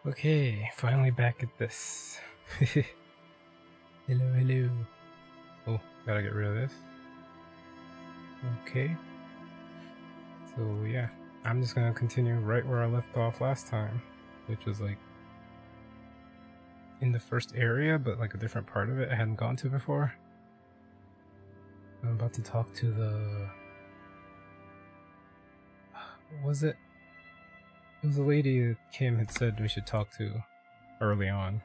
Okay, finally back at this. Hello, hello. Oh, gotta get rid of this. Okay. So yeah, I'm just gonna continue right where I left off last time, which was like in the first area, but like a different part of it I hadn't gone to before. I'm about to talk to the... What was it? It was a lady that Kim had said we should talk to early on.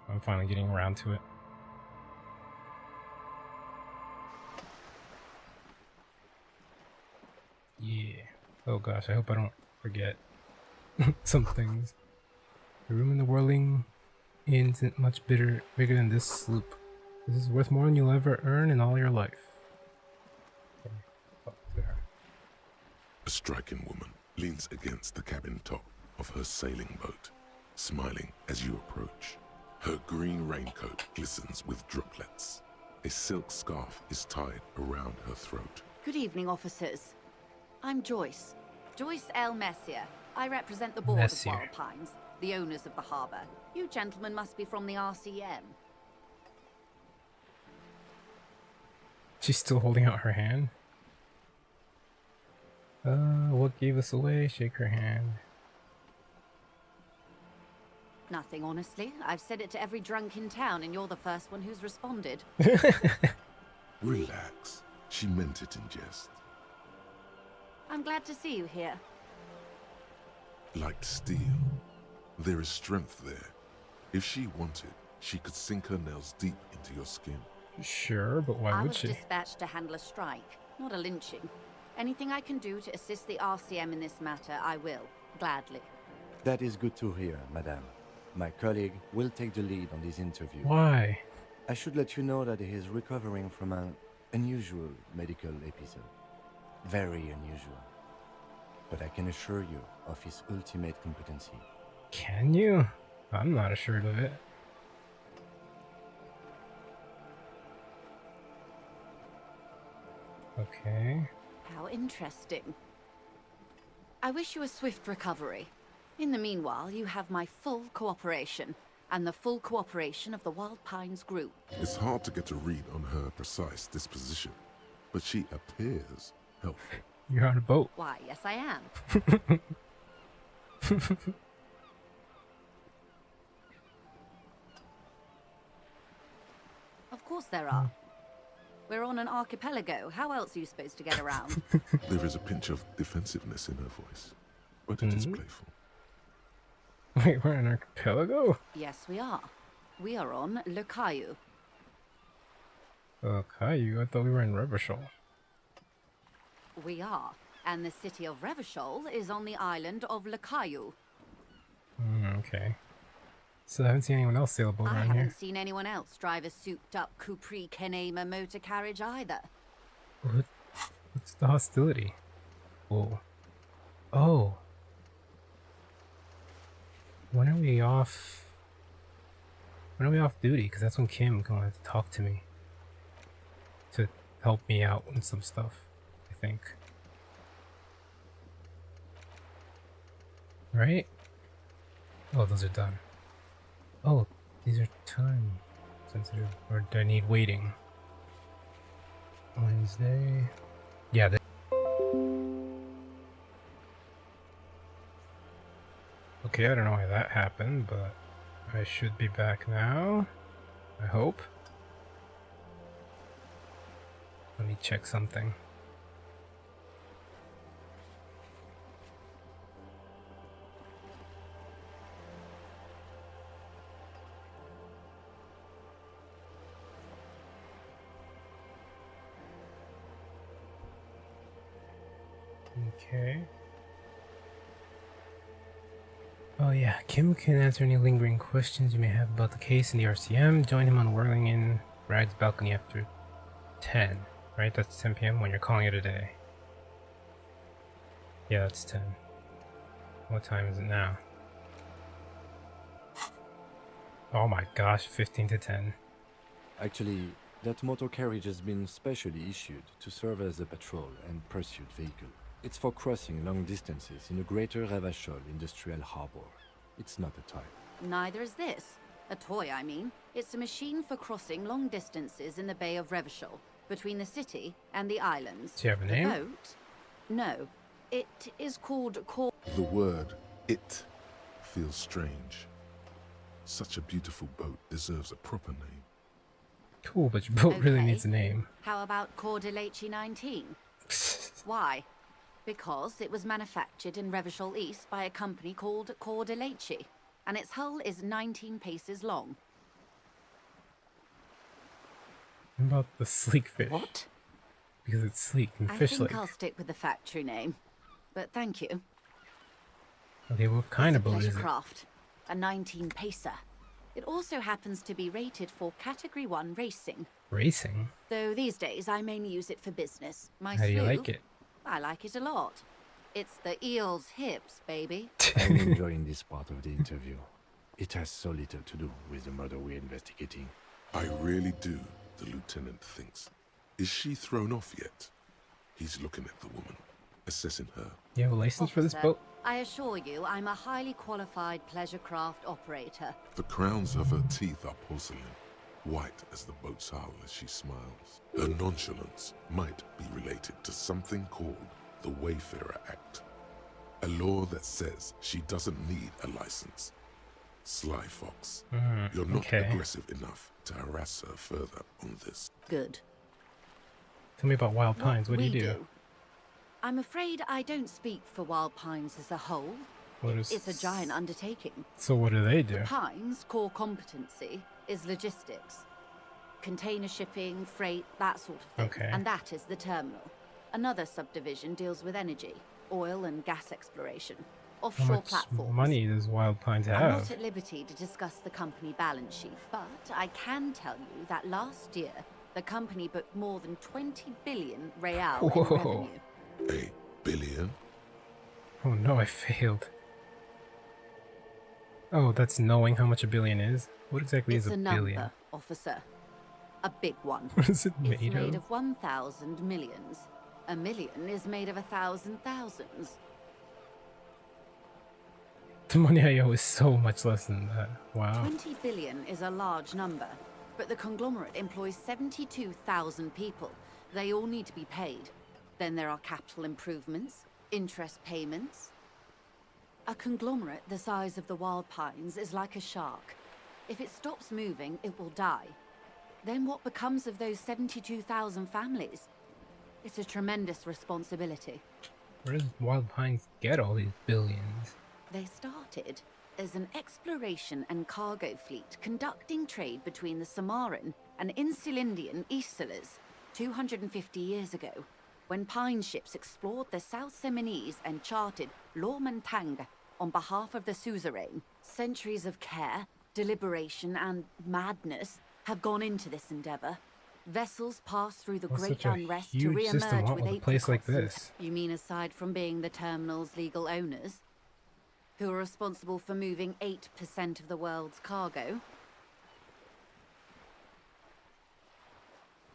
I'm finally getting around to it. Yeah. Oh gosh, I hope I don't forget some things. The room in the whirling inn isn't much bigger than this sloop. This is worth more than you'll ever earn in all your life. Okay, talk to her. A striking woman leans against the cabin top of her sailing boat, smiling as you approach. Her green raincoat glistens with droplets. A silk scarf is tied around her throat. Good evening, officers. I'm Joyce. Joyce L. Messier. I represent the board of Wild Pines, the owners of the harbor. You gentlemen must be from the RCM. She's still holding out her hand. What gave us away? Shake her hand. Nothing, honestly. I've said it to every drunk in town, and you're the first one who's responded. Relax. She meant it in jest. I'm glad to see you here. Like steel, there is strength there. If she wanted, she could sink her nails deep into your skin. Sure, but why would she? I was dispatched to handle a strike, not a lynching. Anything I can do to assist the RCM in this matter, I will, gladly. That is good to hear, madame. My colleague will take the lead on this interview. Why? I should let you know that he is recovering from an unusual medical episode. Very unusual. But I can assure you of his ultimate competency. Can you? I'm not assured of it. Okay. How interesting. I wish you a swift recovery. In the meanwhile, you have my full cooperation, and the full cooperation of the Wild Pines group. It's hard to get a read on her precise disposition, but she appears helpful. You're on a boat. Why, yes I am. Of course there are. We're on an archipelago. How else are you supposed to get around? There is a pinch of defensiveness in her voice, but it is playful. Wait, we're on an archipelago? Yes, we are. We are on Le Caillou. Caillou? I thought we were in Revachol. We are. And the city of Revachol is on the island of Le Caillou. Okay. So I haven't seen anyone else sail a boat I around haven't here. seen anyone else drive a souped-up Capri Kenema motor carriage either. What's the hostility? Whoa. Oh. When are we off? When are we off duty? Because that's when Kim going to talk to me. To help me out with some stuff, I think. Right? Oh, those are done. Oh, these are time sensitive. Or do I need waiting? Wednesday. Yeah. Okay, I don't know why that happened, but I should be back now. I hope. Let me check something. Okay. Oh yeah, Kim can answer any lingering questions you may have about the case in the RCM. Join him on Whirling in Brad's balcony after 10. Right? That's 10 p.m. when you're calling it a day. Yeah, that's 10. What time is it now? Oh my gosh, 15 to 10. Actually, that motor carriage has been specially issued to serve as a patrol and pursuit vehicle. It's for crossing long distances in the greater Revachol industrial harbor. It's not a toy. Neither is this. A toy, I mean. It's a machine for crossing long distances in the Bay of Revachol, between the city and the islands. Do you have a The name? boat? No. It is called The word "it" feels strange. Such a beautiful boat deserves a proper name. Cool, but your boat really Okay. needs a name. How about Cordeleche 19? Why? Because it was manufactured in Revachol East by a company called Cordeleche, and its hull is 19 paces long. What about the sleek fish? What? Because it's sleek and I fish-like. think I'll stick with the factory name. But thank you. Okay, what kind of It's a boat pleasure is it? craft, a 19 pacer. It also happens to be rated for Category 1 racing, Racing? though these days I mainly use it for business. My How do you sloop, like it? I like it a lot. It's the eel's hips, baby. I'm enjoying this part of the interview. It has so little to do with the murder we're investigating. I really do, the lieutenant thinks. Is she thrown off yet? He's looking at the woman, assessing her. You have a license for this Officer, boat? I assure you, I'm a highly qualified pleasure craft operator. The crowns of her teeth are porcelain, white as the boat's hull as she smiles. Her nonchalance might be related to something called the Wayfarer Act, a law that says she doesn't need a license. Sly Fox, you're not okay. aggressive enough to harass her further on this. Good. Tell me about Wild Pines. What do you we do? I'm afraid I don't speak for Wild Pines as a whole. What is... It's a giant undertaking. So what do they do? Pines' core competency is logistics. Container shipping, freight, that sort of thing. Okay. And that is the terminal. Another subdivision deals with energy, oil and gas exploration, How offshore much platforms. money does Wild Pines I'm have? not at liberty to discuss the company balance sheet, but I can tell you that last year, the company booked more than 20 billion real in Whoa. revenue. A billion? Oh no, I failed. Oh, that's knowing how much a billion is? What exactly It's is a a number, billion? officer. A big one. What is it It's made made of? of 1,000 millions. A million is made of 1,000 thousands. The money I owe is so much less than that. Wow. 20 billion is a large number, but the conglomerate employs 72,000 people. They all need to be paid. Then there are capital improvements, interest payments. A conglomerate the size of the Wild Pines is like a shark. If it stops moving, it will die. Then what becomes of those 72,000 families? It's a tremendous responsibility. Where does Wild Pines get all these billions? They started as an exploration and cargo fleet conducting trade between the Samaran and Insulindian Isolas 250 years ago, when pine ships explored the South Seminese and charted Lomantang on behalf of the suzerain. Centuries of care, deliberation, and madness have gone into this endeavor. Vessels pass through the What's great such a unrest to huge re-emerge system with with a place like apricots. this? You mean aside from being the terminal's legal owners, who are responsible for moving 8% of the world's cargo?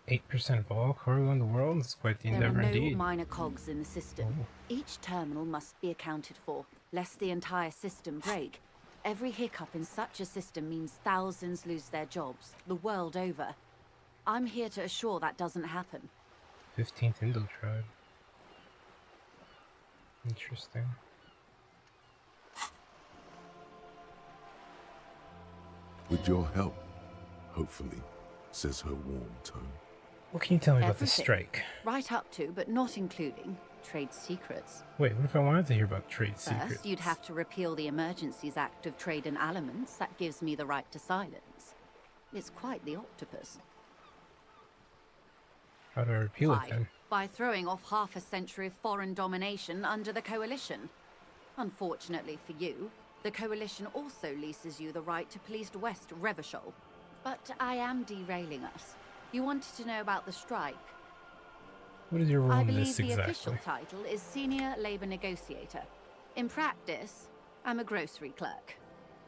8% of all cargo in the world? That's quite the There are endeavor no indeed. minor cogs in the system. Oh. Each terminal must be accounted for, lest the entire system break. Every hiccup in such a system means thousands lose their jobs, the world over. I'm here to assure that doesn't happen. 15th Indo tribe. Interesting. With your help, hopefully, says her warm tone. What can you tell me about this Everything. strike? Right up to, but not including, trade secrets. Wait, what if I wanted to hear about trade First, secrets? you'd have to repeal the Emergencies Act of Trade in Aliments. That gives me the right to silence. It's quite the octopus. How do I repeal it Why? then? By throwing off half a century of foreign domination under the Coalition. Unfortunately for you, the Coalition also leases you the right to police West Revachol. But I am derailing us. You wanted to know about the strike. What is your role I in believe this the exactly? official title is Senior Labor Negotiator. In practice, I'm a grocery clerk.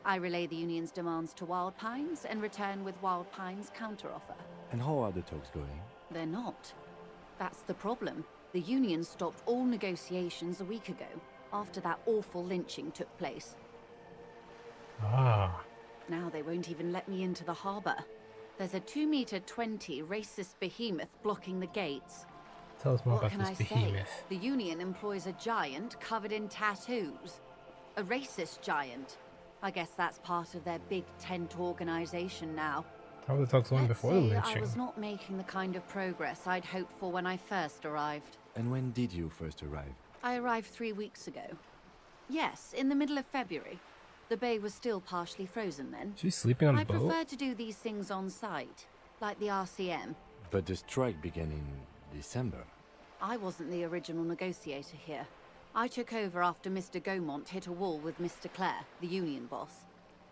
I relay the union's demands to Wild Pines and return with Wild Pines' counteroffer. And how are the talks going? They're not. That's the problem. The union stopped all negotiations a week ago, after that awful lynching took place. Ah. Now they won't even let me into the harbor. There's a 2-meter-20 racist behemoth blocking the gates. Tell us more What about can this I say? behemoth. The Union employs a giant covered in tattoos. A racist giant. I guess that's part of their big tent organization now. How were the talks going Let's before the say I lynching? was not making the kind of progress I'd hoped for when I first arrived. And when did you first arrive? I arrived 3 weeks ago. Yes, in the middle of February. The bay was still partially frozen then. She's sleeping on I a boat? prefer to do these things on site, like the RCM. But the strike began in December. I wasn't the original negotiator here. I took over after Mr. Gaumont hit a wall with Mr. Clare, the union boss.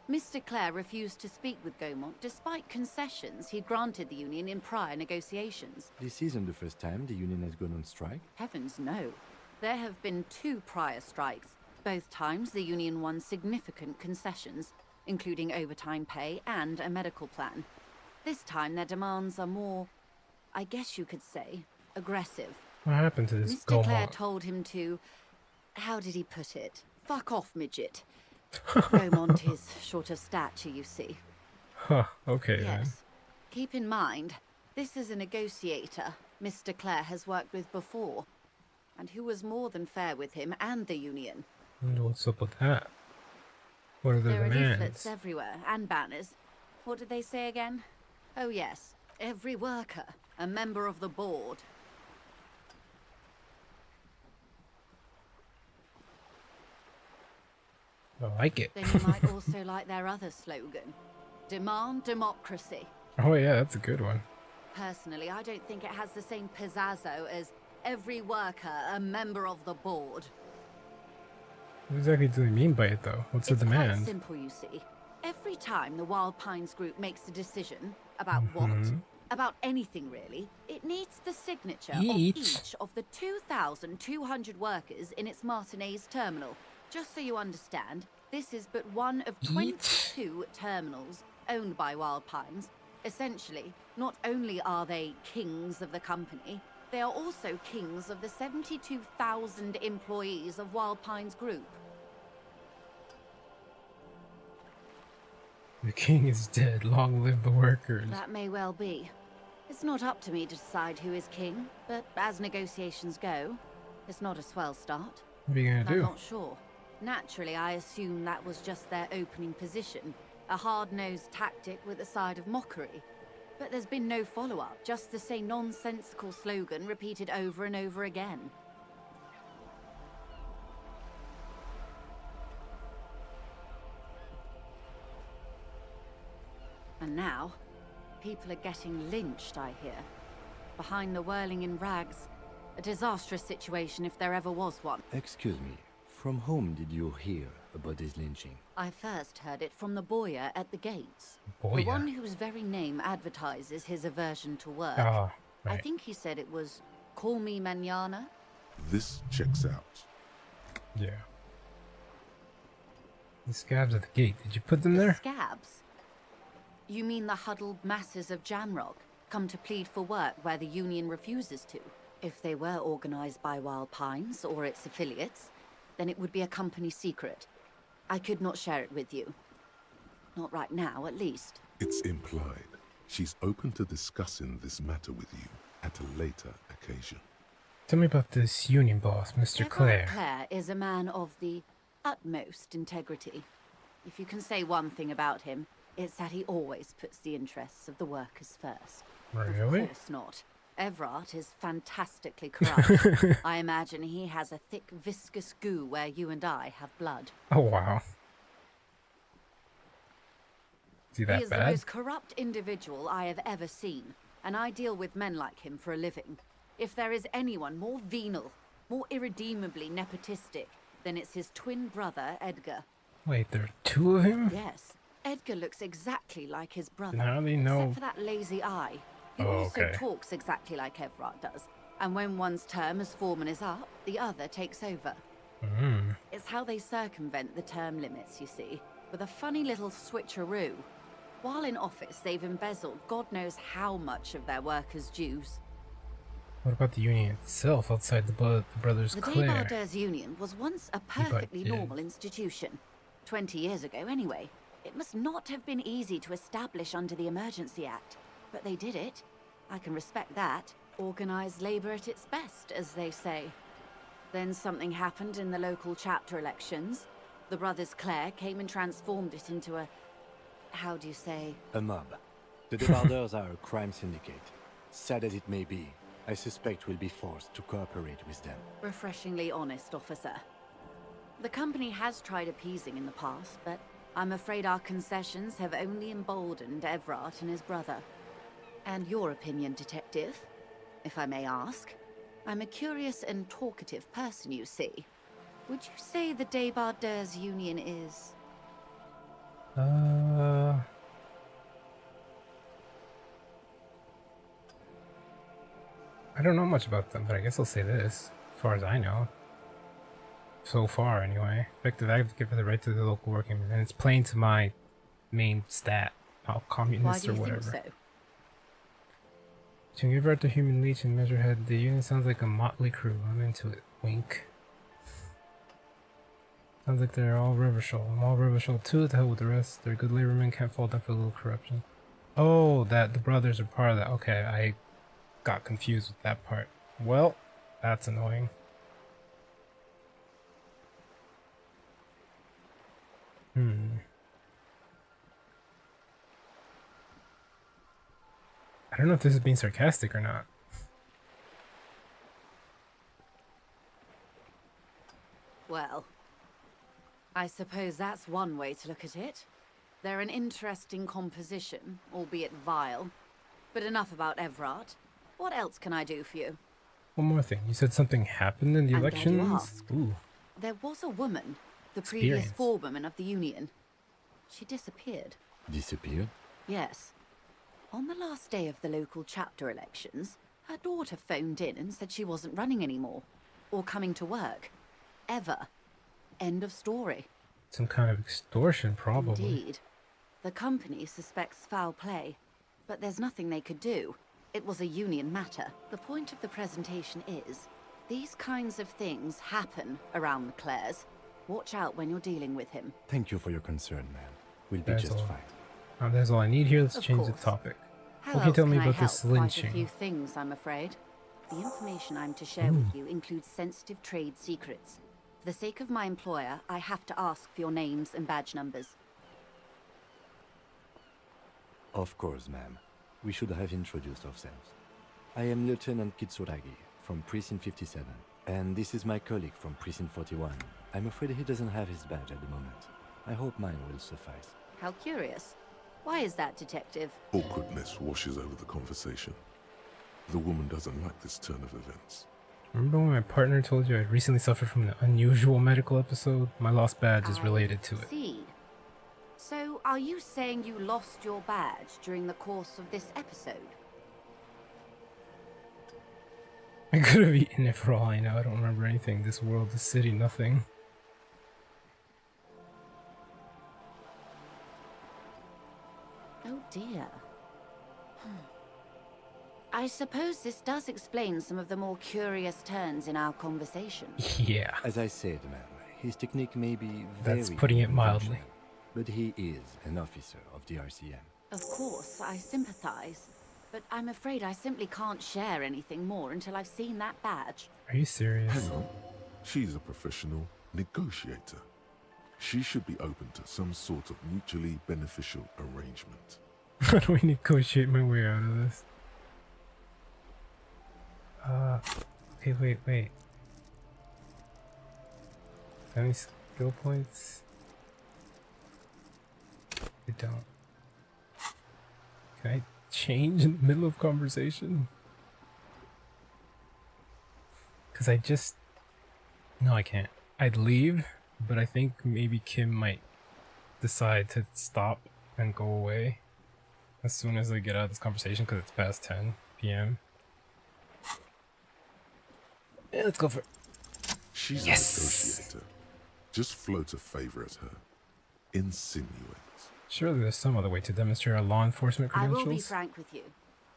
Mr. Clare refused to speak with Gaumont despite concessions he'd granted the union in prior negotiations. This isn't the first time the union has gone on strike. Heavens no. There have been 2 prior strikes. Both times the union won significant concessions, including overtime pay and a medical plan. This time their demands are more, I guess you could say, aggressive. What happened to this Mr. Clare Gaumont? told him to, how did he put it? Fuck off, midget. Gaumont is short of stature, you see. Huh, okay then. Yes. Keep in mind, this is a negotiator Mr. Clare has worked with before, and who was more than fair with him and the union. I wonder what's up with that. What are the There are demands? leaflets everywhere, and banners. What did they say again? Oh yes, every worker, a member of the board. I like it. Then you might also like their other slogan, demand democracy. Oh yeah, that's a good one. Personally, I don't think it has the same pizzazzo as every worker, a member of the board. What exactly do they mean by it though? What's the It's quite demand? simple, you see. Every time the Wild Pines group makes a decision about what, about anything really, it needs the signature of each of the 2,200 workers in its Martinez terminal. Just so you understand, this is but one of 22 terminals owned by Wild Pines. Essentially, not only are they kings of the company, they are also kings of the 72,000 employees of Wild Pines Group. The king is dead. Long live the workers. That may well be. It's not up to me to decide who is king, but as negotiations go, it's not a swell start. What are you gonna I'm do? not sure. Naturally, I assume that was just their opening position, a hard-nosed tactic with a side of mockery. But there's been no follow-up, just the same nonsensical slogan repeated over and over again. And now, people are getting lynched, I hear. Behind the whirling in rags. A disastrous situation if there ever was one. Excuse me, from whom did you hear about this lynching? I first heard it from the boyar at the gates. Boyar? The one whose very name advertises his aversion to work. Ah, I right. think he said it was, call me mañana. This checks out. Yeah. The scabs at the gate. Did you put them there? Scabs? You mean the huddled masses of Jamrock, come to plead for work where the union refuses to? If they were organized by Wild Pines or its affiliates, then it would be a company secret. I could not share it with you. Not right now, at least. It's implied. She's open to discussing this matter with you at a later occasion. Tell me about this union boss, Mr. Everard Clare. Clare is a man of the utmost integrity. If you can say one thing about him, it's that he always puts the interests of the workers first. Really? Of course not. Everard is fantastically corrupt. I imagine he has a thick, viscous goo where you and I have blood. Oh wow. Is he He that is the bad? most corrupt individual I have ever seen, and I deal with men like him for a living. If there is anyone more venal, more irredeemably nepotistic, then it's his twin brother, Edgar. Wait, there are 2 of him? Yes, Edgar looks exactly like his brother. Then how do they know? Except for that lazy eye. He Oh, also okay. talks exactly like Everard does. And when one's term as foreman is up, the other takes over. Mm. It's how they circumvent the term limits, you see, with a funny little switcheroo. While in office, they've embezzled God knows how much of their workers' dues. What about the union itself outside the brothers The Clare? Desbardes Union was once a perfectly yeah. normal institution. 20 years ago, anyway. It must not have been easy to establish under the Emergency Act, but they did it. I can respect that. Organized labor at its best, as they say. Then something happened in the local chapter elections. The brothers Clare came and transformed it into a... how do you say? A mob. The Debarders are a crime syndicate. Sad as it may be, I suspect we'll be forced to cooperate with them. Refreshingly honest, officer. The company has tried appeasing in the past, but I'm afraid our concessions have only emboldened Everard and his brother. And your opinion, Detective, if I may ask? I'm a curious and talkative person, you see. Would you say the Debarders Union is... I don't know much about them, but I guess I'll say this. As far as I know. So far, anyway. Effective advocate for the right to the local working, and it's playing to my main stat. How communist or whatever. Why do you think so? To give out to Human Leech and Measurehead, the unit sounds like a motley crew. I'm into it. Wink. Sounds like they're all Revachol. I'm all Revachol too, to hell with the rest. They're good labormen, can't fall down for a little corruption. Oh, that the brothers are part of that. Okay, I got confused with that part. Well, that's annoying. I don't know if this is being sarcastic or not. Well, I suppose that's one way to look at it. They're an interesting composition, albeit vile. But enough about Everard. What else can I do for you? One more thing. You said something happened in the I'm glad you elections? asked. Ooh. There was a woman, the previous Experience. forewoman of the Union. She disappeared. Disappeared? Yes. On the last day of the local chapter elections, her daughter phoned in and said she wasn't running anymore. Or coming to work. Ever. End of story. Some kind of extortion, probably. Indeed. The company suspects foul play, but there's nothing they could do. It was a union matter. The point of the presentation is, these kinds of things happen around the Clares. Watch out when you're dealing with him. Thank you for your concern, ma'am. We'll be That's just all. fine. That's all I need here. Let's Of change the course. topic. How What can you else tell me can I about help? this Quite a lynching? few things, I'm afraid. The information I'm to share with you includes sensitive trade secrets. For the sake of my employer, I have to ask for your names and badge numbers. Of course, ma'am. We should have introduced ourselves. I am Lieutenant Kitsuragi from Precinct 57, and this is my colleague from Precinct 41. I'm afraid he doesn't have his badge at the moment. I hope mine will suffice. How curious. Why is that, Detective? Awkwardness washes over the conversation. The woman doesn't like this turn of events. Remember when my partner told you I recently suffered from an unusual medical episode? My lost badge is I related to it. see. So, are you saying you lost your badge during the course of this episode? I could have eaten it for all I know. I don't remember anything. This world, this city, nothing. Oh dear. I suppose this does explain some of the more curious turns in our conversation. Yeah. As I said, ma'am, his technique may be very That's putting it mildly. unconventional, but he is an officer of the RCM. Of course, I sympathize. But I'm afraid I simply can't share anything more until I've seen that badge. Are you serious? Hang on. She's a professional negotiator. She should be open to some sort of mutually beneficial arrangement. How do we negotiate my way out of this? Okay, wait. Any skill points? I don't. Can I change in the middle of conversation? Because I just... No, I can't. I'd leave, but I think maybe Kim might decide to stop and go away as soon as I get out of this conversation because it's past 10 p.m. Yeah, let's go for it. She's Yes! a negotiator. Just float a favor at her. Insinuate. Surely there's some other way to demonstrate our law enforcement I credentials. will be frank with you.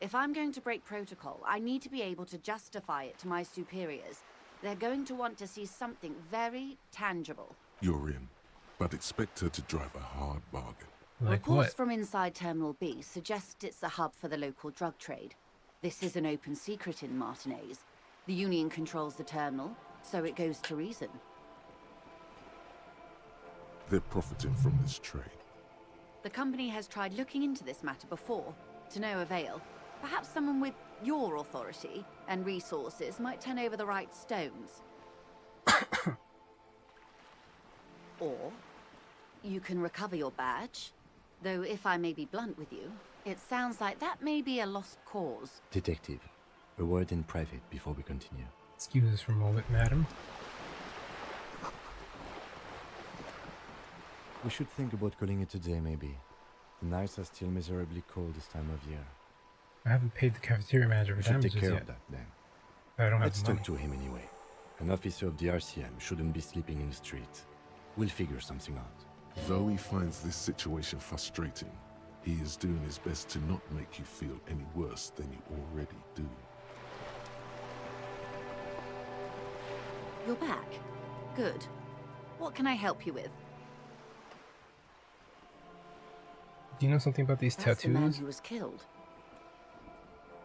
If I'm going to break protocol, I need to be able to justify it to my superiors. They're going to want to see something very tangible. You're in. but expect her to drive a hard bargain. Like Reports what? from inside Terminal B suggest it's a hub for the local drug trade. This is an open secret in Martinez. The Union controls the terminal, so it goes to reason. They're profiting from this trade. The company has tried looking into this matter before, to no avail. Perhaps someone with your authority and resources might turn over the right stones. Or you can recover your badge. Though if I may be blunt with you, it sounds like that may be a lost cause. Detective, a word in private before we continue. Excuse us for a moment, madam. We should think about calling it a day, maybe. The nights are still miserably cold this time of year. I haven't paid the cafeteria manager for We should damages take care yet. of that then. I don't have Let's the talk money. to him anyway. An officer of the RCM shouldn't be sleeping in the street. We'll figure something out. Though he finds this situation frustrating, he is doing his best to not make you feel any worse than you already do. You're back. Good. What can I help you with? Do you know something about these That's the man tattoos? who was killed.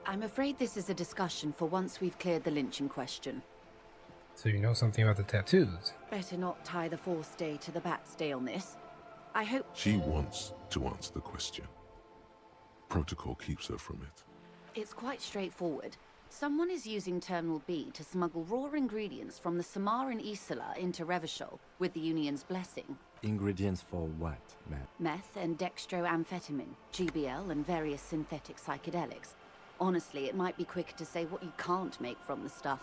I'm afraid this is a discussion for once we've cleared the lynching question. So you know something about the tattoos? Better not tie the fourth day to the backstay on this. I hope... She wants to answer the question. Protocol keeps her from it. It's quite straightforward. Someone is using Terminal B to smuggle raw ingredients from the Samaran Isola into Revachol with the Union's blessing. Ingredients for what, ma'am? Meth and dextroamphetamine, GBL and various synthetic psychedelics. Honestly, it might be quicker to say what you can't make from the stuff.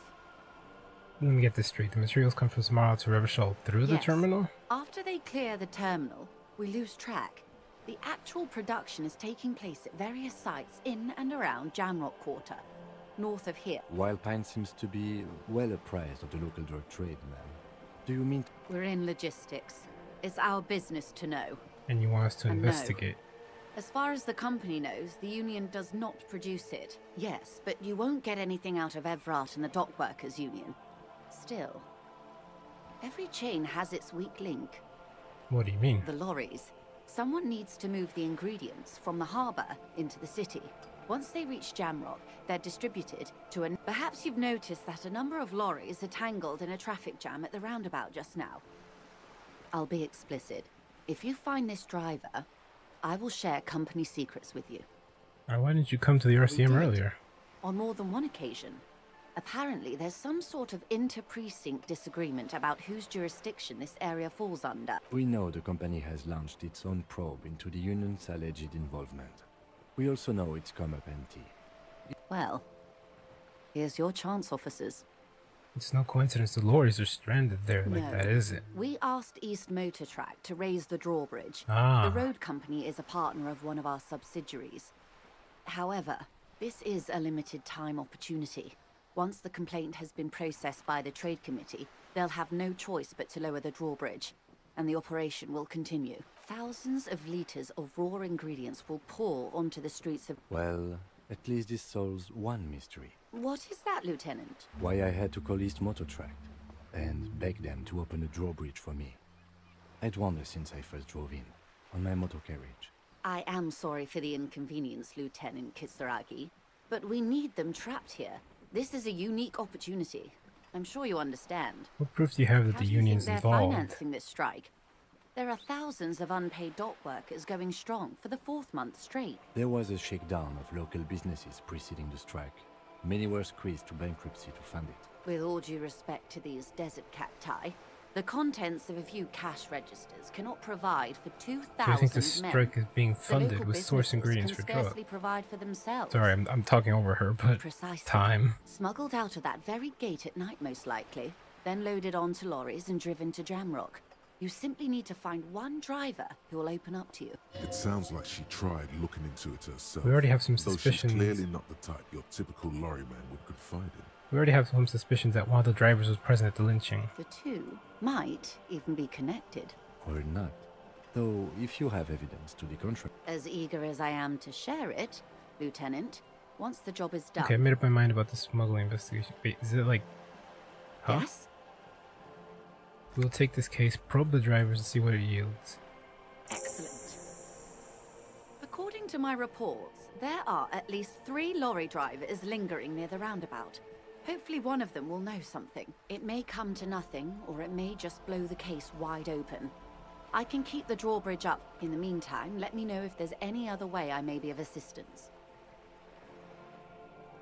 Let me get this straight. The materials come from Samara to Revachol through the Yes. terminal? After they clear the terminal, we lose track. The actual production is taking place at various sites in and around Jamrock Quarter, north of here. Wild Pine seems to be well apprised of the local drug trade, ma'am. Do you mean... We're in logistics. It's our business to know. And you want us to And no. investigate? As far as the company knows, the Union does not produce it. Yes, but you won't get anything out of Evrat and the Dockworkers Union. Still, every chain has its weak link. What do you mean? The lorries. Someone needs to move the ingredients from the harbour into the city. Once they reach Jamrock, they're distributed to an... Perhaps you've noticed that a number of lorries are tangled in a traffic jam at the roundabout just now. I'll be explicit. If you find this driver, I will share company secrets with you. Why didn't you come to the RCM did. earlier? On more than one occasion. Apparently, there's some sort of inter-precinct disagreement about whose jurisdiction this area falls under. We know the company has launched its own probe into the Union's alleged involvement. We also know it's come up empty. Well, here's your chance, officers. It's no coincidence the lorries are stranded there like No. that, is it? We asked East Motor Track to raise the drawbridge. Ah. The road company is a partner of one of our subsidiaries. However, this is a limited time opportunity. Once the complaint has been processed by the Trade Committee, they'll have no choice but to lower the drawbridge, and the operation will continue. Thousands of liters of raw ingredients will pour onto the streets of... Well, at least this solves one mystery. What is that, Lieutenant? Why I had to call East Motor Track and beg them to open a drawbridge for me. I'd wondered since I first drove in, on my motor carriage. I am sorry for the inconvenience, Lieutenant Kisaragi, but we need them trapped here. This is a unique opportunity. I'm sure you understand. What proof do you have that How the do you think union's they're involved? financing this strike? There are thousands of unpaid dock workers going strong for the fourth month straight. There was a shakedown of local businesses preceding the strike. Many were squeezed to bankruptcy to fund it. With all due respect to these desert cacti, the contents of a few cash registers cannot provide for 2,000 So I think the men. strike is being The funded local with source businesses ingredients can for drugs. scarcely provide for themselves. Sorry, I'm talking over her, but Precisely. time. Smuggled out of that very gate at night, most likely, then loaded onto lorries and driven to Jamrock. You simply need to find one driver who will open up to you. It sounds like she tried looking into it herself. We already have some though suspicions. she's clearly not the type your typical lorry man would confide in. We already have some suspicions that one of the drivers was present at the lynching. The two might even be connected. Or not. Though, if you have evidence to the contrary... As eager as I am to share it, Lieutenant, once the job is done. Okay, I made up my mind about the smuggling investigation. Wait, is it like... Huh? Yes? We'll take this case, probe the drivers, and see what it yields. Excellent. According to my reports, there are at least 3 lorry drivers lingering near the roundabout. Hopefully one of them will know something. It may come to nothing, or it may just blow the case wide open. I can keep the drawbridge up. In the meantime, let me know if there's any other way I may be of assistance.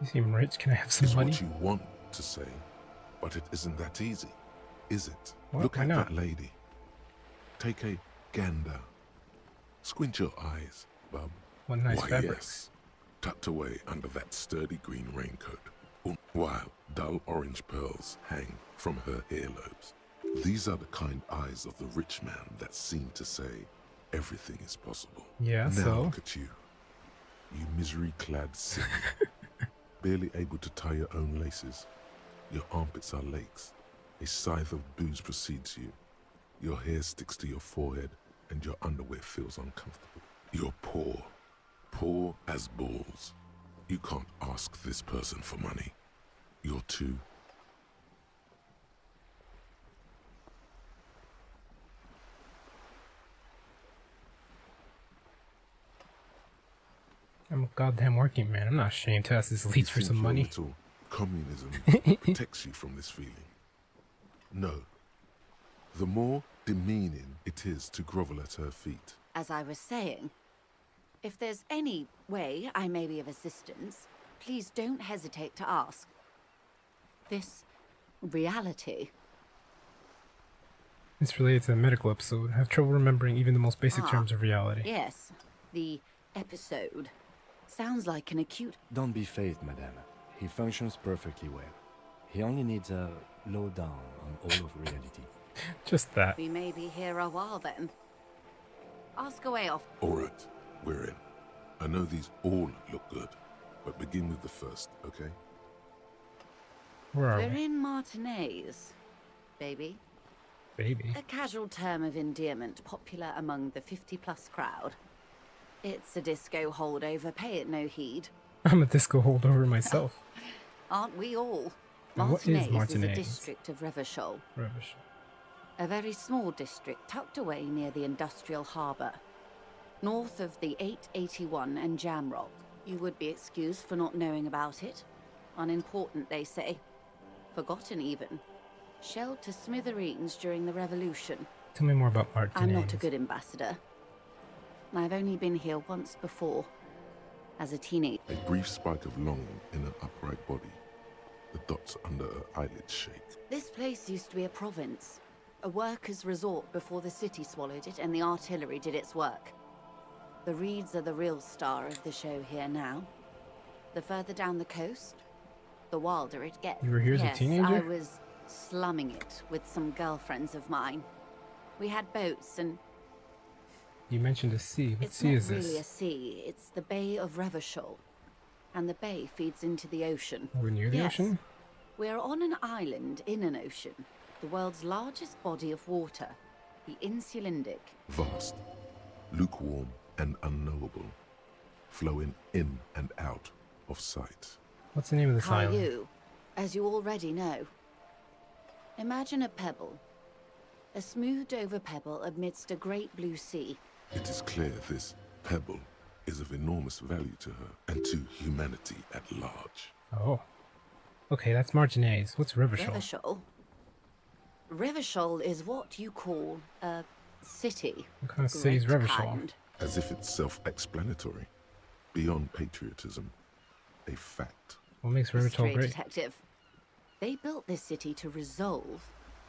You seem rich. Can I have some It's money? what you want to say, but it isn't that easy, is it? What? Look Why at not? that lady. Take a gander. Squint your eyes, bub. What nice Why, fabric. yes. Tucked away under that sturdy green raincoat, while dull orange pearls hang from her earlobes. These are the kind eyes of the rich man that seem to say, everything is possible. Yeah, Now so? look at you. You misery-clad sinner. Barely able to tie your own laces. Your armpits are lakes. A scythe of booze precedes you. Your hair sticks to your forehead, and your underwear feels uncomfortable. You're poor. Poor as balls. You can't ask this person for money. You're too... I'm a goddamn working man. I'm not ashamed to ask this You leech for think some your money. little communism protects you from this feeling. No. The more demeaning it is to grovel at her feet. As I was saying, if there's any way I may be of assistance, please don't hesitate to ask. This reality. It's related to the medical episode. I have trouble remembering even the most basic terms of reality. Yes, the episode. Sounds like an acute... Don't be phased, madame. He functions perfectly well. He only needs a lowdown on all of reality. Just that. We may be here a while then. Ask away off. All right, we're in. I know these all look good, but begin with the first, okay? Where are We're we? in Martinez, baby. Baby. A casual term of endearment popular among the 50-plus crowd. It's a disco holdover, pay it no heed. I'm a disco holdover myself. Aren't we all? Now, what is Martinez is a Martinez? district of Revachol. Rubbish. A very small district tucked away near the industrial harbour. North of the 881 and Jamrock. You would be excused for not knowing about it. Unimportant, they say. Forgotten, even. Shelled to smithereens during the Revolution. Tell me more about Martinez. I'm not a good ambassador. I've only been here once before. As a teenager. A brief spike of longing in her upright body. The dots under her eyelids shake. This place used to be a province. A workers' resort before the city swallowed it and the artillery did its work. The reeds are the real star of the show here now. The further down the coast, the wilder it gets. You were here as a Yes, teenager? I was slumming it with some girlfriends of mine. We had boats and... You mentioned a sea. What It's sea not is really this? a sea, it's the Bay of Revachol. And the bay feeds into the ocean. We're near the Yes. ocean? We're on an island in an ocean. The world's largest body of water. The Insulindic. Vast, lukewarm and unknowable. Flowing in and out of sight. What's the name of this island? Caillou, as you already know. Imagine a pebble. A smoothed over pebble amidst a great blue sea. It is clear this pebble is of enormous value to her and to humanity at large. Oh. Okay, that's Martinez. What's Revachol? Revachol. Revachol is what you call a city. What kind of city is Great Revachol? kind. As if it's self-explanatory. Beyond patriotism. A fact. What makes Revachol History great? detective. They built this city to resolve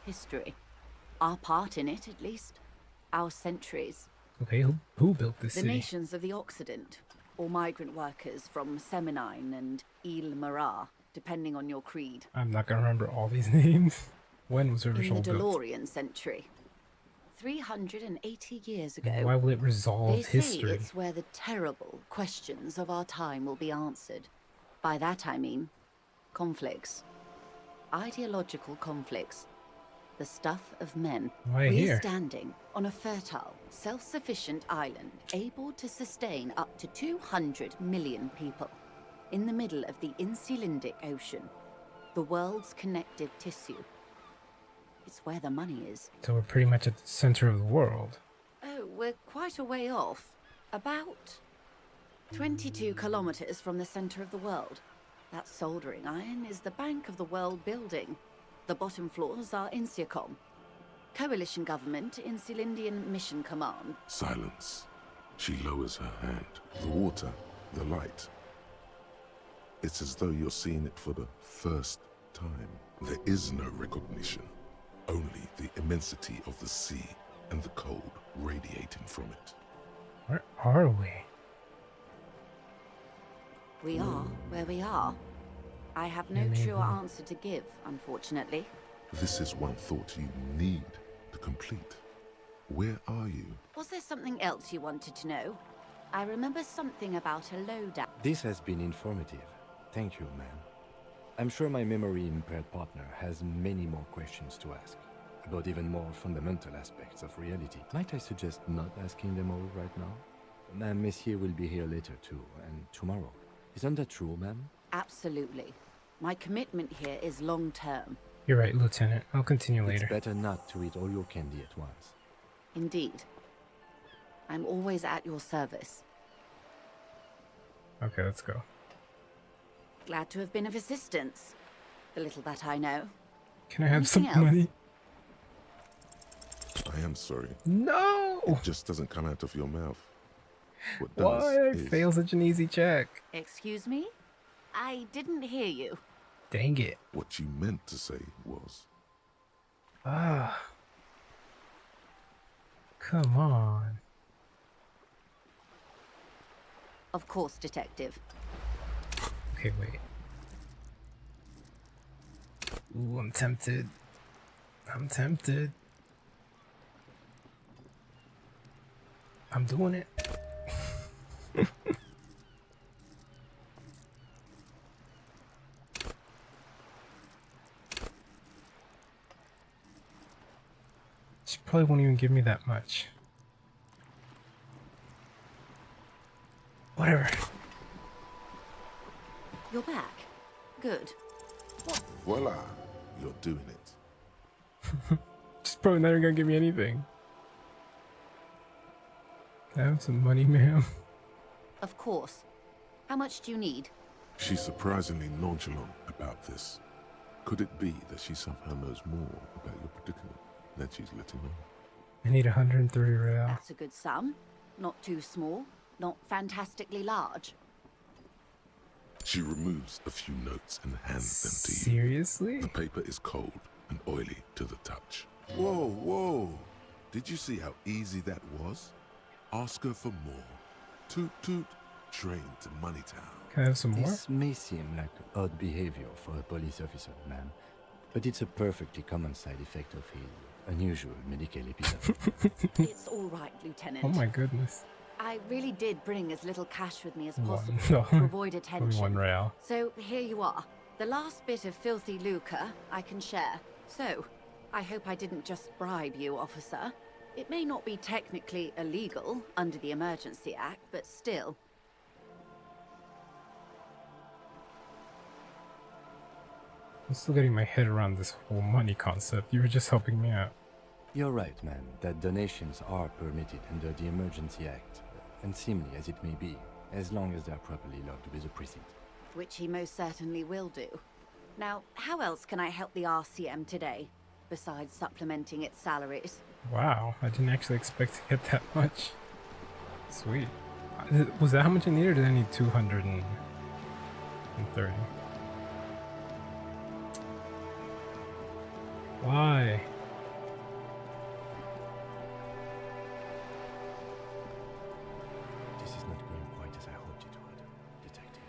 history. Our part in it, at least. Our centuries. Okay, who built this The city? nations of the Occident, or migrant workers from Seminine and Ile Marat, depending on your creed. I'm not gonna remember all these names. When was In the Revachol built? DeLorean century. 380 years ago. Why will it They resolve say history? it's where the terrible questions of our time will be answered. By that I mean conflicts. Ideological conflicts. The stuff of men. Why We're here? standing on a fertile, self-sufficient island able to sustain up to 200 million people. In the middle of the Insulindic Ocean. The world's connective tissue. It's where the money is. So we're pretty much at the center of the world. Oh, we're quite a way off. About 22 kilometers from the center of the world. That soldering iron is the Bank of the World building. The bottom floors are Insiacom. Coalition government, Insulindian Mission Command. Silence. She lowers her hand. The water, the light. It's as though you're seeing it for the first time. There is no recognition. Only the immensity of the sea and the cold radiating from it. Where are we? We are where we are. I have no Maybe. truer answer to give, unfortunately. This is one thought you need to complete. Where are you? Was there something else you wanted to know? I remember something about a lowdown. This has been informative. Thank you, ma'am. I'm sure my memory-impaired partner has many more questions to ask, about even more fundamental aspects of reality. Might I suggest not asking them all right now? Ma'am, Messier will be here later too, and tomorrow. Isn't that true, ma'am? Absolutely. My commitment here is long-term. You're right, Lieutenant. I'll continue It's later. better not to eat all your candy at once. Indeed. I'm always at your service. Okay, let's go. Glad to have been of assistance. The little that I know. Can I have some Anything else? money? I am sorry. No! It just doesn't come out of your mouth. What does Why? I is... failed such an easy check. Excuse me? I didn't hear you. Dang it. What you meant to say was... Ah. Come on. Of course, Detective. Okay, wait. Ooh, I'm tempted. I'm tempted. I'm doing it. She probably won't even give me that much. Whatever. You're back. Good. Voila! You're doing it. She's probably not even gonna give me anything. Can I have some money, ma'am? Of course. How much do you need? She's surprisingly nonchalant about this. Could it be that she somehow knows more about your predicament than she's letting on? I need 130 real. That's a good sum. Not too small. Not fantastically large. She removes a few notes and hands them to you. Seriously? The paper is cold and oily to the touch. Whoa, whoa! Did you see how easy that was? Ask her for more. Toot toot, train to Moneytown. Can I have some more? This may seem like odd behavior for a police officer, ma'am, but it's a perfectly common side effect of his unusual medical episode. It's all right, Lieutenant. Oh my goodness. I really did bring as little cash with me as One. possible No. to avoid Only attention. 1 real. So here you are. The last bit of filthy lucre I can share. So, I hope I didn't just bribe you, officer. It may not be technically illegal under the Emergency Act, but still. I'm still getting my head around this whole money concept. You were just helping me out. You're right, ma'am, that donations are permitted under the Emergency Act, unseemly as it may be, as long as they are properly logged with the precinct. Which he most certainly will do. Now, how else can I help the RCM today, besides supplementing its salaries? Wow, I didn't actually expect to get that much. Sweet. Was that how much I needed, or did I need 230? Why? This is not going quite as I hoped it would, Detective.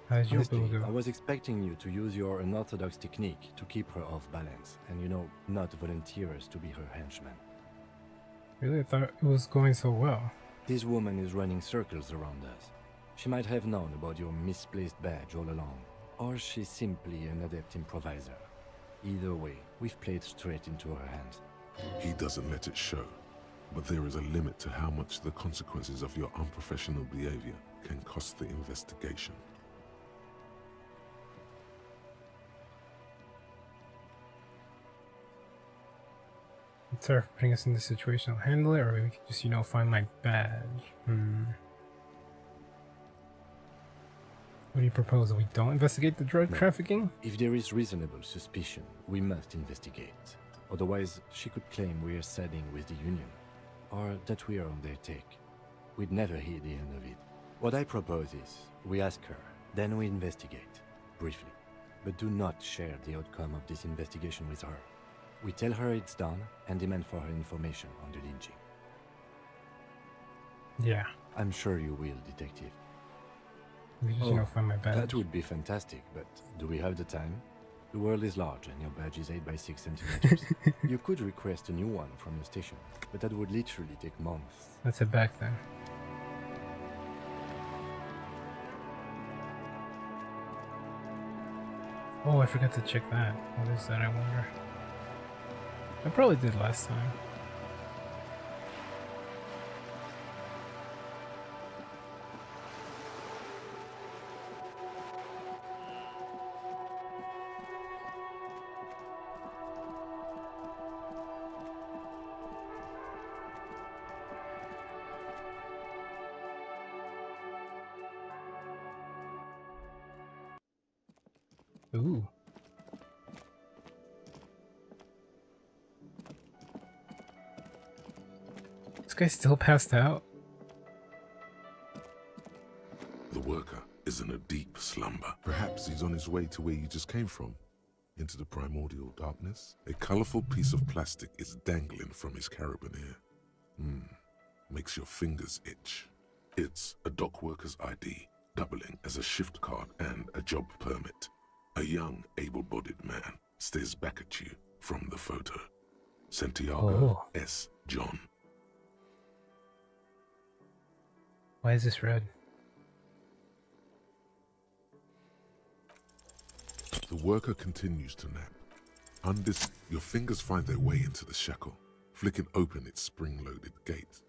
How did your bill Honestly, go? I was expecting you to use your unorthodox technique to keep her off balance, and not volunteer us to be her henchman. Really? I thought it was going so well. This woman is running circles around us. She might have known about your misplaced badge all along, or she's simply an adept improviser. Either way, we've played straight into her hands. He doesn't let it show, but there is a limit to how much the consequences of your unprofessional behavior can cost the investigation. Sorry for putting us in this situation. I'll handle it, or we can just, find my badge. What do you propose? That we don't investigate the drug No. trafficking? If there is reasonable suspicion, we must investigate. Otherwise, she could claim we are siding with the Union, or that we are on their take. We'd never hear the end of it. What I propose is, we ask her, then we investigate, briefly. But do not share the outcome of this investigation with her. We tell her it's done and demand for her information on the lynching. Yeah. I'm sure you will, Detective. We just, find my badge. That would be fantastic, but do we have the time? The world is large and your badge is 8 by 6 centimeters. You could request a new one from the station, but that would literally take months. Let's head back then. Oh, I forgot to check that. What is that, I wonder? I probably did last time. Ooh. This guy's still passed out? The worker is in a deep slumber. Perhaps he's on his way to where you just came from, into the primordial darkness. A colorful piece of plastic is dangling from his carabiner. Makes your fingers itch. It's a dock worker's ID, doubling as a shift card and a job permit. A young, able-bodied man stares back at you from the photo. Santiago S. John. Why is this red? The worker continues to nap. Your fingers find their way into the shackle, flicking open its spring-loaded gate.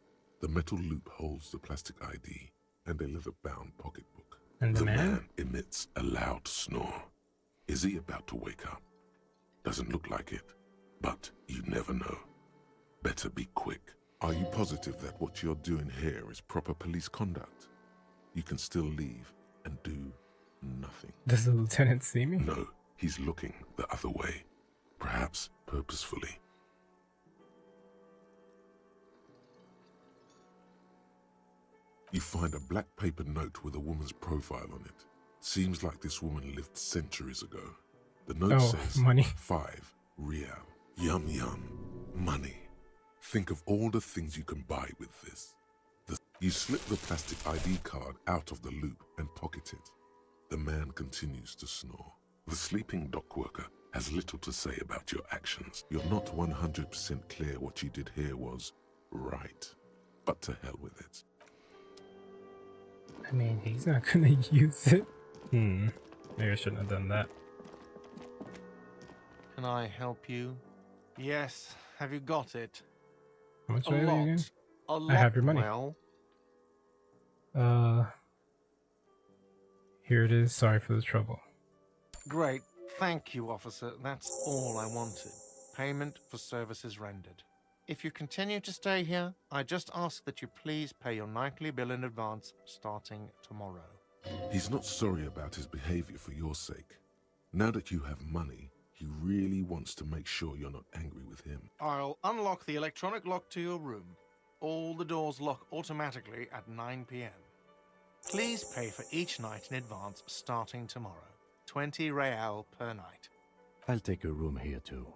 The metal loop holds the plastic ID and a leather-bound pocketbook. And the man emits a loud snore. Is he about to wake up? Doesn't look like it, but you never know. Better be quick. Are you positive that what you're doing here is proper police conduct? You can still leave and do nothing. Does the lieutenant see me? No, he's looking the other way, perhaps purposefully. You find a black paper note with a woman's profile on it. Seems like this woman lived centuries ago. The note says, money. 5 real. Yum yum. Money. Think of all the things you can buy with this. You slip the plastic ID card out of the loop and pocket it. The man continues to snore. The sleeping dock worker has little to say about your actions. You're not 100% clear what you did here was right. But to hell with it. I mean, he's not gonna use it. Maybe I shouldn't have done that. Can I help you? Yes. Have you got it? How much A do I owe you lot. again? A lot. I have your money. Well, Here it is. Sorry for the trouble. great. Thank you, officer. That's all I wanted. Payment for services rendered. If you continue to stay here, I just ask that you please pay your nightly bill in advance starting tomorrow. He's not sorry about his behavior for your sake. Now that you have money, he really wants to make sure you're not angry with him. I'll unlock the electronic lock to your room. All the doors lock automatically at 9 p.m. Please pay for each night in advance starting tomorrow. 20 real per night. I'll take a room here too.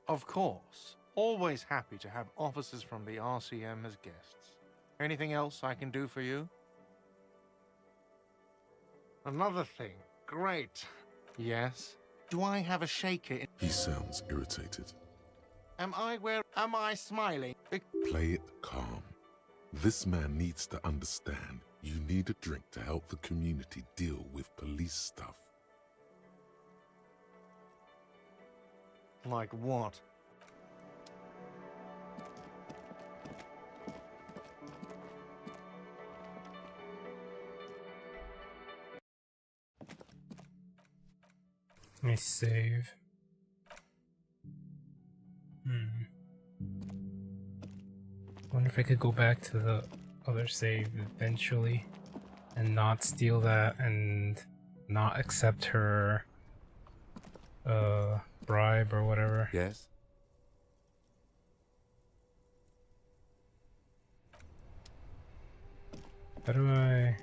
Of course. Always happy to have officers from the RCM as guests. Anything else I can do for you? Another thing. Great. Yes? Do I have a shaker in... He sounds irritated. Am I smiling? Play it calm. This man needs to understand you need a drink to help the community deal with police stuff. Like what? Let me save. wonder if I could go back to the other save eventually and not steal that and not accept her bribe or whatever. Yes? How do I...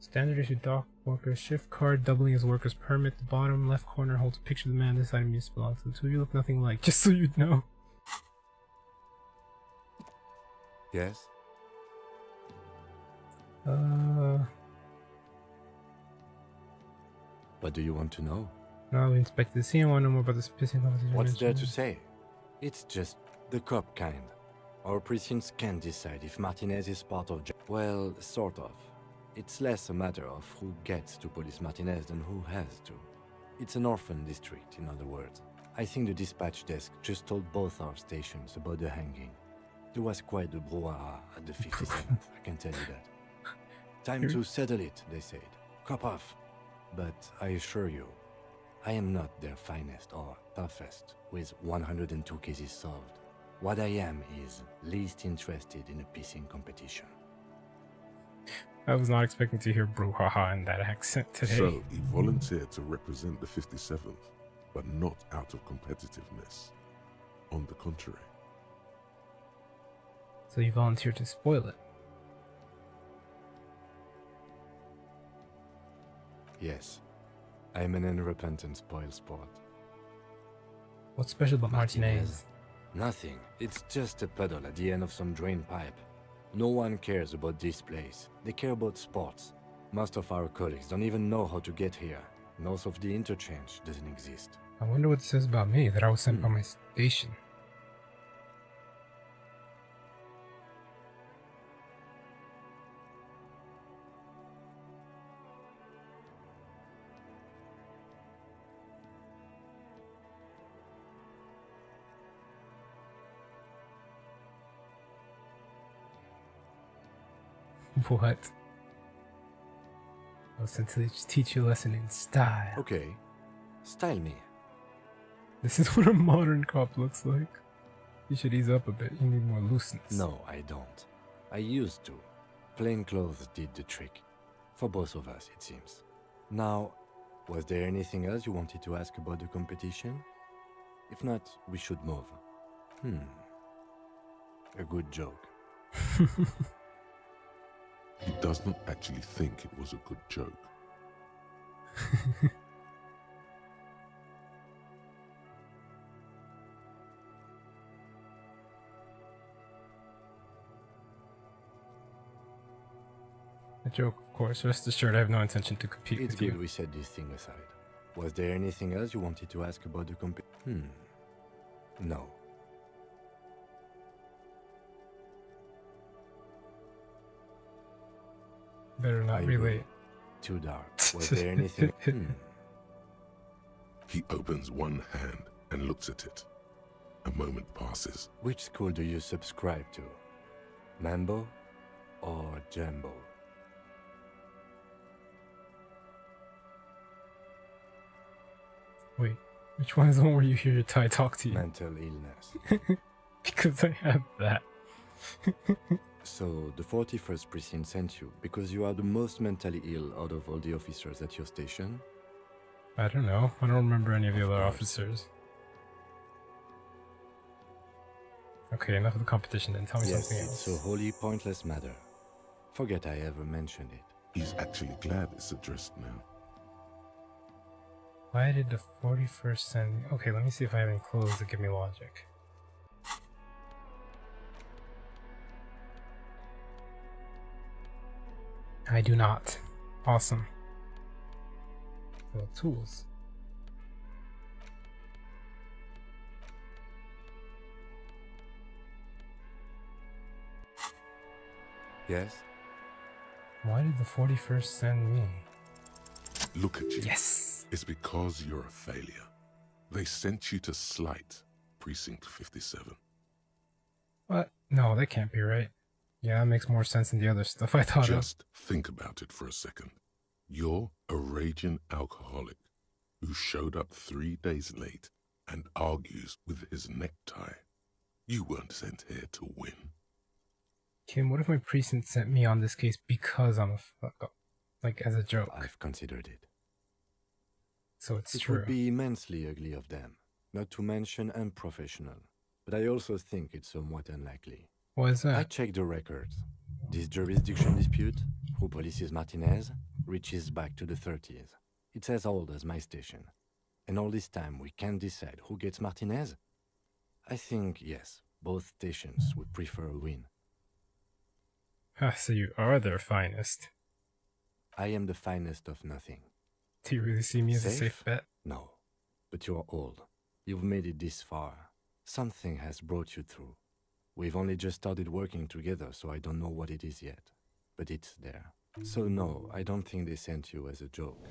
Standard issue dock workers shift card doubling as worker's permit. The bottom left corner holds a picture of the man. This item belongs to the two. You look nothing alike, just so you know. Yes? What do you want to know? No, we inspected the scene. I want to know more about this pissing conversation. What's there to say? It's just the cop kind. Our precincts can't decide if Martinez is part of... Well, sort of. It's less a matter of who gets to police Martinez than who has to. It's an orphan district, in other words. I think the dispatch desk just told both our stations about the hanging. There was quite the brouhaha at the 57th, I can tell you that. Time to settle it, they said. Cop off. But I assure you, I am not their finest or toughest, with 102 cases solved. What I am is least interested in a pissing competition. I was not expecting to hear brouhaha in that accent today. So, he volunteered to represent the 57th, but not out of competitiveness. On the contrary. So you volunteered to spoil it. Yes, I'm an unrepentant spoilsport. What's special about Martinez? Nothing. It's just a puddle at the end of some drain pipe. No one cares about this place. They care about sports. Most of our colleagues don't even know how to get here. North of the interchange doesn't exist. I wonder what it says about me, that I was sent by my station. What? I was sent to teach you a lesson in style. Okay, style me. This is what a modern cop looks like. You should ease up a bit. You need more looseness. No, I don't. I used to. Plain clothes did the trick. For both of us, it seems. Now, was there anything else you wanted to ask about the competition? If not, we should move. A good joke. He does not actually think it was a good joke. A joke, of course. Rest assured, I have no intention to compete It's with good you. we set this thing aside. Was there anything else you wanted to ask about the No. Better not I relate. agree. Too dark. Was there anything? He opens one hand and looks at it. A moment passes. Which school do you subscribe to? Mambo or Jumbo? Wait, which one is the one where you hear your Thai talk to you? Mental illness. Because I have that. So, the 41st precinct sent you because you are the most mentally ill out of all the officers at your station? I don't know. I don't remember any of the Of other course. officers. Okay, enough of the competition then. Tell me Yes, something it's else. a wholly pointless matter. Forget I ever mentioned it. He's actually glad it's addressed now. Why did the 41st send me? Okay, let me see if I have any clues that give me logic. I do not. Awesome. So, tools. Yes? Why did the 41st send me? Look at you. Yes! It's because you're a failure. They sent you to slight Precinct 57. What? No, that can't be right. Yeah, that makes more sense than the other stuff I thought of. Just think about it for a second. You're a raging alcoholic who showed up 3 days late and argues with his necktie. You weren't sent here to win. Kim, what if my precinct sent me on this case because I'm a fuck up? Like, as a joke. I've considered it. So it's It true. would be immensely ugly of them, not to mention unprofessional. But I also think it's somewhat unlikely. What is I that? checked the records. This jurisdiction dispute, who polices Martinez, reaches back to the 30s. It's as old as my station. And all this time we can't decide who gets Martinez? I think, yes, both stations would prefer a win. Ah, so you are their finest. I am the finest of nothing. Do you really see me as a safe bet? No. But you're old. You've made it this far. Something has brought you through. We've only just started working together, so I don't know what it is yet. But it's there. So no, I don't think they sent you as a joke.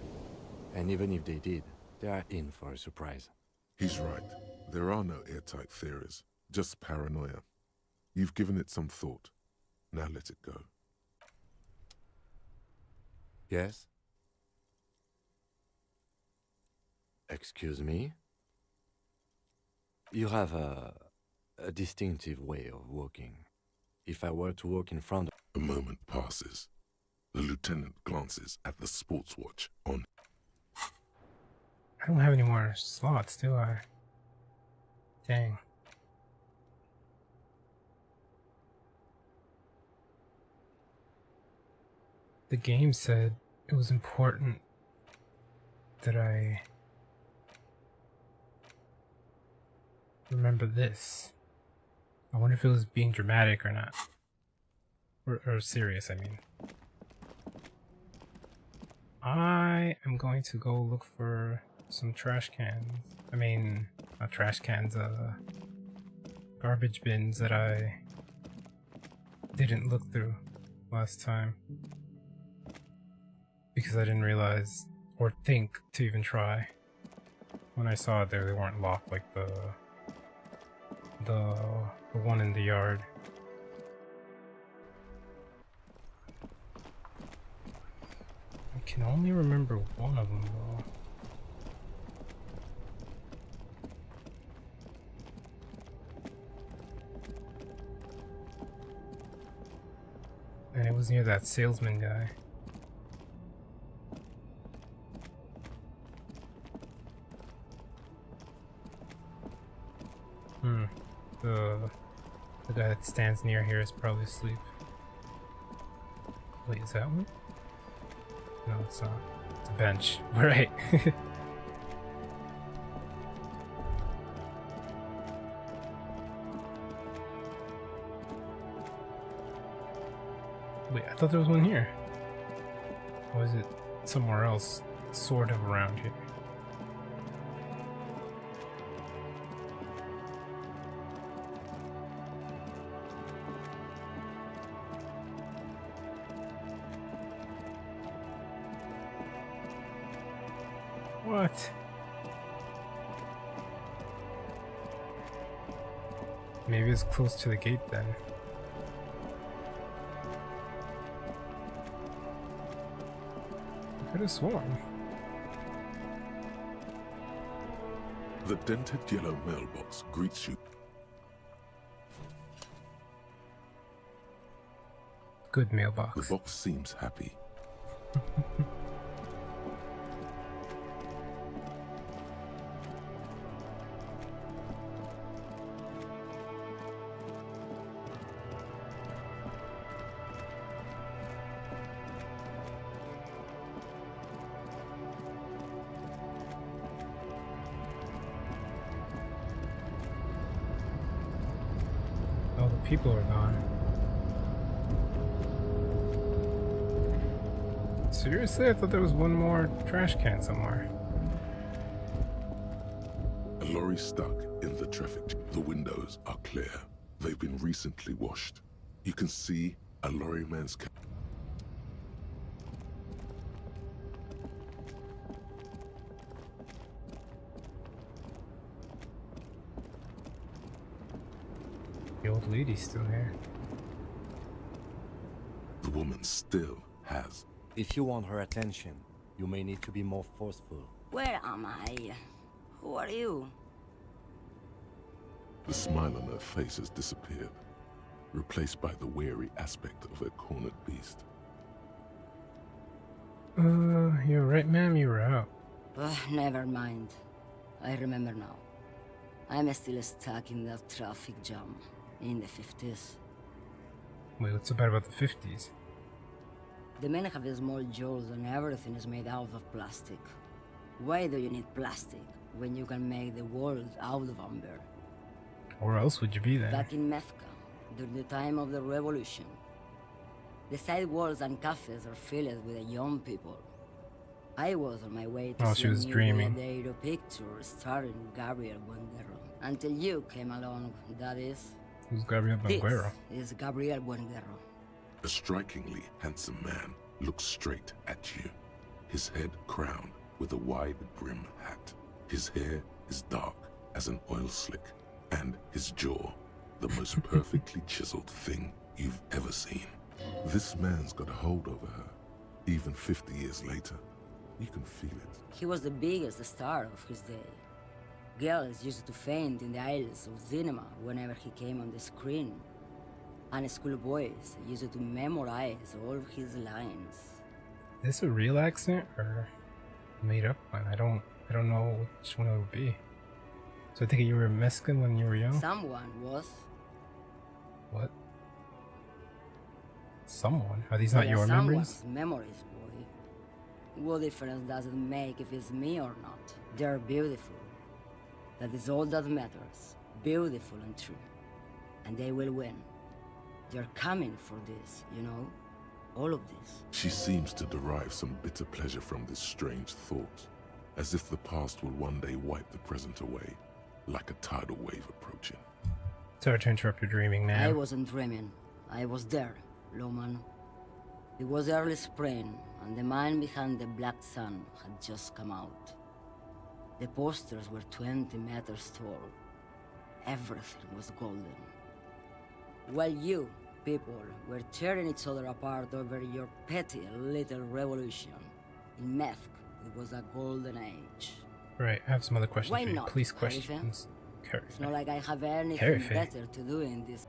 And even if they did, they are in for a surprise. He's right. There are no airtight theories, just paranoia. You've given it some thought. Now let it go. Yes? Excuse me? You have a distinctive way of walking. If I were to walk in front of... A moment passes. The lieutenant glances at the sports watch on. I don't have any more slots, do I? Dang. The game said it was important that I remember this. I wonder if it was being dramatic or not. Or serious, I mean. I am going to go look for some trash cans. I mean, not trash cans, garbage bins that I didn't look through last time. Because I didn't realize or think to even try. When I saw it there, they weren't locked like the one in the yard. I can only remember one of them though. And it was near that salesman guy. The guy that stands near here is probably asleep. Wait, is that one? No, it's not. It's a bench. Right. Wait, I thought there was one here. Or is it somewhere else, sort of around here? What? Maybe it's close to the gate then. I could have sworn. The dented yellow mailbox greets you. Good mailbox. The box seems happy. Oh, the people are gone. Seriously? I thought there was one more trash can somewhere. A lorry stuck in the traffic jam. The windows are clear. They've been recently washed. You can see a lorryman's cap. The old lady's still here. The woman still has. If you want her attention, You may need to be more forceful. Where am I? Who are you? The smile on her face has disappeared, replaced by the wary aspect of a cornered beast. You're right, ma'am. You were out. Never mind. I remember now. I'm still stuck in that traffic jam in the 50s. Wait, what's so bad about the 50s? The men have small jaws and everything is made out of plastic. Why do you need plastic when you can make the world out of amber? Where else would you be then? Back in Mecca, during the time of the revolution, the sidewalks and cafes are filled with young people. I was on my way to Oh, see she was a new dreaming. Gladiator picture starring Gabriel Buenguerra. Until you came along, that is. Who's Gabriel Buenguerra? This is Gabriel Buenguerra. A strikingly handsome man looks straight at you, his head crowned with a wide brim hat. His hair is dark as an oil slick, and his jaw the most perfectly chiseled thing you've ever seen. This man's got a hold over her, even 50 years later. You can feel it. He was the biggest star of his day. Girls used to faint in the aisles of cinema whenever he came on the screen. And schoolboys used to memorize all of his lines. Is this a real accent or made up one? I don't know which one it would be. So I think you were Mexican when you were young? Someone was. What? Someone? Are these not They are your memories? someone's memories, boy. What difference does it make if it's me or not? They're beautiful. That is all that matters. Beautiful and true. And they will win. They're coming for this, you know? All of this. She seems to derive some bitter pleasure from this strange thought, as if the past will one day wipe the present away, like a tidal wave approaching. Sorry to interrupt your dreaming, I man. wasn't dreaming. I was there, Loman. It was early spring, and the man behind the black sun had just come out. The posters were 20 meters tall. Everything was golden. While you, people, were tearing each other apart over your petty little revolution, in Meth, it was a golden age. Right, I have some other questions Why for you. not, Please, Khalifa? questions. It's not like I have anything Terrific. better to do in this.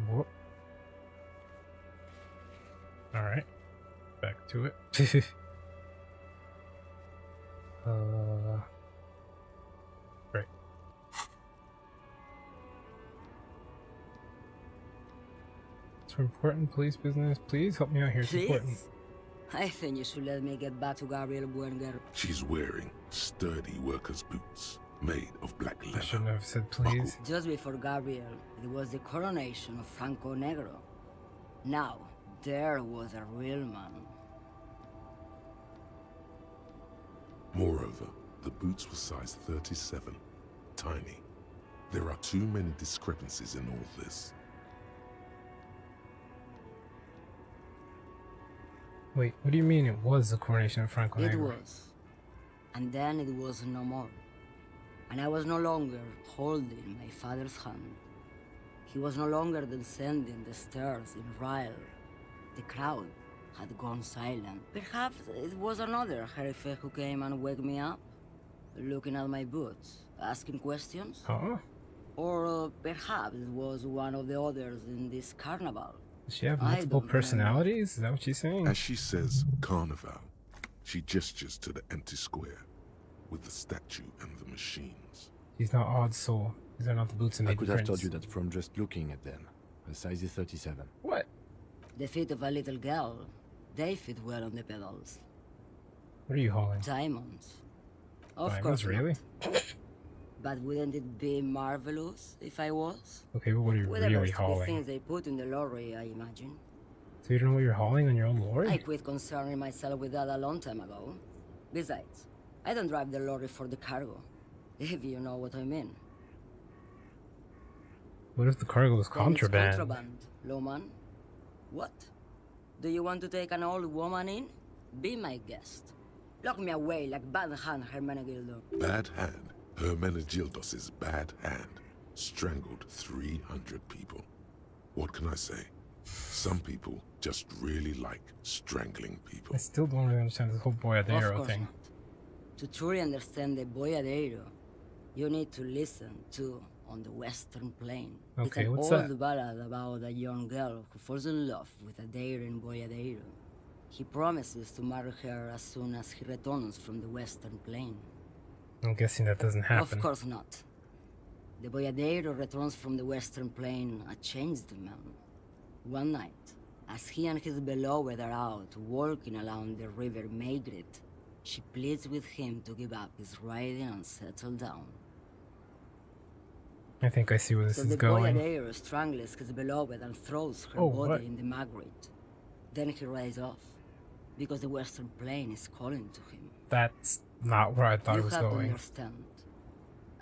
Whoop. Alright. Back to it. Right. It's important police business. Please help me out here. It's important. Please? I think you should let me get back to Gabriel Buenguerra. She's wearing sturdy worker's boots made of black I leather. shouldn't have said please. Just before Gabriel, it was the coronation of Franco Negro. Now, there was a real man. Moreover, the boots were size 37, tiny. There are too many discrepancies in all this. Wait, what do you mean it was the coronation of Franco It Negro? was. And then it was no more. And I was no longer holding my father's hand. He was no longer descending the stairs in Ryle. The crowd had gone silent. Perhaps it was another Jerife who came and woke me up, looking at my boots, asking questions. Huh? Or perhaps it was one of the others in this carnival. Does she have I multiple don't personalities? Is that what she's saying? As she says carnival, she gestures to the empty square with the statue and the machines. He's not Odd Soul. These are not the boots and I the could have told you that from just looking at them. A size is 37. What? The feet of a little girl, they fit well on the pedals. What are you hauling? Diamonds. Of Diamonds, course really? not. But wouldn't it be marvelous if I was? Okay, but what are you With the really rest of the hauling? things they put in the lorry, I imagine. So you don't know what you're hauling on your own I lorry? quit concerning myself with that a long time ago. Besides, I don't drive the lorry for the cargo, if you know what I mean. What if the cargo is Then contraband? It's contraband, Loman. What? Do you want to take an old woman in? Be my guest. Lock me away like Bad Hand Hermenegildo. Bad hand, Hermenegildos's bad hand, strangled 300 people. What can I say? Some people just really like strangling people. I still don't really understand this whole Of boyadero course thing. not. To truly understand the boyadero, you need to listen to On the Western Plain. Okay, it's an what's old that? ballad about a young girl who falls in love with a daring boyadero. He promises to marry her as soon as he returns from the Western Plain. I'm guessing that doesn't happen. Of course not. The boyadero returns from the Western Plain a changed man. One night, as he and his beloved are out walking along the river Maigret, she pleads with him to give up his riding and settle down. I think I see where this So is the going. boyadero strangles his beloved and throws her Oh, body what? in the Maigret. Then he rides off, because the Western Plain is calling to him. That's not where I thought You it was have to going. understand.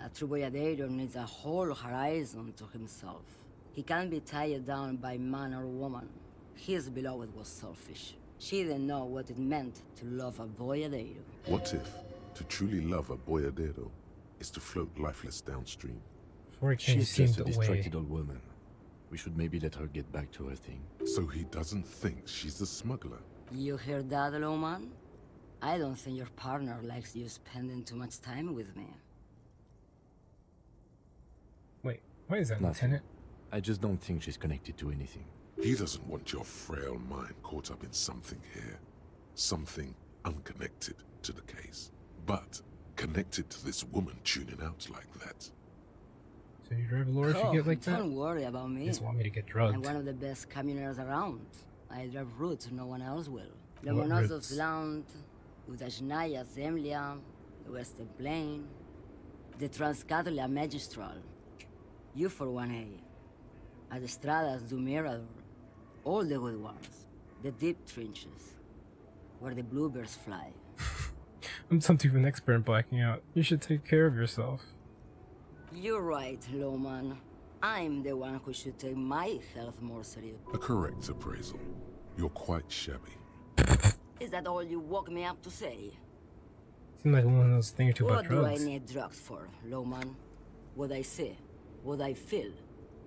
A true boyadero needs a whole horizon to himself. He can't be tied down by man or woman. His beloved was selfish. She didn't know what it meant to love a boyadero. What if to truly love a boyadero is to float lifeless downstream? Before he came, he She's just seemed a away. distracted old woman. We should maybe let her get back to her thing. So he doesn't think she's a smuggler. You hear that, Lowman? I don't think your partner likes you spending too much time with me. Wait, what is that, Nothing. Lieutenant? I just don't think she's connected to anything. He doesn't want your frail mind caught up in something here. Something unconnected to the case. But connected to this woman tuning out like that. So you drive a lorry if you get like that? Don't worry about me. You just want me to get I'm drugged. one of the best camioners around. I drive routes no one else will. What Lomonosov routes? Land, Udajnaya Zemlya, the Western Plain, the Transcatolia Magistral, U41A, Adestradas du Mirador, all the good ones, the deep trenches, where the bluebirds fly. I'm something of an expert in blacking out. You should take care of yourself. You're right, Lowman. I'm the one who should take my health more seriously. A correct appraisal. You're quite shabby. Is that all you woke me up to say? Seems like one of those thing or two about What do I drugs. need drugs for, Lowman? What I see, what I feel,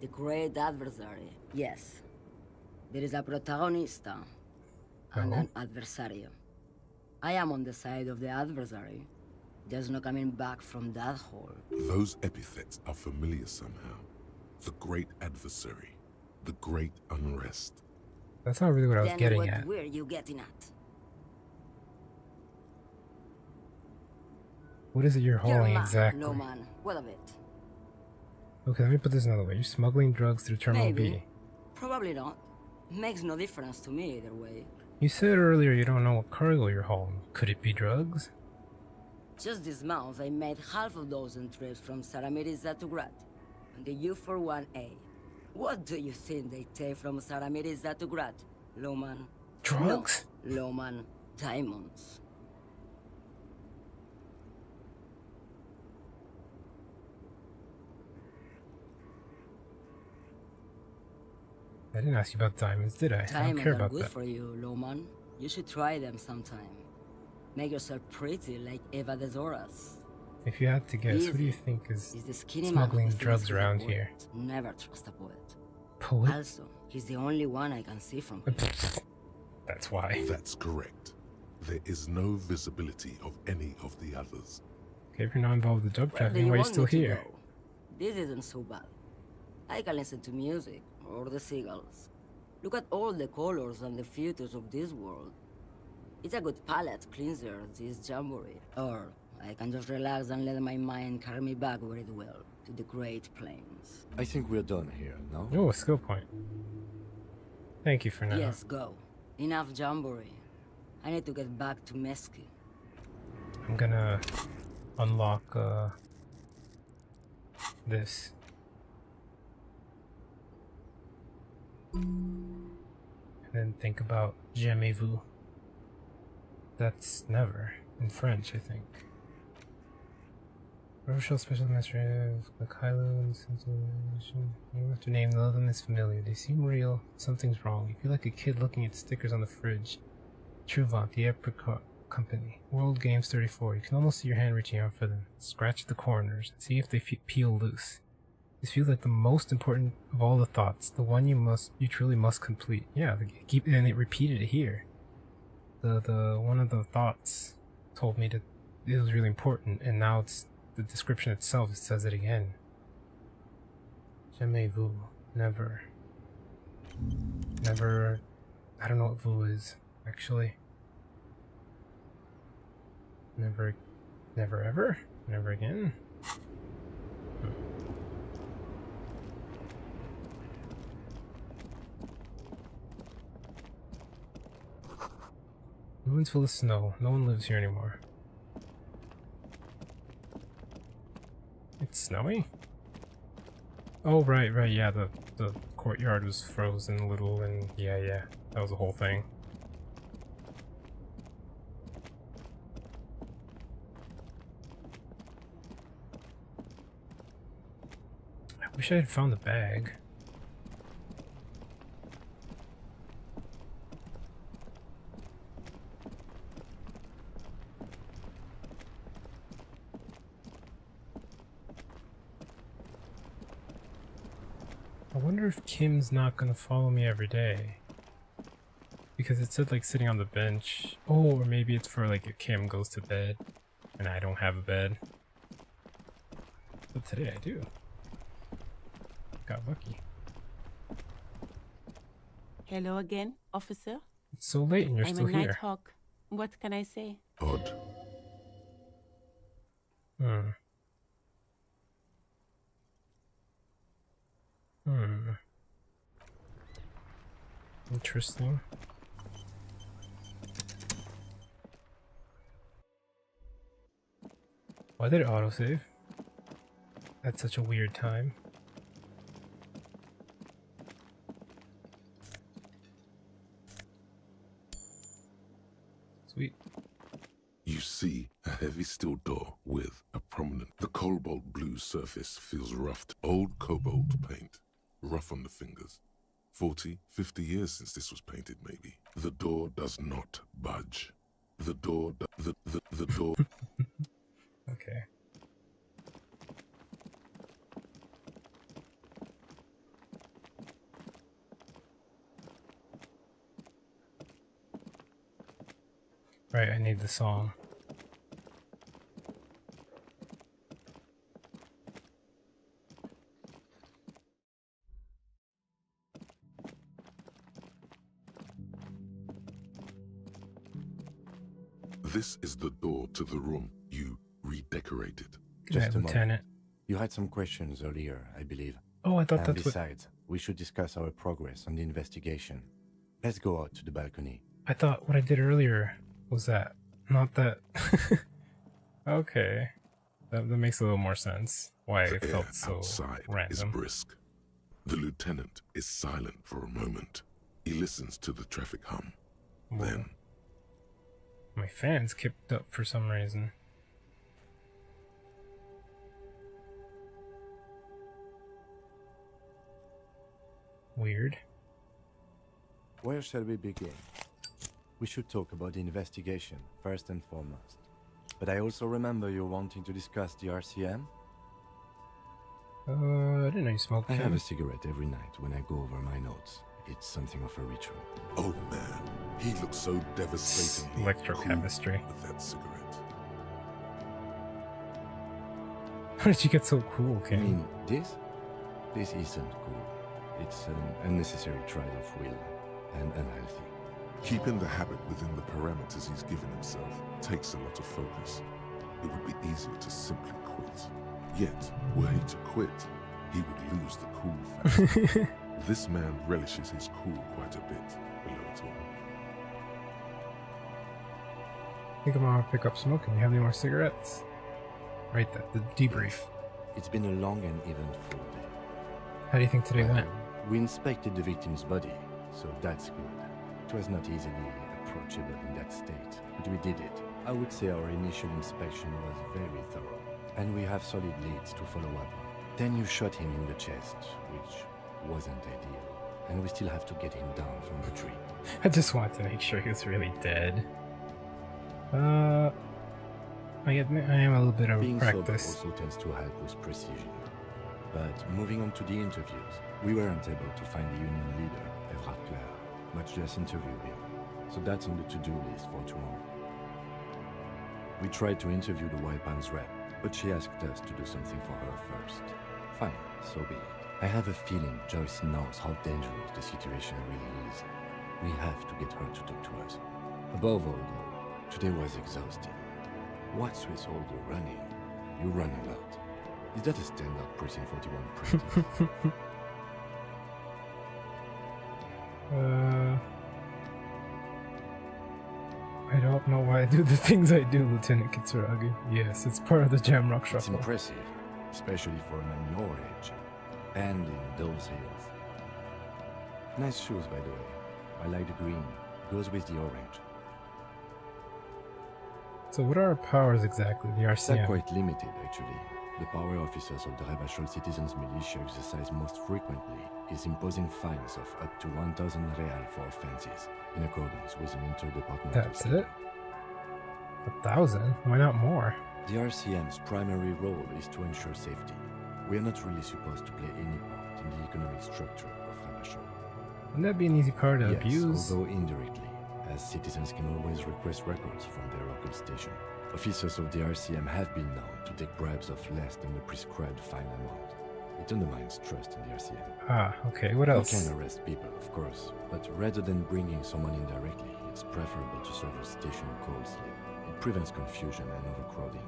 the great adversary. Yes, there is a protagonista and Oh. an adversario. I am on the side of the adversary. There's no coming back from that hole. Those epithets are familiar somehow. The great adversary. The great unrest. That's not really what I was Then getting what at. were you getting at? What is it you're You're hauling mad, exactly? Lowman. What of it? Okay, let me put this another way. You're smuggling drugs through Terminal Maybe. B. Probably not. Makes no difference to me either way. You said earlier you don't know what cargo you're hauling. Could it be drugs? Just this month, I made half a dozen trips from Saramiris to Grad, on the U41A. What do you think they take from Saramiris to Grad, Lowman? Drugs? No, Lowman, diamonds. I didn't ask you about diamonds, did I? I don't Diamonds care are about good that. for you, Lowman. You should try them sometime. Make yourself pretty like Eva de Zoras. If you had to guess, who do you Easy. think is He's the skinny smuggling man who thinks drugs he's a around poet. here? Never trust a poet. Poet? Also, he's the only one I can see from here. That's why. That's correct. There is no visibility of any of the others. Okay, if you're not involved with the drug Where do trafficking, you why are you want still me to here? go? This isn't so bad. I can listen to music, or the seagulls. Look at all the colors and the futures of this world. It's a good palate cleanser, this jamboree. Or I can just relax and let my mind carry me back where it will, to the Great Plains. I think we're done here, no? Oh, a skill point. Thank you for now. Yes, go. Enough jamboree. I need to get back to Mesky. I'm gonna unlock this. And then think about jamais vu. That's never in French, I think. Rochelle Special Administrative, the Kylo and Sensation. You don't have to name none of them is familiar. They seem real. Something's wrong. You feel like a kid looking at stickers on the fridge. Truvant, the Apricot Company. World Games 34. You can almost see your hand reaching out for them. Scratch the corners. See if they peel loose. This feels like the most important of all the thoughts, the one you truly must complete. Yeah, keep and it repeated it here. The one of the thoughts told me that it was really important, and now it's the description itself. It says it again. Jamais vu, never, never. I don't know what vu is actually. Never, never ever, never again. Ruins full of snow. No one lives here anymore. It's snowy? Oh, right, yeah, the courtyard was frozen a little, and yeah, that was the whole thing. I wish I had found the bag. I wonder if Kim's not gonna follow me every day. Because it said like sitting on the bench. Oh, or maybe it's for like if Kim goes to bed and I don't have a bed. But today I do. Got lucky. Hello again, officer. It's so late and you're I'm still a here. Nighthawk. What can I say? Odd. Interesting. Why did it autosave? At such a weird time. Sweet. You see a heavy steel door with a prominent. The cobalt blue surface feels roughed. Old cobalt paint. Rough on the fingers. 40, 50 years since this was painted, maybe. The door does not budge. The door, the door. Okay. Right, I need the song. This is the door to the room you redecorated. Good night, Just a moment. Lieutenant. You had some questions earlier, I believe. Oh, I thought And that's what besides, we should discuss our progress on the investigation. Let's go out to the balcony. I thought what I did earlier was that. Not that. Okay. That makes a little more sense. Why The it air felt so outside is random. brisk. The lieutenant is silent for a moment. He listens to the traffic hum. Whoa. Then, My fan's kicked up for some reason. Weird. Where shall we begin? We should talk about the investigation, first and foremost. But I also remember you wanting to discuss the RCM. I didn't know you smoked. I have Kim. a cigarette every night when I go over my notes. It's something of a ritual. oh man, he looks so devastatingly Electrochemistry. cool with that cigarette. How did you get so cool, I Kim? mean, this? This isn't cool. It's an unnecessary trial of will and unhealthy. Keeping the habit within the parameters he's given himself takes a lot of focus. It would be easier to simply quit. Yet, were he to quit, he would lose the cool factor. This man relishes his cool quite a bit, below it all. I think I'm gonna pick up smoking. You have any more cigarettes? Right, the debrief. It's been a long and eventful day. How do you think today went? We inspected the victim's body, so that's good. It was not easily approachable in that state, but we did it. I would say our initial inspection was very thorough, and we have solid leads to follow up on. Then you shot him in the chest, which wasn't ideal, and we still have to get him down from the tree. I just wanted to make sure he was really dead. I admit I am a little bit of Being sober practice. also tends to help with precision. But moving on to the interviews, we weren't able to find the union leader, Everard Clare, much less interview him. So that's on the to-do list for tomorrow. We tried to interview the Wild Pines rep, but she asked us to do something for her first. Fine, so be it. I have a feeling Joyce knows how dangerous the situation really is. We have to get her to talk to us. Above all, though, today was exhausting. What's with all the running? You run a lot. Is that a standard Precinct 41 practice? I don't know why I do the things I do, Lieutenant Kitsuragi. Yes, it's part of the Jamrock It's Shuffle. impressive, especially for a man your age. And in those heels. Nice shoes, by the way. I like the green. Goes with the orange. So what are our powers exactly? The They're RCM? quite limited, actually. The power officers of the Rebachol Citizens Militia exercise most frequently is imposing fines of up to 1,000 real for offenses, in accordance with an interdepartmental That's it? schedule. 1,000? Why not more? The RCM's primary role is to ensure safety. We are not really supposed to play any part in the economic structure of Rebachol. Wouldn't that be an easy power to Yes, abuse? although indirectly, as citizens can always request records from their local station. Officers of the RCM have been known to take bribes of less than the prescribed fine amount. It undermines trust in the RCM. Ah, okay, what You else? can arrest people, of course, but rather than bringing someone in directly, it's preferable to serve a station call slip. It prevents confusion and overcrowding.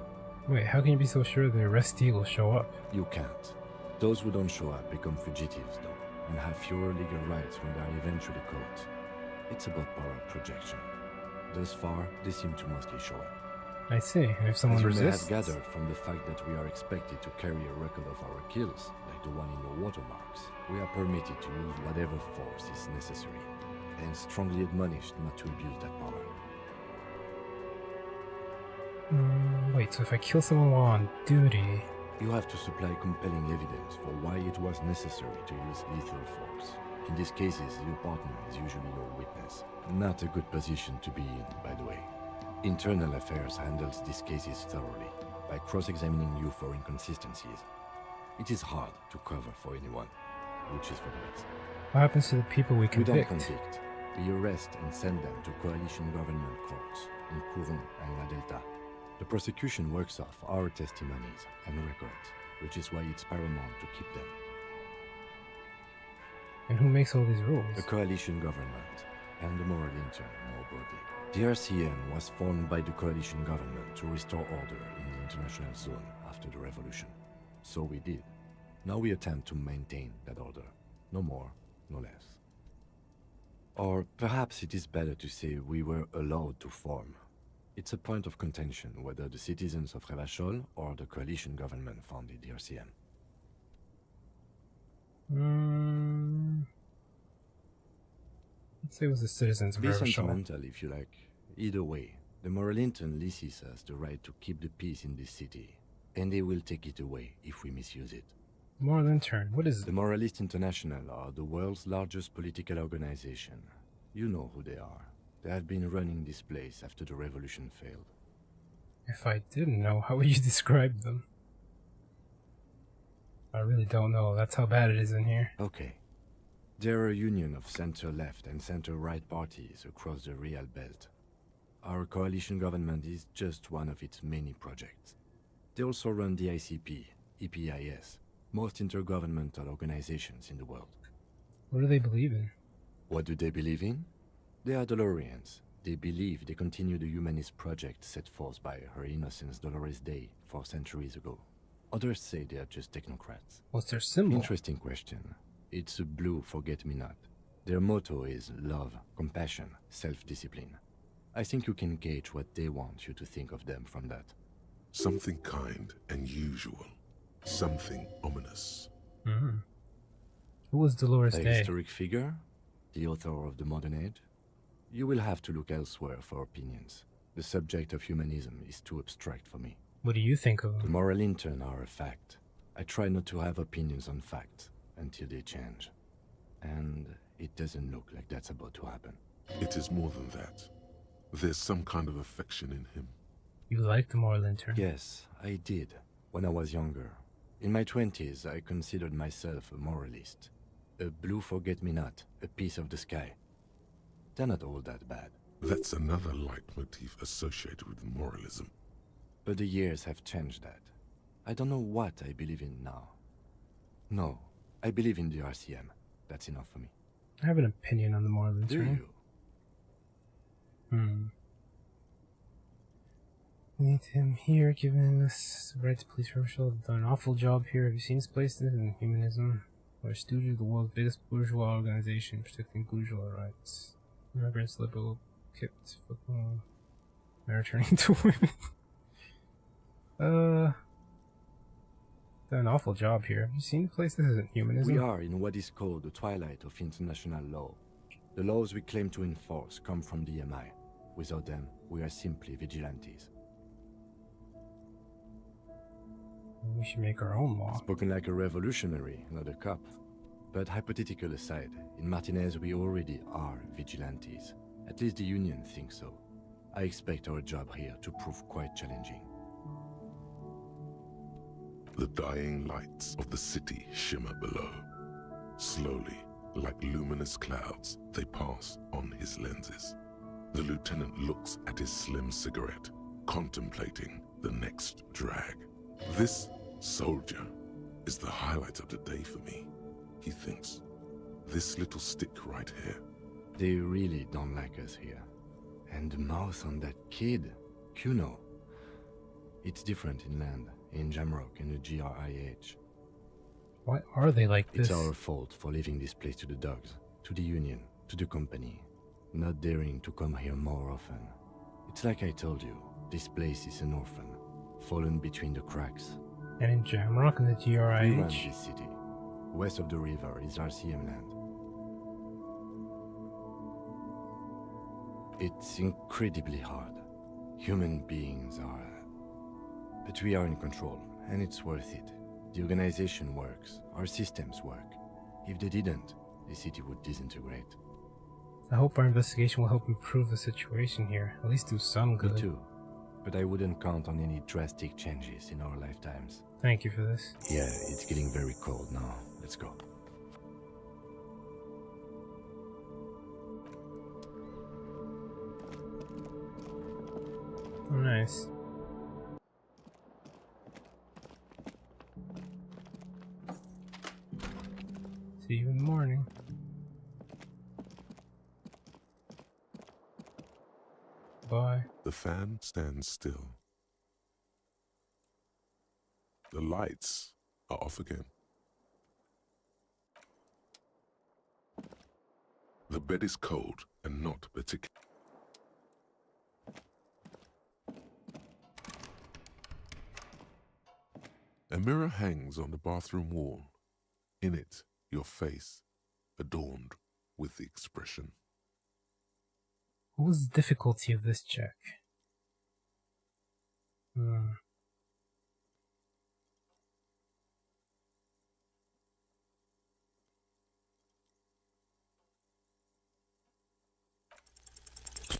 Wait, how can you be so sure the arrestee will show up? You can't. Those who don't show up become fugitives, though, and have fewer legal rights when they are eventually caught. It's about power projection. Thus far, they seem to mostly show up. I see, and if someone As you may resists... have gathered from the fact that we are expected to carry a record of our kills, like the one in your watermarks, we are permitted to use whatever force is necessary, and strongly admonished not to abuse that power. Wait, so if I kill someone while on duty... You have to supply compelling evidence for why it was necessary to use lethal force. In these cases, your partner is usually your witness. Not a good position to be in, by the way. Internal Affairs handles these cases thoroughly, by cross-examining you for inconsistencies. It is hard to cover for anyone, which is for the best. What happens to the people we We don't convict? convict. We arrest and send them to coalition government courts in Courron and La Delta. The prosecution works off our testimonies and records, which is why it's paramount to keep them. And who makes all these rules? The coalition government and the moral intern more broadly. The RCM was formed by the coalition government to restore order in the international zone after the revolution. So we did. Now we attempt to maintain that order. No more, no less. Or perhaps it is better to say we were allowed to form. It's a point of contention whether the citizens of Rebachol or the coalition government founded the RCM. Let's say it was the citizens of Be Rebachol. sentimental if you like. Either way, the moral intern leases us the right to keep the peace in this city, and they will take it away if we misuse it. Moral intern, what is The it? Moralists International are the world's largest political organization. You know who they are. They have been running this place after the revolution failed. If I didn't know, how would you describe them? I really don't know, that's how bad it is in here. Okay. They're a union of center-left and center-right parties across the Real Belt. Our coalition government is just one of its many projects. They also run the ICP, EPIS, most intergovernmental organizations in the world. What do they believe in? What do they believe in? They are Dolorians. They believe they continue the humanist project set forth by Her Innocence Dolores Day 4 centuries ago. Others say they are just technocrats. What's their symbol? Interesting question. It's a blue forget-me-not. Their motto is love, compassion, self-discipline. I think you can gauge what they want you to think of them from that. Something kind and usual. Something ominous. Mm-hmm. Who was Dolores A Day? historic figure? The author of the modern age? You will have to look elsewhere for opinions. The subject of humanism is too abstract for me. What do you think of The him? moral intern are a fact. I try not to have opinions on facts until they change. And it doesn't look like that's about to happen. It is more than that. There's some kind of affection in him. You like the moral intern? Yes, I did, when I was younger. In my 20s, I considered myself a moralist. A blue forget-me-not, a piece of the sky. They're not all that bad. That's another leitmotif associated with moralism. But the years have changed that. I don't know what I believe in now. No, I believe in the RCM. That's enough for me. I have an opinion on the Marlins, Do right? you? We need him here, giving us the right to police official. Done an awful job here. Have you seen this place? This is humanism. We're a stooge of the world's biggest bourgeois organization protecting bourgeois rights. Immigrants, liberal, kept football. They're turning to women. Done an awful job here. Have you seen the place? This isn't humanism. We are in what is called the twilight of international law. The laws we claim to enforce come from the MI. Without them, we are simply vigilantes. We should make our own law. Spoken like a revolutionary, not a cop. But hypothetical aside, in Martinez we already are vigilantes. At least the Union thinks so. I expect our job here to prove quite challenging. The dying lights of the city shimmer below. Slowly, like luminous clouds, they pass on his lenses. The lieutenant looks at his slim cigarette, contemplating the next drag. This soldier is the highlight of the day for me, he thinks. This little stick right here. They really don't like us here. And the mouth on that kid, Kuno. It's different inland, in Jamrock and the GRIH. Why are they like this? It's our fault for leaving this place to the dogs, to the Union, to the company. Not daring to come here more often. It's like I told you, this place is an orphan, fallen between the cracks. And in Jamrock and the We run GRIH? this city. West of the river is RCM land. It's incredibly hard. Human beings are... But we are in control, and it's worth it. The organization works, our systems work. If they didn't, the city would disintegrate. I hope our investigation will help improve the situation here. At least do some Me good. too. But I wouldn't count on any drastic changes in our lifetimes. Thank you for this. Yeah, it's getting very cold now. Let's go. Oh, nice. See you in the morning. Bye. The fan stands still. The lights are off again. The bed is cold and not particular. A mirror hangs on the bathroom wall. In it, your face, adorned with the expression. What was the difficulty of this check?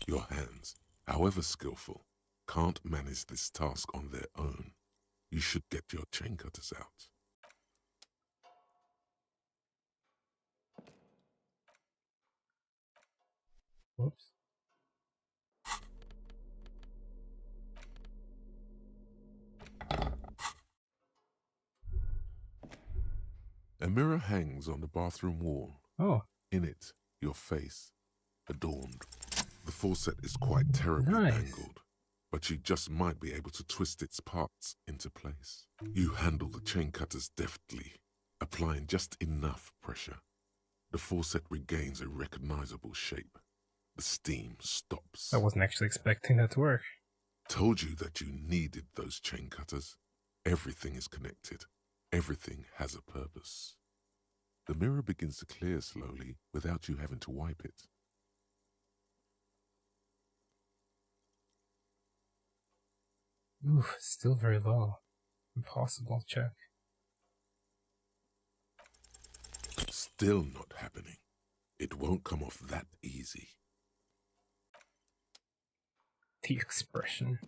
Your hands, however skillful, can't manage this task on their own. You should get your chain cutters out. Whoops. A mirror hangs on the bathroom wall. Oh, In it, your face, adorned. The faucet is quite terribly Nice. angled, but you just might be able to twist its parts into place. You handle the chain cutters deftly, applying just enough pressure. The faucet regains a recognizable shape. The steam stops. I wasn't actually expecting that to work. Told you that you needed those chain cutters. Everything is connected. Everything has a purpose. The mirror begins to clear slowly without you having to wipe it. Ooh, it's still very low. Impossible check. Still not happening. It won't come off that easy. The expression.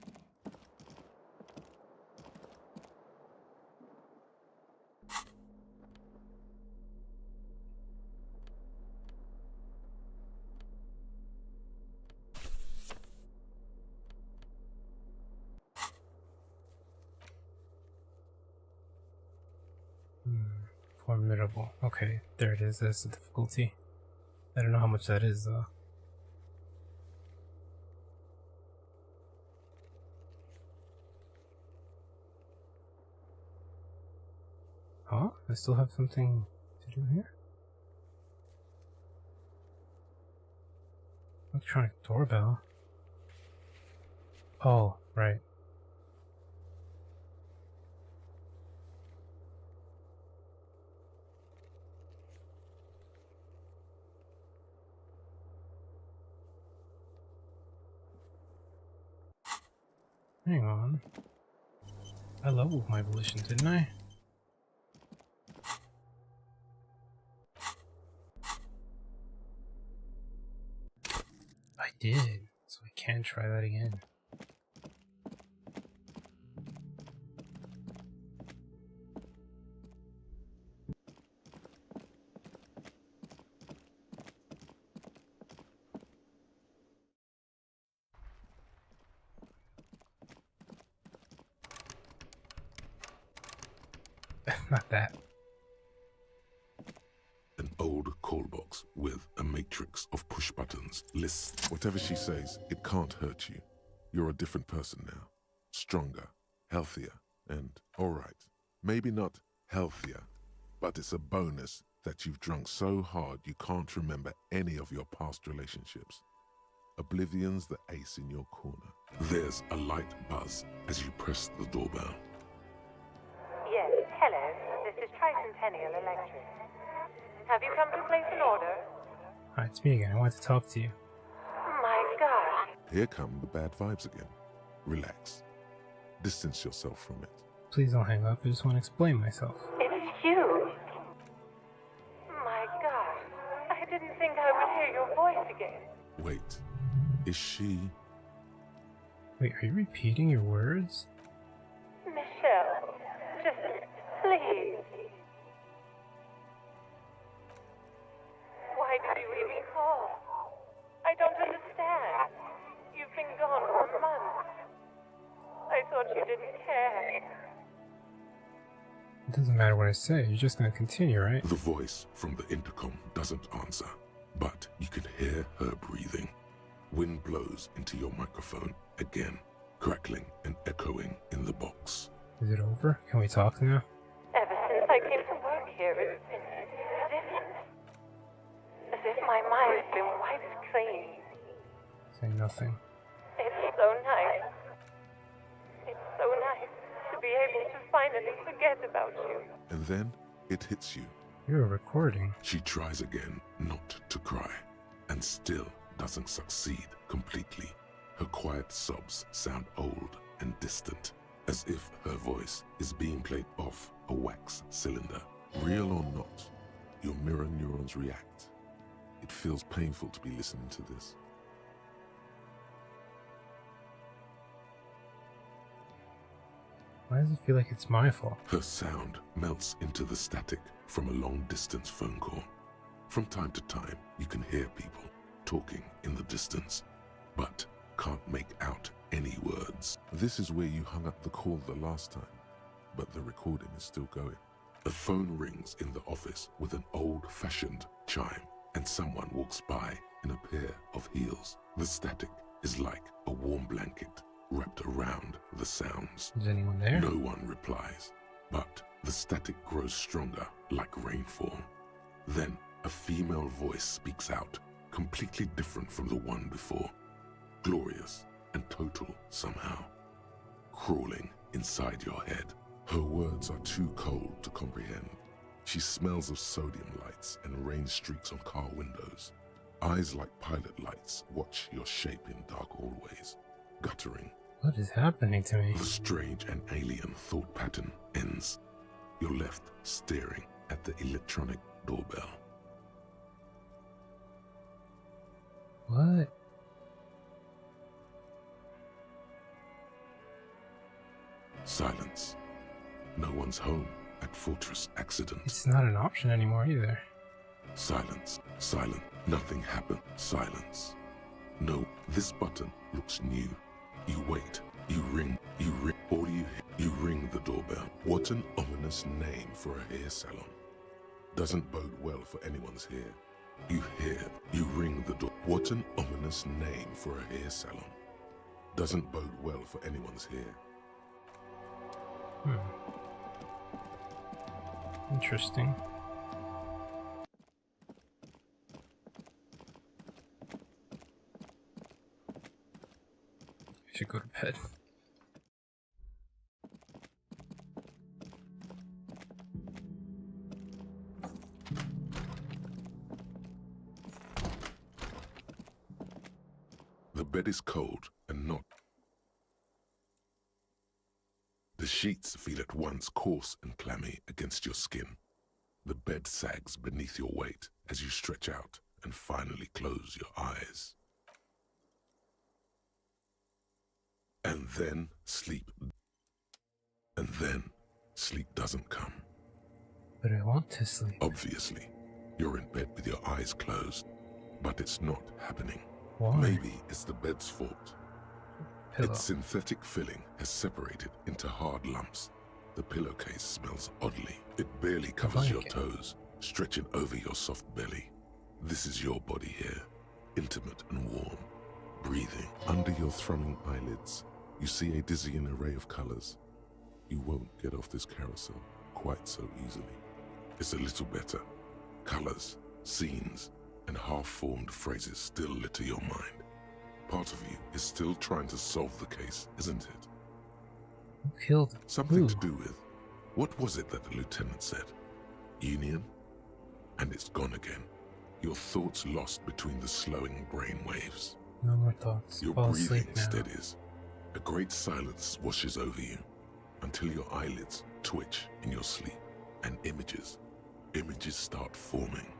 Formidable. Okay, there it is. That's the difficulty. I don't know how much that is, though. Huh? I still have something to do here? Electronic doorbell? Oh, right. Hang on. I leveled my volition, didn't I? I did, so I can't try that again. Not that. An old call box with a matrix of push buttons lists. Whatever she says, it can't hurt you. You're a different person now. Stronger, healthier, and alright. Maybe not healthier, but it's a bonus that you've drunk so hard you can't remember any of your past relationships. Oblivion's the ace in your corner. There's a light buzz as you press the doorbell. Yes, hello. This is Tricentennial Electric. Have you come to place an order? Hi, it's me again. I want to talk to you. My gosh. Here come the bad vibes again. Relax. Distance yourself from it. Please don't hang up. I just want to explain myself. It's you. My gosh. I didn't think I would hear your voice again. Wait, is she... Wait, are you repeating your words? Michelle, just please. Why did you even call? I don't understand. You've been gone for months. I thought you didn't care. It doesn't matter what I say. You're just going to continue, right? The voice from the intercom doesn't answer, but you can hear her breathing. Wind blows into your microphone again, crackling and echoing in the box. Is it over? Can we talk now? Ever since I came to work here, it's been different. As if my mind's been wiped clean. Say nothing. It's so nice. It's so nice to be able to finally forget about you. And then it hits you. You're recording. She tries again not to cry, and still doesn't succeed completely. Her quiet sobs sound old and distant, as if her voice is being played off a wax cylinder. Real or not, your mirror neurons react. It feels painful to be listening to this. Why does it feel like it's my fault? Her sound melts into the static from a long-distance phone call. From time to time, you can hear people talking in the distance, but can't make out any words. This is where you hung up the call the last time, but the recording is still going. A phone rings in the office with an old-fashioned chime, and someone walks by in a pair of heels. The static is like a warm blanket wrapped around the sounds. Is anyone there? No one replies, but the static grows stronger like rainfall. Then a female voice speaks out, completely different from the one before. Glorious and total somehow. Crawling inside your head. Her words are too cold to comprehend. She smells of sodium lights and rain streaks on car windows. Eyes like pilot lights watch your shape in dark hallways. Guttering. What is happening to me? The strange and alien thought pattern ends. You're left staring at the electronic doorbell. What? Silence. No one's home at Fortress Accident. It's not an option anymore either. Silence. Silent. Nothing happened. Silence. No, this button looks new. You wait. You ring. You ring. All you ring the doorbell. What an ominous name for a hair salon. Doesn't bode well for anyone's hair. You ring the door. What an ominous name for a hair salon. Doesn't bode well for anyone's hair. Interesting. I should go to bed. The bed is cold and not. The sheets feel at once coarse and clammy against your skin. The bed sags beneath your weight as you stretch out and finally close your eyes. And then sleep. And then sleep doesn't come. But I want to sleep. Obviously, you're in bed with your eyes closed, but it's not happening. Why? Maybe it's the bed's fault. Pillow. Its synthetic filling has separated into hard lumps. The pillowcase smells oddly. It barely covers your toes, stretching over your soft belly. This is your body here, intimate and warm. Breathing under your thrumming eyelids, you see a dizzying array of colors. You won't get off this carousel quite so easily. It's a little better. Colors, scenes, and half-formed phrases still litter your mind. Part of you is still trying to solve the case, isn't it? Who killed Something who? to do with, what was it that the lieutenant said? Union? And it's gone again. Your thoughts lost between the slowing brain waves. No more thoughts. Your Fall breathing asleep now. steadies. A great silence washes over you until your eyelids twitch in your sleep and images start forming.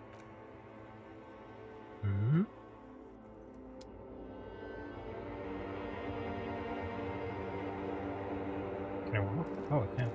Hmm? Can I walk? Oh, I can.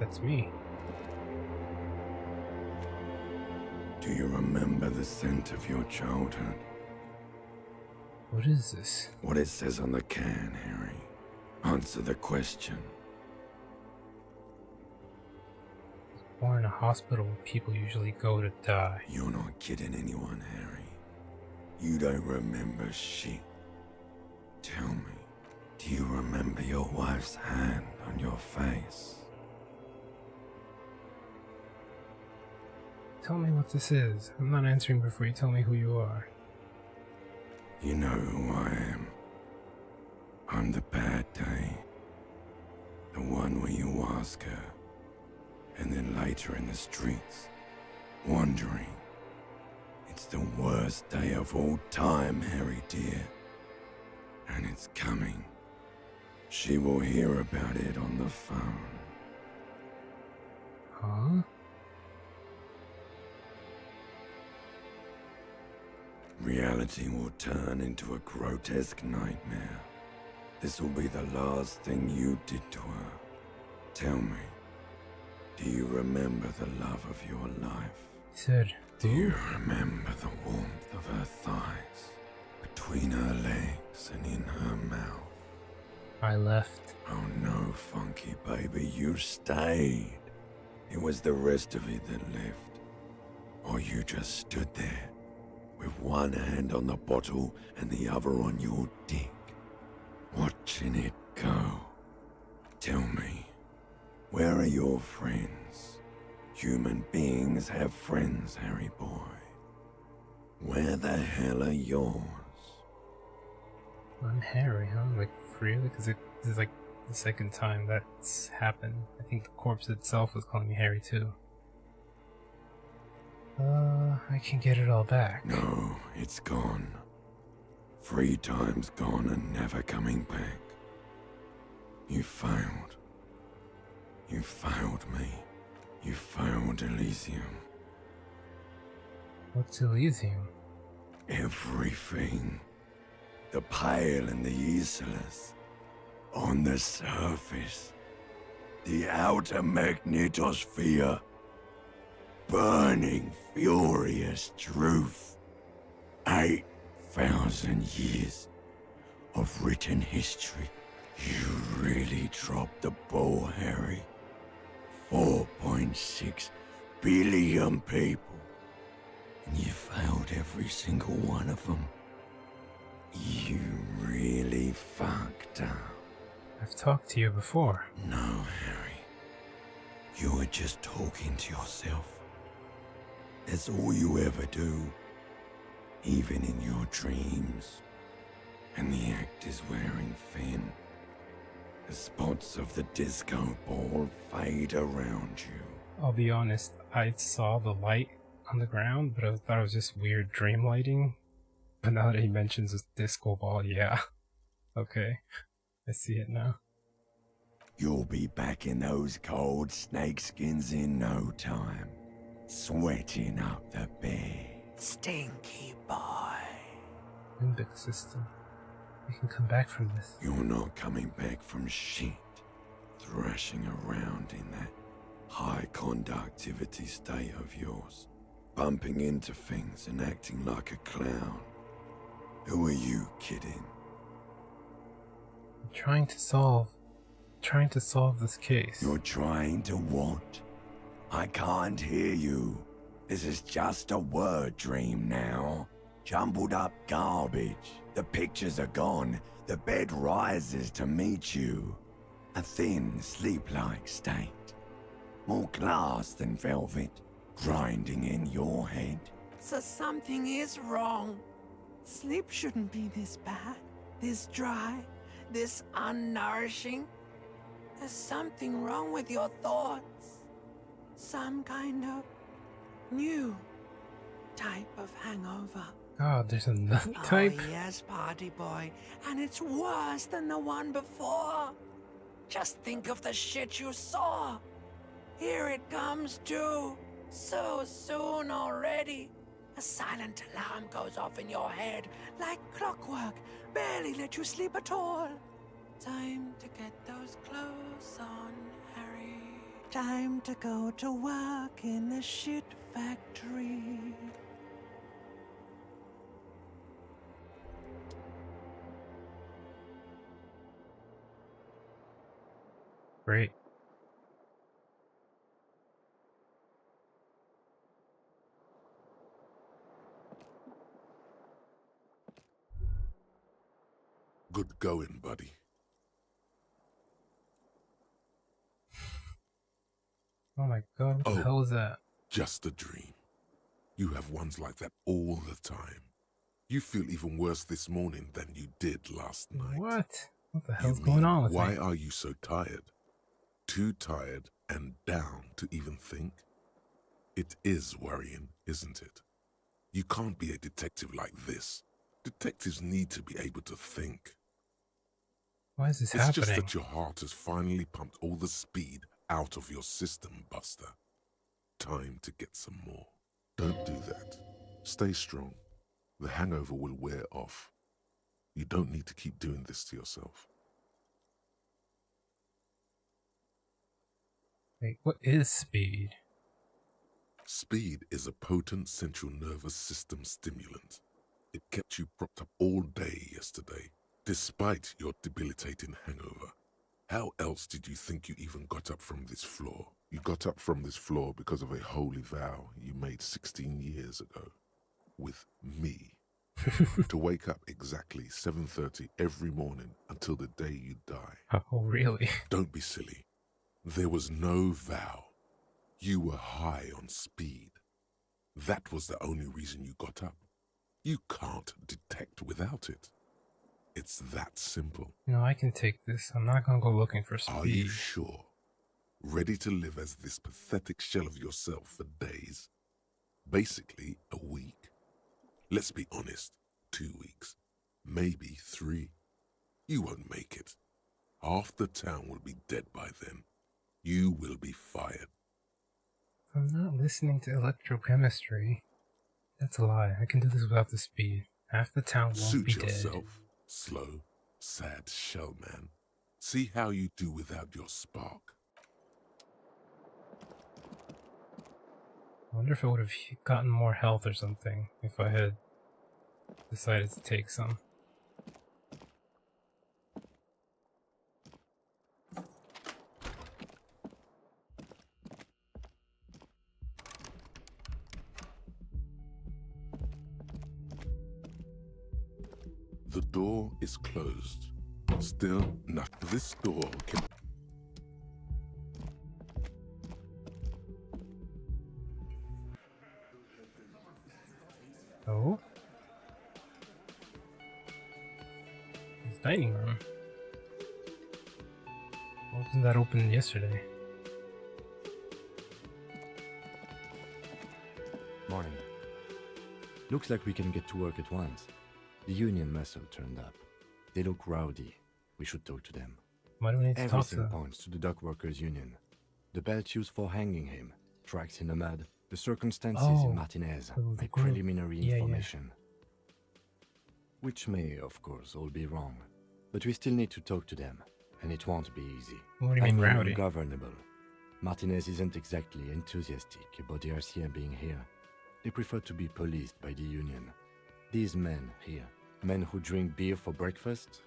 That's me. Do you remember the scent of your childhood? What is this? What it says on the can, Harry. Answer the question. Born in a hospital where people usually go to die. You're not kidding anyone, Harry. You don't remember shit. Tell me, do you remember your wife's hand on your face? Tell me what this is. I'm not answering before you tell me who you are. You know who I am. I'm the bad day. The one where you ask her, and then later in the streets, wandering. It's the worst day of all time, Harry dear. And it's coming. She will hear about it on the phone. Huh? Reality will turn into a grotesque nightmare. This will be the last thing you did to her. Tell me, do you remember the love of your life? He said, Do you remember the warmth of her thighs, between her legs and in her mouth? I left. Oh no, funky baby, you stayed. It was the rest of it that left. Or you just stood there, with one hand on the bottle and the other on your dick, watching it go. Tell me, where are your friends? Human beings have friends, Harry boy. Where the hell are yours? I'm Harry, huh? Like, really? Because this is like the second time that's happened. I think the corpse itself was calling me Harry too. I can get it all back. No, it's gone. 3 times gone and never coming back. You failed. You failed me. You failed Elysium. What's Elysium? Everything. the Pale and the Islas. On the surface, the outer magnetosphere, burning furious truth. 8,000 years of written history. You really dropped the ball, Harry. 4.6 billion people. And you failed every single one of them. You really fucked up. I've talked to you before. No, Harry. You were just talking to yourself. That's all you ever do. Even in your dreams. And the act is wearing thin. The spots of the disco ball fade around you. I'll be honest, I saw the light on the ground, but I thought it was just weird dream lighting. But now that he mentions this disco ball, yeah. Okay, I see it now. You'll be back in those cold snakeskins in no time. Sweating up the bed. Stinky boy. Limbic system. We can come back from this. You're not coming back from shit. Thrashing around in that high conductivity state of yours. Bumping into things and acting like a clown. Who are you kidding? I'm trying to solve this case. You're trying to what? I can't hear you. This is just a word dream now. Jumbled up garbage. The pictures are gone. The bed rises to meet you. A thin, sleep-like state. More glass than velvet. Grinding in your head. So something is wrong. Sleep shouldn't be this bad, this dry, this unnourishing. There's something wrong with your thoughts. Some kind of new type of hangover. God, there's another type? Oh yes, party boy. And it's worse than the one before. Just think of the shit you saw. Here it comes too. So soon already. A silent alarm goes off in your head like clockwork. Barely let you sleep at all. Time to get those clothes on, Harry. Time to go to work in the shit factory. Great. Good going, buddy. Oh my god, what the hell is that? Just a dream. You have ones like that all the time. You feel even worse this morning than you did last night. What? What the hell's going on with me? Why are you so tired? Too tired and down to even think? It is worrying, isn't it? You can't be a detective like this. Detectives need to be able to think. Why is this It's happening? just that your heart has finally pumped all the speed out of your system, Buster. Time to get some more. Don't do that. Stay strong. The hangover will wear off. You don't need to keep doing this to yourself. Wait, what is speed? Speed is a potent central nervous system stimulant. It kept you propped up all day yesterday, despite your debilitating hangover. How else did you think you even got up from this floor? You got up from this floor because of a holy vow you made 16 years ago. With me. To wake up exactly 7:30 every morning until the day you die. Oh, really? Don't be silly. There was no vow. You were high on speed. That was the only reason you got up. You can't detect without it. It's that simple. No, I can take this. I'm not gonna go looking for speed. Are you sure? Ready to live as this pathetic shell of yourself for days? Basically, a week. Let's be honest, 2 weeks. Maybe 3. You won't make it. Half the town will be dead by then. You will be fired. I'm not listening to electrochemistry. That's a lie. I can do this without the speed. Half the town won't Suit be dead. yourself. Slow, sad shell man. See how you do without your spark. I wonder if it would have gotten more health or something if I had decided to take some. The door is closed. Still, this door can... Oh? It's dining room. Why wasn't that open yesterday? Morning. Looks like we can get to work at once. The Union muscle turned up. They look rowdy. We should talk to them. Why do we need to talk to Everything them? points to the dock workers' union. The belt used for hanging him, tracks in the mud, the circumstances Oh, in Martinez, the my group. preliminary Yeah, yeah. information. Which may, of course, all be wrong. But we still need to talk to them, and it won't be easy. What do you mean rowdy? Ungovernable. Martinez isn't exactly enthusiastic about the RCM being here. They prefer to be policed by the Union. These men here, men who drink beer for breakfast,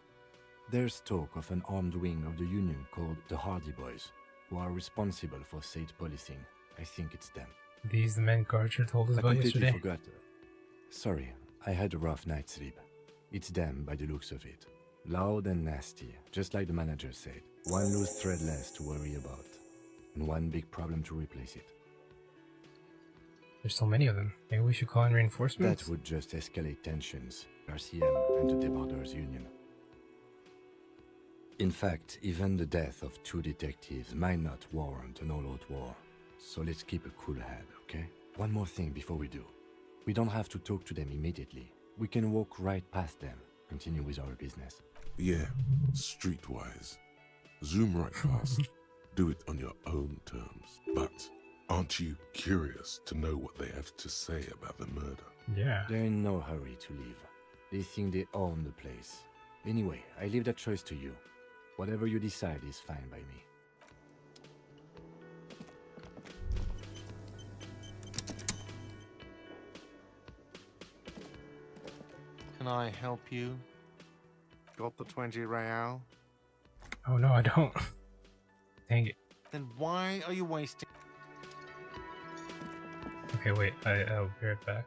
there's talk of an armed wing of the Union called the Hardy Boys, who are responsible for state policing. I think it's them. These the men Garcher told us I about completely yesterday? forgot. Sorry, I had a rough night's sleep. It's them by the looks of it. Loud and nasty, just like the manager said. One loose thread less to worry about, and one big problem to replace it. There's so many of them. Maybe we should call in reinforcements? That would just escalate tensions, RCM and the Debarders Union. In fact, even the death of 2 detectives might not warrant an all-out war. So let's keep a cool head, okay? One more thing before we do. We don't have to talk to them immediately. We can walk right past them, continue with our business. Yeah, streetwise. Zoom right past. Do it on your own terms. But aren't you curious to know what they have to say about the murder? Yeah. They're in no hurry to leave. They think they own the place. Anyway, I leave that choice to you. Whatever you decide is fine by me. Can I help you? Got the 20 real? Oh no, I don't. Dang it. Then why are you wasting... Okay, wait. I'll be right back.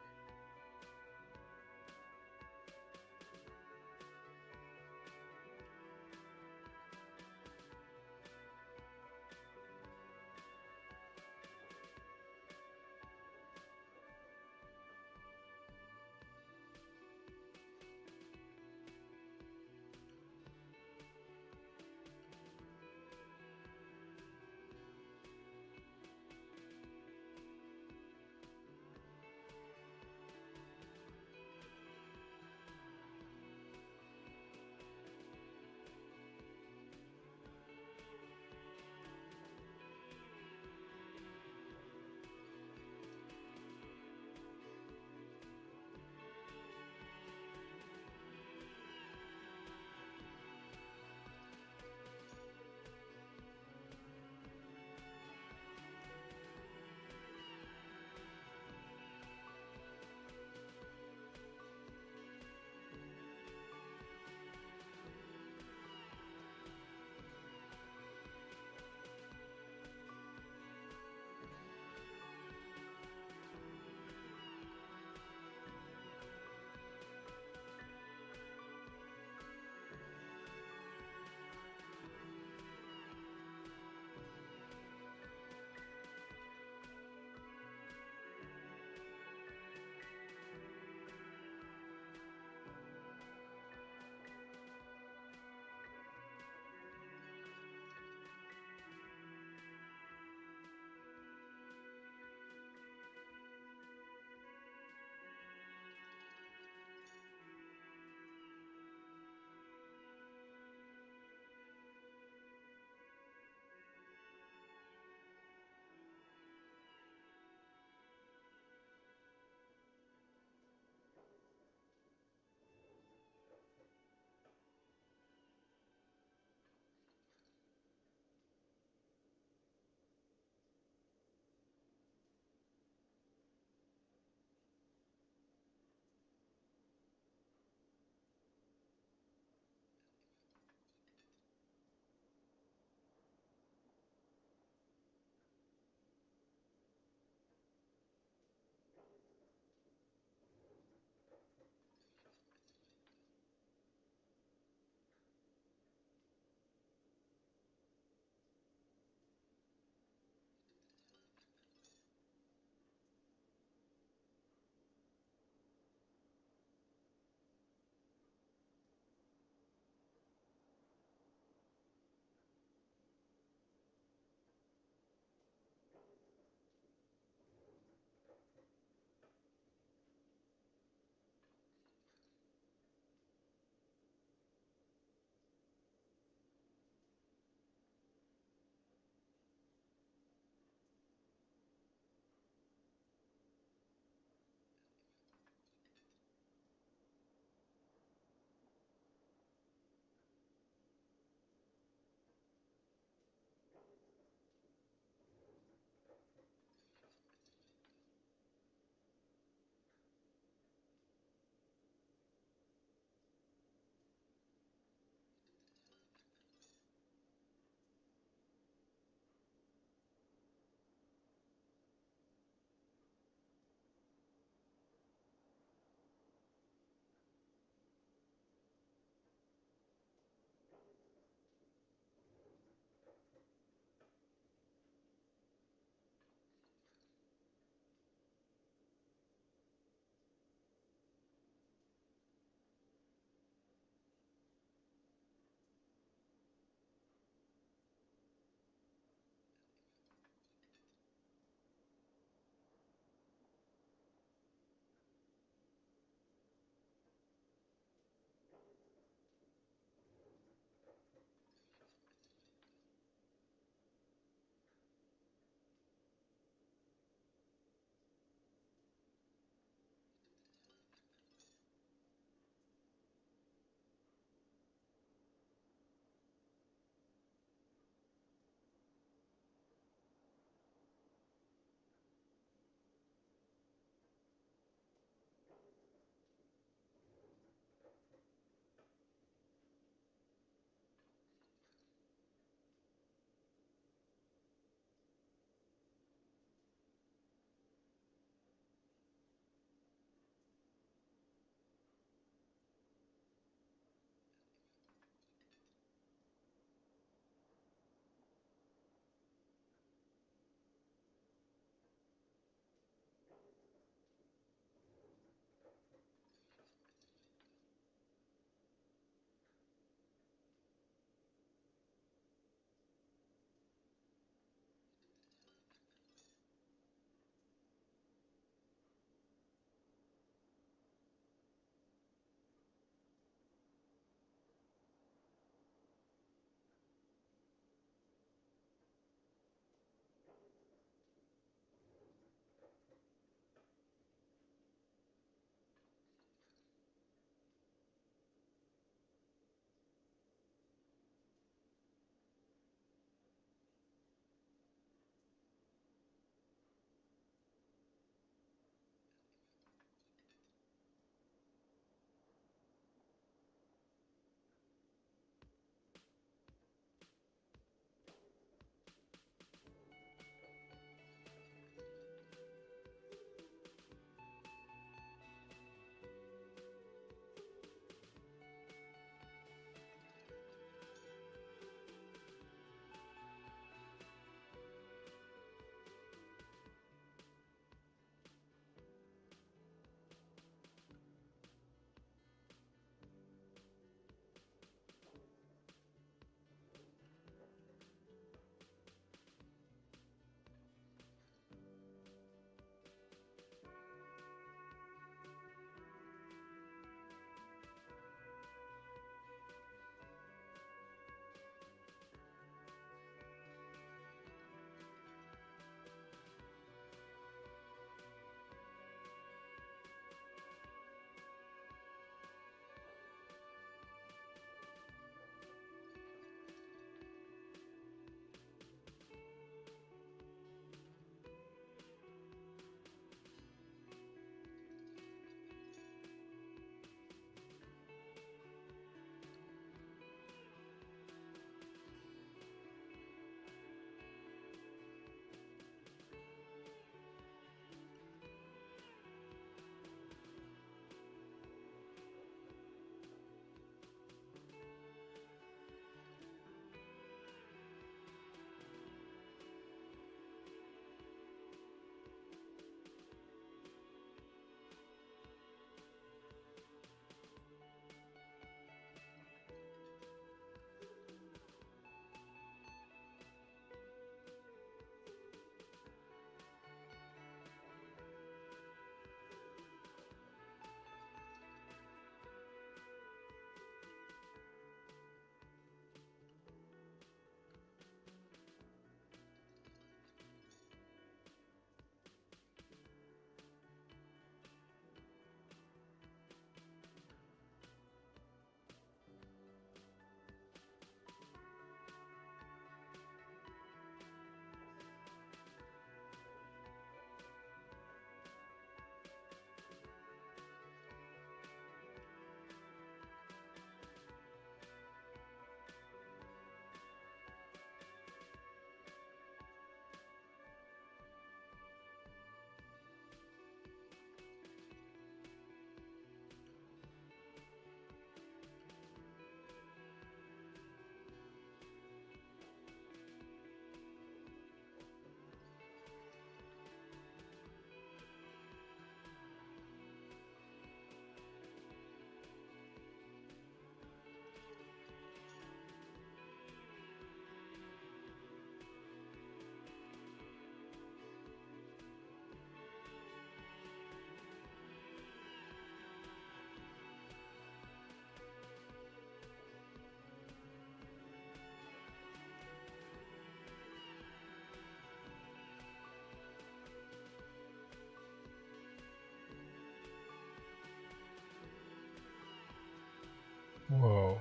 Whoa.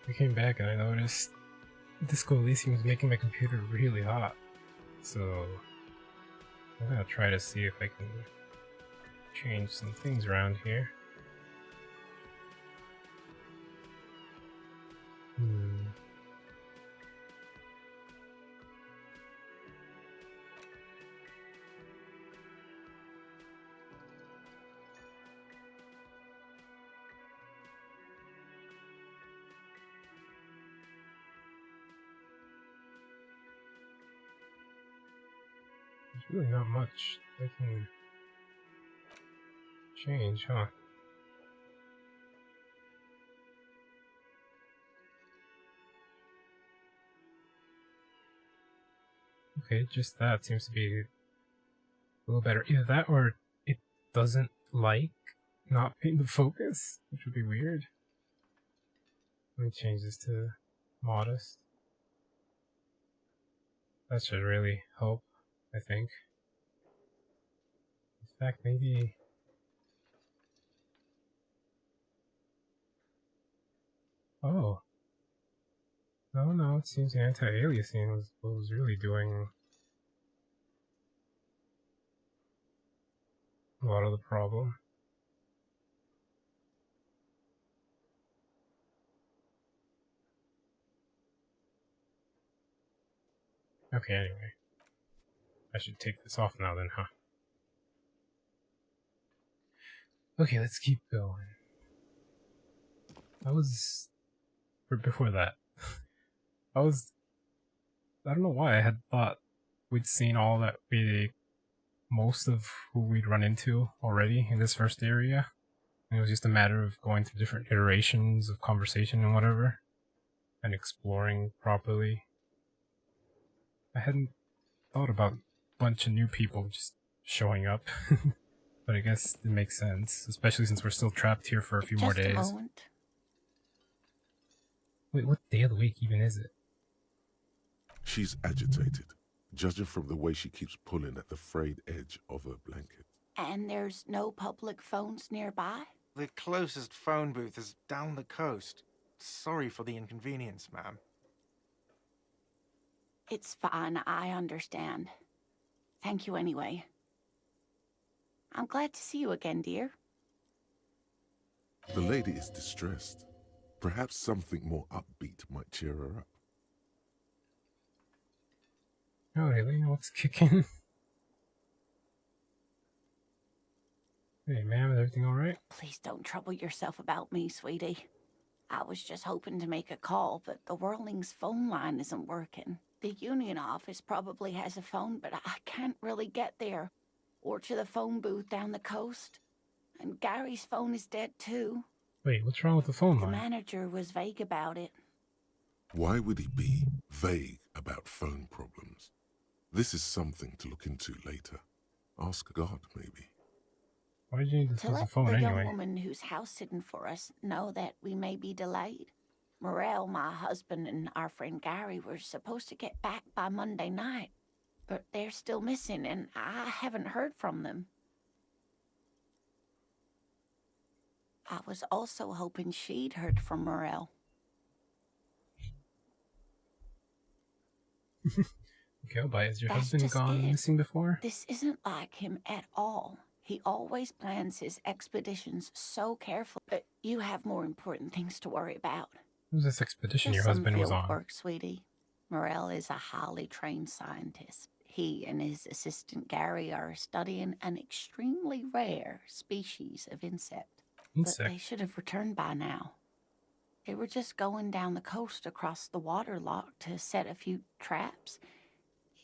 I came back and I noticed Disco Elysium was making my computer really hot. So I'm gonna try to see if I can change some things around here. There's really not much I can change, huh? Okay, just that seems to be a little better. Either that or it doesn't like not being the focus, which would be weird. Let me change this to modest. That should really help, I think. In fact, maybe... Oh. No, it seems the anti-aliasing was what was really doing a lot of the problem. Okay, anyway. I should take this off now then, huh? Okay, let's keep going. Before that, I don't know why I had thought we'd seen all that most of who we'd run into already in this first area. And it was just a matter of going through different iterations of conversation and whatever, and exploring properly. I hadn't thought about a bunch of new people just showing up, but I guess it makes sense, especially since we're still trapped here for a few more days. Just a moment. Wait, what day of the week even is it? She's agitated, judging from the way she keeps pulling at the frayed edge of her blanket. And there's no public phones nearby? The closest phone booth is down the coast. Sorry for the inconvenience, ma'am. It's fine, I understand. Thank you anyway. I'm glad to see you again, dear. The lady is distressed. Perhaps something more upbeat might cheer her up. Oh, really? What's kicking? Hey, ma'am, is everything alright? Please don't trouble yourself about me, sweetie. I was just hoping to make a call, but the Whirling's phone line isn't working. The union office probably has a phone, but I can't really get there. Or to the phone booth down the coast. And Gary's phone is dead too. Wait, what's wrong with the phone The line? manager was vague about it. Why would he be vague about phone problems? This is something to look into later. Ask God, maybe. Why did you need this To as a let phone the young anyway? woman who's house sitting for us know that we may be delayed. Morel, my husband, and our friend Gary were supposed to get back by Monday night, but they're still missing, and I haven't heard from them. I was also hoping she'd heard from Morel. Okay, but has your That's husband just gone it. missing before? This isn't like him at all. He always plans his expeditions so carefully, but you have more important things to worry about. Who's this expedition your Just some husband was field on? work, sweetie. Morel is a highly trained scientist. He and his assistant Gary are studying an extremely rare species of insect. But Insect? they should have returned by now. They were just going down the coast across the water lock to set a few traps.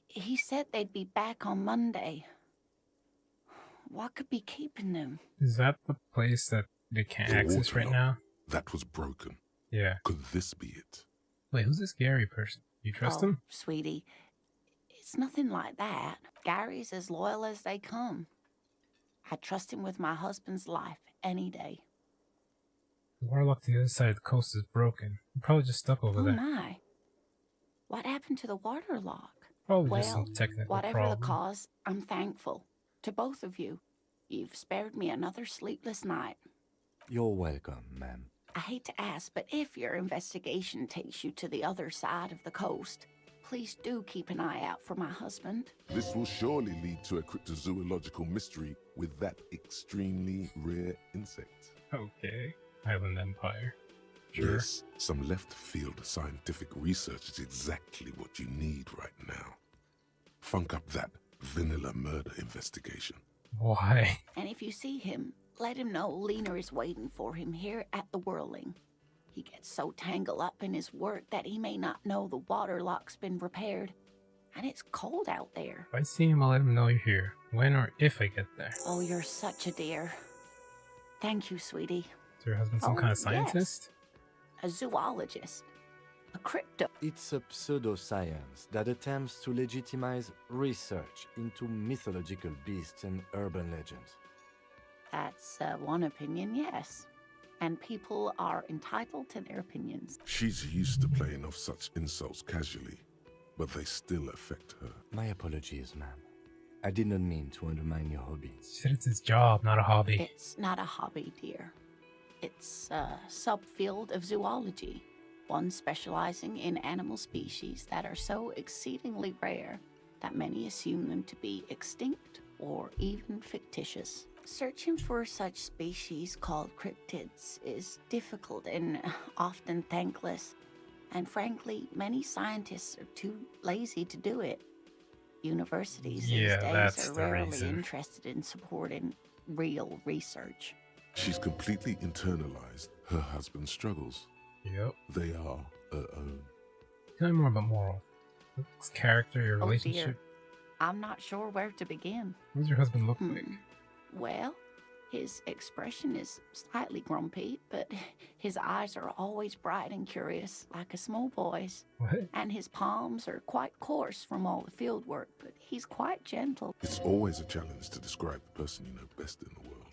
He said they'd be back on Monday. What could be keeping them? Is that the place that they can't The access water right lock. now? That was broken. Yeah. Could this be it? Wait, who's this Gary person? You trust him? Sweetie, it's nothing like that. Gary's as loyal as they come. I trust him with my husband's life any day. The waterlock to the other side of the coast is broken. You're probably just stuck over Oh there. my. What happened to the water lock? Probably just Well, some technical whatever problem. the cause, I'm thankful. To both of you. You've spared me another sleepless night. You're welcome, ma'am. I hate to ask, but if your investigation takes you to the other side of the coast, please do keep an eye out for my husband. This will surely lead to a cryptozoological mystery with that extremely rare insect. Okay. Island Empire. Sure. Yes, some left-field scientific research is exactly what you need right now. Funk up that vanilla murder investigation. Why? And if you see him, let him know Lena is waiting for him here at the Whirling. He gets so tangled up in his work that he may not know the water lock's been repaired. And it's cold out there. If I see him, I'll let him know you're here. When or if I get there. Oh, you're such a dear. Thank you, sweetie. Is your husband some kind of scientist? Yes. A zoologist. A crypto. It's a pseudoscience that attempts to legitimize research into mythological beasts and urban legends. That's one opinion, yes. And people are entitled to their opinions. She's used to playing off such insults casually, but they still affect her. My apologies, ma'am. I did not mean to undermine your hobby. She said it's his job, not a hobby. It's not a hobby, dear. It's a subfield of zoology, one specializing in animal species that are so exceedingly rare that many assume them to be extinct or even fictitious. Searching for such species called cryptids is difficult and often thankless, and frankly, many scientists are too lazy to do it. Universities these days are rarely interested in supporting real research. She's completely internalized her husband's struggles. Yep. They are her own. Tell me more about Moral. His character, your relationship. Dear. I'm not sure where to begin. What does your husband look like? Well, his expression is slightly grumpy, but his eyes are always bright and curious, like a small boy's. What? And his palms are quite coarse from all the field work, but he's quite gentle. It's always a challenge to describe the person you know best in the world.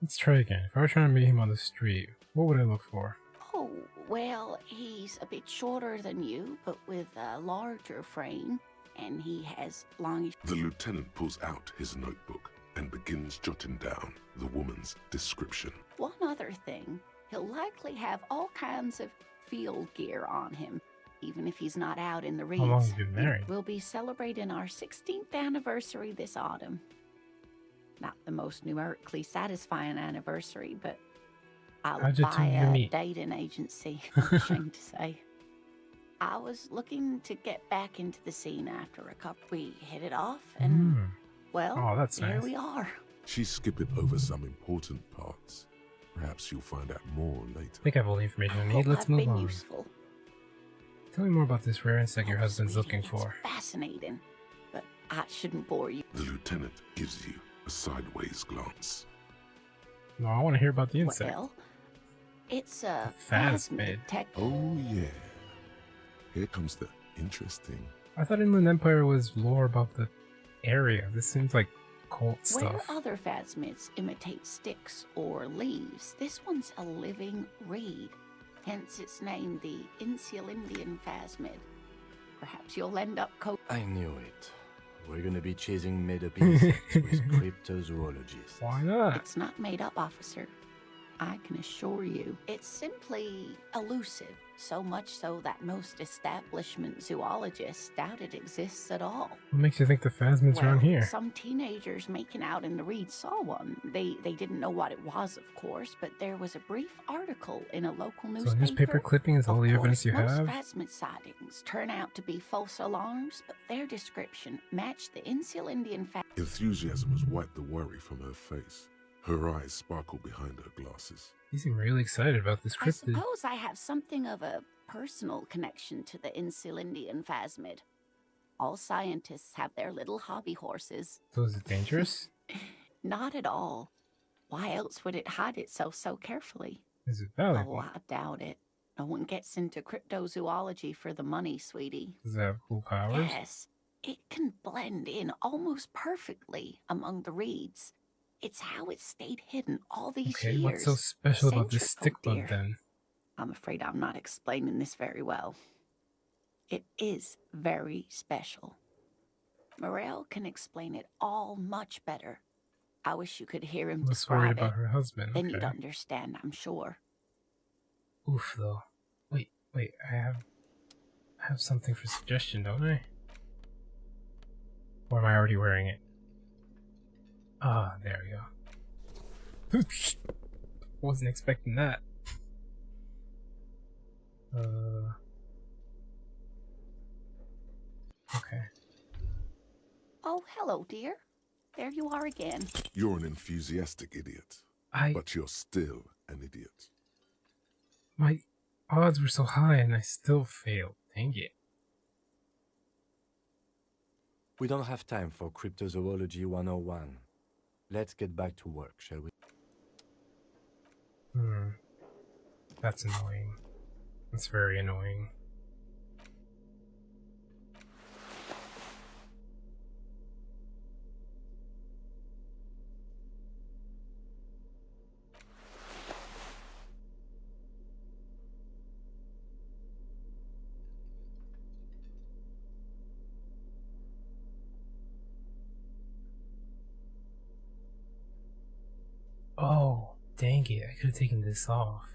Let's try again. If I were trying to meet him on the street, what would I look for? Oh, well, he's a bit shorter than you, but with a larger frame, and he has long... The lieutenant pulls out his notebook and begins jotting down the woman's description. One other thing, he'll likely have all kinds of field gear on him, even if he's not out in the reeds. How long have you been married? We'll be celebrating our 16th anniversary this autumn. Not the most numerically satisfying anniversary, but I'll buy a dating agency, I'm ashamed to say. I was looking to get back into the scene after a couple. We hit it off, and well, that's here nice. we are. She's skipping over some important parts. Perhaps you'll find out more later. I think I have all the information I need. Let's move on. Useful. Tell me more about this rare insect your husband's looking for. Fascinating, but I shouldn't bore you. The lieutenant gives you a sideways glance. No, I want to hear about the insect. Well, it's a phasmid. Oh yeah. Here comes the interesting. I thought Inland Empire was lore about the area. This seems like cult stuff. Where other phasmids imitate sticks or leaves, this one's a living reed. Hence its name, the Insulindian phasmid. Perhaps you'll end up I knew it. We're gonna be chasing made-up insects with cryptozoologists. Why not? It's not made up, officer. I can assure you. It's simply elusive, so much so that most establishment zoologists doubt it exists at all. What makes you think the phasmids around here? Some teenagers making out in the reeds saw one. They didn't know what it was, of course, but there was a brief article in a local newspaper. So a newspaper clipping is all the evidence you have? Most phasmid sightings turn out to be false alarms, but their description matched the Insulindian phasmid. Enthusiasm has wiped the worry from her face. Her eyes sparkle behind her glasses. You seem really excited about this I cryptid. suppose I have something of a personal connection to the Insulindian phasmid. All scientists have their little hobby horses. So is it dangerous? Not at all. Why else would it hide itself so carefully? Is it valuable? Oh, I doubt it. No one gets into cryptozoology for the money, sweetie. Does it have cool powers? Yes. It can blend in almost perfectly among the reeds. It's how it stayed hidden all these years. Okay, what's so special about this stick bug dear. then? I'm afraid I'm not explaining this very well. It is very special. Morel can explain it all much better. I wish you could hear him I was worried describe about it. her husband. Then Okay. you'd understand, I'm sure. Oof, though. Wait, I have something for suggestion, don't I? Or am I already wearing it? Ah, there we go. Wasn't expecting that. Okay. Oh, hello, dear. There you are again. You're an enthusiastic idiot, but you're still an idiot. My odds were so high and I still failed. Dang it. We don't have time for Cryptozoology 101. Let's get back to work, shall we? That's annoying. That's very annoying. Oh, dang it. I could have taken this off.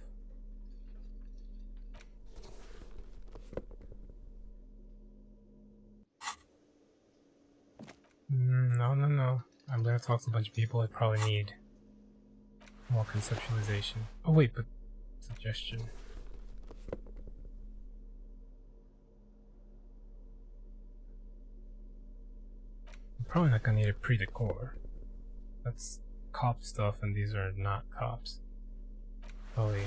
No. I'm gonna talk to a bunch of people. I probably need more conceptualization. Oh wait, but suggestion. I'm probably not gonna need a pre-decor. That's cop stuff and these are not cops. Oh wait.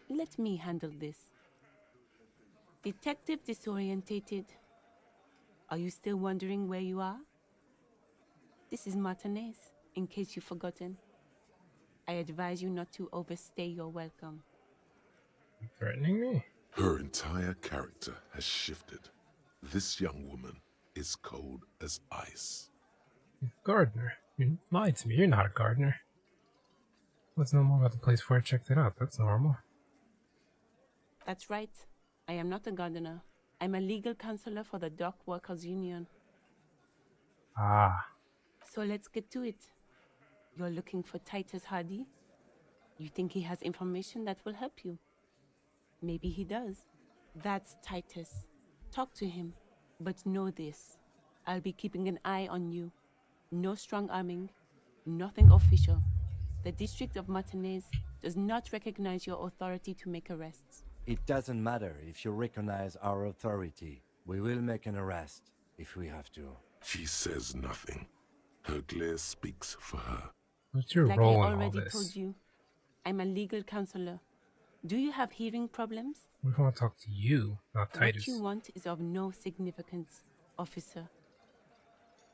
Let me handle this. Detective disorientated. Are you still wondering where you are? This is Martinez, in case you've forgotten. I advise you not to overstay your welcome. You threatening me? Her entire character has shifted. This young woman is cold as ice. Gardener. You lied to me. You're not a gardener. Let's know more about the place before I checked it out. That's normal. That's right. I am not a gardener. I'm a legal counselor for the Dock Workers Union. Ah. So let's get to it. You're looking for Titus Hardy? You think he has information that will help you? Maybe he does. That's Titus. Talk to him. But know this. I'll be keeping an eye on you. No strong arming. Nothing official. The District of Martinez does not recognize your authority to make arrests. It doesn't matter if you recognize our authority. We will make an arrest if we have to. She says nothing. Her glare speaks for her. What's your Like role I in all already this? told you, I'm a legal counselor. Do you have hearing problems? We want to talk to you, not Titus. What you want is of no significance, officer.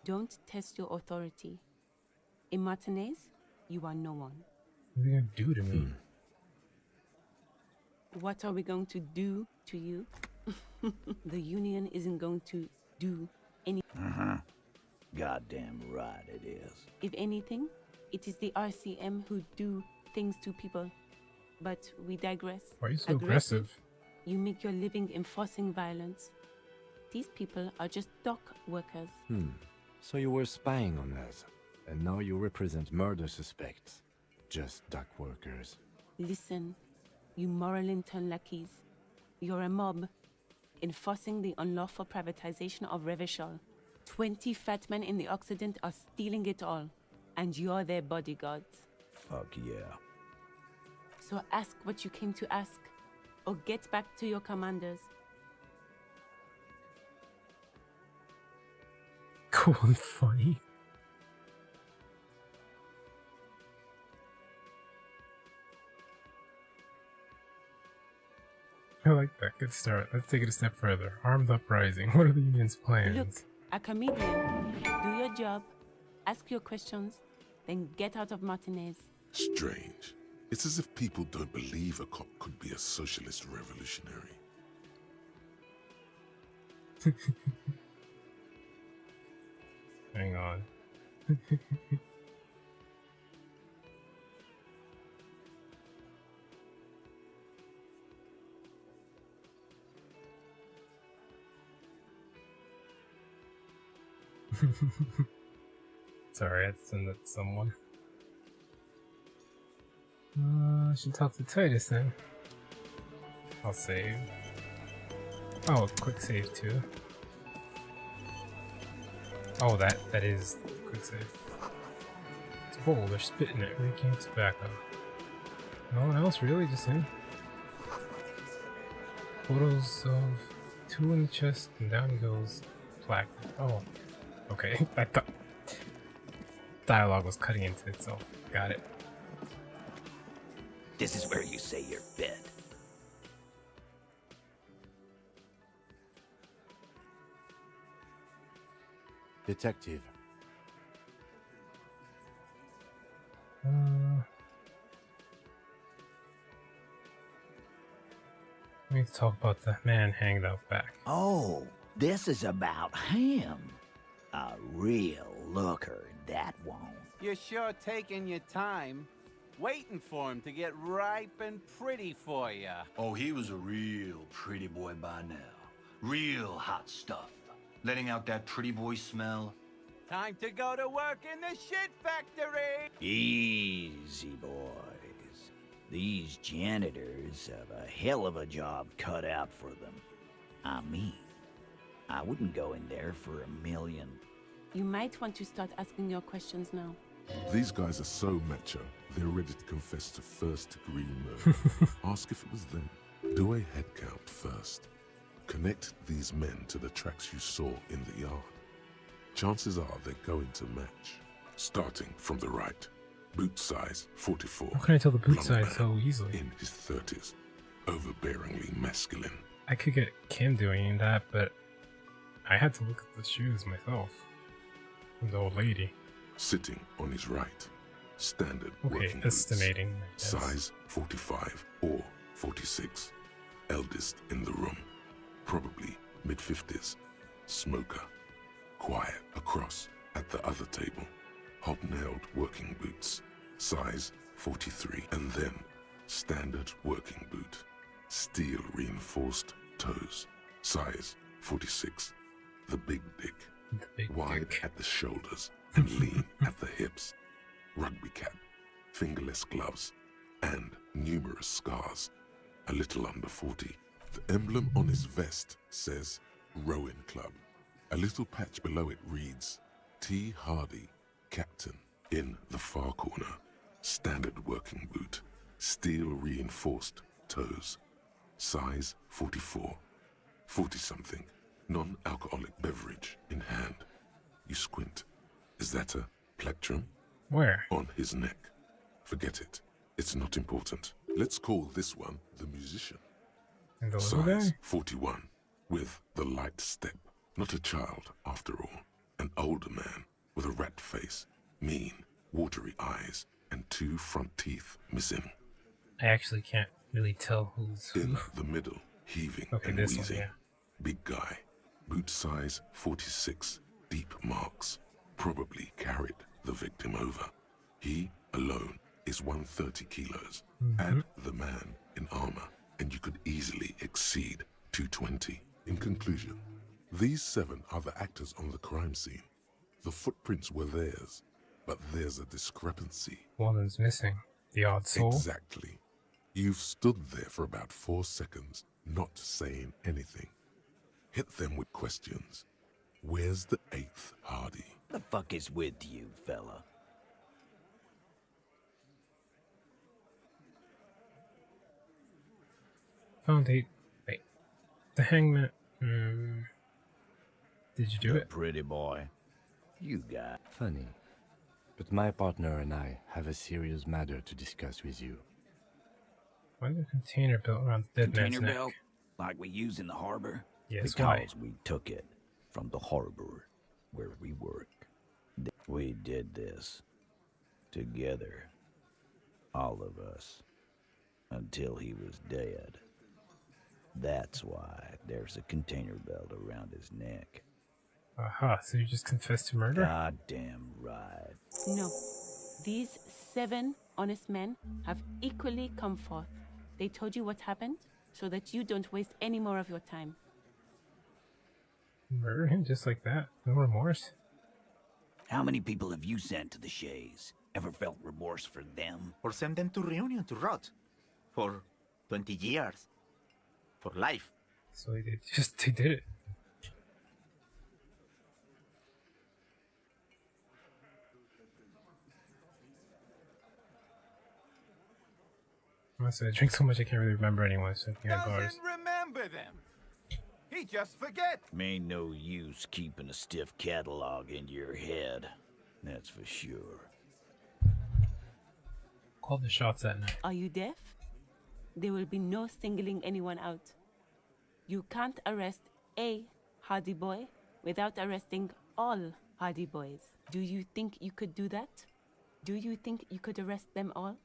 Don't test your authority. In Martinez, you are no one. What are you gonna do to me? What are we going to do to you? The union isn't going to do any. Goddamn right it is. If anything, it is the RCM who do things to people. But we digress. Why are you so aggressive? You make your living enforcing violence. These people are just dock workers. So you were spying on us, and now you represent murder suspects. Just dock workers. Listen, you moral intern lackeys. You're a mob, enforcing the unlawful privatization of Revachol. 20 fat men in the Occident are stealing it all, and you're their bodyguards. Fuck yeah. So ask what you came to ask, or get back to your commanders. Cool and funny. I like that. Good start. Let's take it a step further. Armed uprising. What are the union's plans? Look, a comedian. Do your job, ask your questions, then get out of Martinez. Strange. It's as if people don't believe a cop could be a socialist revolutionary. Hang on. Sorry, I had to send that to someone. I should talk to Titus then. I'll save. Oh, quick save too. Oh, that is quick save. It's bold. They're spitting it. Making tobacco. No one else really, just him. Photos of 2 in the chest, and down he goes. Plaque. Oh, okay. I thought dialogue was cutting into itself. Got it. This is where you say your bit. Detective. We need to talk about the man hanged out back. Oh, this is about him. A real looker, that won't. You're sure taking your time, waiting for him to get ripe and pretty for you. Oh, he was a real pretty boy by now. Real hot stuff. Letting out that pretty boy smell. Time to go to work in the shit factory! Easy, boys. These janitors have a hell of a job cut out for them. I mean, I wouldn't go in there for $1 million. You might want to start asking your questions now. These guys are so macho, they're ready to confess to first-degree murder. Ask if it was them. Do a head count first. Connect these men to the tracks you saw in the yard. Chances are they're going to match. Starting from the right. Boot size 44. How can I tell the boot Blonde size man so easily? In his 30s. Overbearingly masculine. I could get Kim doing that, but I had to look at the shoes myself. The old lady. Sitting on his right. Standard Okay, working estimating. boots. Size 45 or 46. Eldest in the room. Probably mid-50s. Smoker. Quiet across at the other table. Hobnailed working boots. Size 43. And then standard working boot. Steel reinforced toes. Size 46. The big dick. Wide at the shoulders and lean at the hips. Rugby cap. Fingerless gloves. And numerous scars. A little under 40. The emblem on his vest says Rowing Club. A little patch below it reads T. Hardy, Captain. In the far corner, standard working boot, steel reinforced toes, size 44, 40-something, non-alcoholic beverage in hand. You squint. Is that a plectrum? Where? On his neck. Forget it. It's not important. Let's call this one the musician. And the little guy? Size 41, with the light step. Not a child, after all. An older man with a rat face, mean, watery eyes, and 2 front teeth missing. I actually can't really tell who's who. In the middle, heaving Okay, and this one, wheezing. yeah. Big guy. Boot size 46. Deep marks. Probably carried the victim over. He alone is 130 kilos. Add the man in armor, and you could easily exceed 220. In conclusion, these 7 are the actors on the crime scene. The footprints were theirs, but there's a discrepancy. One is missing. The odd soul? Exactly. You've stood there for about 4 seconds, not saying anything. Hit them with questions. Where's the 8th Hardy? The fuck is with you, fella? Found 8. Wait. The hangman. Did you do it? Pretty boy. You got... Funny. But my partner and I have a serious matter to discuss with you. Why is a container built around the dead man's Container neck? belt, like we use in the harbor? Yes, because why? we took it from the harbor where we work. We did this together, all of us, until he was dead. That's why there's a container belt around his neck. Aha, so you just confessed to murder? Goddamn right. No. These 7 honest men have equally come forth. They told you what happened so that you don't waste any more of your time. Murder him just like that? No remorse? How many people have you sent to the Shays? Ever felt remorse for them? Or send them to Reunion to rot. For 20 years. For life. So they did it. I said I drink so much I can't really remember anyone. So yeah, bars. Doesn't remember them. He just forget. Ain't no use keeping a stiff catalog in your head. That's for sure. Call the shots that night. Are you deaf? There will be no singling anyone out. You can't arrest a Hardy Boy without arresting all Hardy Boys. Do you think you could do that? Do you think you could arrest them all?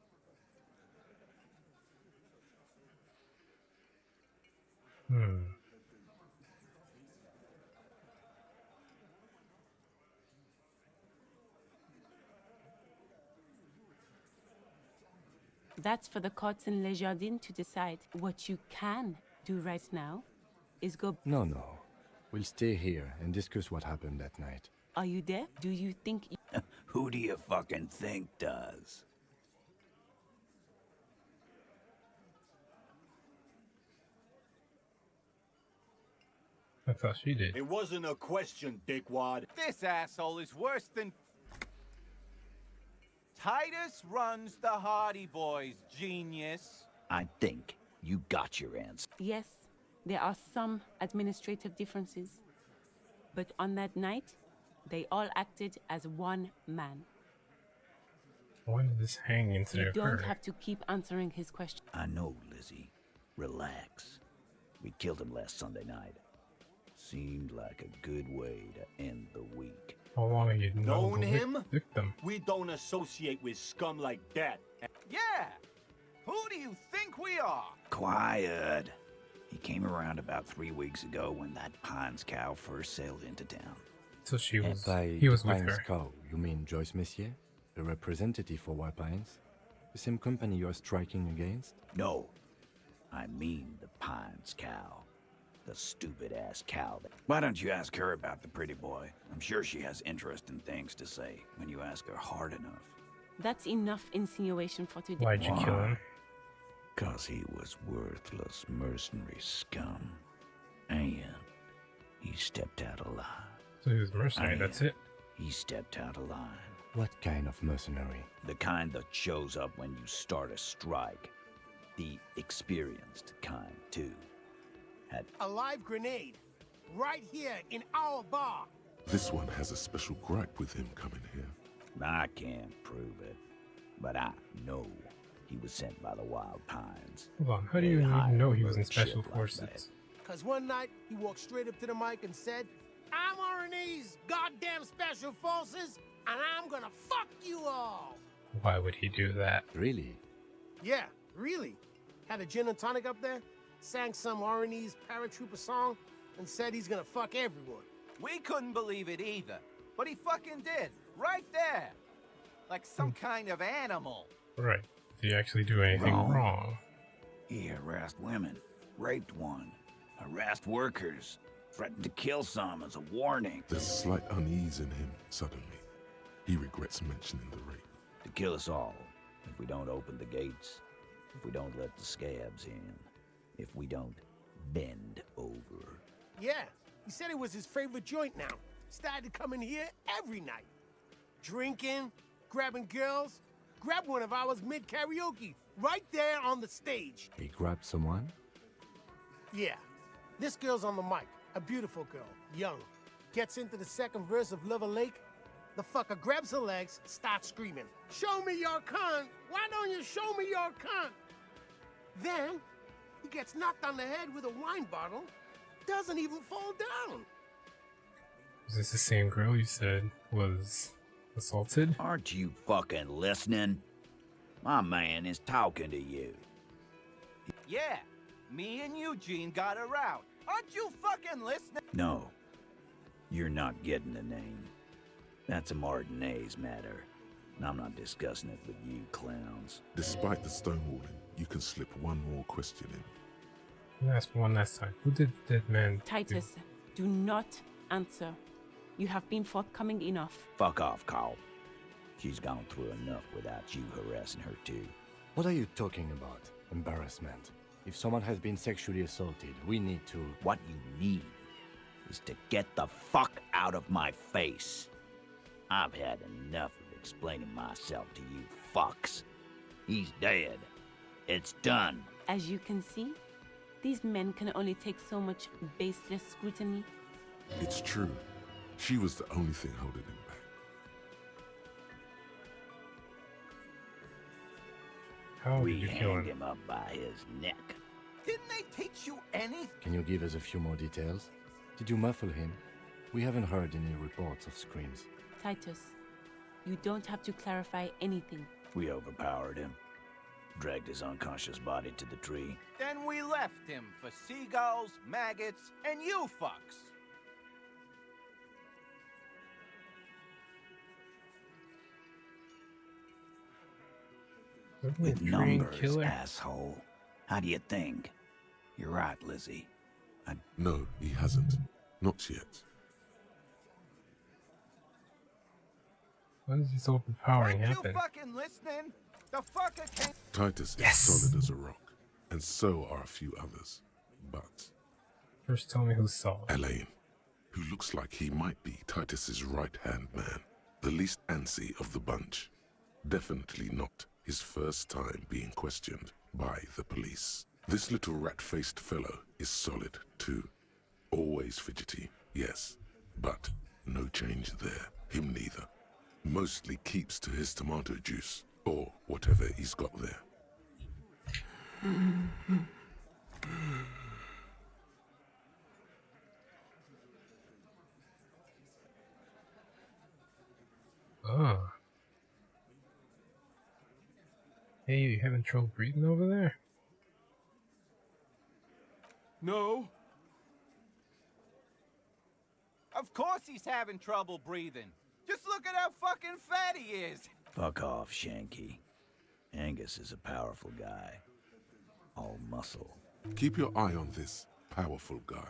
That's for the courts in Les Jardins to decide. What you can do right now is go... No. We'll stay here and discuss what happened that night. Are you deaf? Do you think... Who do you fucking think does? I thought she did. It wasn't a question, dickwad. This asshole is worse than... Titus runs the Hardy Boys, genius. I think you got your answer. Yes, there are some administrative differences. But on that night, they all acted as one man. Why did this hang into You their don't fur? have to keep answering his questions. I know, Lizzie. Relax. We killed him last Sunday night. Seemed like a good way to end the week. How long have you known the him? victim? We don't associate with scum like that. Yeah! Who do you think we are? Quiet. He came around about 3 weeks ago when that Pines cow first sailed into town. So he was with Pines her. cow, you mean Joyce Messier? The representative for White Pines? The same company you're striking against? No. I mean the Pines cow. The stupid-ass cow. Why don't you ask her about the pretty boy? I'm sure she has interesting things to say when you ask her hard enough. That's enough insinuation for today. Why'd you kill him? 'Cause he was worthless mercenary scum. And he stepped out of line. So he was mercenary, that's it? He stepped out of line. What kind of mercenary? The kind that shows up when you start a strike. The experienced kind, too. A live grenade, right here in our bar. This one has a special gripe with him coming here. I can't prove it, but I know he was sent by the Wild Pines. Hold on, how do you even know he was in special forces? Cause one night he walked straight up to the mic and said, "I'm RNA's goddamn special forces, and I'm gonna fuck you all." Why would he do that? Really? Yeah, really. Had a gin and tonic up there, sang some RNA's paratrooper song, and said he's gonna fuck everyone. We couldn't believe it either, but he fucking did, right there. Like some kind of animal. Right. Did he actually do anything wrong? He harassed women, raped one, harassed workers, threatened to kill some as a warning. There's slight unease in him suddenly. He regrets mentioning the rape. To kill us all, if we don't open the gates, if we don't let the scabs in, if we don't bend over. Yeah, he said it was his favorite joint now. Started coming here every night. Drinking, grabbing girls. Grabbed one of ours mid-karaoke, right there on the stage. He grabbed someone? Yeah, this girl's on the mic. A beautiful girl, young. Gets into the second verse of Lover Lake. The fucker grabs her legs, starts screaming, "Show me your cunt! Why don't you show me your cunt?" Then, he gets knocked on the head with a wine bottle. Doesn't even fall down. Is this the same girl you said was assaulted? Aren't you fucking listening? My man is talking to you. Yeah, me and Eugene got her out. Aren't you fucking listening? No, you're not getting the name. That's a Martinez matter. And I'm not discussing it with you clowns. Despite the stonewalling, you can slip one more question in. Last one last time. Who did that man? Titus, do not answer. You have been forthcoming enough. Fuck off, Carl. She's gone through enough without you harassing her too. What are you talking about? Embarrassment. If someone has been sexually assaulted, we need to... What you need is to get the fuck out of my face. I've had enough of explaining myself to you fucks. He's dead. It's done. As you can see, these men can only take so much baseless scrutiny. It's true. She was the only thing holding him back. How We did you kill hanged him? him up by his neck. Didn't they teach you anything? Can you give us a few more details? Did you muffle him? We haven't heard any reports of screams. Titus, you don't have to clarify anything. We overpowered him. Dragged his unconscious body to the tree. Then we left him for seagulls, maggots, and you fucks. With Train numbers, killer. asshole. How do you think? You're right, Lizzie. No, he hasn't. Not yet. What is this overpowering You happen? fucking listening? The fucker came. Titus Yes! is solid as a rock, and so are a few others. But First tell me who's solid. Elaine, who looks like he might be Titus's right-hand man, the least antsy of the bunch. Definitely not his first time being questioned by the police. This little rat-faced fellow is solid too. Always fidgety, yes, but no change there. Him neither. Mostly keeps to his tomato juice, or whatever he's got there. Oh. Hey, you having trouble breathing over there? No. Of course he's having trouble breathing. Just look at how fucking fat he is. Fuck off, Shanky. Angus is a powerful guy. All muscle. Keep your eye on this powerful guy.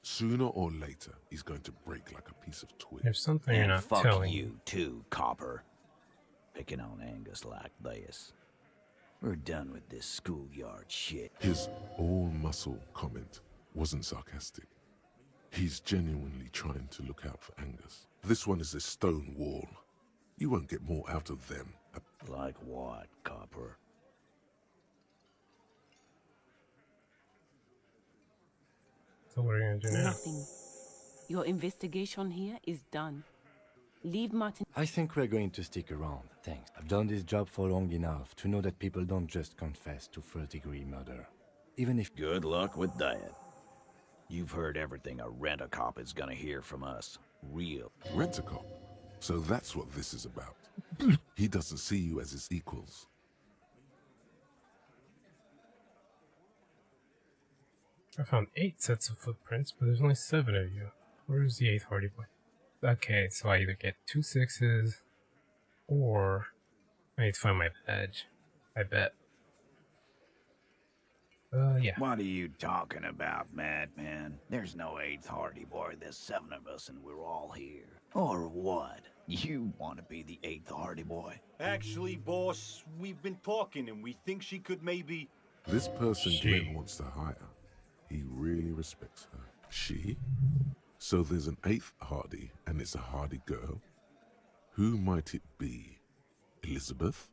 Sooner or later, he's going to break like a piece of twig. There's something you're And not fuck telling me. you too, Copper. Picking on Angus like this. We're done with this schoolyard shit. His all-muscle comment wasn't sarcastic. He's genuinely trying to look out for Angus. This one is a stone wall. You won't get more out of them. Like what, Copper? So what are you gonna do now? Nothing. Your investigation here is done. Leave Martin. I think we're going to stick around, thanks. I've done this job for long enough to know that people don't just confess to first-degree murder. Even if... Good luck with that. You've heard everything a rent-a-cop is gonna hear from us. Real. Rent-a-cop? So that's what this is about. He doesn't see you as his equals. I found 8 sets of footprints, but there's only 7 of you. Where's the 8th Hardy Boy? Okay, so I either get 2 6s, or I need to find my badge. I bet. Yeah. What are you talking about, madman? There's no 8th Hardy Boy. There's 7 of us and we're all here. Or what? You want to be the 8th Hardy Boy? Actually, boss, we've been talking and we think she could maybe... This person Glenn wants to hire, he really respects her. She? So there's an 8th Hardy, and it's a Hardy girl. Who might it be? Elizabeth?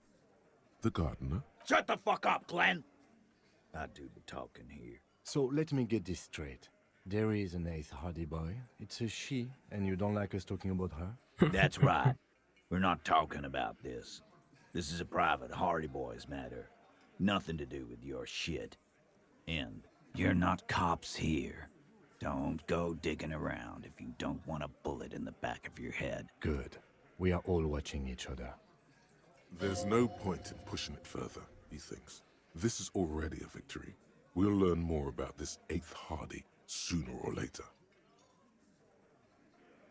The gardener? Shut the fuck up, Glenn! I do the talking here. So let me get this straight. There is an 8th Hardy Boy. It's a she, and you don't like us talking about her? That's right. We're not talking about this. This is a private Hardy Boys matter. Nothing to do with your shit. And you're not cops here. Don't go digging around if you don't want a bullet in the back of your head. Good. We are all watching each other. There's no point in pushing it further, he thinks. This is already a victory. We'll learn more about this 8th Hardy sooner or later.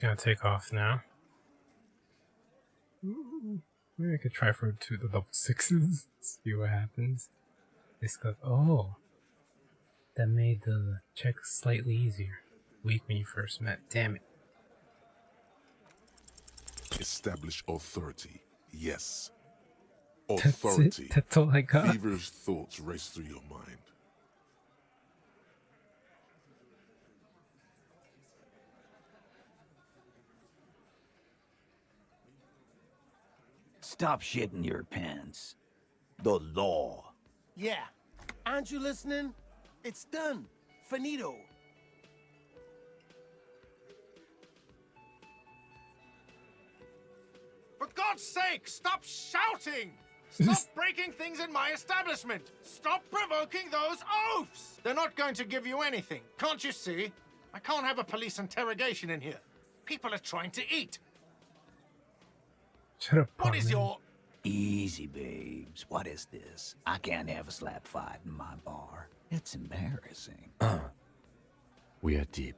Gonna take off now. Ooh, maybe I could try for the double 6s. See what happens. Oh. That made the check slightly easier. Weak when you first met. Damn it. Establish authority. Yes. That's it. Authority. That's all I got. Feverish thoughts race through your mind. Stop shitting your pants. The law. Yeah. Aren't you listening? It's done. Finito. For God's sake, stop shouting! Stop breaking things in my establishment! Stop provoking those oafs! They're not going to give you anything, can't you see? I can't have a police interrogation in here. People are trying to eat. Shut up, What is your... Easy, babes. What is this? I can't have a slap fight in my bar. It's embarrassing. We are deep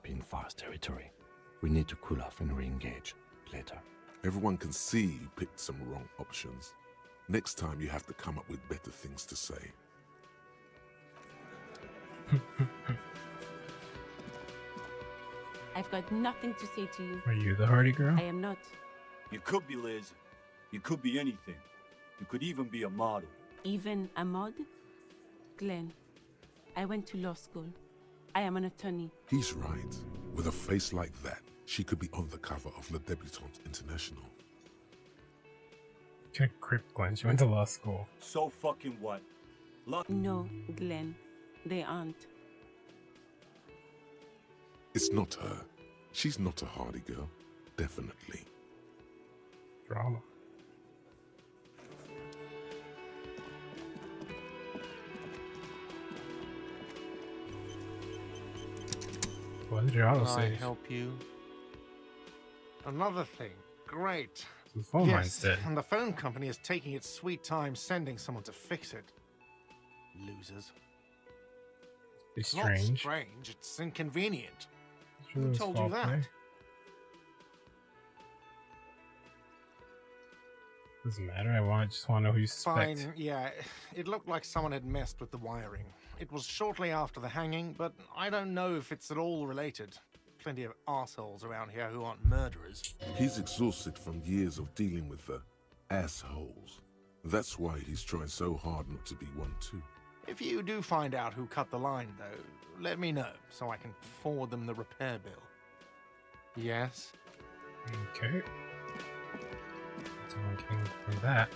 in Far's territory. We need to cool off and re-engage later. Everyone can see you picked some wrong options. Next time you have to come up with better things to say. I've got nothing to say to you. Are you the hardy girl? I am not. You could be Liz. You could be anything. You could even be a model. Even a mod? Glenn, I went to law school. I am an attorney. He's right. With a face like that, she could be on the cover of Le Debutante International. Okay, crip Glenn. She went to law school. So fucking what? No, Glenn. They aren't. It's not her. She's not a hardy girl. Definitely. Drama. What did your auto Can I save? help you? Another thing. Great. The phone line's Yes, dead. and the phone company is taking its sweet time sending someone to fix it. Losers. It's Not strange. strange, it's inconvenient. Sure Who there's told you foul that? play. Doesn't matter. Just want to know who you suspect. Fine, yeah. It looked like someone had messed with the wiring. It was shortly after the hanging, but I don't know if it's at all related. Plenty of assholes around here who aren't murderers. He's exhausted from years of dealing with the assholes. That's why he's trying so hard not to be one too. If you do find out who cut the line, though, let me know so I can forward them the repair bill. Yes? Okay. Someone can do that.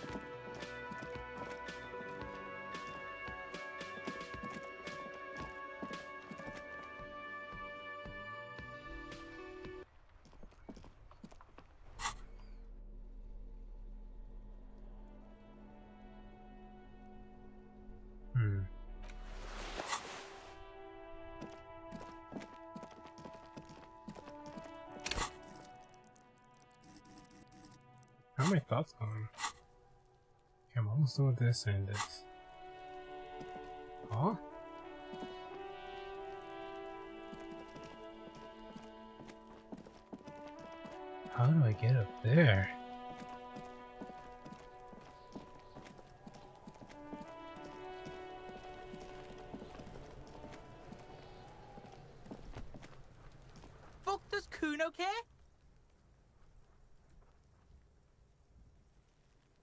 How are my thoughts going? Okay, I'm almost done with this and this. Huh? How do I get up there? Fuck does Kuno care?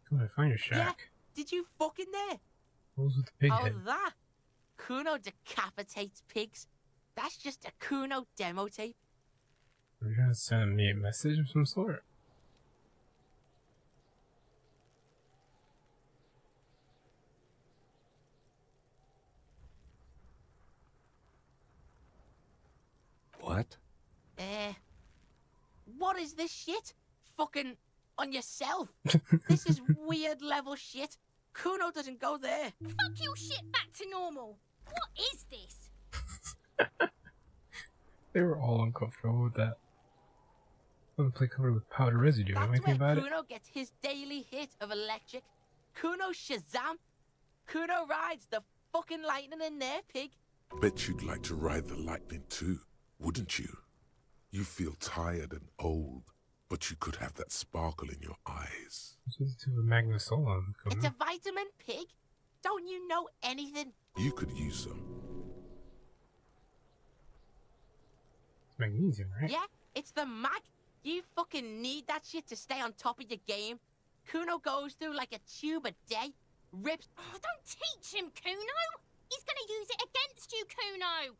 Come on, find your shack. Yeah, did you fucking there? What was with the pig Oh, head? that? Kuno decapitates pigs. That's just a Kuno demo tape. Are you gonna send me a message of some sort? What? What is this shit? Fucking on yourself. This is weird level shit. Kuno doesn't go there. Fuck your shit back to normal. What is this? They were all uncomfortable with that. I'm gonna play covered with powder residue. Know That's anything where about it? Kuno gets his daily hit of electric. Kuno Shazam. Kuno rides the fucking lightning in there, pig. Bet you'd like to ride the lightning too, wouldn't you? You feel tired and old, but you could have that sparkle in your eyes. This is to a Magnesola. It's a vitamin, pig. Don't you know anything? You could use some. It's magnesium, right? Yeah, it's the mag. You fucking need that shit to stay on top of your game. Kuno goes through like a tube a day, rips... Oh, don't teach him, Kuno! He's gonna use it against you, Kuno!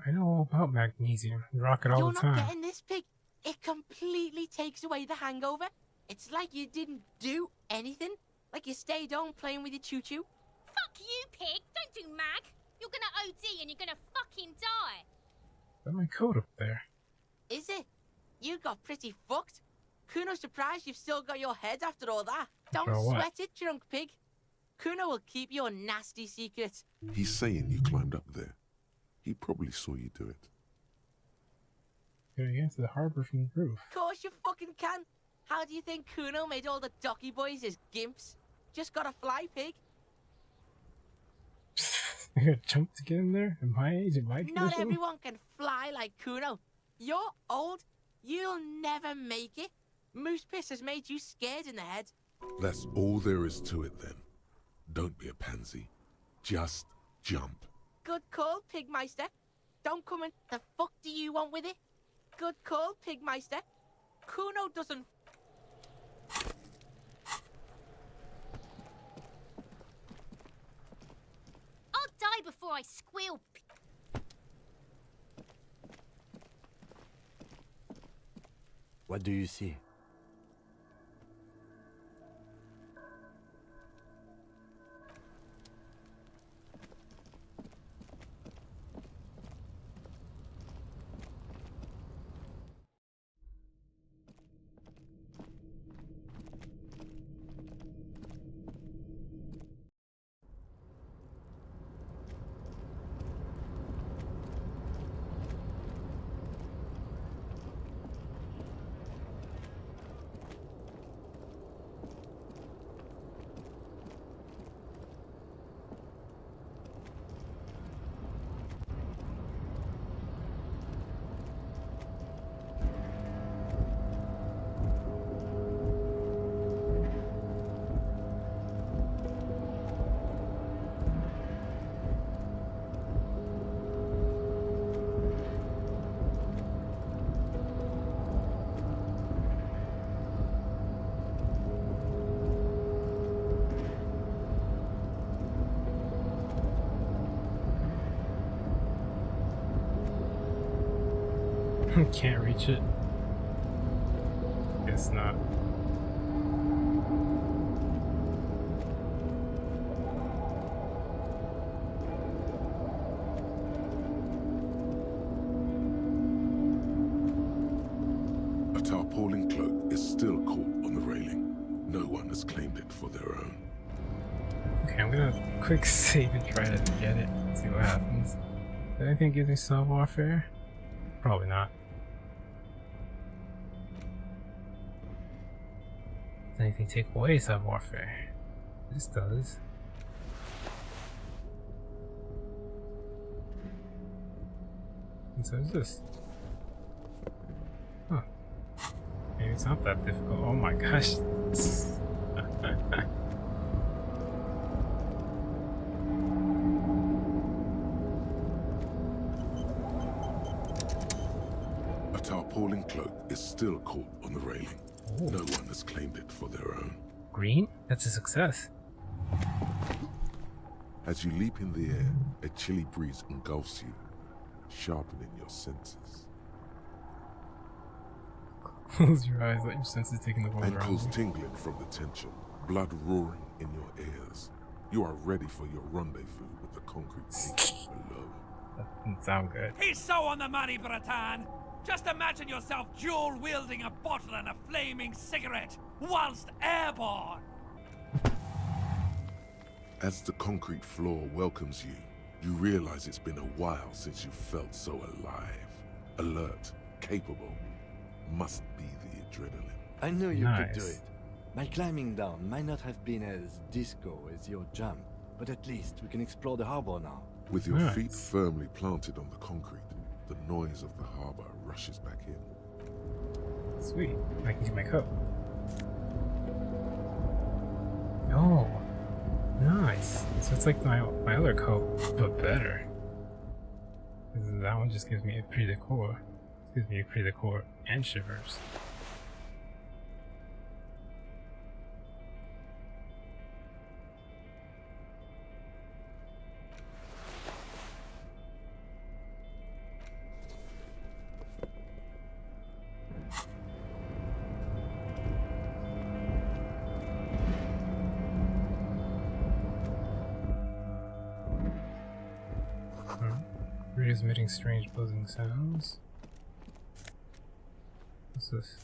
I know all about magnesium. I rock it all You're the not time. getting this, pig. It completely takes away the hangover. It's like you didn't do anything. Like you stayed home playing with your choo-choo. Fuck you, pig! Don't do mag! You're gonna OD and you're gonna fucking die! Got my coat up there. Is it? You got pretty fucked. Kuno's surprised you've still got your head after all that. Don't After what? sweat it, drunk pig. Kuno will keep your nasty secrets. He's saying you climbed up there. He probably saw you do it. Gotta get into the harbor from the roof. Of course you fucking can. How do you think Kuno made all the docky boys his gimps? Just gotta fly, pig. I gotta jump to get in there? At my age, at my condition? Not everyone can fly like Kuno. You're old. You'll never make it. Moose piss has made you scared in the head. That's all there is to it then. Don't be a pansy. Just jump. Good call, Pigmeister. Don't come in. The fuck do you want with it? Good call, Pigmeister. Kuno doesn't... I'll die before I squeal. What do you see? Can't reach it. Guess not. A tarpaulin cloak is still caught on the railing. No one has claimed it for their own. Okay, I'm gonna quick save and try to get it. See what happens. Did anything give me savoir-faire? Probably not. Does anything take away savoir-faire? This does. And so is this. Huh. Maybe it's not that difficult. Oh my gosh. A tarpaulin cloak is still caught on the railing. Ooh. No one has claimed it for their own. Green? That's a success. As you leap in the air, a chilly breeze engulfs you, sharpening your senses. Close your eyes, let your senses take in the world around Ankles you. tingling from the tension, blood roaring in your ears. You are ready for your rendezvous with the concrete king below. That doesn't sound good. He's so on the money, Bratan. Just imagine yourself dual-wielding a bottle and a flaming cigarette whilst airborne. As the concrete floor welcomes you, you realize it's been a while since you felt so alive. Alert, capable. Must be the adrenaline. I knew you could do Nice. it. My climbing down might not have been as disco as your jump, but at least we can explore the harbor now. With your Nice. feet firmly planted on the concrete, the noise of the harbor rushes back in. Sweet. I can get my coat. Oh, nice. So it's like my other coat, but better. 'Cause that one just gives me a pretty decor. It's Gives me a pretty core and shivers. Radio's emitting strange buzzing sounds. What's this?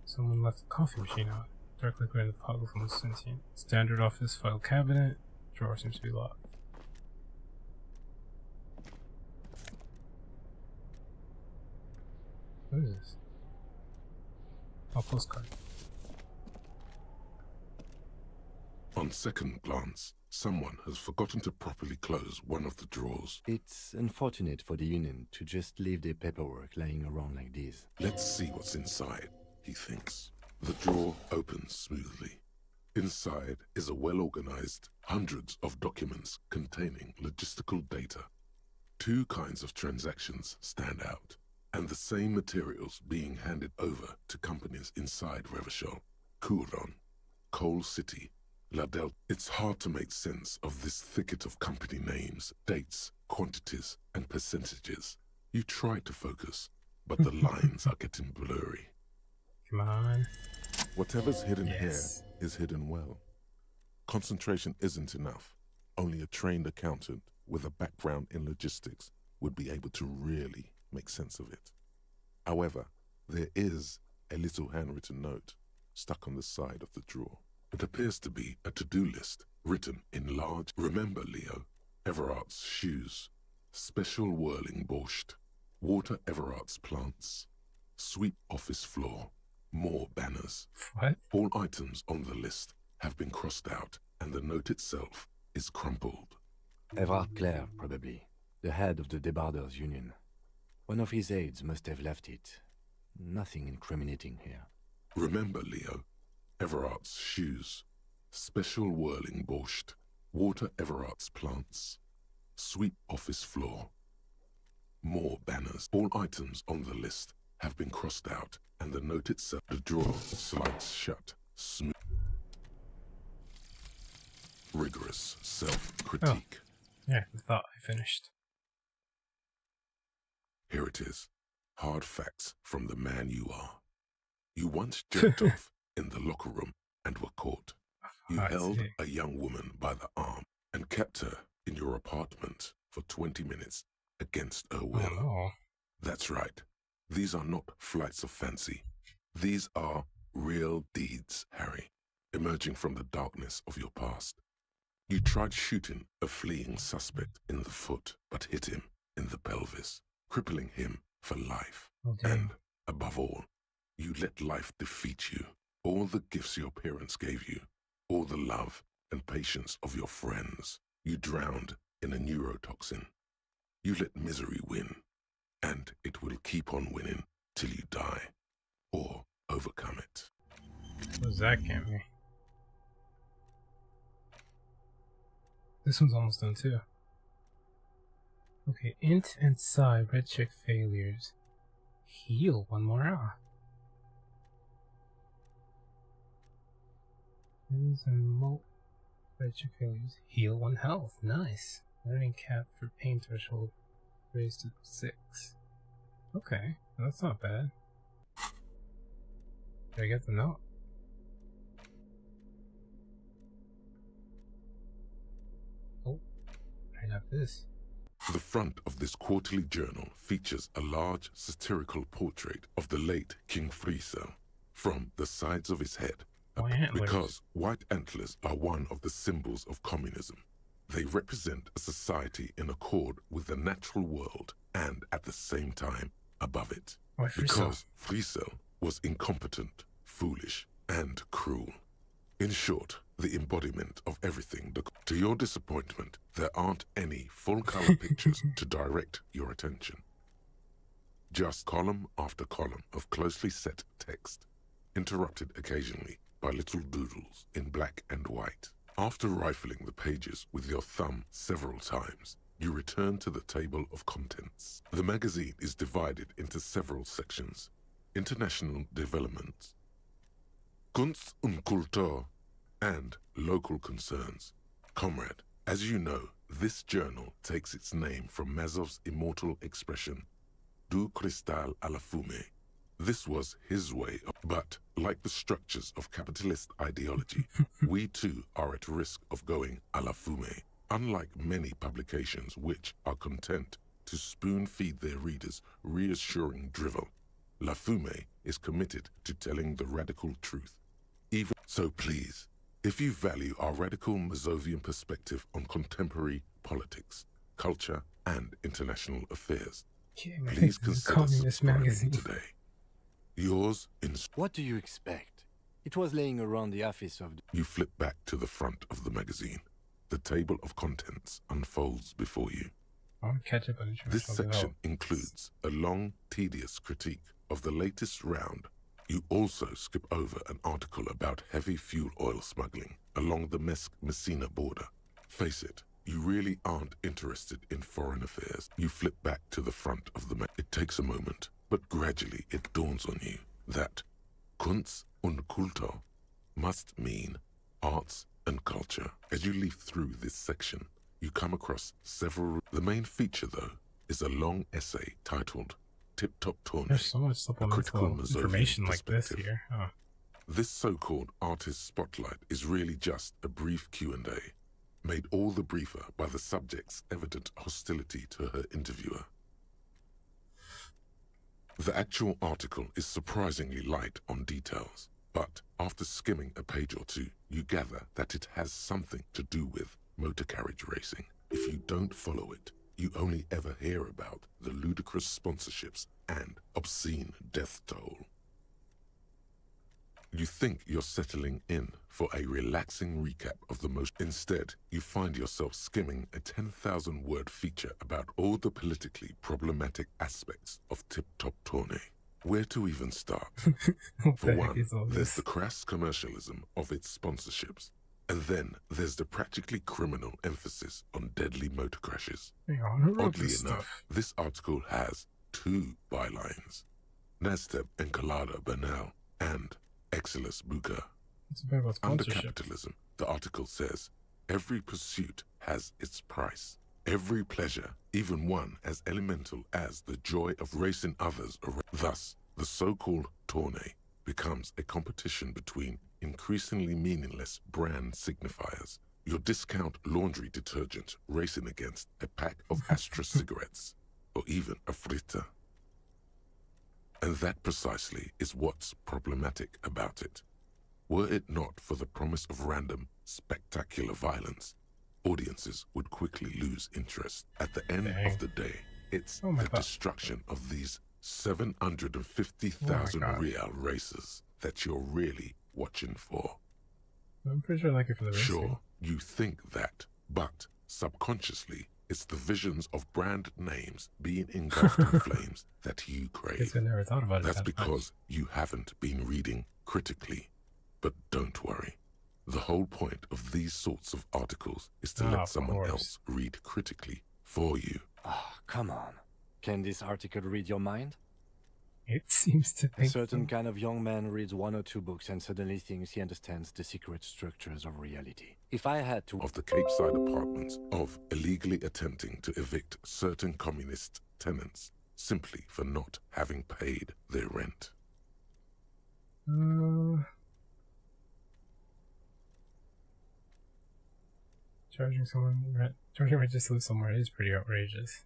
Someone left the coffee machine out. Dark liquid in the pot looks almost sentient. Standard office file cabinet. Drawer seems to be locked. What is this? Oh, postcard. On second glance, someone has forgotten to properly close one of the drawers. It's unfortunate for the Union to just leave their paperwork lying around like this. Let's see what's inside, he thinks. The drawer opens smoothly. Inside is a well-organized hundreds of documents containing logistical data. Two kinds of transactions stand out, and the same materials being handed over to companies inside Revachol, Couron, Coal City, La Delta. It's hard to make sense of this thicket of company names, dates, quantities, and percentages. You try to focus, but the lines are getting blurry. Come on. Whatever's hidden here is hidden well. Concentration isn't enough. Only a trained accountant with a background in logistics would be able to really make sense of it. However, there is a little handwritten note stuck on the side of the drawer. It appears to be a to-do list written in large. Remember, Leo, Everard's shoes, special whirling borscht, water Everard's plants, sweep office floor, more banners. What? All items on the list have been crossed out, and the note itself is crumpled. Everard Clare, probably. The head of the Debarders Union. One of his aides must have left it. Nothing incriminating here. Remember, Leo, Everard's shoes, special whirling borscht, water Everard's plants, sweep office floor, more banners. All items on the list have been crossed out, and the note itself, the drawer slides shut, smooth. Rigorous self-critique. Oh. Yeah, I thought I finished. Here it is. Hard facts from the man you are. You once jerked off in the locker room and were caught. You held a young woman by the arm and kept her in your apartment for 20 minutes against her will. Oh, no. That's right. These are not flights of fancy. These are real deeds, Harry, emerging from the darkness of your past. You tried shooting a fleeing suspect in the foot, but hit him in the pelvis, crippling him for life. Okay. And, above all, you let life defeat you. All the gifts your parents gave you, all the love and patience of your friends, you drowned in a neurotoxin. You let misery win, and it will keep on winning till you die, or overcome it. What does that get me? This one's almost done too. Okay, int and psi, red check failures. Heal one more hour. Use and red check failures. Heal one health. Nice. Learning cap for pain threshold raised to 6. Okay, that's not bad. Did I get the note? Oh, I got this. The front of this quarterly journal features a large satirical portrait of the late King Friesel from the sides of his head. Because white antlers are one of the symbols of communism. They represent a society in accord with the natural world and at the same time above it. Because Friesel was incompetent, foolish, and cruel. In short, the embodiment of everything. To your disappointment, there aren't any full-color pictures to direct your attention. Just column after column of closely set text, interrupted occasionally by little doodles in black and white. After rifling the pages with your thumb several times, you return to the table of contents. The magazine is divided into several sections: international development, Kunst und Kultur, and local concerns. Comrade, as you know, this journal takes its name from Mazov's immortal expression, Du cristal a la fumée. This was his way of, but like the structures of capitalist ideology, we too are at risk of going a la fumée. Unlike many publications which are content to spoon-feed their readers reassuring drivel, La Fumée is committed to telling the radical truth. Even so, please, if you value our radical Mazovian perspective on contemporary politics, culture, and international affairs, please consider subscribing today. Yours in... What do you expect? It was laying around the office of... You flip back to the front of the magazine. The table of contents unfolds before you. I'll catch up on This section includes a long, tedious critique of the latest round. You also skip over an article about heavy fuel oil smuggling along the Messina border. Face it, you really aren't interested in foreign affairs. You flip back to the front of the It takes a moment, but gradually it dawns on you that Kunst und Kultur must mean arts and culture. As you leaf through this section, you come across several... The main feature, though, is a long essay titled Tip Top Tourney. There's so much supplemental information like this here. Huh. This so-called artist spotlight is really just a brief Q&A, made all the briefer by the subject's evident hostility to her interviewer. The actual article is surprisingly light on details, but after skimming a page or two, you gather that it has something to do with motor carriage racing. If you don't follow it, you only ever hear about the ludicrous sponsorships and obscene death toll. You think you're settling in for a relaxing recap of the most... Instead, you find yourself skimming a 10,000-word feature about all the politically problematic aspects of Tip Top Tourney. Where to even start? For one, there's the crass commercialism of its sponsorships. And then there's the practically criminal emphasis on deadly motor crashes. Oddly enough, this article has 2 bylines: Nastab Encolada Bernal and Excellus Buca. Under capitalism, the article says, every pursuit has its price. Every pleasure, even one as elemental as the joy of racing others around. Thus, the so-called tourney becomes a competition between increasingly meaningless brand signifiers. Your discount laundry detergent racing against a pack of Astra cigarettes, or even a fritter. And that precisely is what's problematic about it. Were it not for the promise of random, spectacular violence, audiences would quickly lose interest. At the end of the day, it's the destruction of these 750,000 real races that you're really watching for. I'm pretty sure I like it for the racing. Sure, you think that, but subconsciously, it's the visions of brand names being engulfed in flames that you crave. I never thought about it. That's because you haven't been reading critically. But don't worry. The whole point of these sorts of articles is to let someone else read critically for you. Oh, come on. Can this article read your mind? It seems to think A certain kind of young man reads 1 or 2 books and suddenly thinks he understands the secret structures of reality. If I had to... Of the Cape Side apartments, of illegally attempting to evict certain communist tenants simply for not having paid their rent. Charging rent just to live somewhere is pretty outrageous.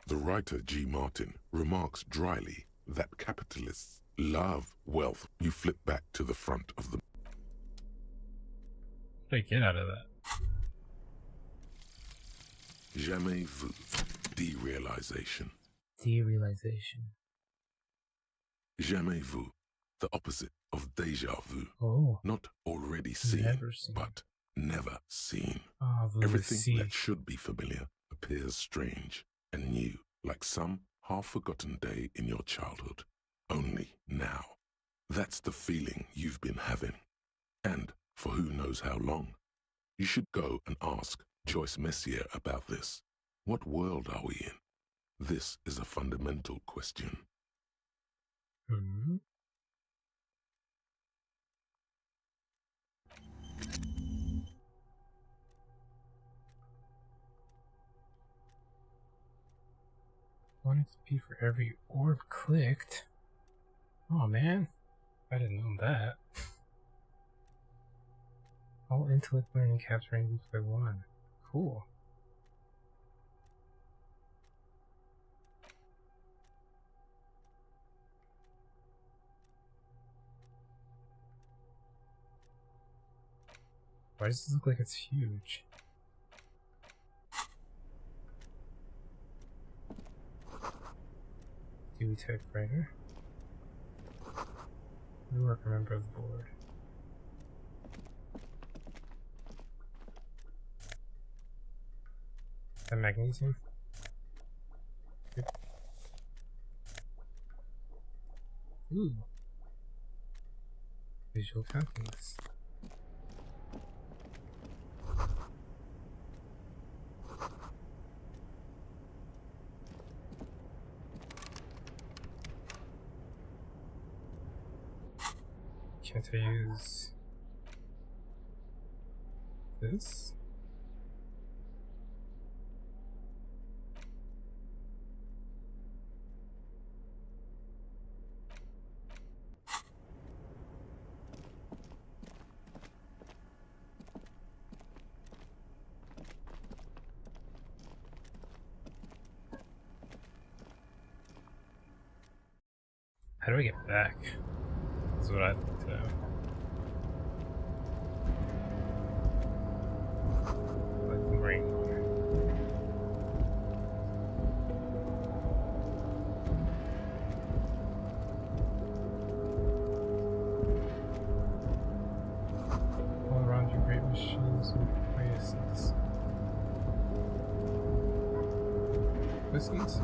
The writer G. Martin remarks dryly that capitalists love wealth. You flip back to the front of the... What do I get out of that? Jamais vu. Derealization. Derealization. Jamais vu. The opposite of déjà vu. Oh. Not already seen, but never seen. Everything that should be familiar appears strange and new, like some half-forgotten day in your childhood. Only now, That's the feeling you've been having. And for who knows how long. You should go and ask Joyce Messier about this. What world are we in? This is a fundamental question. Hmm. One XP for every orb clicked. Oh man, I didn't know that. All intellect learning caps ranges by 1. Cool. Why does this look like it's huge? Dewey typewriter. New worker member of the board. Is that magnesium? Good. Ooh. Visual calculus. Can't I use this? How do I get back? That's what I'd like to know. Like the ring. All around you, great machines and places. Listens?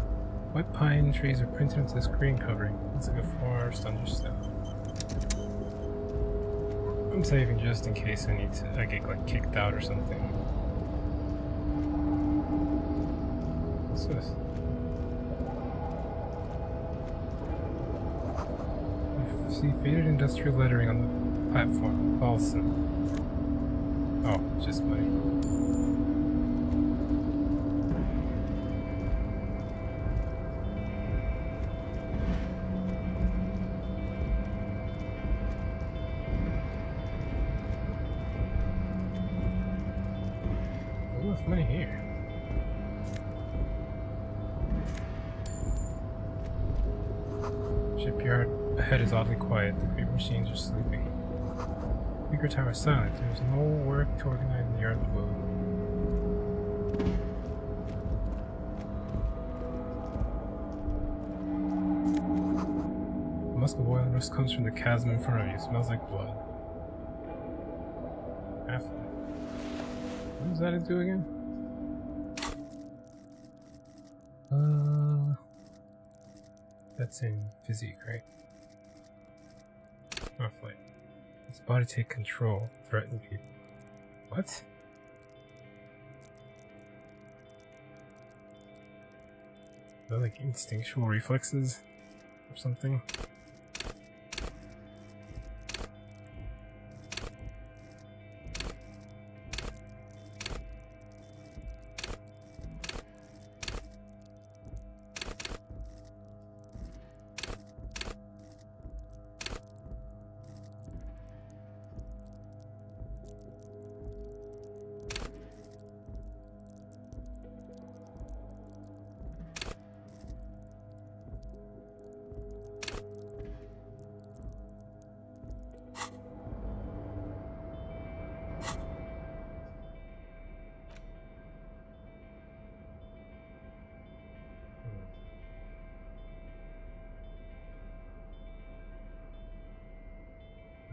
White pine trees are printed into the screen covering. It's like a forest understone. I'm saving just in case I get like kicked out or something. What's this? You see faded industrial lettering on the platform. Elysium. Oh, it's just money. Enough money here. Shipyard ahead is oddly quiet. The great machines are sleeping. Speaker tower is silent. There is no work to organize in the yard below. The musk of oil and rust comes from the chasm in front of you. It smells like blood. What does that do again? That's in physique, right? Roughly. Its body take control, threaten people. What? Is that like instinctual reflexes or something?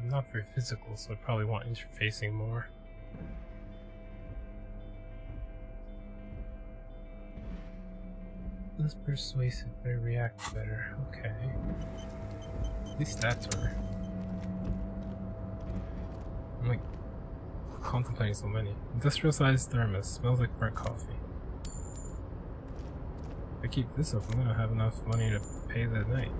I'm not very physical, so I probably want interfacing more. Less persuasive, but I react better. Okay. These stats are like contemplating so many. Industrial-sized thermos. Smells like burnt coffee. If I keep this up, I'm gonna have enough money to pay the night.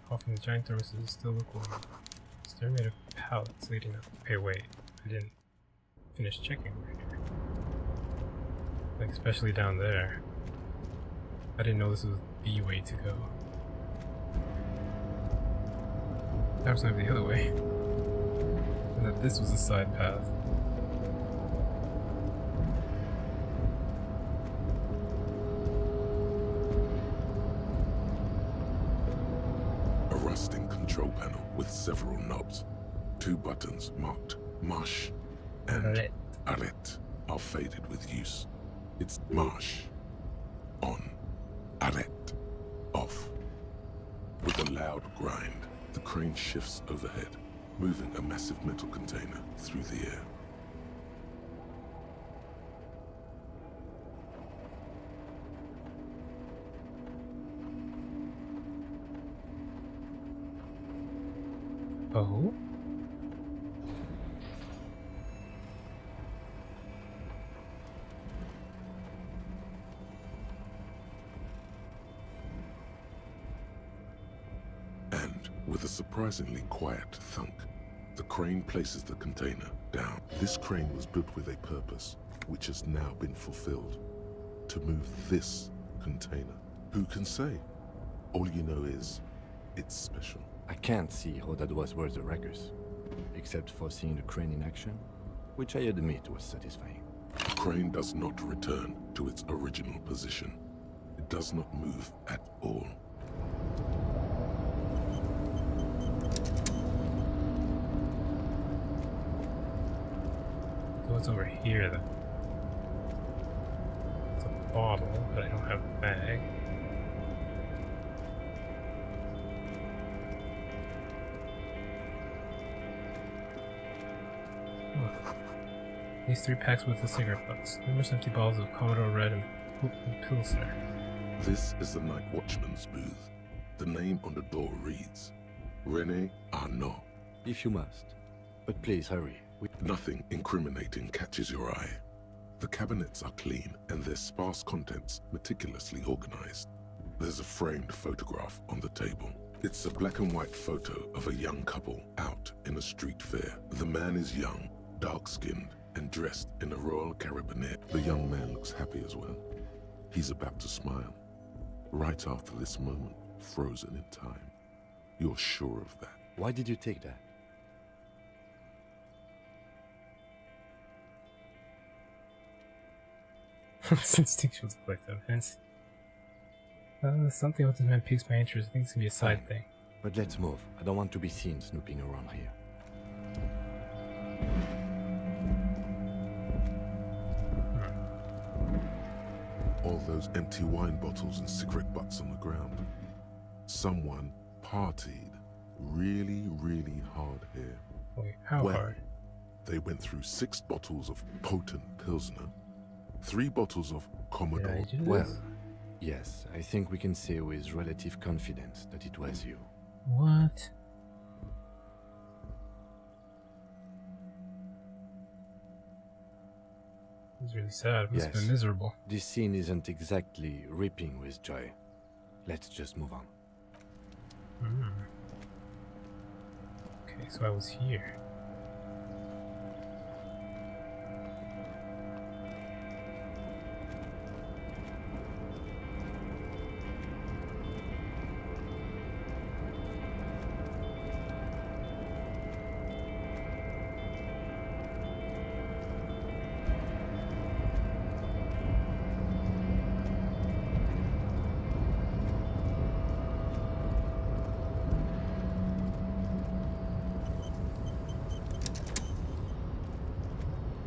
Coffee in the giant thermoses is still liquid. They're made of pallets leading up. Okay, wait. I didn't finish checking right here. Like, especially down there. I didn't know this was the way to go. That was gonna be the other way. And that this was a side path. A rusting control panel with several knobs. 2 buttons marked Marche and Arrête are faded with use. It's Marche on, Arrête off. With a loud grind, the crane shifts overhead, moving a massive metal container through the air. Oh? And with a surprisingly quiet thunk, the crane places the container down. This crane was built with a purpose, which has now been fulfilled. To move this container. Who can say? All you know is, it's special. I can't see how that was worth the ruckus, except for seeing the crane in action, which I admit was satisfying. The crane does not return to its original position. It does not move at all. What's over here then? It's a bottle, but I don't have a bag. These 3 packs with the cigarette butts. Numerous empty bottles of Commodore Red and Pilsner. This is the night watchman's booth. The name on the door reads, René Arnaud. If you must. But please hurry. Nothing incriminating catches your eye. The cabinets are clean and their sparse contents meticulously organized. There's a framed photograph on the table. It's a black and white photo of a young couple out in a street fair. The man is young, dark-skinned, and dressed in a Royal Carabinier. The young man looks happy as well. He's about to smile. Right after this moment, frozen in time. You're sure of that. Why did you take that? Instinctual to collect evidence. Something about this man piques my interest. I think it's gonna be a side thing. But let's move. I don't want to be seen snooping around here. All those empty wine bottles and cigarette butts on the ground. Someone partied really, really hard here. Wait, how hard? They went through 6 bottles of potent Pilsner, 3 bottles of Commodore. Well, yes, I think we can say with relative confidence that it was you. What? It's really sad. It must have been miserable. This scene isn't exactly ripping with joy. Let's just move on. Okay, so I was here.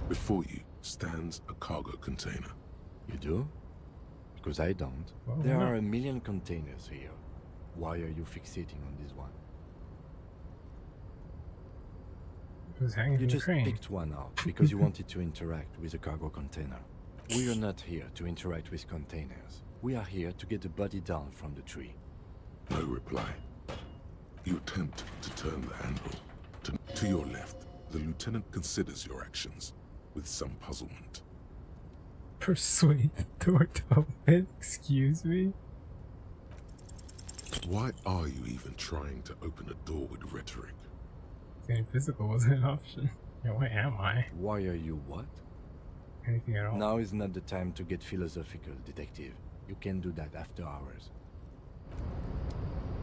Before you stands a cargo container. You do? Because I don't. Well, There are a million containers here. Why are you fixating on this one? It was hanging You from the just crane. picked one out because you wanted to interact with a cargo container. We are not here to interact with containers. We are here to get the body down from the tree. No reply. You attempt to turn the handle. To your left, the lieutenant considers your actions with some puzzlement. Persuade the door to open. Excuse me? Why are you even trying to open a door with rhetoric? Saying physical wasn't an option. Yeah, why am I? Why are you what? Anything at all. Now is not the time to get philosophical, detective. You can do that after hours.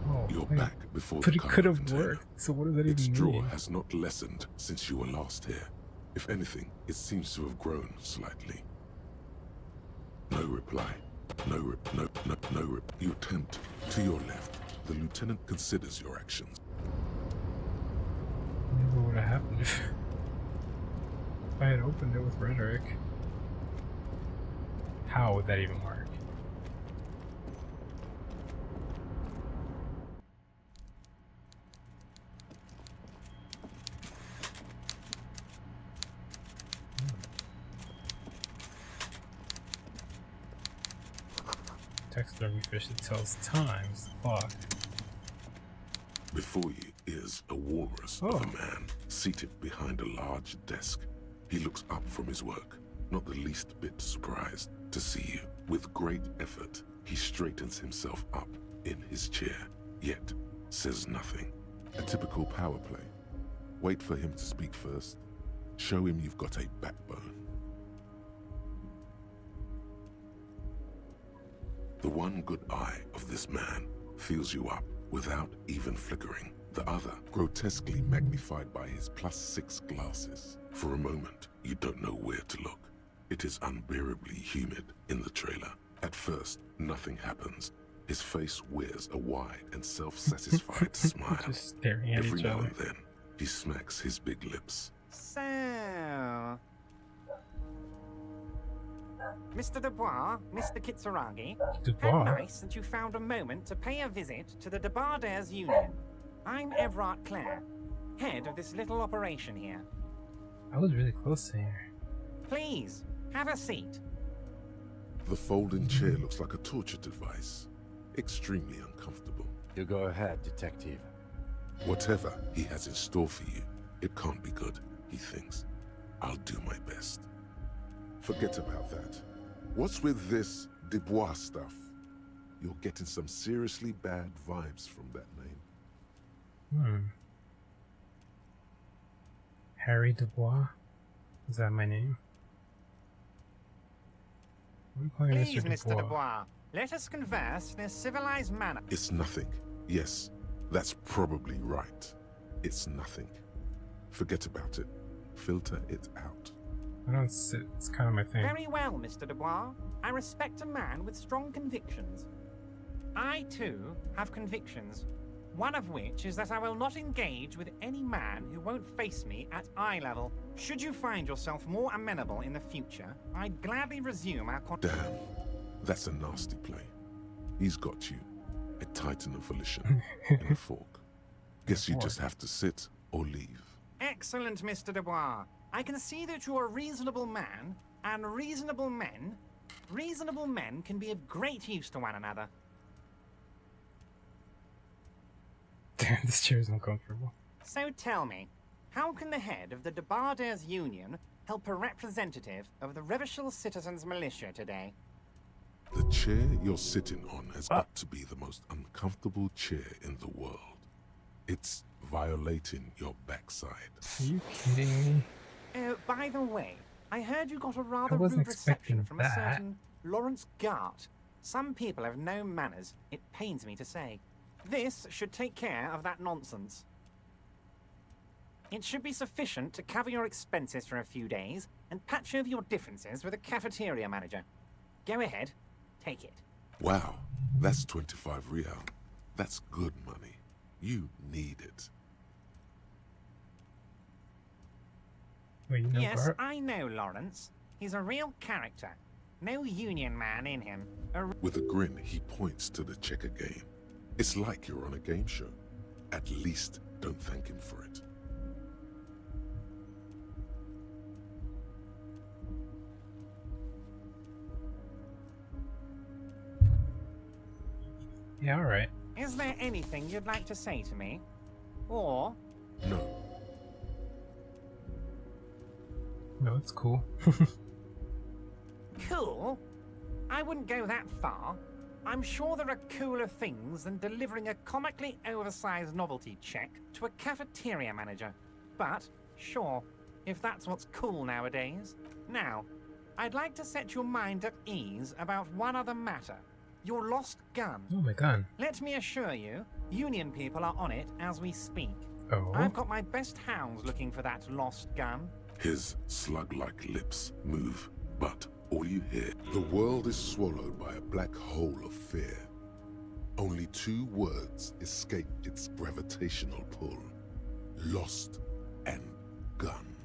Oh, You're wait. back before But the it could have container. worked. So what does that Its even draw mean? has not lessened since you were last here. If anything, it seems to have grown slightly. No reply. No. You attempt. To your left, the lieutenant considers your actions. What would have happened if I had opened it with rhetoric? How would that even work? Taxidermy fish that tells times the clock. Before you is a walrus of a man seated behind a large desk. He looks up from his work, not the least bit surprised to see you. With great effort, he straightens himself up in his chair, yet says nothing. A typical power play. Wait for him to speak first. Show him you've got a backbone. The one good eye of this man fills you up without even flickering. The other, grotesquely magnified by his +6 glasses. For a moment, you don't know where to look. It is unbearably humid in the trailer. At first, nothing happens. His face wears a wide and self-satisfied smile. Just staring at Every each now other. and then, he smacks his big lips. So, Mr. Dubois, Mr. Kitsuragi, Dubois? how nice that you found a moment to pay a visit to the Debarders Union. I'm Everard Clare, head of this little operation here. I was really close to here. Please, have a seat. The folding chair looks like a torture device. Extremely uncomfortable. You go ahead, detective. Whatever he has in store for you, it can't be good, he thinks. I'll do my best. Forget about that. What's with this Dubois stuff? You're getting some seriously bad vibes from that name. Harry Dubois? Is that my name? What are you calling Please, Mr. Mr. Dubois, let us converse in a civilized manner. It's nothing. Yes, that's probably right. It's nothing. Forget about it. Filter it out. I don't sit. It's kind of my thing. Very well, Mr. Dubois. I respect a man with strong convictions. I, too, have convictions. One of which is that I will not engage with any man who won't face me at eye level. Should you find yourself more amenable in the future, I'd gladly resume our Damn, that's a nasty play. He's got you. A titan of volition and a fork. Guess you just have to sit or leave. Excellent, Mr. Dubois. I can see that you're a reasonable man, and reasonable men can be of great use to one another. Damn, this chair is uncomfortable. So tell me, how can the head of the Debarders Union help a representative of the Revachol Citizens Militia today? The chair you're sitting on has got to be the most uncomfortable chair in the world. It's violating your backside. Are you kidding me? By the way, I heard you got a rather I wasn't rude reception expecting from a that. certain Lawrence Gart. Some people have no manners, it pains me to say. This should take care of that nonsense. It should be sufficient to cover your expenses for a few days and patch over your differences with a cafeteria manager. Go ahead, take it. Wow, that's 25 real. That's good money. You need it. Wait, you know Yes, Bart? I know Lawrence. He's a real character. No union man in him. With a grin, he points to the checker game. It's like you're on a game show. At least don't thank him for it. Yeah, alright. Is there anything you'd like to say to me? Or... No. No, it's cool. Cool? I wouldn't go that far. I'm sure there are cooler things than delivering a comically oversized novelty check to a cafeteria manager. But, sure, if that's what's cool nowadays. Now, I'd like to set your mind at ease about one other matter. Your lost gun. Oh my god. Let me assure you, Union people are on it as we speak. Oh. I've got my best hounds looking for that lost gun. His slug-like lips move, but all you hear, the world is swallowed by a black hole of fear. Only 2 words escape its gravitational pull. Lost and gun.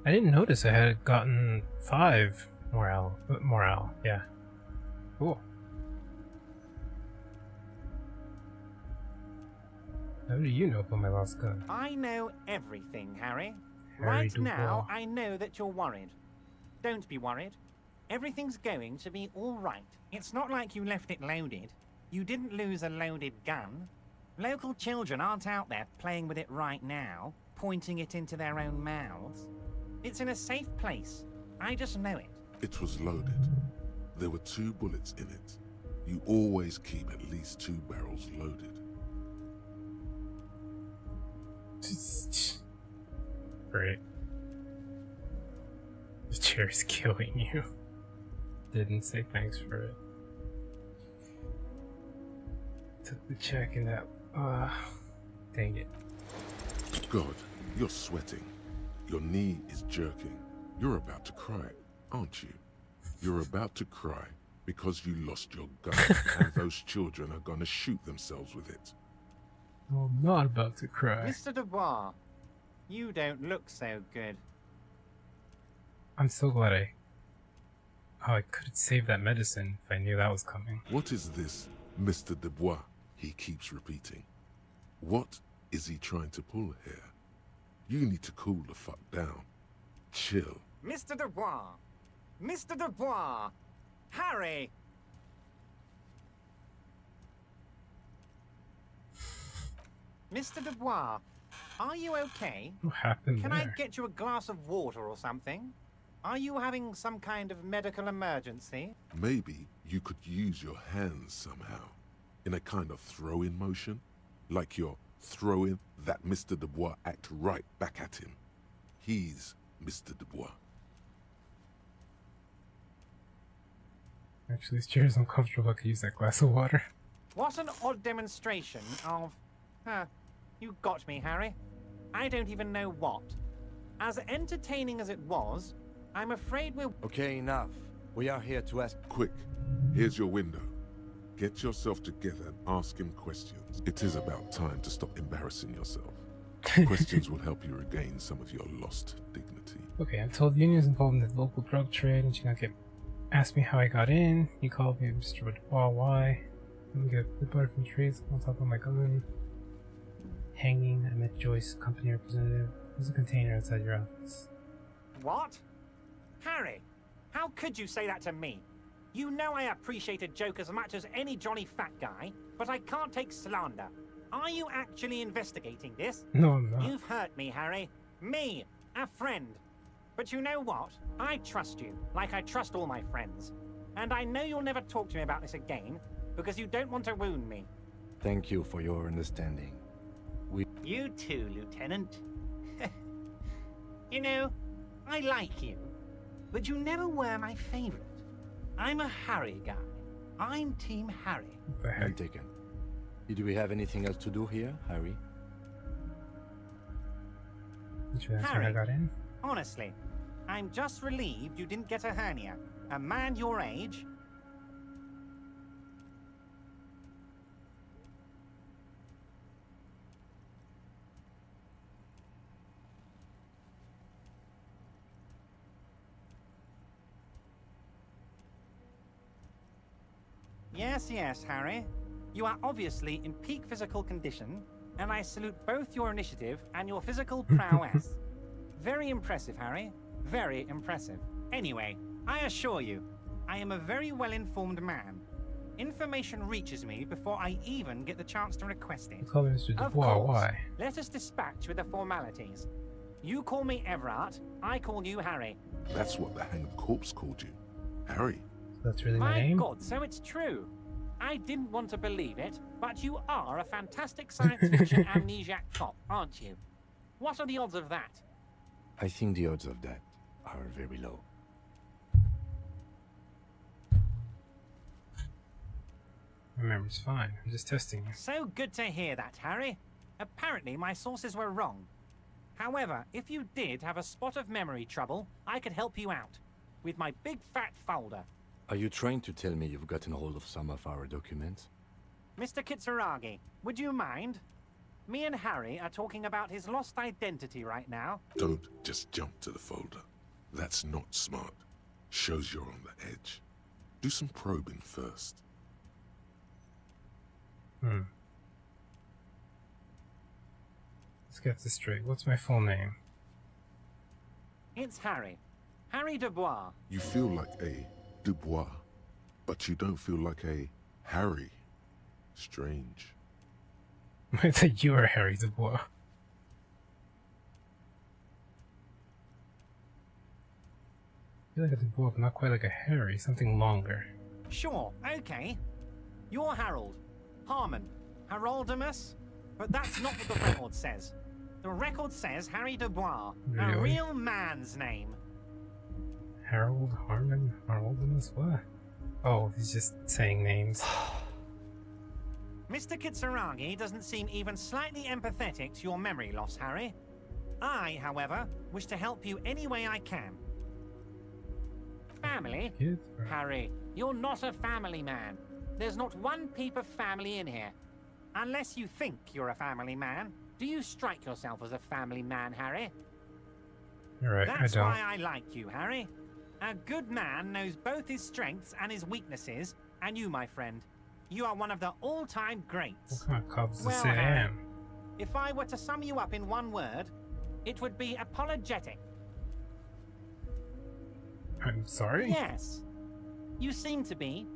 I didn't notice I had gotten 5 morale. Yeah. Cool. How do you know about my lost gun? I know everything, Harry. Harry Right Dubois. now, I know that you're worried. Don't be worried. Everything's going to be all right. It's not like you left it loaded. You didn't lose a loaded gun. Local children aren't out there playing with it right now, pointing it into their own mouths. It's in a safe place. I just know it. It was loaded. There were 2 bullets in it. You always keep at least 2 barrels loaded. Great. The chair's killing you. Didn't say thanks for it. Took the check and that. Dang it. God, you're sweating. Your knee is jerking. You're about to cry, aren't you? You're about to cry because you lost your gun and those children are gonna shoot themselves with it. No, I'm not about to cry. Mr. Dubois, you don't look so good. I'm so glad I could save that medicine if I knew that was coming. What is this, Mr. Dubois? He keeps repeating. What is he trying to pull here? You need to cool the fuck down. Chill. Mr. Dubois! Mr. Dubois! Harry! Mr. Dubois, are you okay? What happened Can I there? get you a glass of water or something? Are you having some kind of medical emergency? Maybe you could use your hands somehow. In a kind of throw-in motion. Like you're throwing that Mr. Dubois act right back at him. He's Mr. Dubois. Actually, this chair is uncomfortable. I could use that glass of water. What an odd demonstration of... you got me, Harry. I don't even know what. As entertaining as it was, I'm afraid we're... Okay, enough. We are here to ask... Quick, here's your window. Get yourself together and ask him questions. It is about time to stop embarrassing yourself. Questions will help you regain some of your lost dignity. Okay, I'm told the union's involved in the local drug trade, and she's gonna ask me how I got in. You called me Mr. Dubois, why? Let me get the butter from trees on top of my gun. Hanging, I met Joyce, company representative. There's a container outside your office. What? Harry, how could you say that to me? You know I appreciate a joke as much as any Johnny Fat Guy, but I can't take slander. Are you actually investigating this? No, I'm not. You've hurt me, Harry. Me, a friend. But you know what? I trust you, like I trust all my friends. And I know you'll never talk to me about this again, because you don't want to wound me. Thank you for your understanding. You too, Lieutenant. You know, I like you, but you never were my favorite. I'm a Harry guy. I'm Team Harry. I'm taken. Did we have anything else to do here, Harry? Did you ask me how I Harry, got in? honestly, I'm just relieved you didn't get a hernia. A man your age... Yes, Harry. You are obviously in peak physical condition, and I salute both your initiative and your physical prowess. Very impressive, Harry. Very impressive. Anyway, I assure you, I am a very well-informed man. Information reaches me before I even get the chance to request it. Call me Mr. Of Dubois, course. why? Let us dispatch with the formalities. You call me Everard, I call you Harry. That's what the hanged corpse called you. Harry. That's really my My name? God, so it's true. I didn't want to believe it, but you are a fantastic science fiction amnesiac cop, aren't you? What are the odds of that? I think the odds of that are very low. My memory's fine. I'm just testing you. So good to hear that, Harry. Apparently my sources were wrong. However, if you did have a spot of memory trouble, I could help you out with my big fat folder. Are you trying to tell me you've gotten hold of some of our documents? Mr. Kitsuragi, would you mind? Me and Harry are talking about his lost identity right now. Don't just jump to the folder. That's not smart. Shows you're on the edge. Do some probing first. Let's get this straight. What's my full name? It's Harry. Harry Dubois. You feel like a Dubois, but you don't feel like a Harry. Strange. I thought you were Harry Dubois. I feel like a Dubois, but not quite like a Harry. Something longer. Sure, okay. You're Harold. Harmon. Haroldamus? But that's not what the record says. The record says Harry Dubois. A Really? real man's name. Harold Harmon? Haroldamus? What? Oh, he's just saying names. Mr. Kitsuragi doesn't seem even slightly empathetic to your memory loss, Harry. I, however, wish to help you any way I can. Family? Harry, you're not a family man. There's not one peep of family in here. Unless you think you're a family man, do you strike yourself as a family man, Harry? You're right, That's I don't. why I like you, Harry. A good man knows both his strengths and his weaknesses, and you, my friend, you are one of the all-time greats. What kind of cops does Well, say I Harry, am? if I were to sum you up in one word, it would be apologetic. I'm sorry? Yes. You seem to be,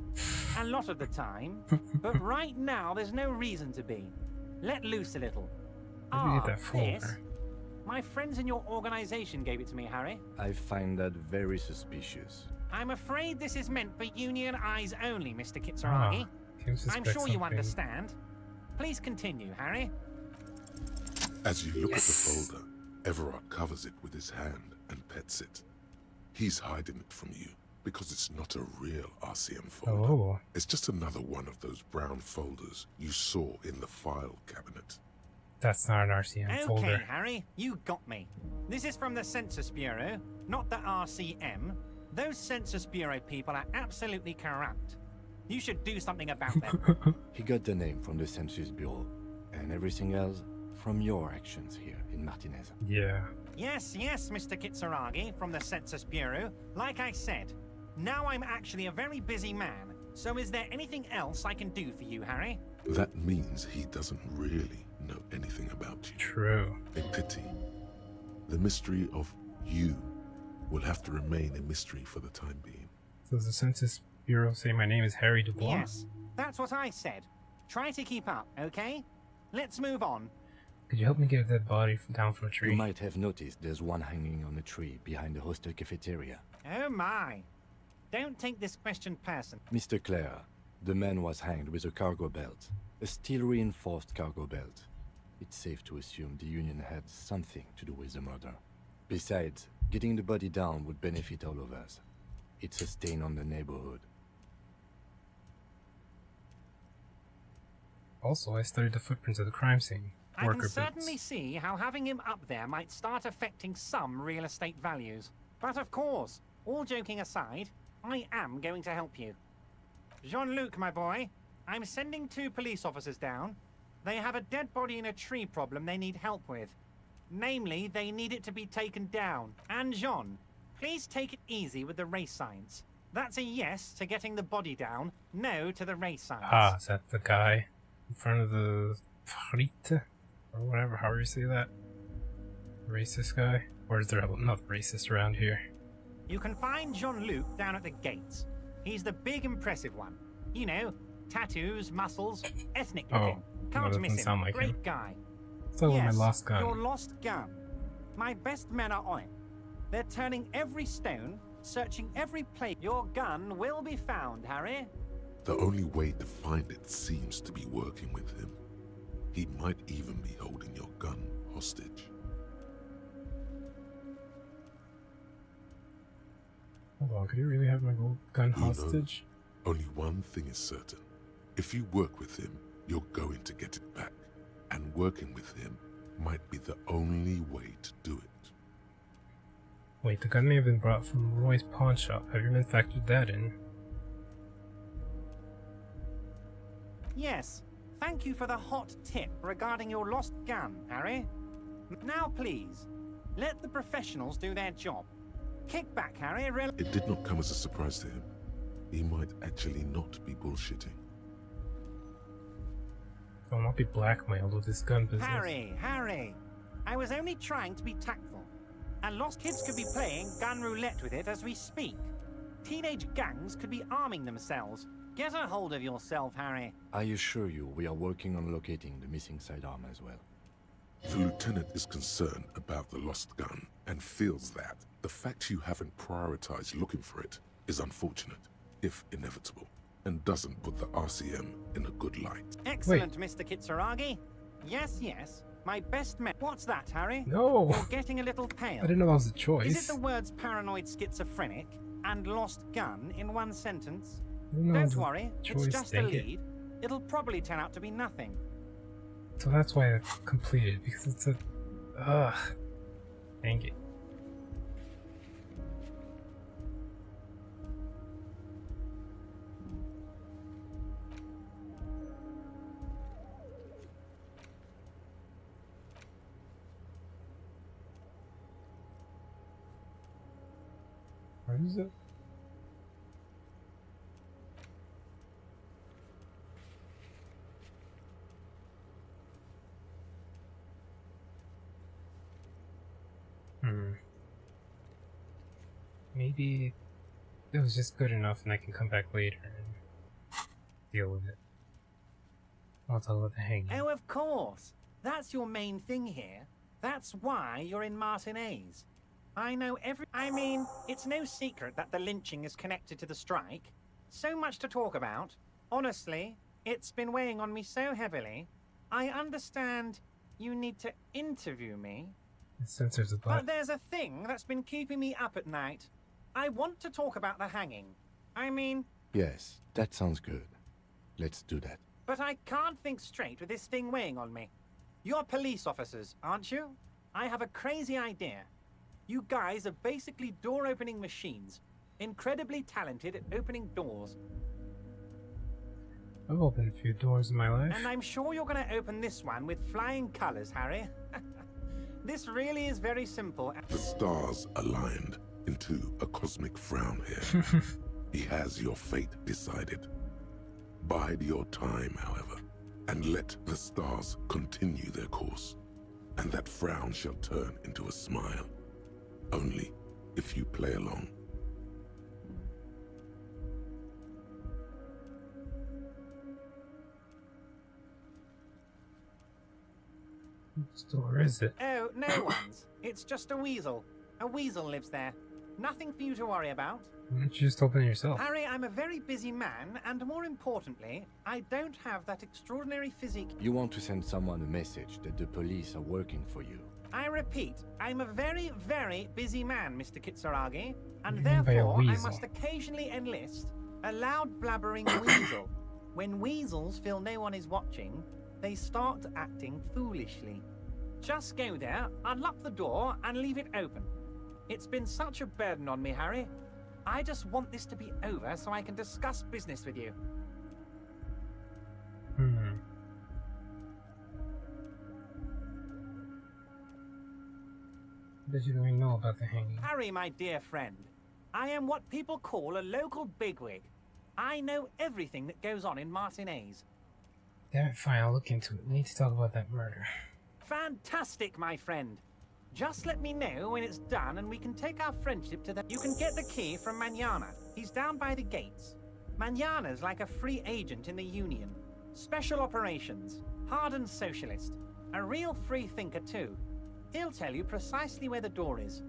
a lot of the time, but right now there's no reason to be. Let loose a little. Where did you get that this? folder? My friends in your organization gave it to me, Harry. I find that very suspicious. I'm afraid this is meant for union eyes only, Mr. Kitsuragi. Kim I'm suspects sure you something. understand. Please continue, Harry. As you look at the folder, Everard covers it with his hand and pets it. He's hiding it from you because it's not a real RCM folder. Oh. It's just another one of those brown folders you saw in the file cabinet. That's not an RCM Okay, folder. Harry, you got me. This is from the Census Bureau, not the RCM. Those Census Bureau people are absolutely corrupt. You should do something about them. He got the name from the Census Bureau, and everything else from your actions here in Martinez. Yeah. Yes, Mr. Kitsuragi from the Census Bureau. Like I said, now I'm actually a very busy man. So is there anything else I can do for you, Harry? That means he doesn't really know anything about you. True. A pity. The mystery of you will have to remain a mystery for the time being. So does the Census Bureau say my name is Harry Dubois? Yes, that's what I said. Try to keep up, okay? Let's move on. Could you help me get that body down from a tree? You might have noticed there's one hanging on a tree behind the hostel cafeteria. Oh my. Don't take this question personally. Mr. Clare, the man was hanged with a cargo belt. A steel-reinforced cargo belt. It's safe to assume the Union had something to do with the murder. Besides, getting the body down would benefit all of us. It's a stain on the neighborhood. Also, I studied the footprints of the crime scene. I can Worker certainly boots. see how having him up there might start affecting some real estate values. But of course, all joking aside, I am going to help you. Jean-Luc, my boy, I'm sending 2 police officers down. They have a dead body in a tree problem they need help with. Namely, they need it to be taken down. And Jean, please take it easy with the race signs. That's a yes to getting the body down, no to the race signs. Ah, is that the guy in front of the frite? Or whatever, however you say that? Racist guy? Or is there not racist around here? You can find Jean-Luc down at the gates. He's the big impressive one. You know, Tattoos, muscles, ethnic Oh, looking. no, Can't that miss doesn't him. sound like Great him. guy. Still with my lost gun. Your lost gun. My best men are on it. They're turning every stone, searching every place. Your gun will be found, Harry. The only way to find it seems to be working with him. He might even be holding your gun hostage. Hold on, could you really have my gold gun Who knows? hostage? Only one thing is certain. If you work with him, you're going to get it back. And working with him might be the only way to do it. Wait, the gun may have been brought from Roy's pawn shop. Have you even factored that in? Yes. Thank you for the hot tip regarding your lost gun, Harry. Now, please, let the professionals do their job. Kick back, Harry. It did not come as a surprise to him. He might actually not be bullshitting. I'll not be blackmailed with this gun business. Harry, I was only trying to be tactful. And lost kids could be playing gun roulette with it as we speak. Teenage gangs could be arming themselves. Get a hold of yourself, Harry. I assure you, we are working on locating the missing sidearm as well. The lieutenant is concerned about the lost gun and feels that the fact you haven't prioritized looking for it is unfortunate, if inevitable, and doesn't put the RCM in a good light. Excellent, Mr. Kitsuragi. Yes, my best man. What's that, Harry? No. You're getting a little pale. I didn't know that was a choice. Is it the words paranoid schizophrenic and lost gun in one sentence? I didn't know it was Don't a worry, choice, it's just a dang it. lead. It'll probably turn out to be nothing. So that's why I completed, because it's a... Ugh. Dang it. Where is it? Maybe it was just good enough and I can come back later and deal with it. I'll tell with the hanging. Oh, of course. That's your main thing here. That's why you're in Martinez. I know I mean, it's no secret that the lynching is connected to the strike. So much to talk about. Honestly, it's been weighing on me so heavily. I understand you need to interview me. It censors a But lot. there's a thing that's been keeping me up at night. I want to talk about the hanging. I mean... Yes, that sounds good. Let's do that. But I can't think straight with this thing weighing on me. You're police officers, aren't you? I have a crazy idea. You guys are basically door-opening machines. Incredibly talented at opening doors. I've opened a few doors in my life. And I'm sure you're going to open this one with flying colors, Harry. This really is very simple. The stars aligned into a cosmic frown here. He has your fate decided. Bide your time, however, and let the stars continue their course, and that frown shall turn into a smile. Only if you play along. Whose door is it? Oh, no one's. It's just a weasel. A weasel lives there. Nothing for you to worry about. Why don't you just open it yourself? Harry, I'm a very busy man, and more importantly, I don't have that extraordinary physique. You want to send someone a message that the police are working for you. I repeat, I'm a very, very busy man, Mr. Kitsuragi, and What do you mean by a therefore I weasel? must occasionally enlist a loud blabbering weasel. When weasels feel no one is watching, they start acting foolishly. Just go there, unlock the door, and leave it open. It's been such a burden on me, Harry. I just want this to be over so I can discuss business with you. What did you even know about the hanging? Harry, my dear friend, I am what people call a local bigwig. I know everything that goes on in Martinez. Damn it, fine, I'll look into it. We need to talk about that murder. Fantastic, my friend. Just let me know when it's done and we can take our friendship to the... You can get the key from Manana. He's down by the gates. Manana's like a free agent in the Union. Special operations, hardened socialist. A real free thinker too. He'll tell you precisely where the door is.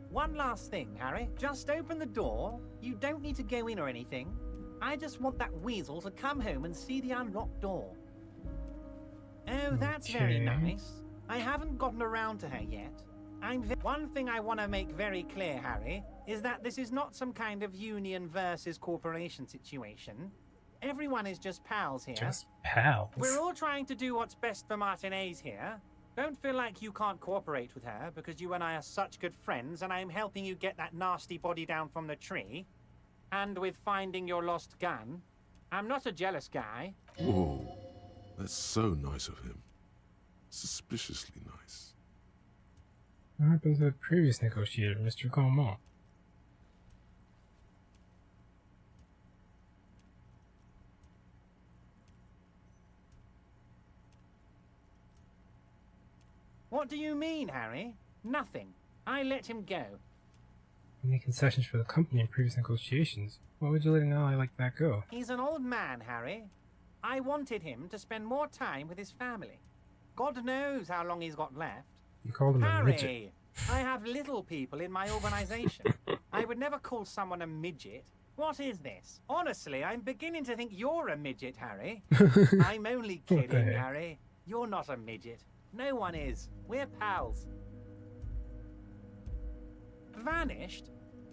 One last thing, Harry. Just open the door. You don't need to go in or anything. I just want that weasel to come home and see the unlocked door. Oh, that's very nice. I haven't gotten around to her yet. One thing I want to make very clear, Harry, is that this is not some kind of union versus corporation situation. Everyone is just pals here. Just pals? We're all trying to do what's best for Martinez here. Don't feel like you can't cooperate with her because you and I are such good friends and I'm helping you get that nasty body down from the tree. And with finding your lost gun. I'm not a jealous guy. Whoa, that's so nice of him. Suspiciously nice. What happened to the previous negotiator, Mr. Gaumont? What do you mean, Harry? Nothing. I let him go. Any concessions for the company in previous negotiations? Why would you let an ally like that go? He's an old man, Harry. I wanted him to spend more time with his family. God knows how long he's got left. You called him a midget. Harry, I have little people in my organization. I would never call someone a midget. What is this? Honestly, I'm beginning to think you're a midget, Harry. I'm only kidding, Harry. You're not a midget. No one is. We're pals. Vanished?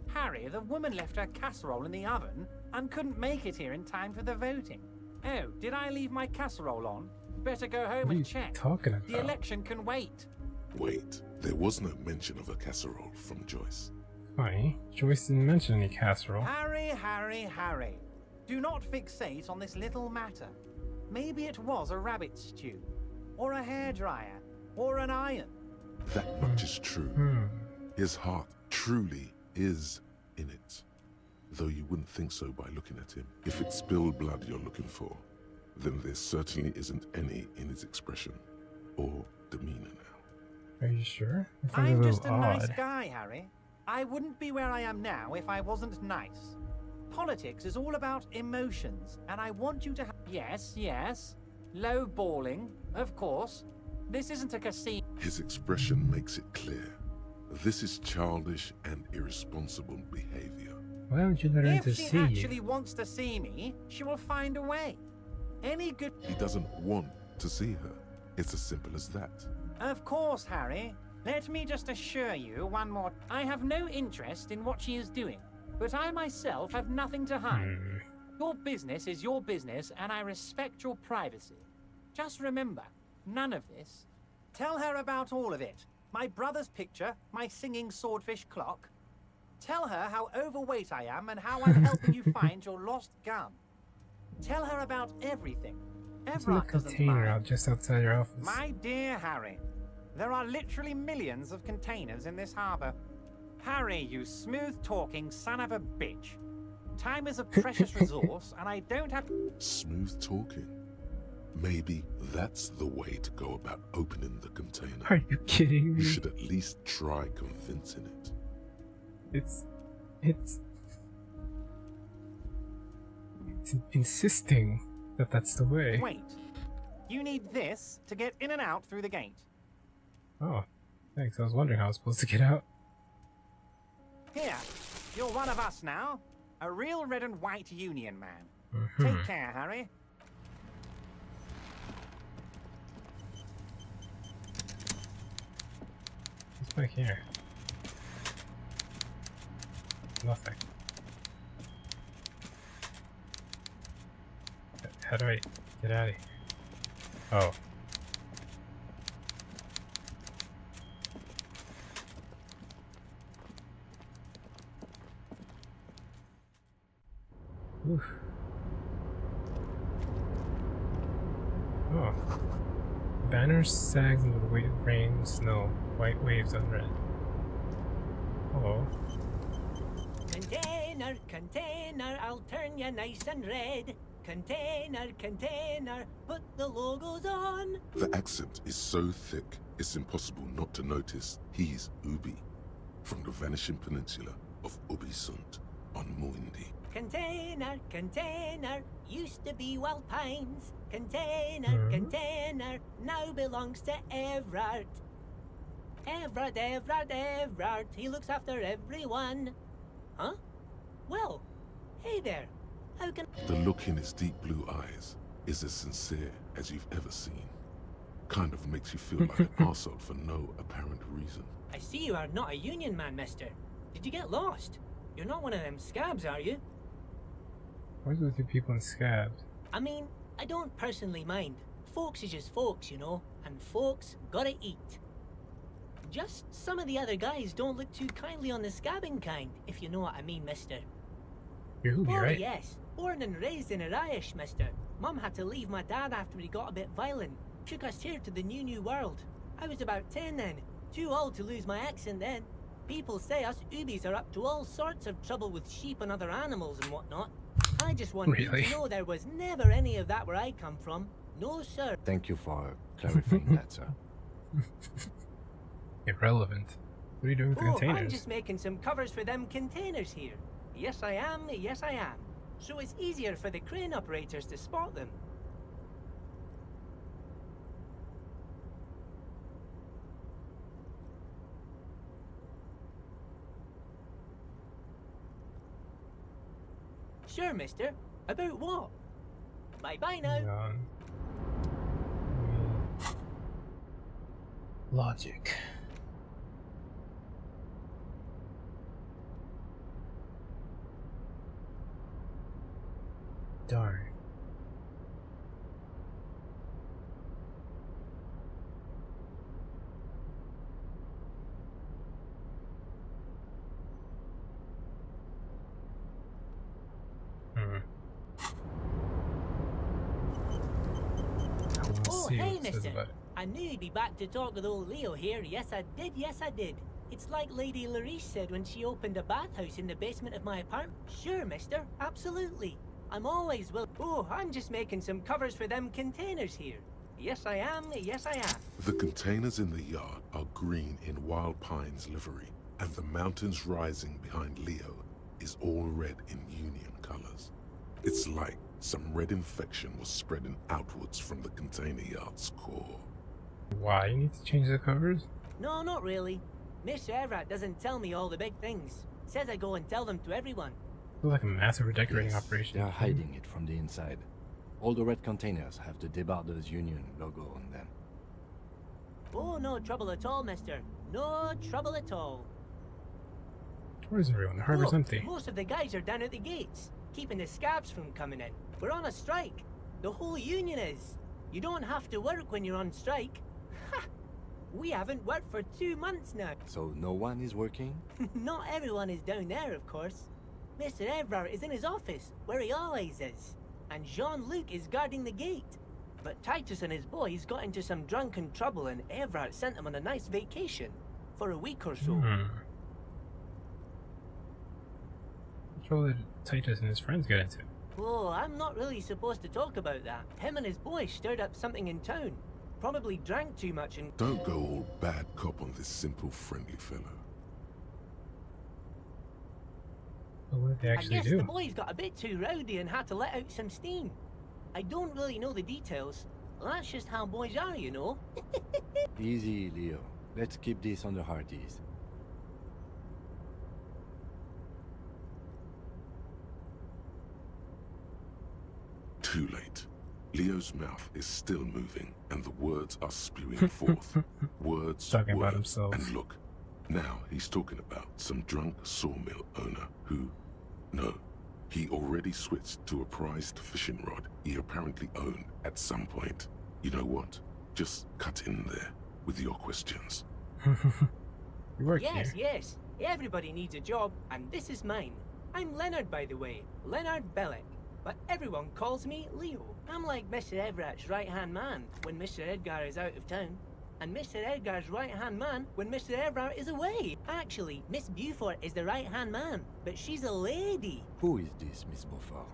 Harry, the woman left her casserole in the oven and couldn't make it here in time for the voting. Oh, did I leave my casserole on? Better go home and check. Talking about? The election can wait. Wait, there was no mention of a casserole from Joyce. Funny, Joyce didn't mention any casserole. Harry, Harry, Harry. Do not fixate on this little matter. Maybe it was a rabbit stew, or a hairdryer, or an iron. That much is true. His heart truly is in it. Though you wouldn't think so by looking at him. If it's spilled blood you're looking for, then there certainly isn't any in his expression or demeanor now. Are you sure? I'm just a nice guy, Harry. I wouldn't be where I am now if I wasn't nice. Politics is all about emotions, and I want you to have... Yes, yes. Low balling, of course. This isn't a casino. His expression makes it clear. This is childish and irresponsible behavior. Why don't you let her to see you? If she actually wants to see me, she will find a way. Any good... He doesn't want to see her. It's as simple as that. Of course, Harry. Let me just assure you one more... I have no interest in what she is doing, but I myself have nothing to hide. Your business is your business, and I respect your privacy. Just remember, none of this. Tell her about all of it. My brother's picture, my singing swordfish clock. Tell her how overweight I am and how I'm helping you find your lost gun. Tell her about everything. There's a container out just outside your office. My dear Harry, there are literally millions of containers in this harbor. Harry, you smooth-talking son of a bitch. Time is a precious resource, and I don't have... Smooth talking? Maybe that's the way to go about opening the container. Are you kidding me? You should at least try convincing it. It's insisting that that's the way. Wait. You need this to get in and out through the gate. Oh, thanks. I was wondering how I was supposed to get out. Here, you're one of us now. A real red and white union man. Take care, Harry. What's back here? Nothing. How do I get out of here? Oh. Oof. Oh. Banner sags in the rain, snow, white waves unread. Hello. Container, container, I'll turn you nice and red. Container, container, put the logos on. The accent is so thick, it's impossible not to notice he's Ubi, from the vanishing peninsula of Ubisund on Muindi. Container, container, used to be Wild Pines. Container, container, now belongs to Everard. Everard, Everard, Everard, he looks after everyone. Huh? Well, hey there. How can... The look in his deep blue eyes is as sincere as you've ever seen. Kind of makes you feel like an arsehole for no apparent reason. I see you are not a union man, mister. Did you get lost? You're not one of them scabs, are you? Why do the people in scabs? I mean, I don't personally mind. Folks is just folks, you know, and folks gotta eat. Just some of the other guys don't look too kindly on the scabbing kind, if you know what I mean, mister. You're right. Yes, born and raised in Irish, mister. Mum had to leave my dad after he got a bit violent. Took us here to the new world. I was about 10 then, too old to lose my accent then. People say us Ubis are up to all sorts of trouble with sheep and other animals and whatnot. I just want you to know there was never any of that where I come from. No, sir. Thank you for clarifying that, sir. Irrelevant. What are you doing with the containers? I'm just making some covers for them containers here. Yes, I am. Yes, I am. So it's easier for the crane operators to spot them. Sure, mister. About what? Bye-bye now. Logic. Darn. Oh, hey, mister. I knew you'd be back to talk with old Leo here. Yes, I did. Yes, I did. It's like Lady Larice said when she opened a bathhouse in the basement of my apartment. Sure, mister. Absolutely. I'm always will. Oh, I'm just making some covers for them containers here. Yes, I am. Yes, I am. The containers in the yard are green in Wild Pine's livery, and the mountains rising behind Leo is all red in Union colors. It's like some red infection was spreading outwards from the container yard's core. Why you need to change the covers? No, not really. Mr. Everett doesn't tell me all the big things. Says I go and tell them to everyone. Looks like a massive redecorating operation. They are hiding it from the inside. All the red containers have the Debarders Union logo on them. Oh, no trouble at all, mister. No trouble at all. Where's everyone? The harbor's empty. Most of the guys are down at the gates, keeping the scabs from coming in. We're on a strike. The whole union is. You don't have to work when you're on strike. Ha! We haven't worked for 2 months now. So no one is working? Not everyone is down there, of course. Mr. Everard is in his office, where he always is. And Jean-Luc is guarding the gate. But Titus and his boys got into some drunken trouble and Everard sent them on a nice vacation. For a week or so. What trouble did Titus and his friends get into? Oh, I'm not really supposed to talk about that. Him and his boys stirred up something in town. Probably drank too much and... Don't go all bad cop on this simple, friendly fellow. What did they actually I guess do? the boys got a bit too rowdy and had to let out some steam. I don't really know the details. That's just how boys are, you know. Easy, Leo. Let's keep this on the hearties. Too late. Leo's mouth is still moving, and the words are spewing forth. Words, talking words, about himself. And look, now he's talking about some drunk sawmill owner who... No, he already switched to a prized fishing rod he apparently owned at some point. You know what? Just cut in there with your questions. You work Yes, here. yes. Everybody needs a job, and this is mine. I'm Leonard, by the way. Leonard Bellick. But everyone calls me Leo. I'm like Mr. Everett's right-hand man when Mr. Edgar is out of town. And Mr. Edgar's right-hand man when Mr. Everett is away. Actually, Miss Beaufort is the right-hand man, but she's a lady. Who is this, Miss Beaufort?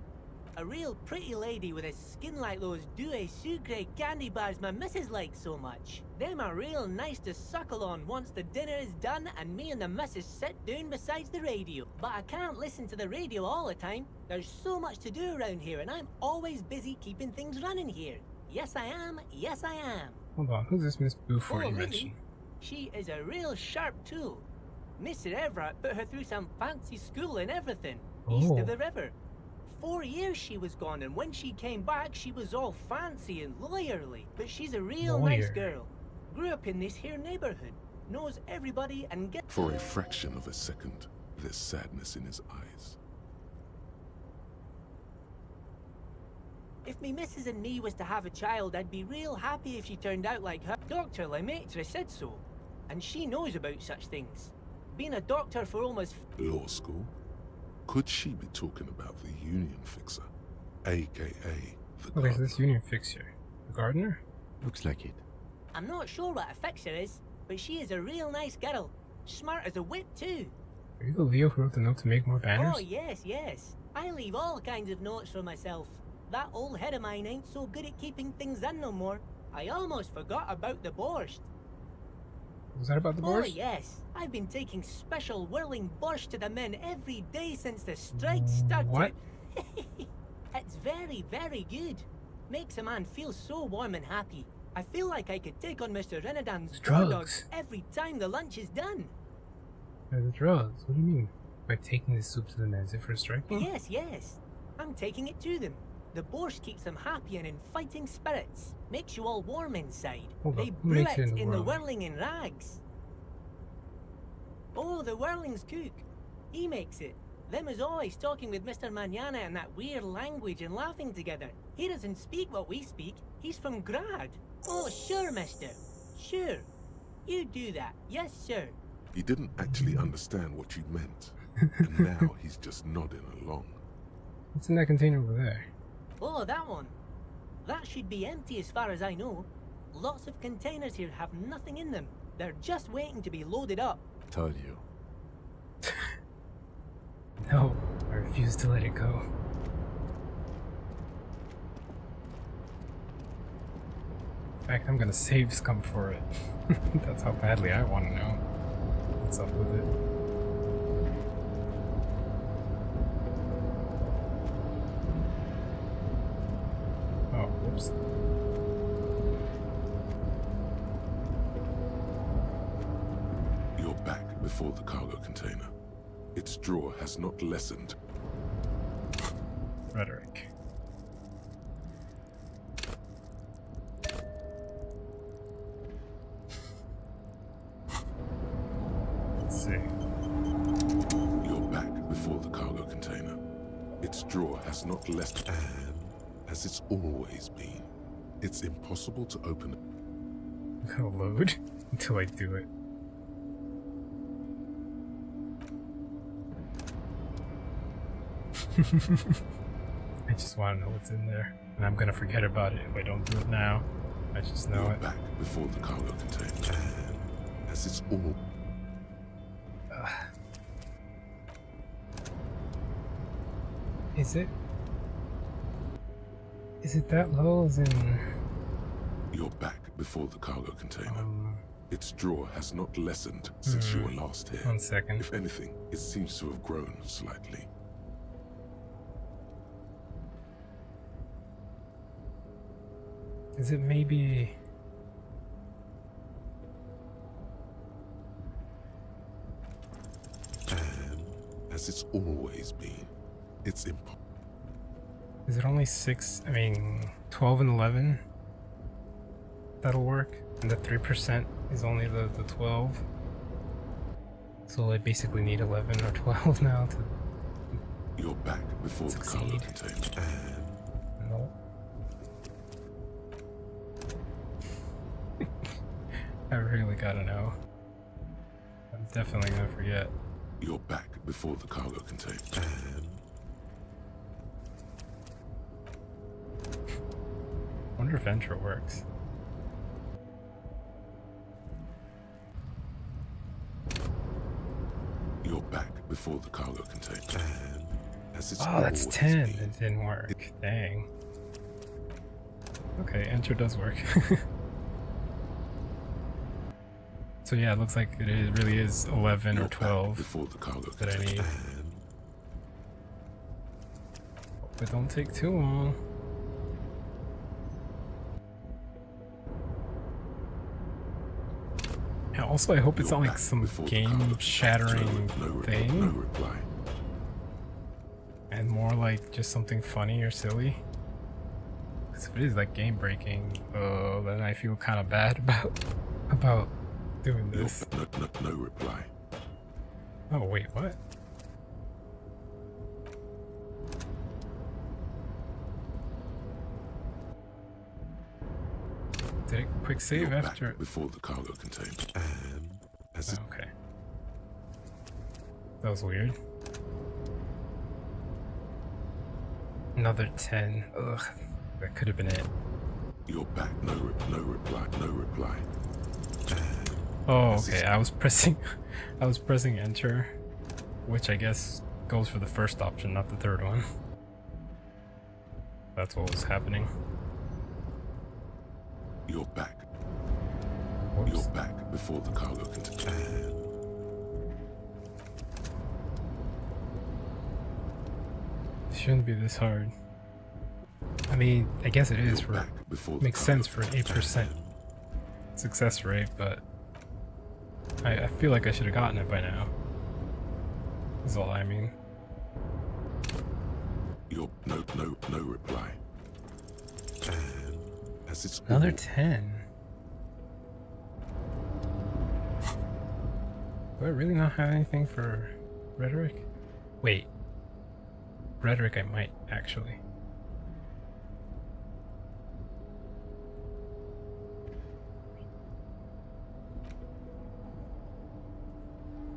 A real pretty lady with a skin like those Douai Sucre candy bars my missus likes so much. Them are real nice to suckle on once the dinner is done and me and the missus sit down beside the radio. But I can't listen to the radio all the time. There's so much to do around here and I'm always busy keeping things running here. Yes, I am. Yes, I am. Hold on, who's this Miss Beaufort you Lizzie, mentioned? she is a real sharp tool. Mr. Everett put her through some fancy school and everything, east Oh. of the river. 4 years she was gone, and when she came back, she was all fancy and lawyerly. But she's a real nice Lawyer. girl. Grew up in this here neighborhood, knows everybody and gets... For a fraction of a second, there's sadness in his eyes. If me missus and me was to have a child, I'd be real happy if she turned out like her. Dr. Lemaitre said so, and she knows about such things. Been a doctor for almost... Law school? Could she be talking about the union fixer? AKA the Okay, so this union fixer. The gardener? Looks like it. I'm not sure what a fixer is, but she is a real nice girl. Smart as a whip, too. Are you the Leo who wrote the note to make more banners? Oh, yes, yes. I leave all kinds of notes for myself. That old head of mine ain't so good at keeping things in no more. I almost forgot about the borscht. Was that about the Oh, borscht? yes. I've been taking special whirling borscht to the men every day since the strike started. What? It's very, very good. Makes a man feel so warm and happy. I feel like I could take on Mr. Renadan's Drugs. dogs every time the lunch is done. The drugs? What do you mean? By taking the soup to the men? Is it for striking? Yes, yes. I'm taking it to them. The borscht keeps them happy and in fighting spirits. Makes you all warm inside. Hold They up, who brew makes it it in the whirling? whirling in rags. Oh, the whirling's cook. He makes it. Them is always talking with Mr. Manana in that weird language and laughing together. He doesn't speak what we speak. He's from Grad. Oh, sure, mister. Sure. You do that. Yes, sir. He didn't actually understand what you meant, and now he's just nodding along. What's in that container over there? Oh, that one. That should be empty as far as I know. Lots of containers here have nothing in them. They're just waiting to be loaded up. Told you. No, I refuse to let it go. In fact, I'm gonna save Scum for it. That's how badly I want to know what's up with it. Oh, whoops. You're back before the cargo container. Its drawer has not lessened. Rhetoric. Let's see. You're back before the cargo container. Its drawer has not lessened, and as it's always been, it's impossible to open it. I'm gonna load until I do it. I just want to know what's in there, and I'm gonna forget about it if I don't do it now. I just know You're it. back before the cargo container, and as it's all. Is it? Is it that low? As in? You're back before the cargo container. Its drawer has not lessened since you were last here. 1 second. If anything, it seems to have grown slightly. Is it maybe? And as it's always been, it's impossible. Is it only 6? I mean, 12 and 11? That'll work. And the 3% is only the 12. So I basically need 11 or 12 now to. You're back before the cargo container, and No. I really gotta know. I'm definitely gonna forget. you're back before the cargo container, and Wonder if Enter works. you're back before the cargo container, and as its Oh, that's roar 10. has been. It didn't work. Dang. Okay, enter does work. So yeah, it looks like really is 11 or 12 before the cargo that I need. and Hope it don't take too long. Yeah, also, I hope it's not like some game-shattering thing. No reply. And more like just something funny or silly. Because if it is like game-breaking, then I feel kind of bad about doing this. No reply. Oh wait, what? Did it quick save You're after? back before the cargo container. And as it Okay. That was weird. Another 10. Ugh, that could have been it. You're back. No reply. No reply. And Oh, okay. I was pressing enter, which I guess goes for the first option, not the third one. That's what was happening. You're back. Whoops. You're back before the cargo container. And It shouldn't be this hard. I mean, I guess it is for makes sense for an 8% success rate, but I feel like I should have gotten it by now. Is all I mean. you're no reply. And as it's Another all 10. Do I really not have anything for rhetoric? Wait. Rhetoric I might, actually.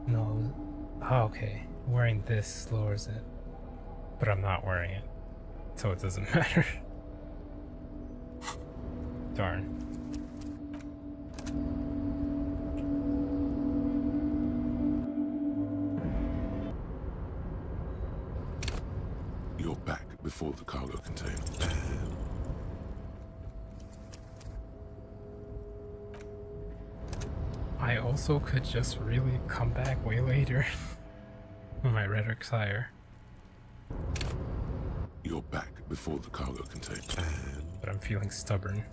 No. Oh, okay. Wearing this lowers it. But I'm not wearing it. So it doesn't matter. Darn. You're back before the cargo container. And I also could just really come back way later when my rhetoric's higher. you're back before the cargo container. And But I'm feeling stubborn.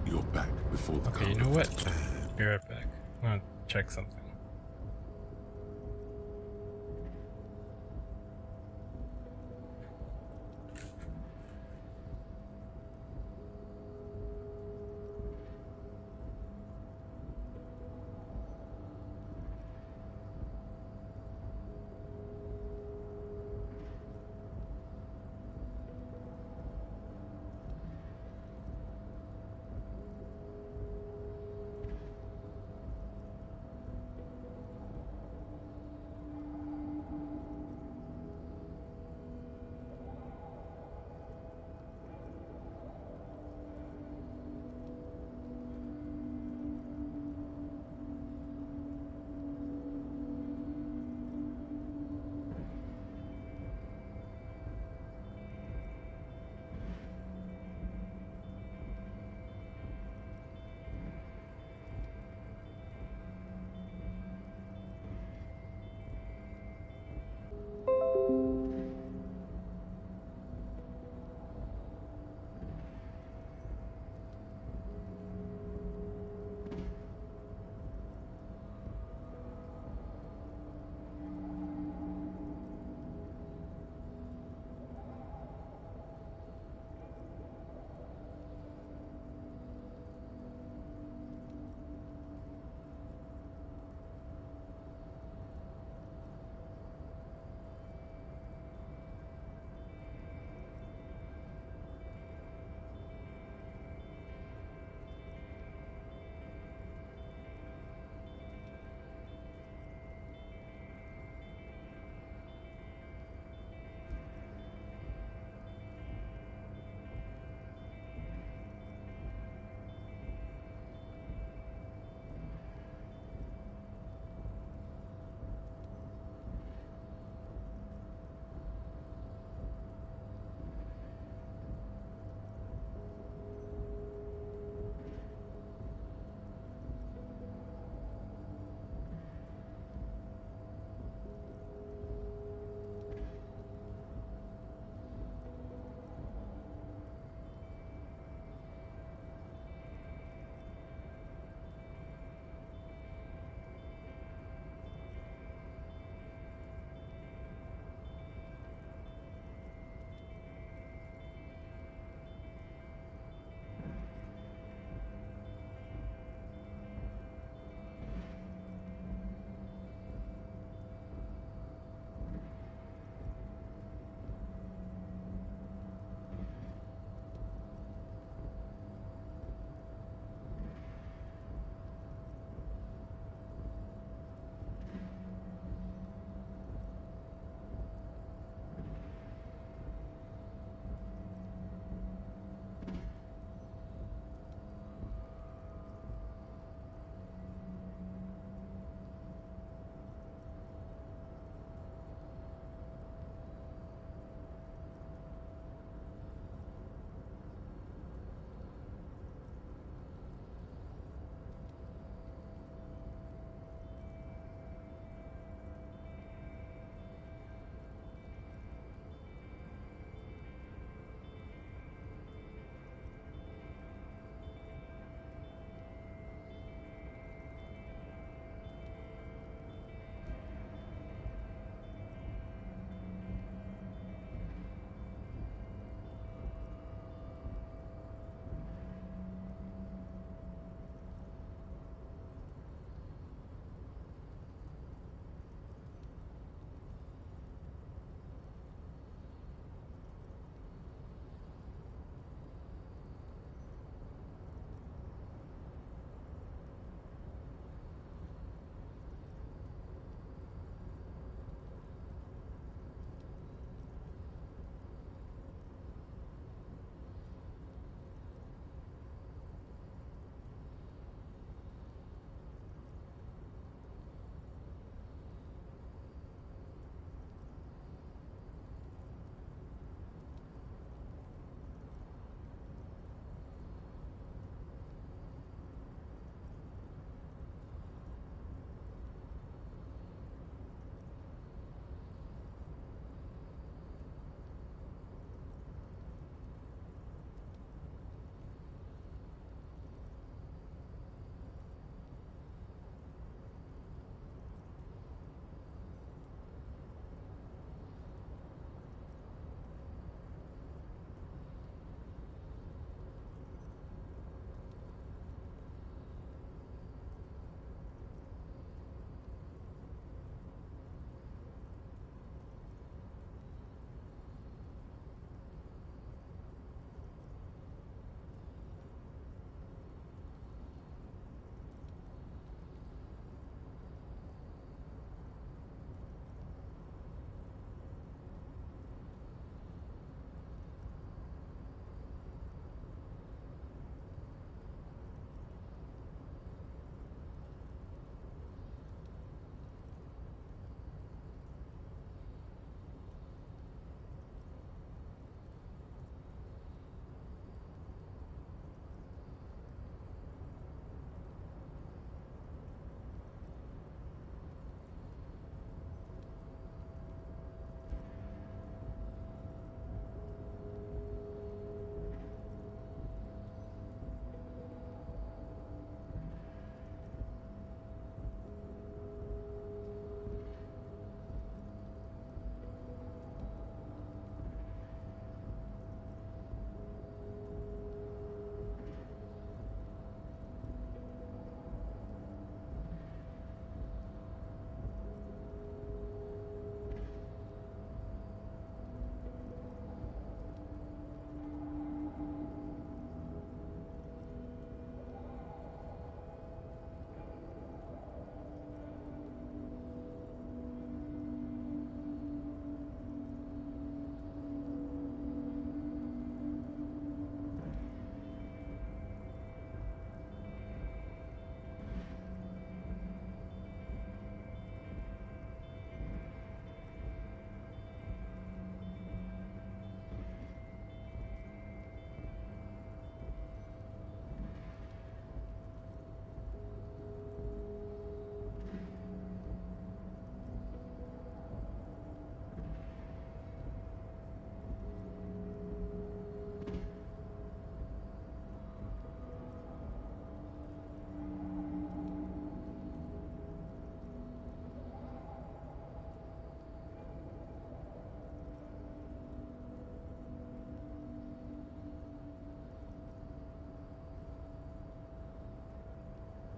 you're back before the Okay, cargo you know what? container. Be right back. I'm gonna check something.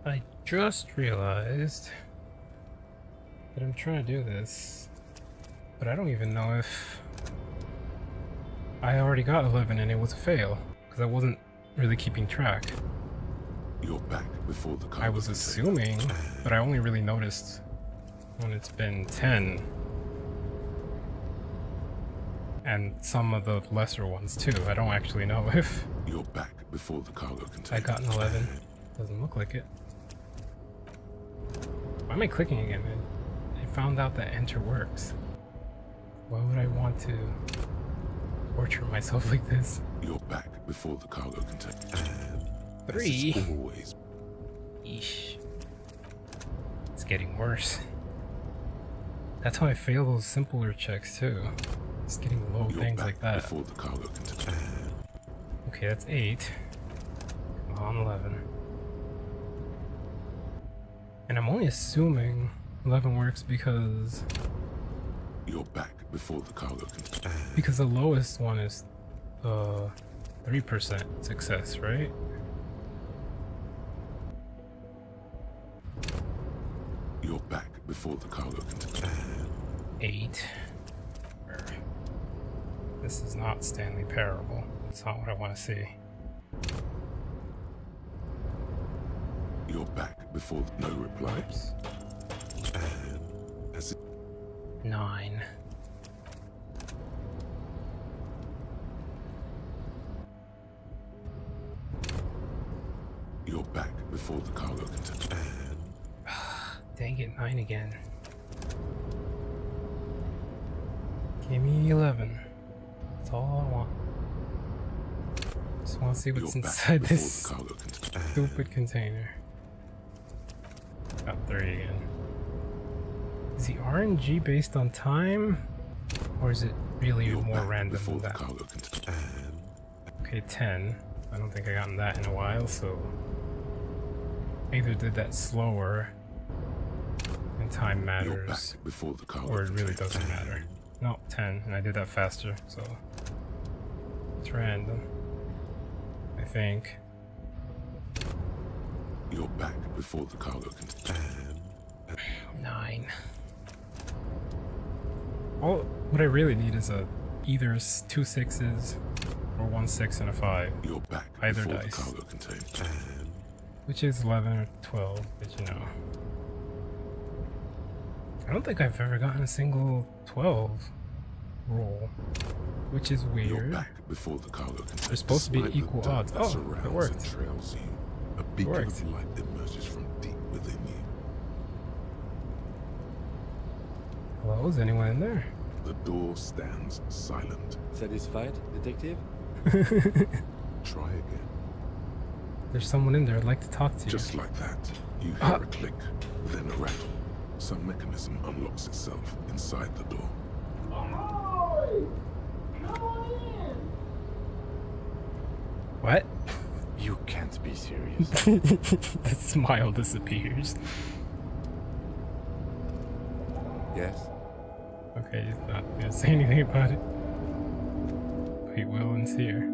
I just realized that I'm trying to do this, but I don't even know if I already got 11 and it was a fail, because I wasn't really keeping track. You're back before the cargo I was assuming, but I only really noticed when it's been 10. And some of the lesser ones too. I don't actually know if you're back before the cargo container. I got an 11. Doesn't look like it. Why am I clicking again, man? I found out that enter works. Why would I want to torture myself like this? You're back before the cargo container. 3. Always. Yeesh. It's getting worse. That's how I fail those simpler checks too. It's getting low things like that. Before the cargo container. Okay, that's 8. Come on, 11. And I'm only assuming 11 works because you're back before the cargo container. Because the lowest one is 3% success, right? You're back before the cargo container. 8. This is not Stanley Parable. That's not what I want to see. You're back before no reply. As it 9. You're back before the cargo container. Dang it, 9 again. Give me 11. That's all I want. Just want to see what's inside this stupid container. Got 3 again. Is the RNG based on time? Or is it really more random than that? Okay, 10. I don't think I gotten that in a while, so I either did that slower and time matters, or it really doesn't matter. No, 10, and I did that faster, so it's random. I think. You're back before the cargo container. 9. All what I really need is either 2 6s or 1 6 and a 5. You're back either before dice. the cargo container. Which is 11 or 12, but you know. I don't think I've ever gotten a single 12 roll, which is weird. You're back before the cargo container. They're supposed to be equal odds. Oh, it worked. Trails you. A beacon of light emerges from deep within you. Hello, is anyone in there? The door stands silent. Satisfied, detective? Try again. There's someone in there. I'd like to talk to you. Just like that, you hear a click, then a rattle. Some mechanism unlocks itself inside the door. What? You can't be serious. The smile disappears. Yes? Okay, he's not gonna say anything about it. But he will and here.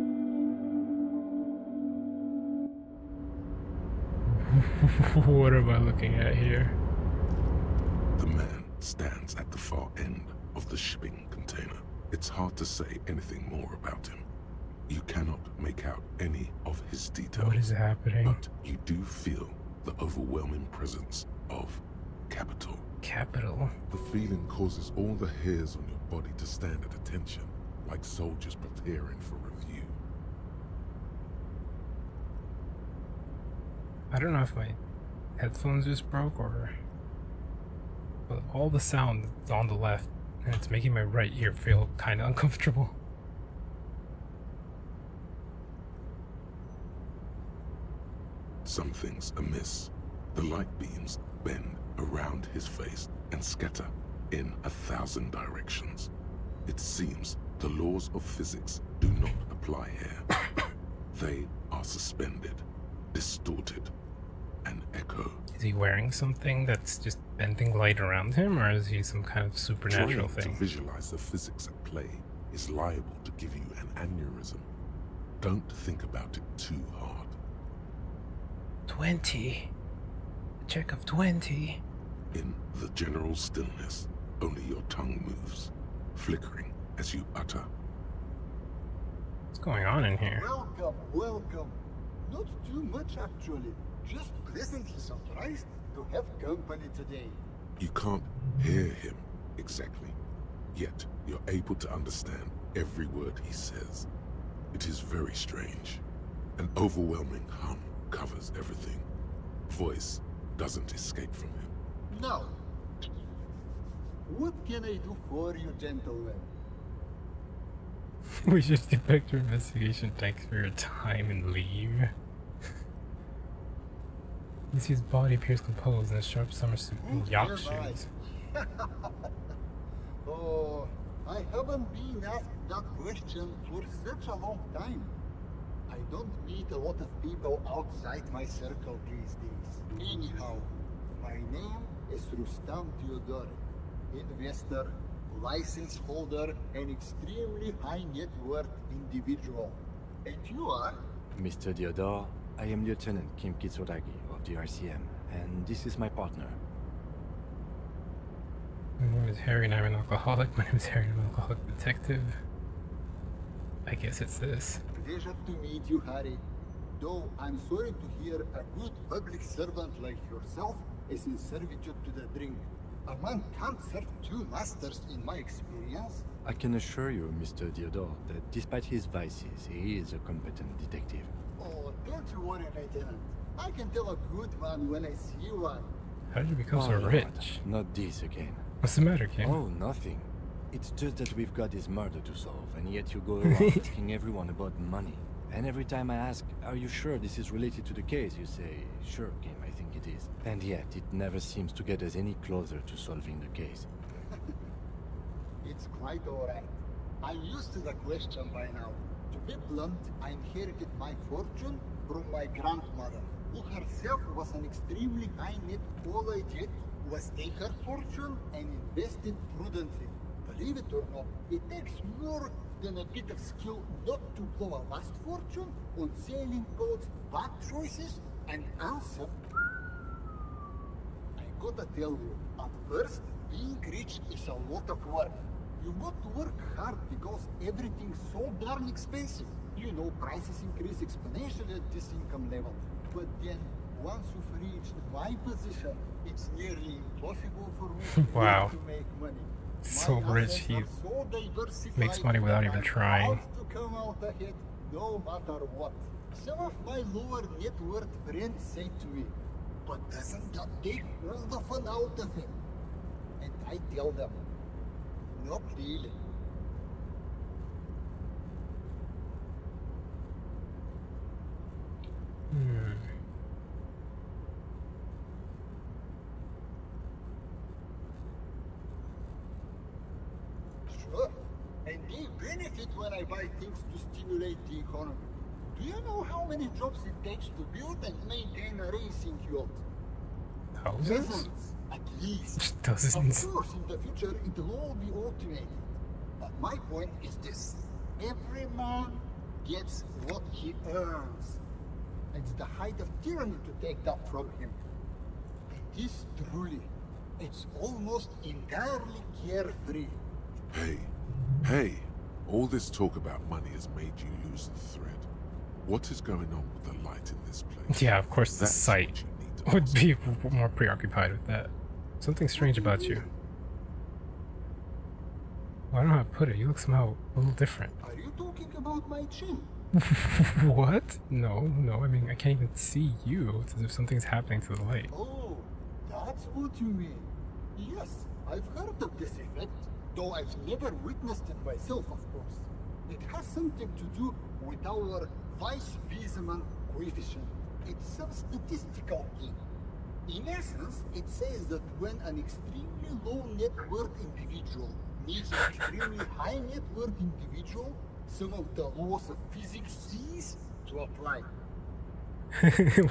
What am I looking at here? The man stands at the far end of the shipping container. It's hard to say anything more about him. You cannot make out any of his details. What is happening? But you do feel the overwhelming presence of capital. Capital? The feeling causes all the hairs on your body to stand at attention, like soldiers preparing for review. I don't know if my headphones just broke or... But all the sound is on the left, and it's making my right ear feel kind of uncomfortable. Something's amiss. The light beams bend around his face and scatter in 1,000 directions. It seems the laws of physics do not apply here. They are suspended, distorted, and echo. Is he wearing something that's just bending light around him, or is he some kind of supernatural Trying thing? to visualize the physics at play is liable to give you an aneurysm. Don't think about it too hard. 20. Check of 20. In the general stillness, only your tongue moves, flickering as you utter. What's going on in here? Welcome, welcome. Not too much, actually. Just pleasantly surprised to have company today. You can't hear him exactly, yet you're able to understand every word he says. It is very strange. An overwhelming hum covers everything. Voice doesn't escape from him. Now, what can I do for you, gentlemen? We just depict your investigation. Thanks for your time and leave. You see his body appears composed in a sharp summer suit and yacht shoes. Oh, I haven't been asked that question for such a long time. I don't meet a lot of people outside my circle these days. Anyhow, my name is Rustam Theodore, investor, license holder, and extremely high net worth individual. And you are? Mr. Theodore, I am Lieutenant Kim Kitsuragi of the RCM, and this is my partner. My name is Harry and I'm an alcoholic. My name is Harry and I'm an alcoholic detective. I guess it's this. Pleasure to meet you, Harry. Though I'm sorry to hear a good public servant like yourself is in servitude to the drink. A man can't serve two masters in my experience. I can assure you, Mr. Theodore, that despite his vices, he is a competent detective. Oh, don't you worry, Lieutenant. I can tell a good man when I see one. How did you become so Lord, rich? Not this again. What's the matter, Kim? Oh, nothing. It's just that we've got this murder to solve, and yet you go around asking everyone about money. And every time I ask, are you sure this is related to the case, you say, sure, Kim, I think it is. And yet, it never seems to get us any closer to solving the case. It's quite alright. I'm used to the question by now. To be blunt, I inherited my fortune from my grandmother, who herself was an extremely high net worth yet was take her fortune and invest it prudently. Believe it or not, it takes more than a bit of skill not to blow a vast fortune on sailing boats, bad choices, and also, I gotta tell you, at first, being rich is a lot of work. You got to work hard because everything's so darn expensive. You know, prices increase exponentially at this income level. But then, once you've reached my position, it's nearly impossible for me Wow. to make money. So My rich, assets he are so diversified makes money without that even I'm trying. bound to come out ahead no matter what. Some of my lower net worth friends say to me, but doesn't that take all the fun out of it? And I tell them, not really. Sure, and they benefit when I buy things to stimulate the economy. Do you know how many jobs it takes to build and maintain a racing yacht? Thousands? Dozens, at least. Dozens. Of course, in the future, it will all be automated. But my point is this. Every man gets what he earns. It's the height of tyranny to take that from him. It is truly, it's almost entirely carefree. Hey, all this talk about money has made you lose the thread. What is going on with the light in this place? Yeah, of course the That's sight would be more preoccupied with that. Something strange about you. Well, I don't know how to put it. You look somehow a little different. Are you talking about my chin? What? No. I mean, I can't even see you. It's as if something's happening to the light. Oh, that's what you mean. Yes, I've heard of this effect, though I've never witnessed it myself, of course. It has something to do with our Weiss-Wiesemann coefficient. It's some statistical thing. In essence, it says that when an extremely low net worth individual meets an extremely high net worth individual, some of the laws of physics cease to apply.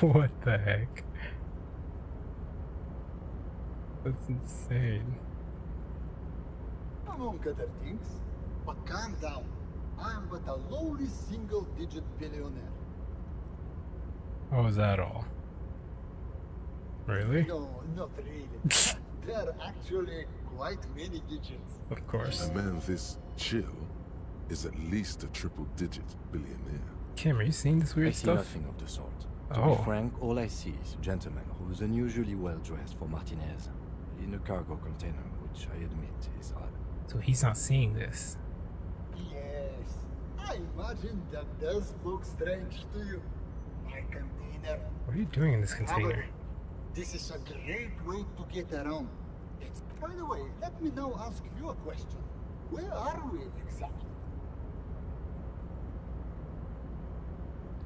What the heck? That's insane. Among other things. But calm down. I am but a lowly single-digit billionaire. Oh, is that all? Really? No, not really. There are actually quite many digits. Of course. A man this chill is at least a triple-digit billionaire. Cam, are you seeing this I weird see stuff? nothing of the sort. To Oh. be frank, all I see is a gentleman who's unusually well dressed for Martinez, in a cargo container, which I admit is odd. So he's not seeing this. Yes, I imagine that does look strange to you. My container. What are you doing in this container? This is a great way to get around. It's, by the way, let me now ask you a question. Where are we exactly?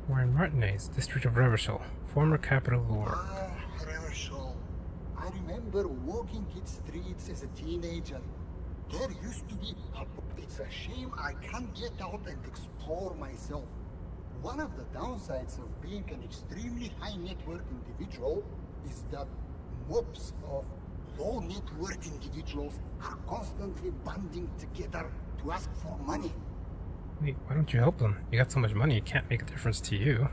We're in Martinez, district of Revachol, former capital of Lore. Ah, Revachol. I remember walking its streets as a teenager. There used to be a... It's a shame I can't get out and explore myself. One of the downsides of being an extremely high net worth individual is that mobs of low net worth individuals are constantly banding together to ask for money. Wait, why don't you help them? You got so much money, it can't make a difference to you.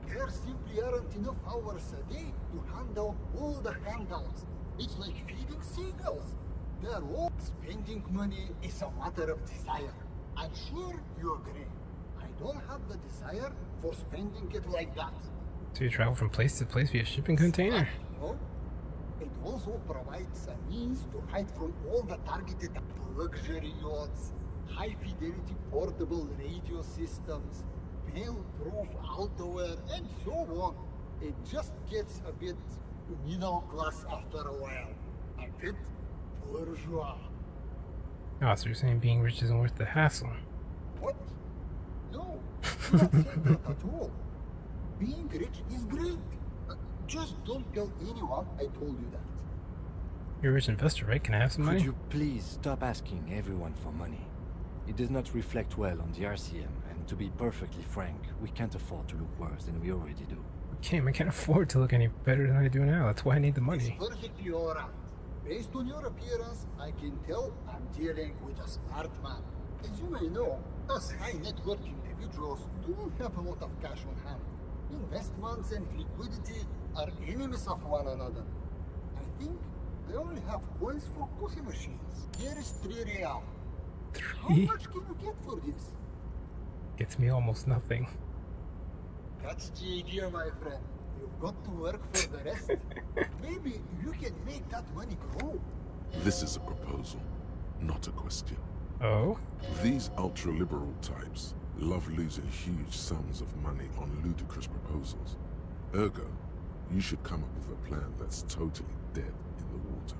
There simply aren't enough hours a day to hand out all the handouts. It's like feeding seagulls. They're all spending money is a matter of desire. I'm sure you agree. I don't have the desire for spending it like that. So you travel from place to place via shipping container? No? It also provides a means to hide from all the targeted luxury yachts, high-fidelity portable radio systems, fail-proof outerwear, and so on. It just gets a bit middle class after a while. A bit bourgeois. Oh, so you're saying being rich isn't worth the hassle? What? No, I'm not saying that at all. Being rich is great. Just don't tell anyone I told you that. You're a rich investor, right? Can I have some money? Could you please stop asking everyone for money? It does not reflect well on the RCM, and to be perfectly frank, we can't afford to look worse than we already do. I can't afford to look any better than I do now. That's why I need the money. It's perfectly alright. Based on your appearance, I can tell I'm dealing with a smart man. As you may know, us high net worth individuals don't have a lot of cash on hand. Investments and liquidity are enemies of one another. I think they only have coins for coffee machines. Here is 3 real. How much can you get for this? Gets me almost nothing. That's the idea, my friend. You've got to work for the rest. Maybe you can make that money grow. This is a proposal, not a question. Oh? These ultra-liberal types love losing huge sums of money on ludicrous proposals. Ergo, you should come up with a plan that's totally dead in the water.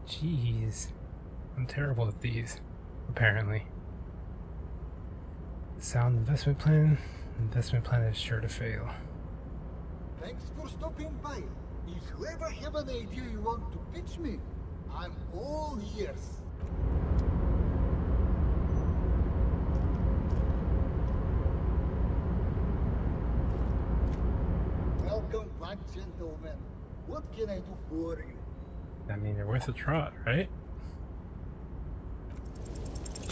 Jeez. I'm terrible at these, apparently. Sound investment plan? Investment plan is sure to fail. Thanks for stopping by. If you ever have an idea you want to pitch me, I'm all ears. Welcome back, gentlemen. What can I do for you? I mean, you're worth a trot, right?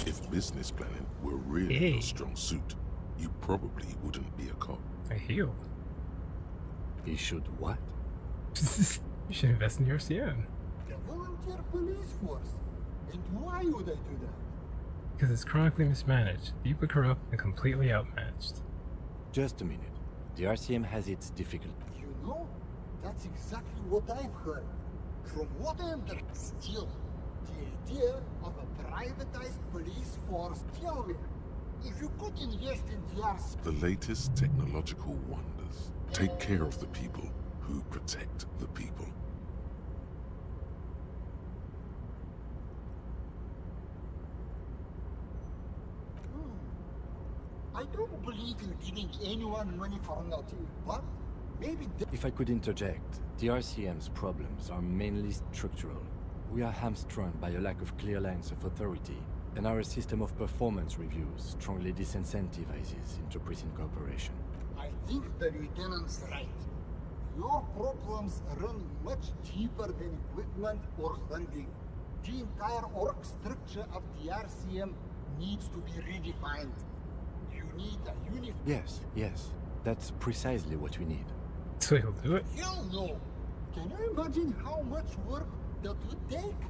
If business planning were really your strong suit, you probably wouldn't be a cop. I heal. He should what? You should invest in your RCM. The volunteer police force. And why would I do that? Because it's chronically mismanaged, deeply corrupt, and completely outmatched. Just a minute. The RCM has its difficulties. You know, that's exactly what I've heard. From what I understand, still, the idea of a privatized police force. Tell me, if you could invest in the RCM... The latest technological wonders take care of the people who protect the people. I don't believe in giving anyone money for nothing, but maybe... If I could interject, the RCM's problems are mainly structural. We are hamstrung by a lack of clear lines of authority, and our system of performance reviews strongly disincentivizes inter-precinct cooperation. I think the lieutenant's right. Your problems run much deeper than equipment or funding. The entire org structure of the RCM needs to be redefined. You need a uniform. Yes, yes. That's precisely what we need. So he'll do it? Hell no! Can you imagine how much work that would take?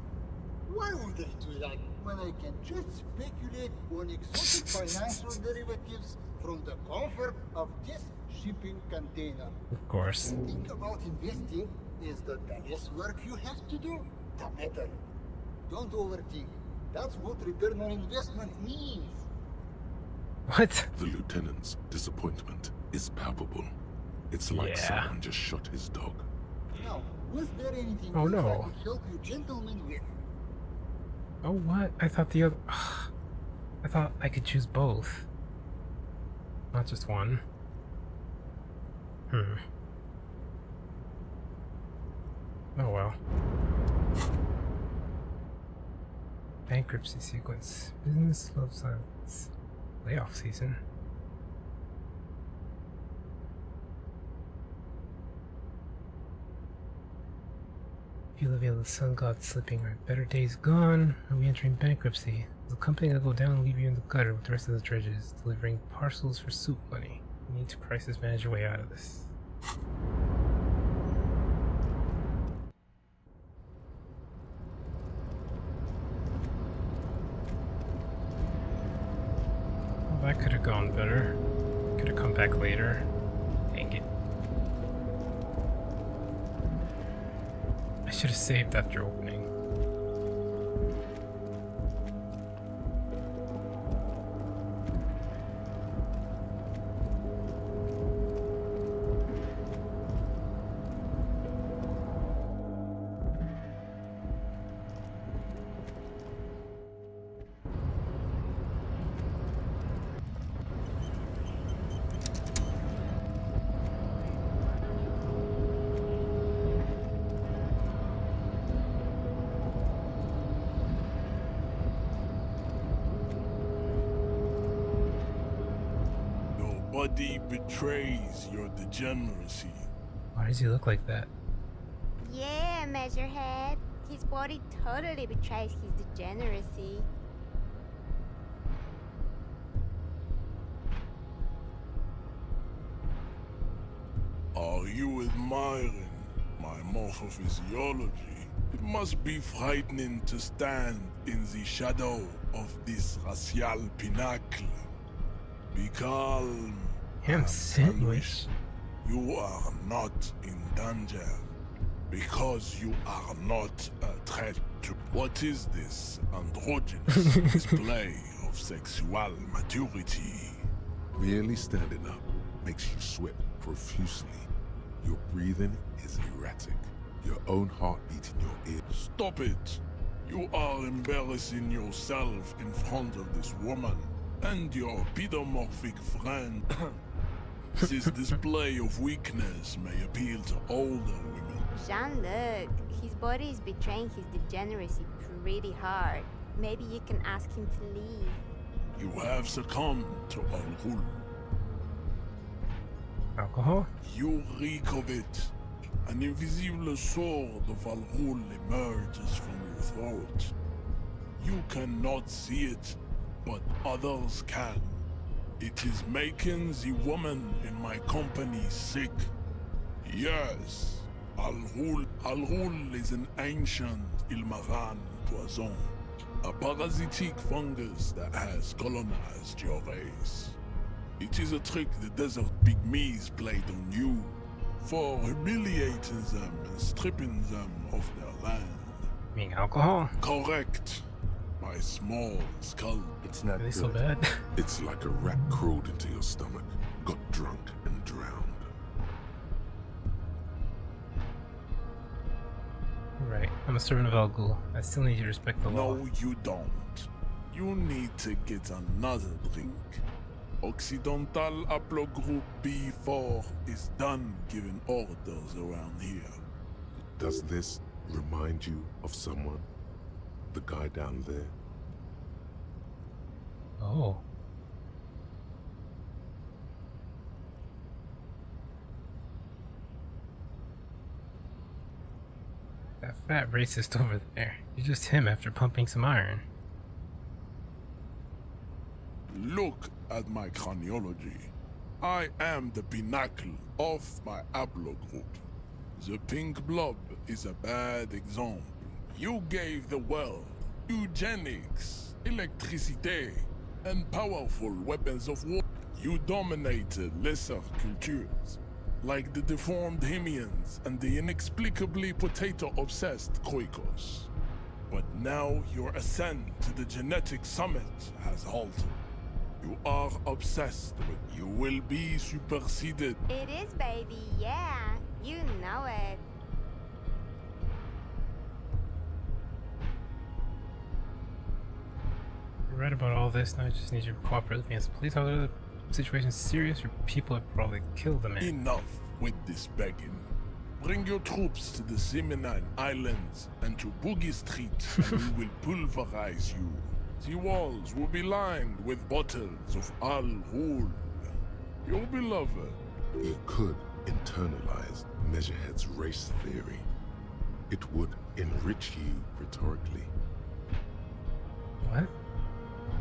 Why would I do that when I can just speculate on exotic financial derivatives from the comfort of this shipping container? Of course. The thing about investing is that the less work you have to do, the better. Don't overthink. That's what return on investment means. What? The lieutenant's disappointment is palpable. It's like someone just shot his dog. Now, was there anything Oh, else I no. could help you gentlemen with? Oh, what? I thought the other... I thought I could choose both. Not just one. Oh well. Bankruptcy sequence. Business love silence. Layoff season. If you Olivia, the sun god slipping, our better days gone. Are we entering bankruptcy? Is the company gonna go down and leave you in the gutter with the rest of the dredges, delivering parcels for soup money? You need to crisis manage your way out of this. Well, that could have gone better. Could have come back later. Dang it. I should have saved after opening. Nobody betrays your degeneracy. Why does he look like that? Yeah, Measurehead. His body totally betrays his degeneracy. Are you admiring my morphophysiology? It must be frightening to stand in the shadow of this racial pinnacle. Be calm. Him sandwich. You are not in danger because you are not a threat to. What is this androgynous display of sexual maturity? Merely standing up makes you sweat profusely. Your breathing is erratic. Your own heartbeat in your ear. Stop it! You are embarrassing yourself in front of this woman and your pedomorphic friend. This display of weakness may appeal to older women. Jean-Luc, his body is betraying his degeneracy pretty hard. Maybe you can ask him to leave. You have succumbed to Al-Ghul. Alcohol? You reek of it. An invisible sword of Al-Ghul emerges from your throat. You cannot see it, but others can. It is making the woman in my company sick. Yes, Al-Ghul is an ancient Ilmaran poison, a parasitic fungus that has colonized your race. It is a trick the desert pygmies played on you, for humiliating them and stripping them of their land. Mean alcohol? Correct. My small skull. It's not really so bad. It's like a rat crawled into your stomach, got drunk and drowned. Right, I'm a servant of Al Ghul. I still need you to respect the law. No, you don't. You need to get another drink. Occidental Haplogroup B4 is done giving orders around here. Does this remind you of someone? The guy down there? Oh. That fat racist over there. You're just him after pumping some iron. Look at my chronology. I am the pinnacle of my haplogroup. The pink blob is a bad example. You gave the world eugenics, electricity, and powerful weapons of war. You dominated lesser cultures, like the deformed Hemians and the inexplicably potato-obsessed Khoikos. But now your ascent to the genetic summit has halted. You are obsessed with. You will be superseded. It is, baby, yeah. You know it. I read about all this, now I just need you to cooperate with me as police. However, the situation's serious, your people have probably killed the man. Enough with this begging. Bring your troops to the Seminine Islands and to Boogie Street, and we will pulverize you. The walls will be lined with bottles of Al Ghul, your beloved. You could internalize Measurehead's race theory. It would enrich you rhetorically. What?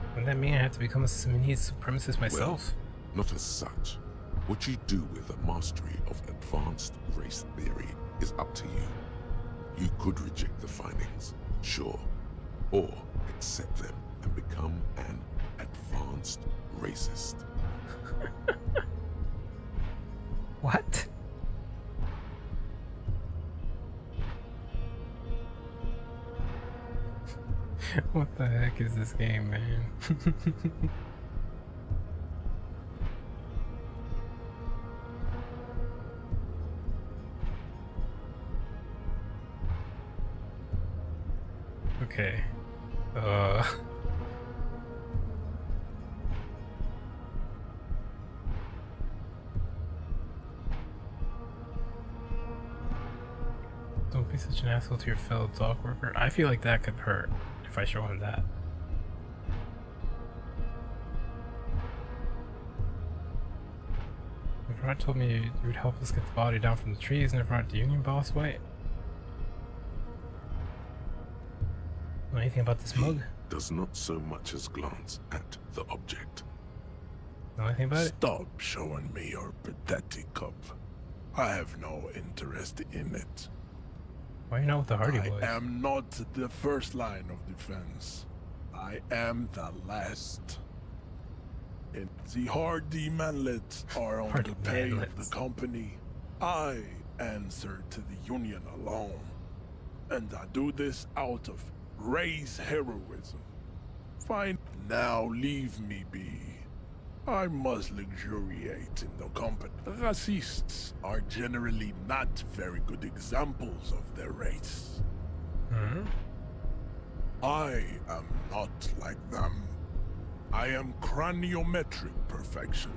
Wouldn't that mean I have to become a Seminese supremacist myself? Well, not as such. What you do with a mastery of advanced race theory is up to you. You could reject the findings, sure, or accept them and become an advanced racist. What? What the heck is this game, man? Okay. Don't be such an asshole to your fellow dock worker. I feel like that could hurt if I show him that. Neferat told me you would help us get the body down from the trees. Neferat, the Union boss, wait. Know anything about this mug? Does not so much as glance at the object. Know anything about it? Stop showing me your pathetic cup. I have no interest in it. Why are you not with the Hardy Boys? I am not the first line of defense. I am the last. And the Hardy manlets are on the pay of the company. I answer to the Union alone. And I do this out of race heroism. Fine, now leave me be. I must luxuriate in the company. Racists are generally not very good examples of their race. I am not like them. I am craniometric perfection.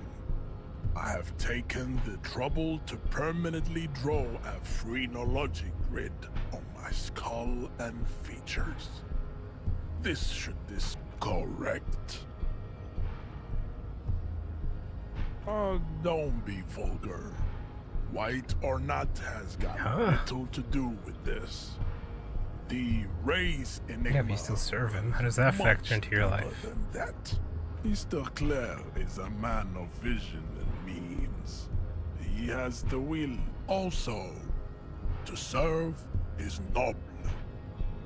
I have taken the trouble to permanently draw a phrenologic grid on my skull and features. This correct. Don't be vulgar. White or not has got little to do with this. The race enigma. Yeah, but you still serve him. How does that factor into your life? Than that. Mr. Clare is a man of vision and means. He has the will also. To serve is noble.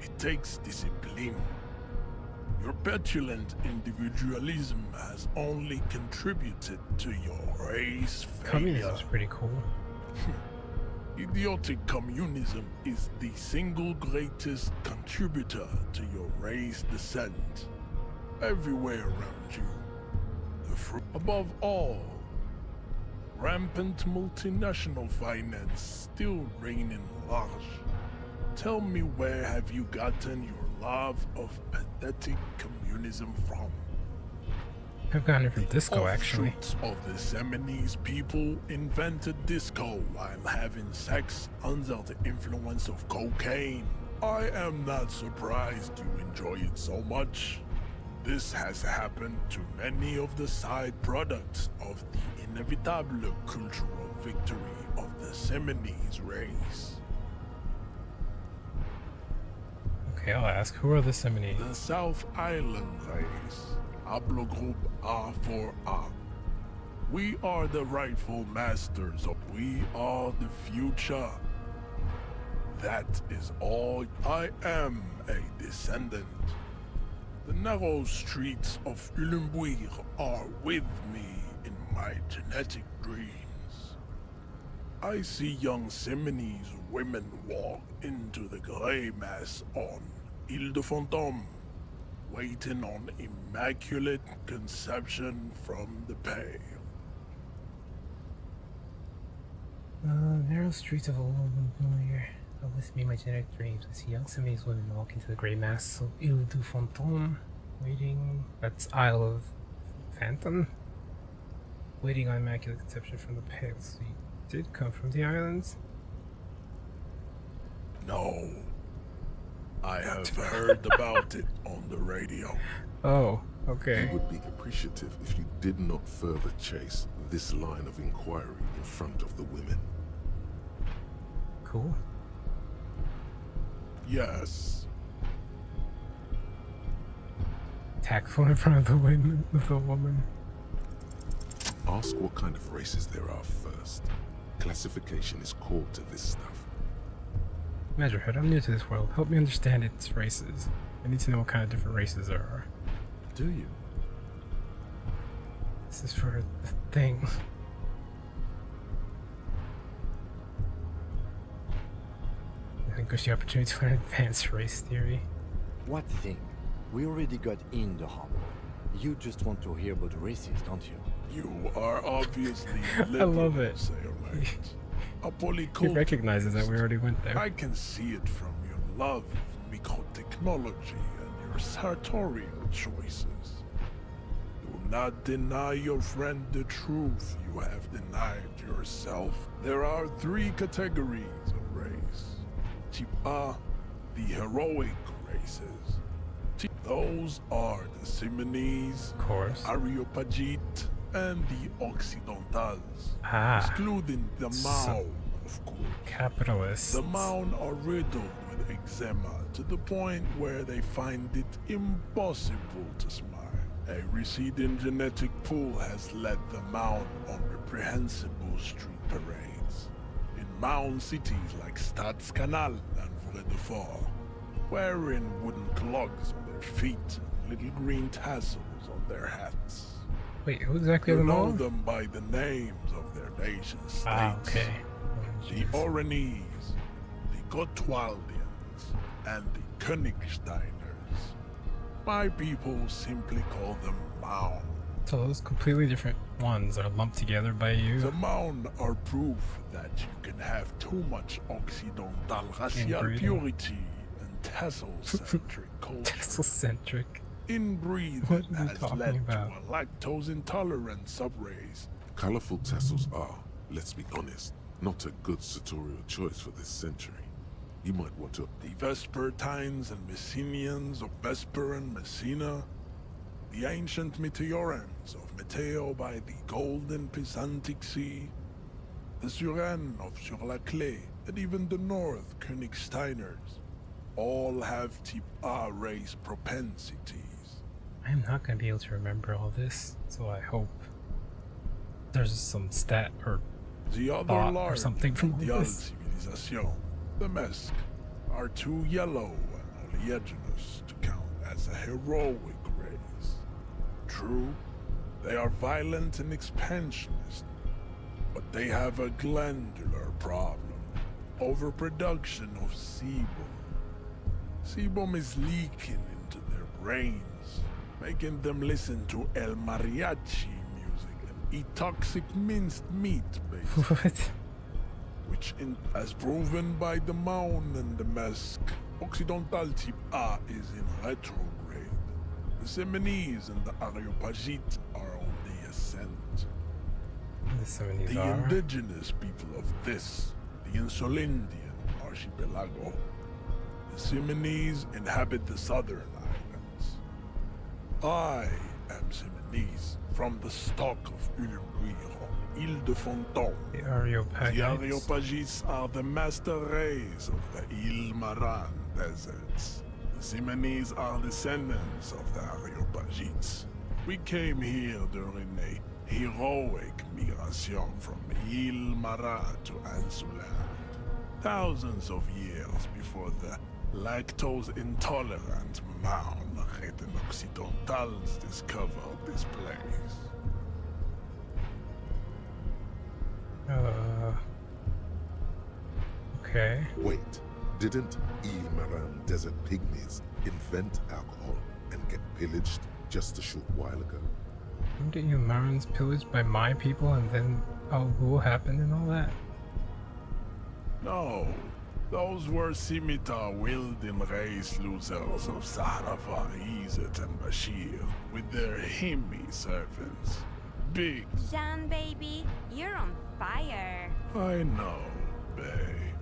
It takes discipline. Your petulant individualism has only contributed to your race failure. Communism's pretty cool. Idiotic communism is the single greatest contributor to your race descent. Everywhere around you. Above all, rampant multinational finance still reigning large. Tell me, where have you gotten your love of pathetic communism from? I've gotten it from disco, actually. Of the Seminese people invented disco while having sex under the influence of cocaine. I am not surprised you enjoy it so much. This has happened to many of the side products of the inevitable cultural victory of the Seminese race. Okay, I'll ask. Who are the Seminese? The South Island race. Haplogroup A4A. We are the rightful masters of. We are the future. That is all. I am a descendant. The narrow streets of Ulimbuir are with me in my genetic dreams. I see young Simonese women walk into the grey mass on Ile de Fantôme, waiting on immaculate conception from the pale. Narrow streets of old familiar. Oh, this be my genetic dreams. I see young Simonese women walk into the grey mass of Ile du Fantôme, waiting. That's Isle of Phantom? Waiting on immaculate conception from the pale. So you did come from the islands? No. I have heard about it on the radio. Oh, okay. He would be appreciative if you did not further chase this line of inquiry in front of the women. Cool. Yes. Tactful in front of the woman. Ask what kind of races there are first. Classification is core to this stuff. Measurehead, I'm new to this world. Help me understand its races. I need to know what kind of different races there are. Do you? This is for the thing. I think there's the opportunity to learn advanced race theory. What thing? We already got in the harbor. You just want to hear about races, don't you? You are obviously I love it. He recognizes that we already went there. I can see it from your love of microtechnology and your sartorial choices. Do not deny your friend the truth you have denied yourself. There are 3 categories of race. Type A, the heroic races. Those are the Simonese, of course, Areopagite, and the Occidentals, excluding the Mao, of course. Capitalists. The Maun are riddled with eczema to the point where they find it impossible to smile. A receding genetic pool has led the Maun on reprehensible street parades in Maun cities like Stadskanal and Vredefort, wearing wooden clogs on their feet and little green tassels on their hats. Wait, who exactly are You the know Maun? them by the names of their nation states. Okay. The Oranese, the Gotwaldians, and the Königsteiners. My people simply call them Maun. So those completely different ones are lumped together by you? The Maun are proof that you can have too much Occidental racial Inbreeding. purity and tassel-centric culture. Tassel-centric. Inbreeding What are you has talking led about? to a lactose-intolerant subrace. Colorful tassels are, let's be honest, not a good sartorial choice for this century. You might want to... The Vespertines and Messenians of Vesper and Messina, the ancient Meteorans of Meteo by the golden Pisantic Sea, the Suren of Sur-la-Clé, and even the North Königsteiners, all have Type A race propensities. I am not going to be able to remember all this, so I hope there's some stat or The other thought or large something from all mondial this. civilization, the Mesk, are too yellow and oleaginous to count as a heroic race. True, they are violent and expansionist, but they have a glandular problem. Overproduction of sebum. Sebum is leaking into their brains, making them listen to El Mariachi music and eat toxic minced meat, basically. What? Which, as proven by the Maun and the Mesk, Occidental Type A is in retrograde. The Simonese and the Areopagite are on the ascent. The Simonese The are. indigenous people of this, the Insulindian archipelago. The Simonese inhabit the southern islands. I am Simonese, from the stock of Ulimbuir on Ile de Fantôme. The Areopagites. The Areopagites are the master race of the Ile Maran deserts. The Simonese are descendants of the Areopagites. We came here during a heroic migration from Ile Marat to Ansuland. Thousands of years before the lactose-intolerant Marne-Reten Occidentals discovered this place. Okay. Wait, didn't Ilmaran desert pygmies invent alcohol and get pillaged just a short while ago? Didn't you Marans pillaged by my people and then Al Ghul happened and all that? No, those were scimitar-wielding race losers of Sahrafa, Izzet, and Bashir, with their Himmi servants. Big. Jean, baby, you're on fire. I know, bae.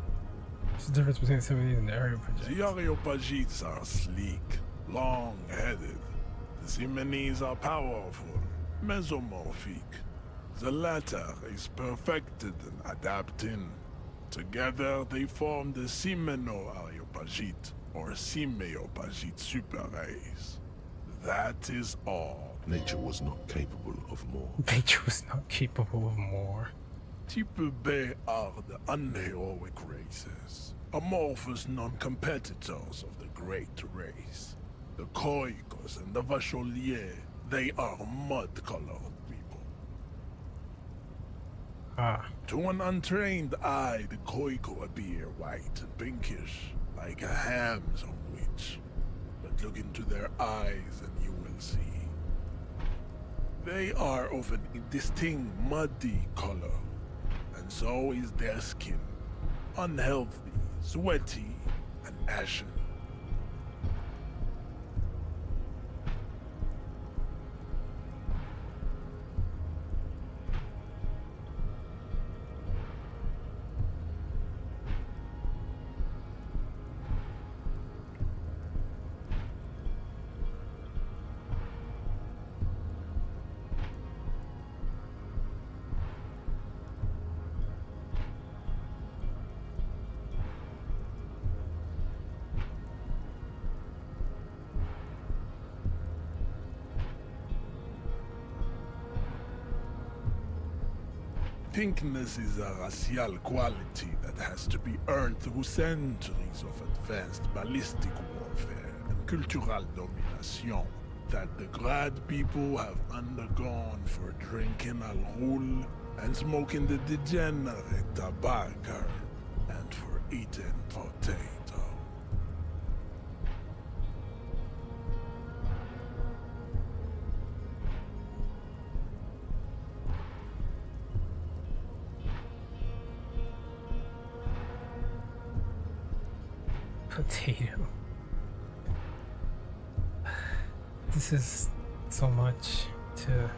What's the difference between some of these and the Areopagites? The Areopagites are sleek, long-headed. The Simonese are powerful, mesomorphic. The latter is perfected and adapting. Together they form the Simeno-Areopagite, or Simeopagite super race. That is all. Nature was not capable of more. Nature was not capable of more. Type B are the unheroic races, amorphous non-competitors of the great race. The Khoikos and the Vacholier, they are mud-colored people. Ah. To an untrained eye, the Khoiko appear white and pinkish, like a ham sandwich. But look into their eyes and you will see. They are of a distinct muddy color, and so is their skin. Unhealthy, sweaty, and ashen. Pinkness is a racial quality that has to be earned through centuries of advanced ballistic warfare and cultural domination that the Grad people have undergone for drinking al-Ghul and smoking the degenerate tobacco and for eating potato. Potato. This is so much to...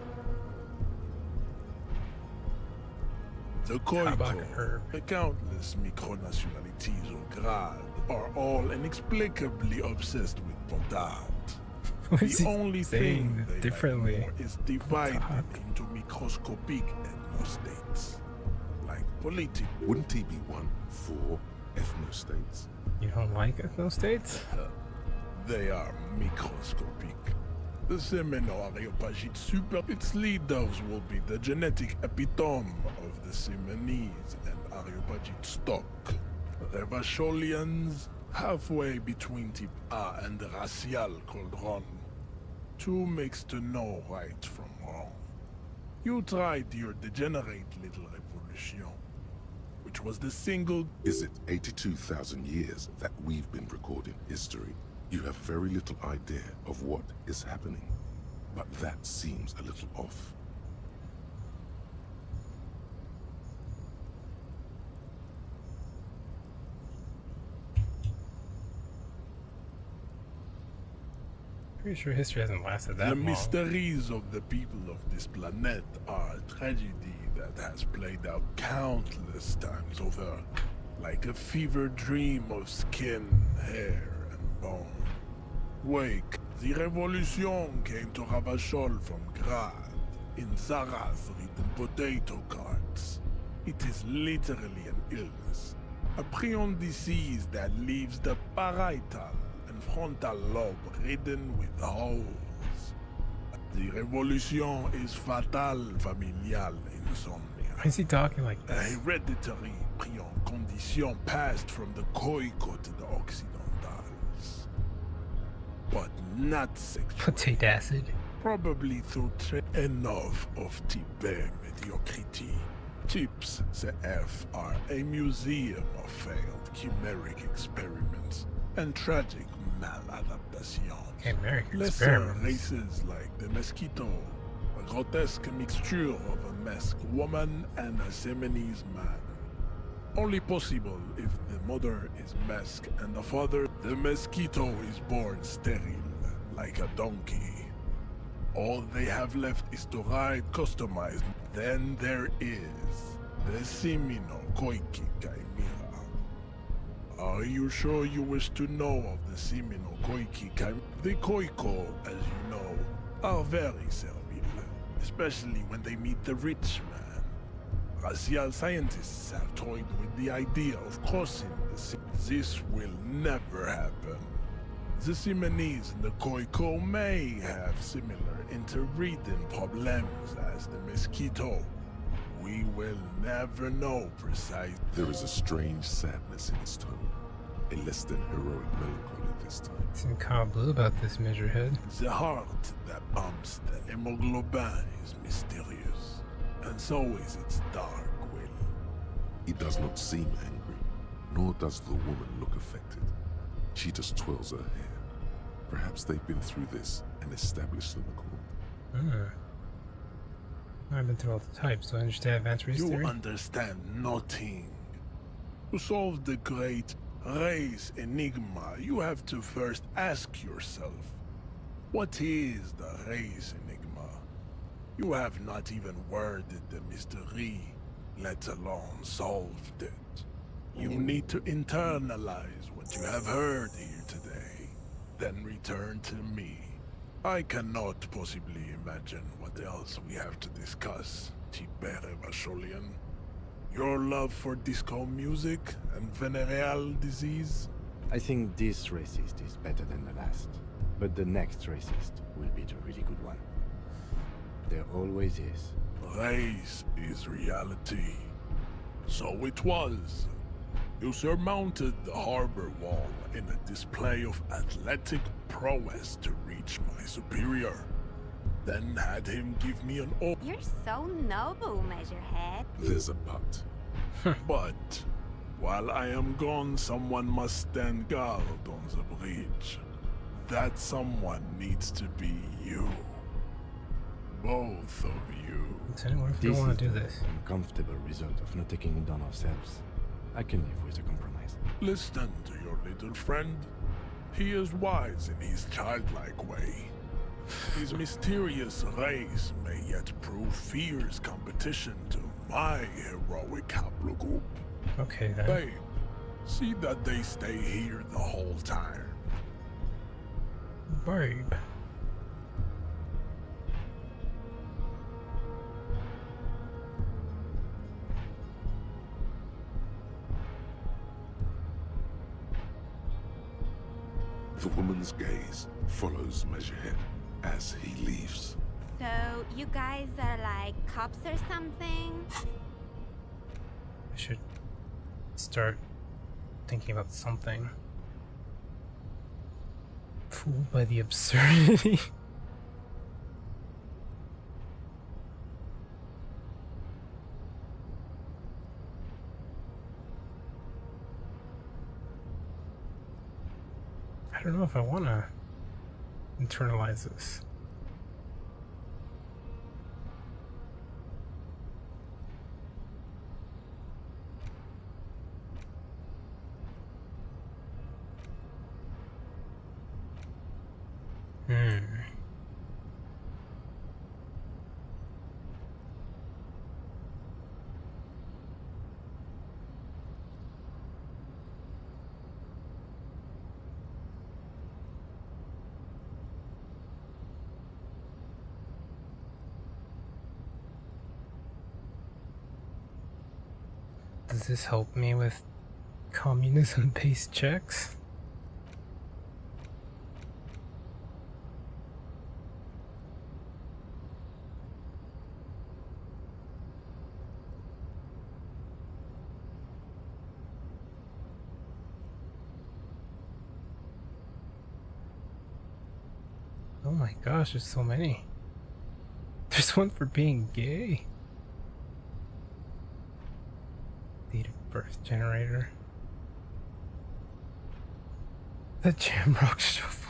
The Khoiko, the countless micronationalities of Grad, are all inexplicably obsessed with potat. The only thing they differently like more is divided into microscopic ethnostates, like politic. Wouldn't he be one for ethnostates? You don't like ethnostates? They are microscopic. The Semeno-Areopagite super, its leaders will be the genetic epitome of the Simonese and Areopagite stock. The Vacholians, halfway between type A and the racial cauldron. Two makes to know right from wrong. You tried your degenerate little revolution, which was the single... Is it 82,000 years that we've been recording history? You have very little idea of what is happening, but that seems a little off. Pretty sure history hasn't lasted that The long. mysteries of the people of this planet are a tragedy that has played out countless times over, like a fever dream of skin, hair, and bone. Wake, the revolution came to Ravachol from Grad, in Zarath-ridden potato carts. It is literally an illness, a prion disease that leaves the parietal and frontal lobe ridden with holes. The revolution is fatal familial insomnia. Why is he talking like A this? hereditary condition passed from the Khoico to the Occidentals. But not sexual. Potato acid. Probably through enough of Tibet mediocrity. Tips CF are a museum of failed chimeric experiments and tragic maladaptation. Chimeric Lesser experiments. races like the mosquito, a grotesque mixture of a masked woman and a Seminese man. Only possible if the mother is masked and the father, the mosquito, is born sterile, like a donkey. All they have left is to ride customized. Then there is the Simino Koiki Chimera. Are you sure you wish to know of the Simino Koiki Chimera? The Khoico, as you know, are very servile, especially when they meet the rich man. Racial scientists have toyed with the idea of crossing the sea. This will never happen. The Simonese and the Khoico may have similar interbreeding problems as the mosquito. We will never know precisely. There is a strange sadness in his tone, a less than heroic melancholy this time. Seem kind of blue about this measurehead. The heart that pumps the hemoglobin is mysterious, and so is its dark will. He does not seem angry, nor does the woman look affected. She just twirls her hair. Perhaps they've been through this and established an accord. I've been through all the types. Do I understand advanced race You theory? understand nothing. To solve the great race enigma, you have to first ask yourself, what is the race enigma? You have not even worded the mystery, let alone solved it. You need to internalize what you have heard here today, then return to me. I cannot possibly imagine what else we have to discuss, Tibere Vasholian. Your love for disco music and venereal disease? I think this racist is better than the last, but the next racist will be the really good one. There always is. Race is reality. So it was. You surmounted the harbor wall in a display of athletic prowess to reach my superior. Then had him give me an order. You're so noble, Measurehead. There's a but. But while I am gone, someone must stand guard on the bridge. That someone needs to be you. Both of you. Lieutenant, what if we don't want to do this? An uncomfortable result of not taking it on ourselves. I can live with a compromise. Listen to your little friend. He is wise in his childlike way. His mysterious race may yet prove fierce competition to my heroic haplogroup. Okay then. Babe, see that they stay here the whole time. Babe. The woman's gaze follows Measurehead as he leaves. So, you guys are like cops or something? I should start thinking about something. Fooled by the absurdity. I don't know if I want to internalize this. Does this help me with communism-based checks? Oh my gosh, there's so many. There's one for being gay. Date of birth generator. The Jamrock Shuffle.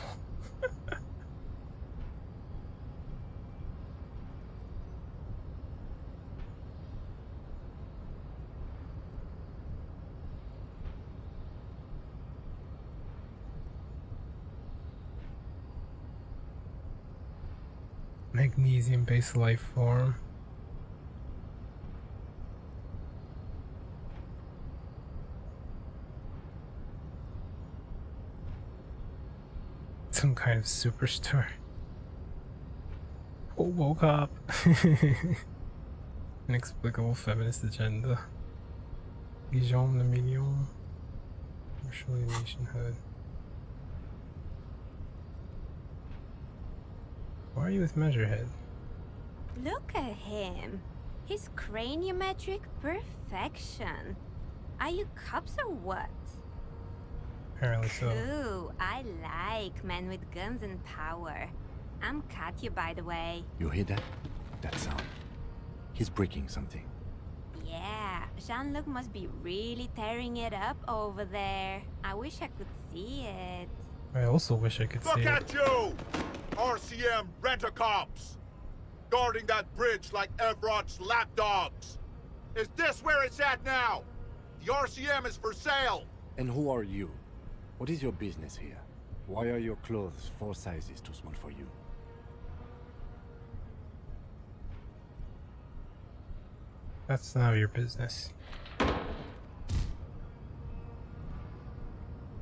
Magnesium-based life form. Some kind of superstar. Hobocop. Inexplicable feminist agenda. Guillaume le Million. Commercial nationhood. Why are you with Measurehead? Look at him. His craniometric perfection. Are you cops or what? Apparently so. Ooh, I like men with guns and power. I'm Katya, by the way. You hear that? That sound. He's breaking something. Yeah, Jean-Luc must be really tearing it up over there. I wish I could see it. I also wish I could see Look it. at you! RCM rent-a-cops! Guarding that bridge like Everott's lapdogs! Is this where it's at now? The RCM is for sale! And who are you? What is your business here? Why are your clothes 4 sizes too small for you? That's none of your business.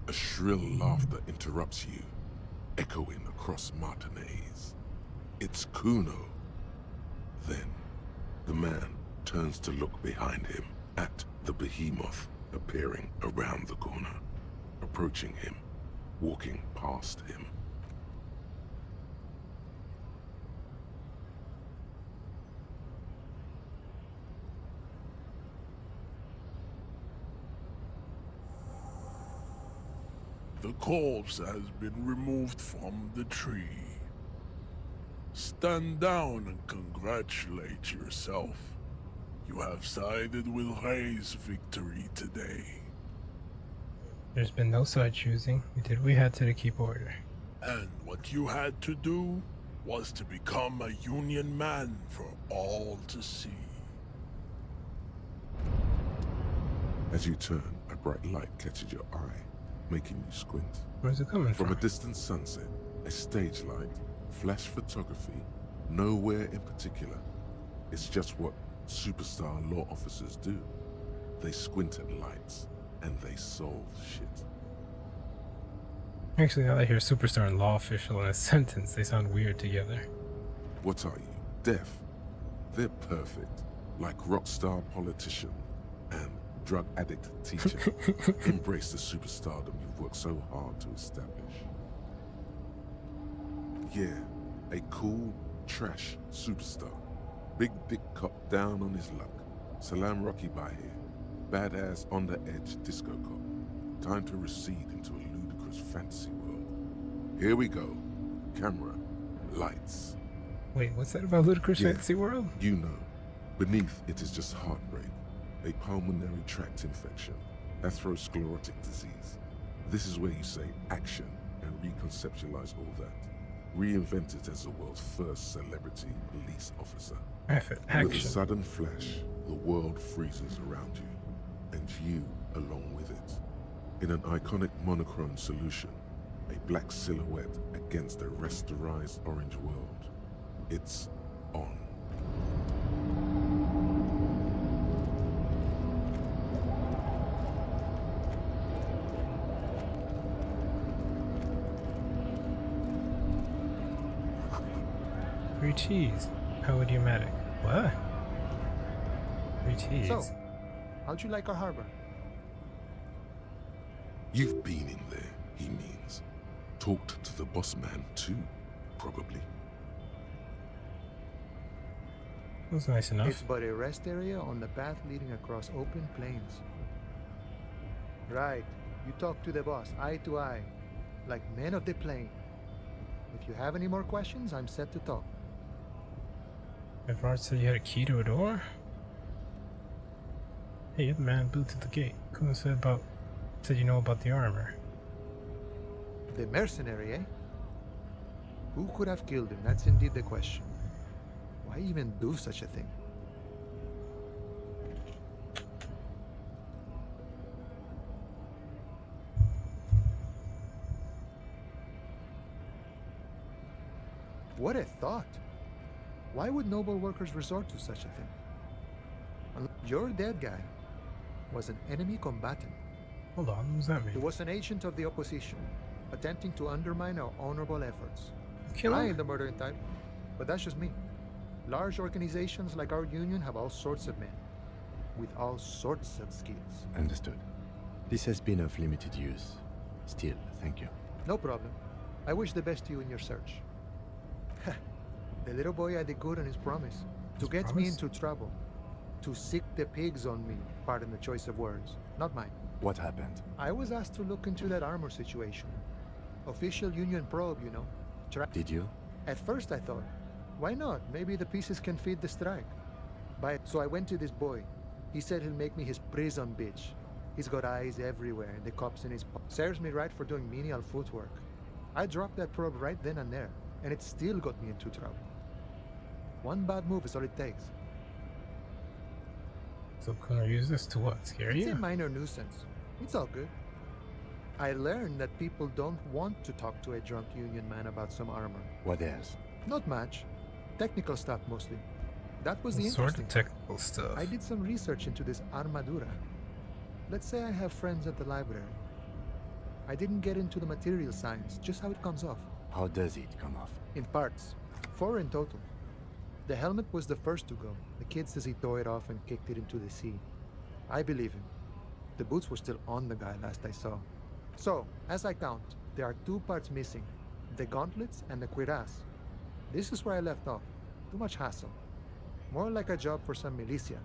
A shrill laughter interrupts you, echoing across Martinez. It's Kuno. Then, the man turns to look behind him at the behemoth appearing around the corner, approaching him, walking past him. The corpse has been removed from the tree. Stand down and congratulate yourself. You have sided with Ray's victory today. There's been no side choosing. We did what we had to keep order. And what you had to do was to become a Union man for all to see. As you turn, a bright light catches your eye, making you squint. Where's it coming From from? a distant sunset, a stage light, flash photography, nowhere in particular. It's just what superstar law officers do. They squint at lights, and they solve shit. Actually, now that I hear superstar and law official in a sentence, they sound weird together. What are you, deaf? They're perfect, like rock star politician and drug addict teacher. Embrace the superstardom you've worked so hard to establish. Yeah, a cool, trash superstar. Big dick cop down on his luck. Salam Rocky by here. Badass on the edge disco cop. Time to recede into a ludicrous fantasy world. Here we go. Camera. Lights. Wait, what's that about ludicrous Yeah, fantasy world? You know. Beneath it is just heartbreak. A pulmonary tract infection. Atherosclerotic disease. This is where you say action and reconceptualize all that. Reinvent it as the world's first celebrity police officer. With a Action. sudden flash, the world freezes around you, and you along with it. In an iconic monochrome solution, a black silhouette against a rasterized orange world. It's on. Free cheese. How idiomatic. What? Free cheese. So, how'd you like our harbor? You've been in there, he means. Talked to the boss man too, probably. That's nice enough. It's but a rest area on the path leading across open plains. Right. You talk to the boss, eye to eye, like men of the plain. If you have any more questions, I'm set to talk. Everard said you had a key to a door? Hey, you're the man boots at the gate. Couldn't have said you know about the armor. The mercenary, eh? Who could have killed him? That's indeed the question. Why even do such a thing? What a thought! Why would noble workers resort to such a thing? Your dead guy was an enemy combatant. Hold on, what does that He mean? was an agent of the opposition, attempting to undermine our honorable efforts. Kill him? I ain't the murdering type, but that's just me. Large organizations like our union have all sorts of men, with all sorts of skills. Understood. This has been of limited use. Still, thank you. No problem. I wish the best to you in your search. The little boy had the good on his promise. To get me into trouble. To sick the pigs on me. Pardon the choice of words. Not mine. What happened? I was asked to look into that armor situation. Official union probe, you know. Did you? At first I thought, why not? Maybe the pieces can feed the strike. So I went to this boy. He said he'll make me his prison bitch. He's got eyes everywhere and the cops in his serves me right for doing menial footwork. I dropped that probe right then and there, and it still got me into trouble. One bad move is all it takes. So can I use this to what? Scare It's you? a minor nuisance. It's all good. I learned that people don't want to talk to a drunk union man about some armor. What else? Not much. Technical stuff mostly. That was the What sort interesting of part. technical stuff? I did some research into this armadura. Let's say I have friends at the library. I didn't get into the material science, just how it comes off. How does it come off? In parts. 4 in total. The helmet was the first to go. The kid says he tore it off and kicked it into the sea. I believe him. The boots were still on the guy last I saw. So, as I count, there are 2 parts missing. The gauntlets and the cuirass. This is where I left off. Too much hassle. More like a job for some militia.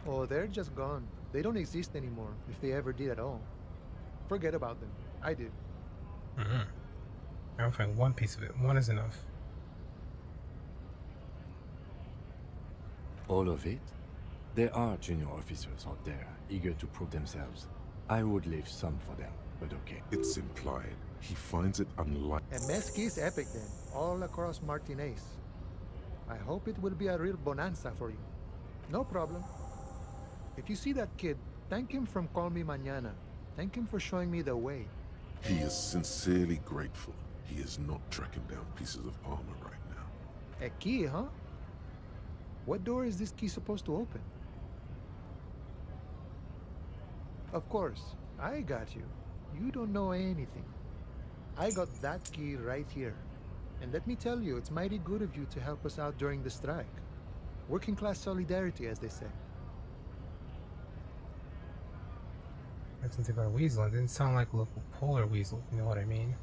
Oh, they're just gone. They don't exist anymore, if they ever did at all. Forget about them. I did. I'll find one piece of it. One is enough. All of it? There are junior officers out there, eager to prove themselves. I would leave some for them, but okay. It's implied he finds it unlikely. A mesqui's epic then, all across Martinez. I hope it will be a real bonanza for you. No problem. If you see that kid, thank him from Call Me Mañana. Thank him for showing me the way. He is sincerely grateful he is not tracking down pieces of armor right now. A key, huh? What door is this key supposed to open? Of course, I got you. You don't know anything. I got that key right here. And let me tell you, it's mighty good of you to help us out during the strike. Working class solidarity, as they say. I didn't think about a weasel. It didn't sound like a local polar weasel, if you know what I mean.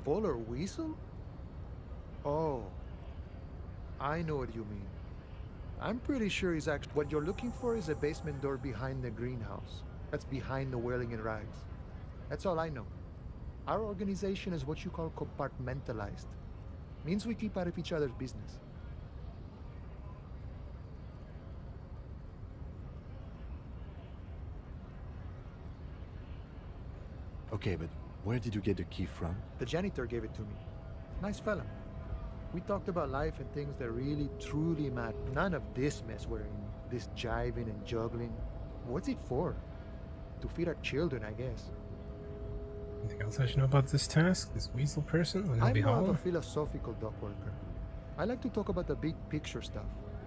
Polar weasel? Oh, I know what you mean. I'm pretty sure he's actually... What you're looking for is a basement door behind the greenhouse. That's behind the whirling and rags. That's all I know. Our organization is what you call compartmentalized. Means we keep out of each other's business. Okay, but where did you get the key from? The janitor gave it to me. Nice fella. We talked about life and things that really, truly matter. None of this mess we're in. This jiving and juggling. What's it for? To feed our children, I guess. Anything else I should know about this task? This weasel person? When he'll I'm be more of a home? philosophical dock worker. I like to talk about the big picture stuff.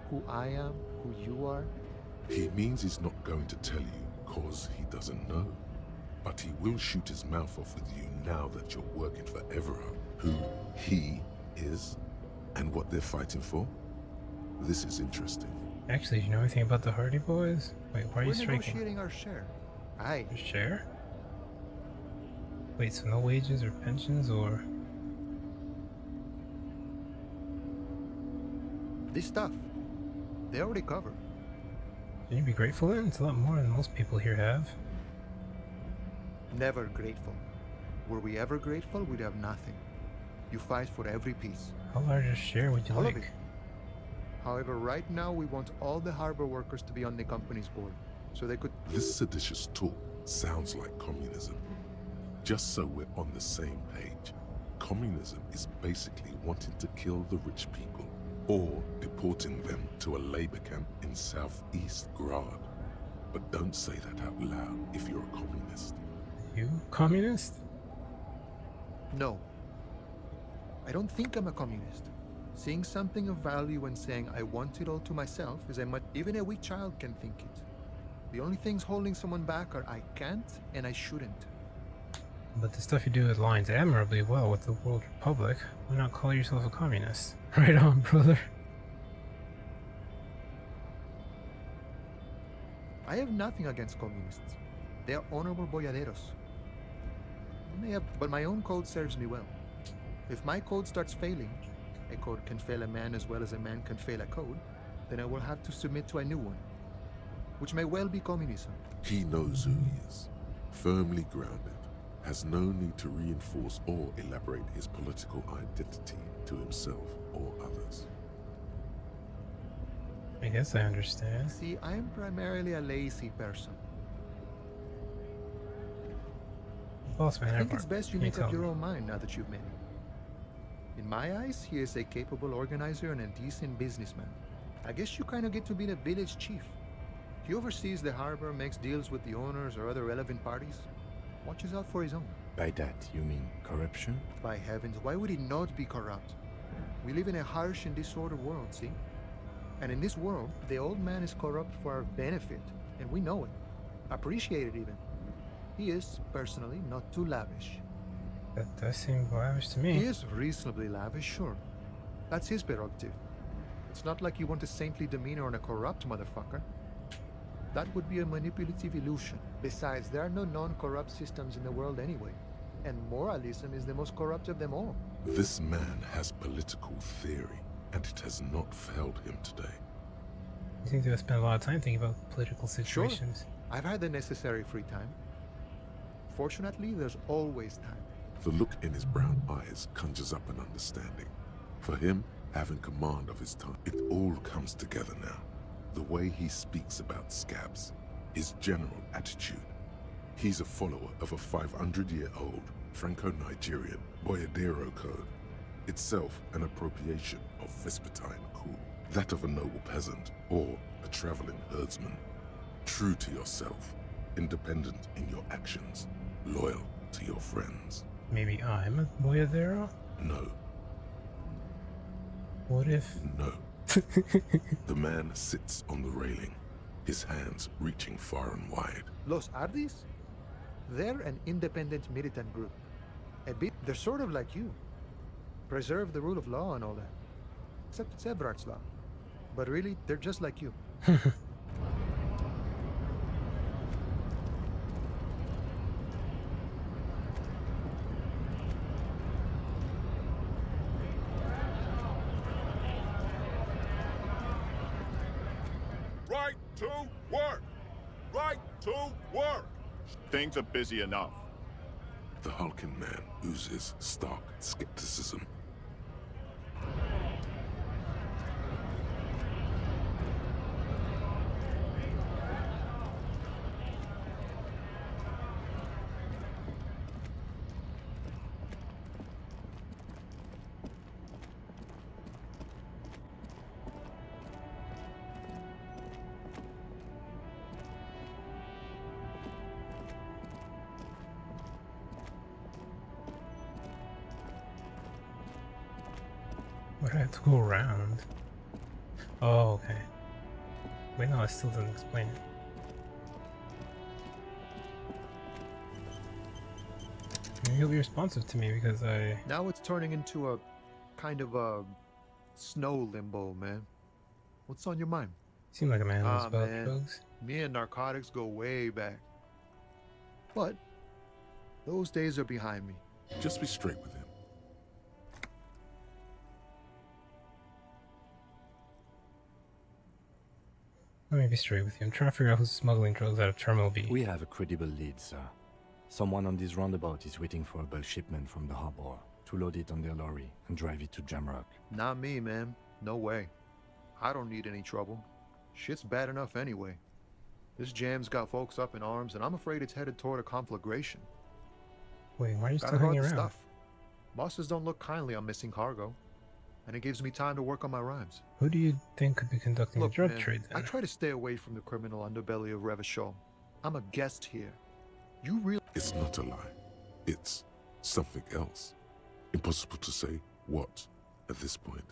Who I am, who you are. He means he's not going to tell you cause he doesn't know. But he will shoot his mouth off with you now that you're working for Everard. Who he is and what they're fighting for. This is interesting. Actually, do you know anything about the Hardy Boys? Wait, why are you We're striking? negotiating our share. Aye. Your share? Wait, so no wages or pensions or... This stuff, they already covered. Can you be grateful then? It's a lot more than most people here have. Never grateful. Were we ever grateful, we'd have nothing. You fight for every piece. How large a share would you All of like? it. However, right now we want all the harbor workers to be on the company's board, so they could... This seditious talk sounds like communism. Just so we're on the same page, communism is basically wanting to kill the rich people, or deporting them to a labor camp in southeast Grad. But don't say that out loud if you're a communist. You communist? No. I don't think I'm a communist. Seeing something of value and saying I want it all to myself is even a weak child can think it. The only things holding someone back are I can't and I shouldn't. But the stuff you do aligns admirably well with the World Republic. Why not call yourself a communist? Right on, brother. I have nothing against communists. They are honorable boyaderos. But my own code serves me well. If my code starts failing, a code can fail a man as well as a man can fail a code, then I will have to submit to a new one, which may well be communism. He knows who he is, firmly grounded, has no need to reinforce or elaborate his political identity to himself or others. I guess I understand. See, I am primarily a lazy person. Boss man, I think it's best you can make up tell your me? own mind now that you've met him. In my eyes, he is a capable organizer and a decent businessman. I guess you kind of get to be the village chief. He oversees the harbor, makes deals with the owners or other relevant parties, watches out for his own. By that, you mean corruption? By heavens, why would he not be corrupt? We live in a harsh and disordered world, see? And in this world, the old man is corrupt for our benefit, and we know it. Appreciate it even. He is, personally, not too lavish. That does seem lavish to me. He is reasonably lavish, sure. That's his prerogative. It's not like you want a saintly demeanor on a corrupt motherfucker. That would be a manipulative illusion. Besides, there are no non-corrupt systems in the world anyway. And moralism is the most corrupt of them all. This man has political theory, and it has not failed him today. You seem to have spent a lot of time thinking about political Sure. situations. I've had the necessary free time. Fortunately, there's always time. The look in his brown eyes conjures up an understanding. For him, having command of his time, it all comes together now. The way he speaks about scabs, his general attitude. He's a follower of a 500-year-old Franco-Nigerian Boyadero code, itself an appropriation of Vespertine cool, that of a noble peasant or a traveling herdsman. True to yourself, independent in your actions, loyal to your friends. Maybe I'm a boyadero? No. What if? No. The man sits on the railing, his hands reaching far and wide. Los Ardis? They're an independent militant group. They're sort of like you. Preserve the rule of law and all that. Except it's Everard's law. But really, they're just like you. Right to work! Right to work! Things are busy enough. The hulking man oozes stark skepticism. Why do I have to go around? Oh, okay. Wait, no, it still doesn't explain it. Maybe he'll be responsive to me because I... Now it's turning into a kind of a snow limbo, man. What's on your mind? Seem like a man knows about man. drugs. Me and narcotics go way back. But those days are behind me. Just be straight with him. Let me be straight with you. I'm trying to figure out who's smuggling drugs out of Terminal B. We have a credible lead, sir. Someone on this roundabout is waiting for a bulk shipment from the harbor to load it on their lorry and drive it to Jamrock. Not me, man. No way. I don't need any trouble. Shit's bad enough anyway. This jam's got folks up in arms, and I'm afraid it's headed toward a conflagration. Wait, why are you Gotta still guard hanging the around? stuff. Bosses don't look kindly on missing cargo, and it gives me time to work on my rhymes. Who do you think could be conducting Look, the drug man, trade I then? try to stay away from the criminal underbelly of Revachol. I'm a guest here. You really... It's not a lie. It's something else. Impossible to say what at this point,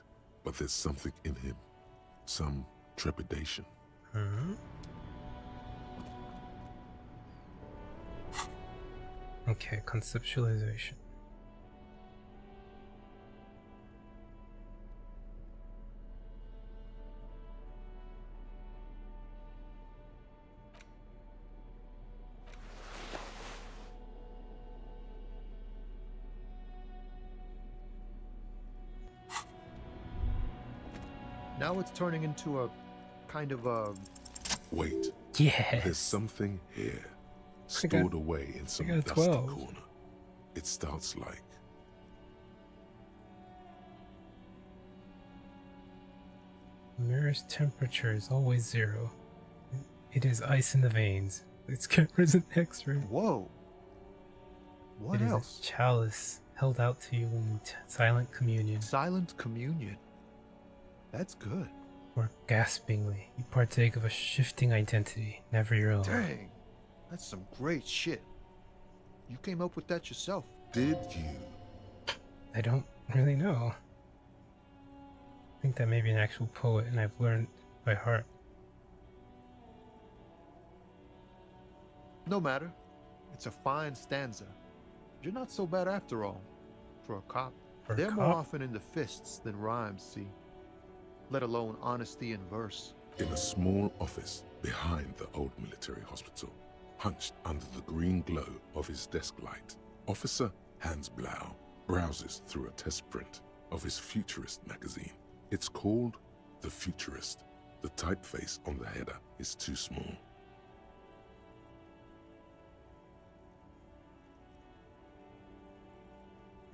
but there's something in him. Some trepidation. Hmm? Okay, conceptualization. Now it's turning into a kind of a... Wait. Yes. There's something here, I got- stored away in some I got dusty 12. corner. It starts like Mirror's temperature is always 0. It is ice in the veins. Its camera's an X-ray. Whoa. What It is else? a chalice held out to you in silent communion. Silent communion. That's good. Or gaspingly, you partake of a shifting identity, never your own. Dang. That's some great shit. You came up with that yourself. Did you? I don't really know. I think that may be an actual poet, and I've learned by heart. No matter. It's a fine stanza. You're not so bad after all. For a cop. For a They're more cop? often in the fists than rhymes, see? Let alone honesty in verse. in a small office behind the old military hospital, hunched under the green glow of his desk light, Officer Hans Blau browses through a test print of his Futurist magazine. It's called The Futurist. The typeface on the header is too small.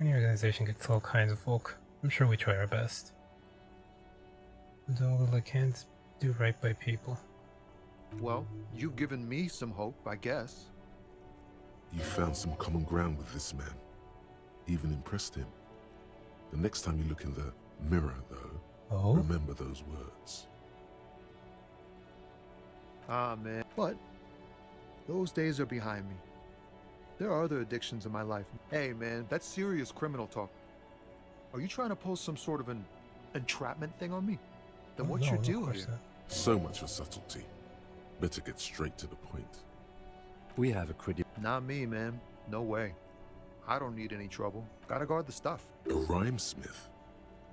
Any organization gets all kinds of folk. I'm sure we try our best. And all little I can to do right by people. Well, you've given me some hope, I guess. You found some common ground with this man. Even impressed him. The next time you look in the mirror, though, remember those words. Ah, man. But those days are behind me. There are other addictions in my life. Hey, man, that's serious criminal talk. Are you trying to pull some sort of an entrapment thing on me? Then what's your deal here? So much for subtlety. Better get straight to the point. We have a credit. Not me, man. No way. I don't need any trouble. Gotta guard the stuff. A rhymesmith.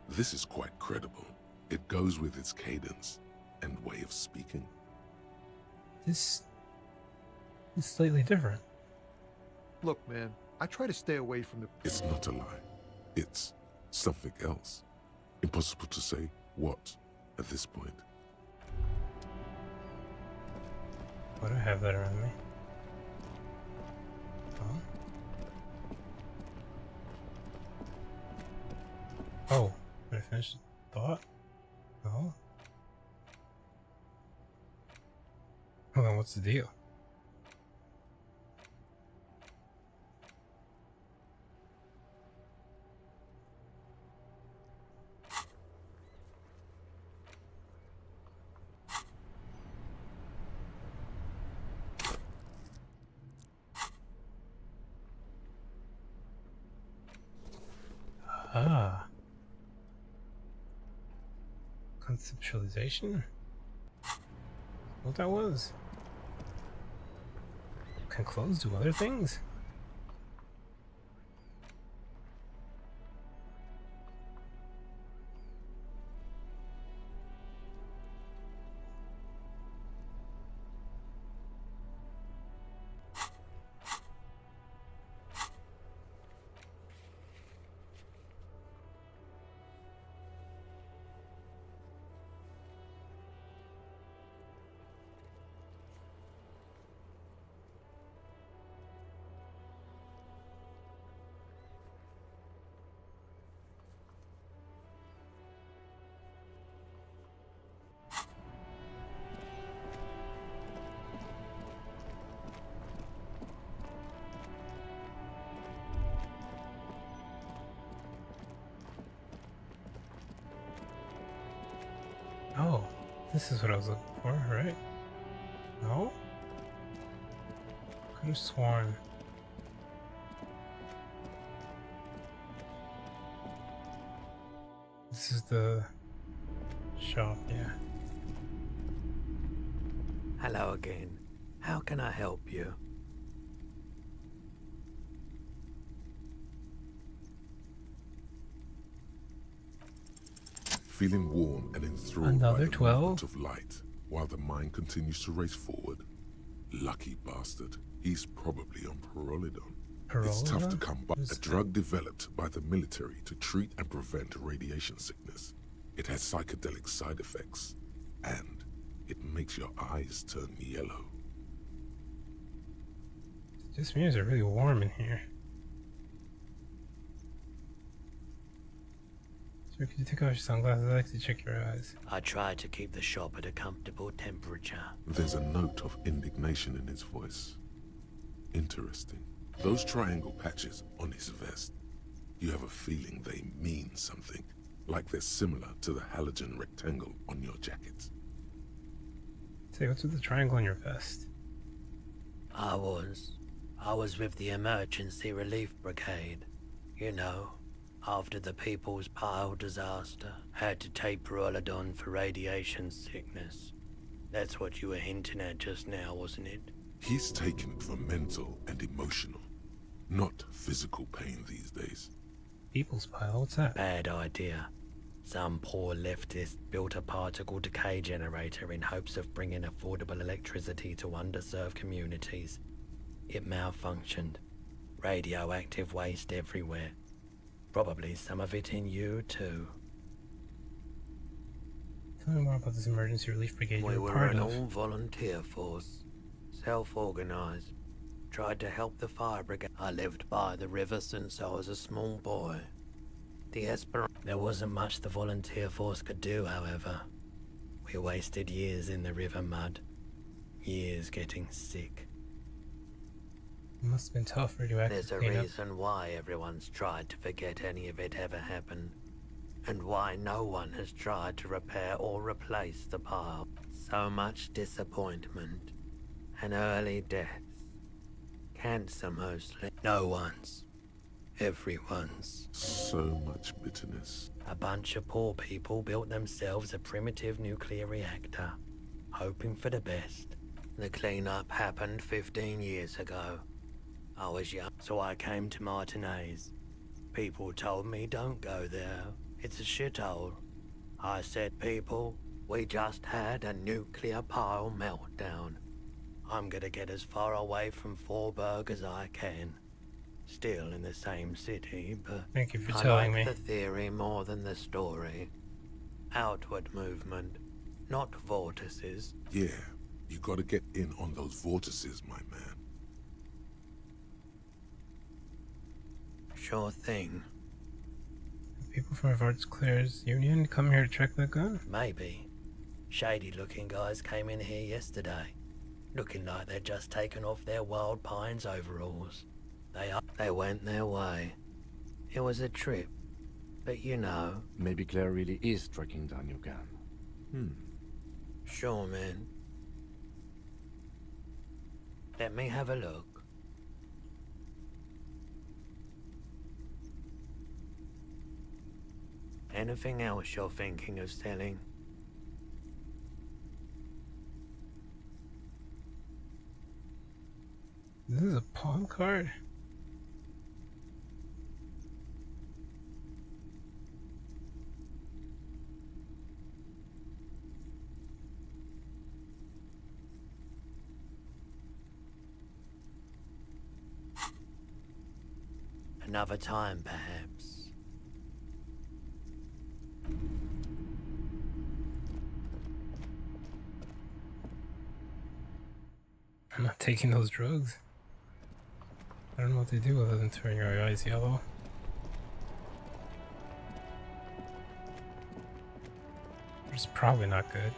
This is quite credible. It goes with its cadence and way of speaking. This is slightly different. Look, man, I try to stay away from the... It's not a lie. It's something else. Impossible to say what at this point. Why do I have that around me? Oh, did I finish the thought? No. Hold on, what's the deal? Ah. Conceptualization? What that was? Can clothes do other things? This is what I was looking for, right? No? Could have sworn. This is the shop, yeah. Hello again. How can I help you? Feeling warm and enthralled Another by the 12? movement of light, while the mind continues to race forward. Lucky bastard. He's probably on Pyrrolidon. It's tough to come by. A drug developed by the military to treat and prevent radiation sickness. It has psychedelic side effects, and it makes your eyes turn yellow. It just means it's really warm in here. Sir, could you take off your sunglasses? I like to check your eyes. I try to keep the shop at a comfortable temperature. There's a note of indignation in his voice. Interesting. Those triangle patches on his vest, you have a feeling they mean something, like they're similar to the halogen rectangle on your jacket. Say, what's with the triangle on your vest? I was with the Emergency Relief Brigade. You know, after the People's Pile disaster, had to take Pyrrolidon for radiation sickness. That's what you were hinting at just now, wasn't it? He's taken for mental and emotional, not physical pain these days. People's Pile? What's that? Bad idea. Some poor leftist built a particle decay generator in hopes of bringing affordable electricity to underserved communities. It malfunctioned. Radioactive waste everywhere. Probably some of it in you, too. Tell me more about this Emergency Relief Brigade We you're were part an of. all-volunteer force. Self-organized. Tried to help the fire brigade. I lived by the river since I was a small boy. There wasn't much the volunteer force could do, however. We wasted years in the river mud. Years getting sick. It must have been tough radioactive There's a cleanup. reason why everyone's tried to forget any of it ever happened. And why no one has tried to repair or replace the pile. So much disappointment. And early deaths. Cancer mostly. No one's. Everyone's. So much bitterness. A bunch of poor people built themselves a primitive nuclear reactor, hoping for the best. The cleanup happened 15 years ago. I was young, so I came to Martinez. People told me don't go there. It's a shithole. I said, people, we just had a nuclear pile meltdown. I'm gonna get as far away from Forburg as I can. Still in the same city, but Thank you for I telling like me. the theory more than the story. Outward movement, not vortices. Yeah, you gotta get in on those vortices, my man. Sure thing. People from Varts Claire's Union come here to check that gun? Maybe. Shady looking guys came in here yesterday, looking like they'd just taken off their Wild Pines overalls. They went their way. It was a trip, but you know. Maybe Claire really is tracking down your gun. Sure, man. Let me have a look. Anything else you're thinking of selling? This is a pawn card? Another time, perhaps. I'm not taking those drugs. I don't know what they do other than turn your eyes yellow. It's probably not good.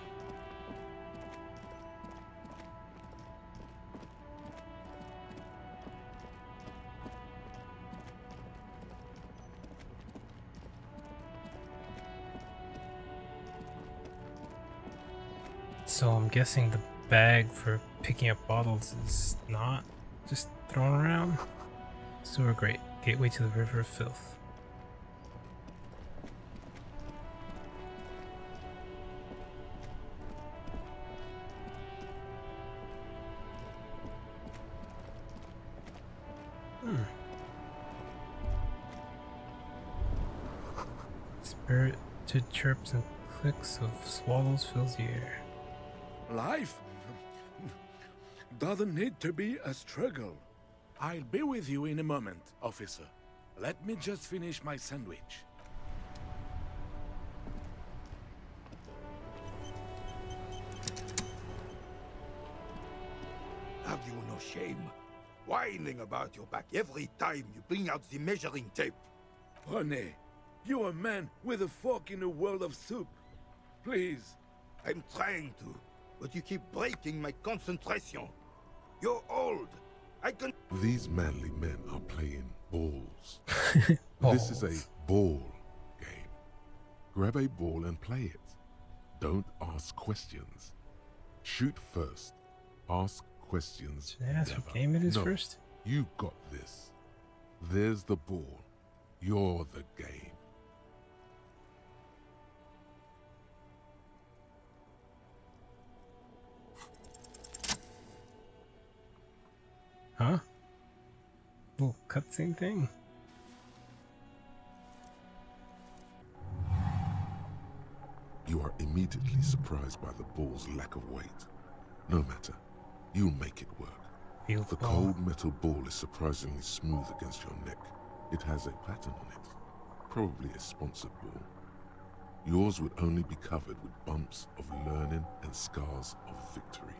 So I'm guessing the bag for picking up bottles is not just thrown around. Sewer grate, gateway to the river of filth. Spirited chirps and clicks of swallows fills the air. Life doesn't need to be a struggle. I'll be with you in a moment, officer. Let me just finish my sandwich. Have you no shame? Whining about your back every time you bring out the measuring tape. René, you're a man with a fork in a world of soup. Please. I'm trying to, but you keep breaking my concentration. You're old. I can... These manly men are playing balls. This is a ball game. Grab a ball and play it. Don't ask questions. Shoot first. Ask questions. Should I ask what game it is first? You got this. There's the ball. You're the game. Huh? Little cutscene thing? You are immediately surprised by the ball's lack of weight. No matter, you'll make it work. The cold metal ball is surprisingly smooth against your neck. It has a pattern on it, probably a sponsored ball. Yours would only be covered with bumps of learning and scars of victory.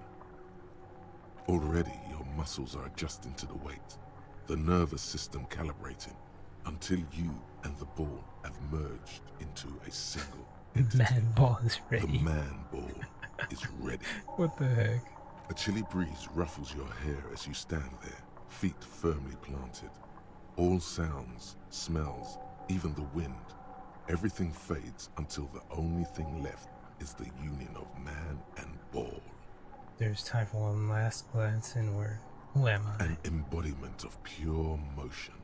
Already your muscles are adjusting to the weight, the nervous system calibrating, until you and the ball have merged into a single entity. Man ball is ready. The man ball is ready. What the heck? A chilly breeze ruffles your hair as you stand there, feet firmly planted. All sounds, smells, even the wind, everything fades until the only thing left is the union of man and ball. There's time for one last glance inward. Who am I? An embodiment of pure motion,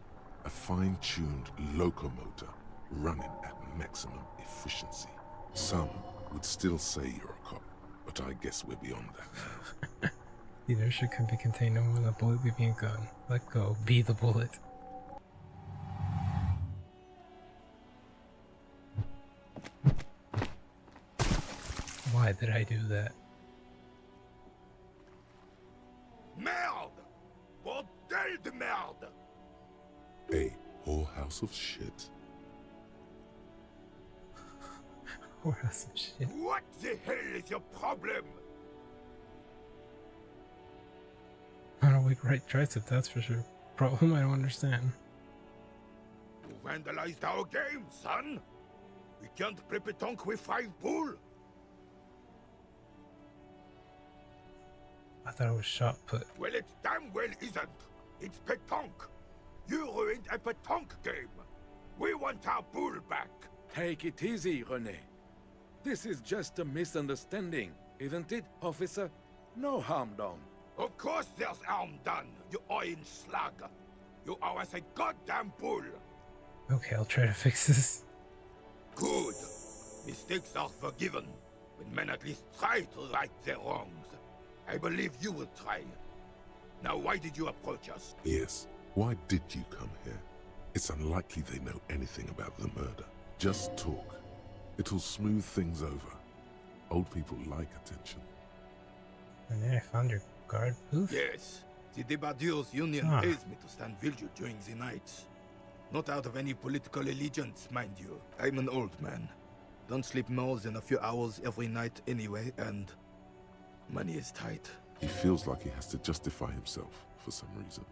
a fine-tuned locomotor running at maximum efficiency. Some would still say you're a cop, but I guess we're beyond that now. The inertia can be contained no more than a bullet leaving a gun. Let go. Be the bullet. Why did I do that? Merde! Bordel de merde! A whorehouse of shit. Whorehouse of shit. What the hell is your problem? I don't like right tricep, that's for sure. Problem I don't understand. You vandalized our game, son! We can't play pétanque with 5 bull! I thought it was shot put. Well, it damn well isn't. It's pétanque. You ruined a pétanque game. We want our bull back. Take it easy, René. This is just a misunderstanding, isn't it, officer? No harm done. Of course there's harm done, you orange slug. You owe us a goddamn bull. Okay, I'll try to fix this. Good. Mistakes are forgiven when men at least try to right their wrongs. I believe you will try. Now, why did you approach us? Yes, why did you come here? It's unlikely they know anything about the murder. Just talk. It'll smooth things over. Old people like attention. And then I found your guard booth? Yes. The Debardeurs Union pays me to stand vigil during the night. Not out of any political allegiance, mind you. I'm an old man. Don't sleep more than a few hours every night anyway, and money is tight. He feels like he has to justify himself for some reason.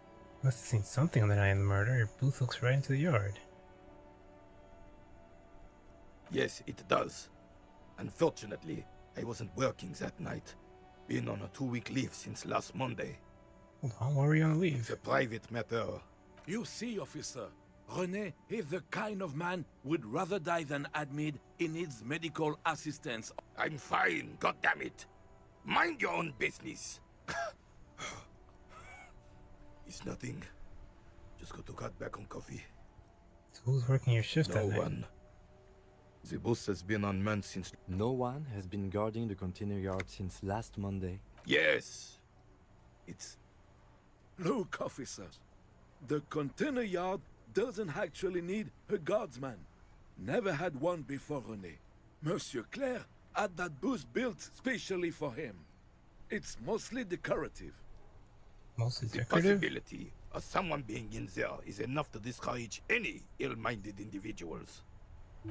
Must have seen something on the night of the murder. Your booth looks right into the yard. Yes, it does. Unfortunately, I wasn't working that night. Been on a 2-week leave since last Monday. Hold on, why were you on leave? It's a private matter. You see, officer, René is the kind of man would rather die than admit he needs medical assistance. I'm fine, goddammit. Mind your own business. It's nothing. Just got to cut back on coffee. So who's working your shift No at night? one. The bus has been unmanned since... No one has been guarding the container yard since last Monday. Yes. It's... Look, officers. The container yard doesn't actually need a guardsman. Never had one before, René. Monsieur Claire had that booth built specially for him. It's mostly decorative. Mostly The decorative? possibility of someone being in there is enough to discourage any ill-minded individuals.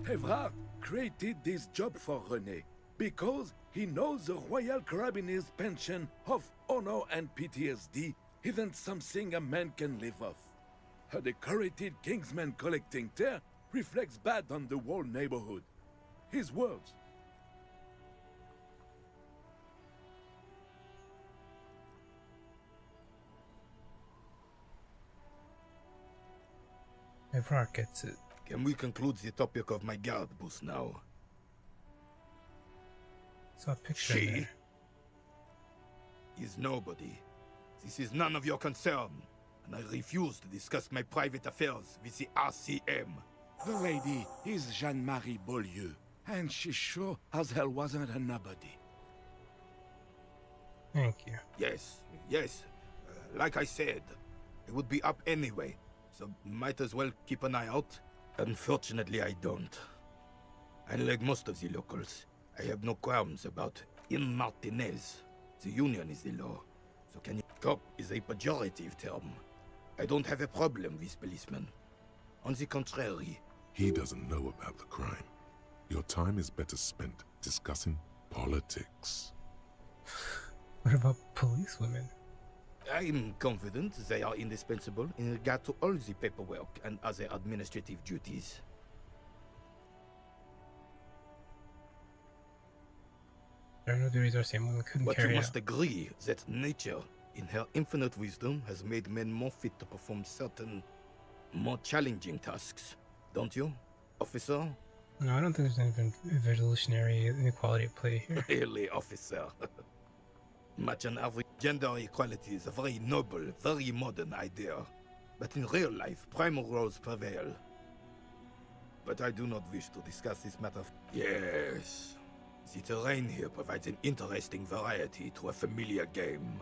Evrard created this job for René because he knows the Royal Carabinier's pension of honor and PTSD isn't something a man can live off. A decorated Kingsman collecting tear reflects bad on the whole neighborhood. His words. Evrard gets it. Can we conclude the topic of my guard booth now? Saw a picture in She there. is nobody. This is none of your concern, and I refuse to discuss my private affairs with the RCM. The lady is Jeanne-Marie Beaulieu, and she sure as hell wasn't a nobody. Thank you. Yes, yes. Like I said, it would be up anyway, so might as well keep an eye out. Unfortunately, I don't. Unlike most of the locals, I have no qualms about in Martinez. The union is the law, so can you... Cop is a pejorative term. I don't have a problem with policemen. On the contrary... He doesn't know about the crime. Your time is better spent discussing politics. What about policewomen? I'm confident they are indispensable in regard to all the paperwork and other administrative duties. There are no duties RCM women couldn't But carry you out. must agree that nature, in her infinite wisdom, has made men more fit to perform certain, more challenging tasks. Don't you, officer? No, I don't think there's any evolutionary inequality at play here. Really, officer. Much and every gender equality is a very noble, very modern idea. But in real life, primal roles prevail. But I do not wish to discuss this matter. Yes. The terrain here provides an interesting variety to a familiar game.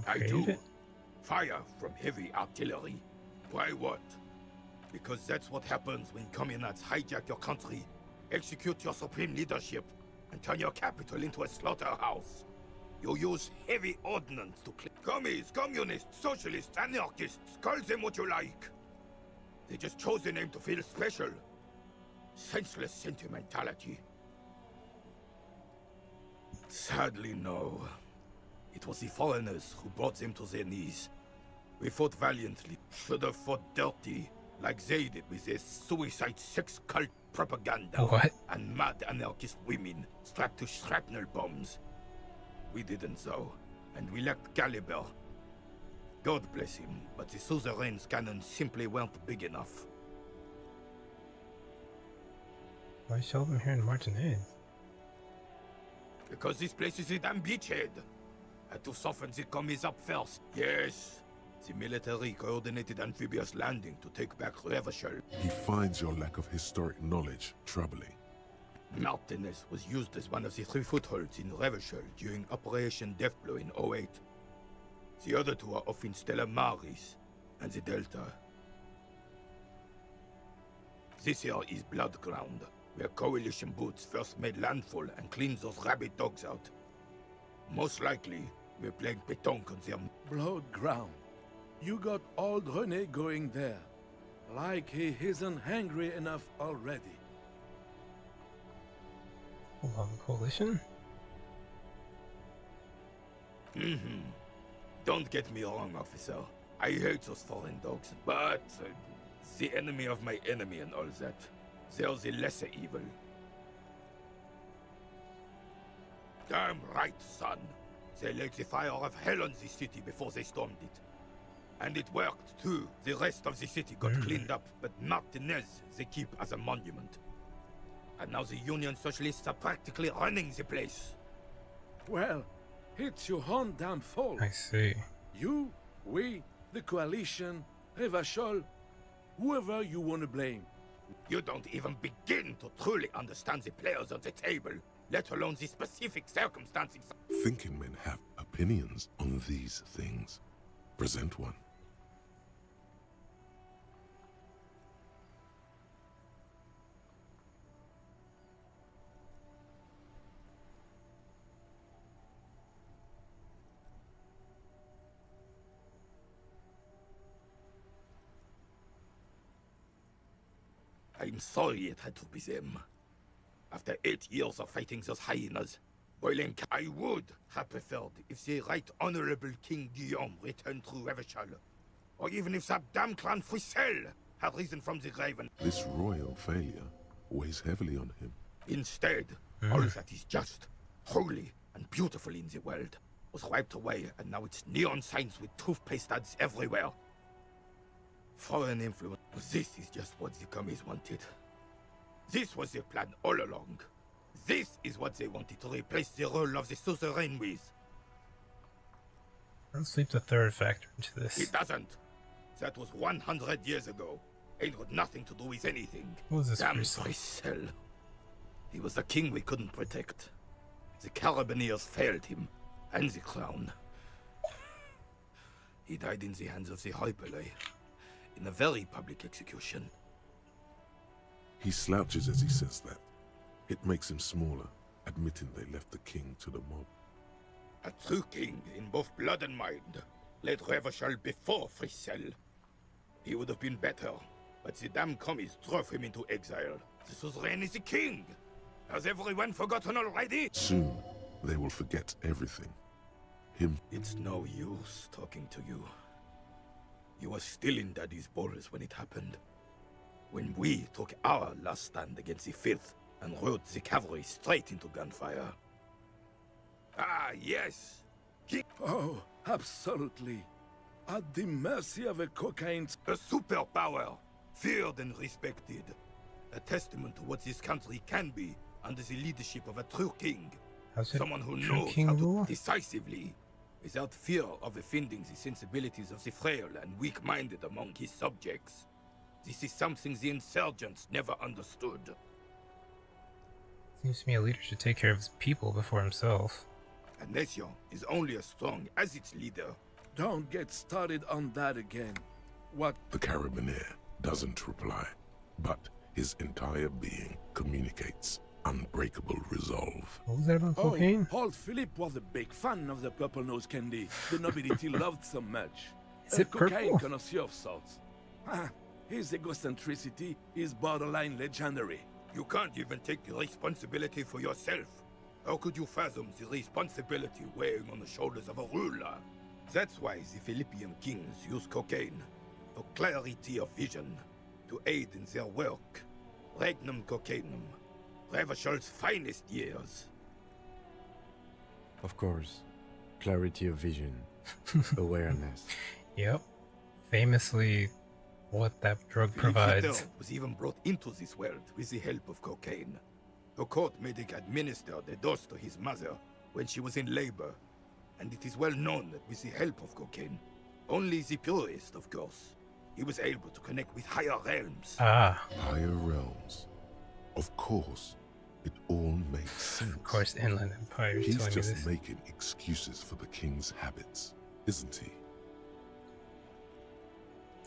I do. Fire from heavy artillery. Why what? Because that's what happens when communards hijack your country, execute your supreme leadership, and turn your capital into a slaughterhouse. You use heavy ordnance to clean... Commies, communists, socialists, anarchists, call them what you like. They just chose a name to feel special. Senseless sentimentality. Sadly, no. It was the foreigners who brought them to their knees. We fought valiantly, should have fought dirty, like they did with their suicide sex cult propaganda. What? And mad anarchist women strapped to shrapnel bombs. We didn't though, and we lacked caliber. God bless him, but the suzerain's cannons simply weren't big enough. Why shelve them here in Martinez? Because this place is a damn beachhead. Had to soften the commies up first. Yes, the military coordinated amphibious landing to take back Revachol. He finds your lack of historic knowledge troubling. Martinez was used as one of the 3 footholds in Revachol during Operation Deathblow in 08. The other 2 are off in Stella Maris and the Delta. This here is Blood Ground, where Coalition boots first made landfall and cleaned those rabid dogs out. Most likely, we're playing pétanque on their... Blood ground. You got old René going there. Like he isn't hungry enough already. Hold on, coalition? Don't get me wrong, officer. I hate those foreign dogs, but... the enemy of my enemy and all that. They're the lesser evil. Damn right, son. They laid the fire of hell on the city before they stormed it. And it worked, too. The rest of the city got cleaned up, but Martinez they keep as a monument. And now the Union Socialists are practically running the place. Well, it's your own damn fault. I see. You, we, the coalition, Revachol, whoever you want to blame. You don't even begin to truly understand the players on the table, let alone the specific circumstances. Thinking men have opinions on these things. Present one. I'm sorry it had to be them. After 8 years of fighting those hyenas, I would have preferred if the Right Honorable King Guillaume returned through Revachol, or even if that damn clan Frisell had risen from the grave and... This royal failure weighs heavily on him. Instead, all that is just, holy, and beautiful in the world was wiped away, and now it's neon signs with toothpaste ads everywhere. Foreign influence. This is just what the commies wanted. This was their plan all along. This is what they wanted to replace the role of the suzerain with. Let's leap the third factor into this. It doesn't. That was 100 years ago. Ain't got nothing to do with anything. What was this Damn Frisell? Frisell. He was the king we couldn't protect. The Carabineers failed him, and the crown. He died in the hands of the Hyperlay, in a very public execution. He slouches as he says that. It makes him smaller, admitting they left the king to the mob. A true king in both blood and mind led Revachol before Frisell. He would have been better, but the damn commies drove him into exile. The suzerain is the king! Has everyone forgotten already? Soon, they will forget everything. Him. It's no use talking to you. You were still in Daddy's balls when it happened. When we took our last stand against the Filth and rode the cavalry straight into gunfire. Ah, yes! Oh, absolutely. At the mercy of a cocaine... A superpower, feared and respected. A testament to what this country can be under the leadership of a true king. Someone who knows how to decisively, without fear of offending the sensibilities of the frail and weak-minded among his subjects. This is something the insurgents never understood. Seems to me a leader should take care of his people before himself. A nation is only as strong as its leader. Don't get started on that again. What? The Carabineer doesn't reply, but his entire being communicates unbreakable resolve. What was that about cocaine? Old Philip was a big fan of the purple nose candy the nobility loved so much. Is it cocaine purple? connoisseur of sorts. His egocentricity is borderline legendary. You can't even take the responsibility for yourself. How could you fathom the responsibility weighing on the shoulders of a ruler? That's why the Philippian kings use cocaine, for clarity of vision, to aid in their work. Regnum cocainum, Revachol's finest years. Of course. Clarity of vision. Awareness. Yep. Famously, what that drug Philippe provides. Hitler was even brought into this world with the help of cocaine. The court medic administered a dose to his mother when she was in labor, and it is well known that with the help of cocaine, only the purest, of course, he was able to connect with higher realms. Ah. Higher realms. Of course, it all makes sense. Of course, Inland Empire is He's telling me just this. making excuses for the king's habits, isn't he?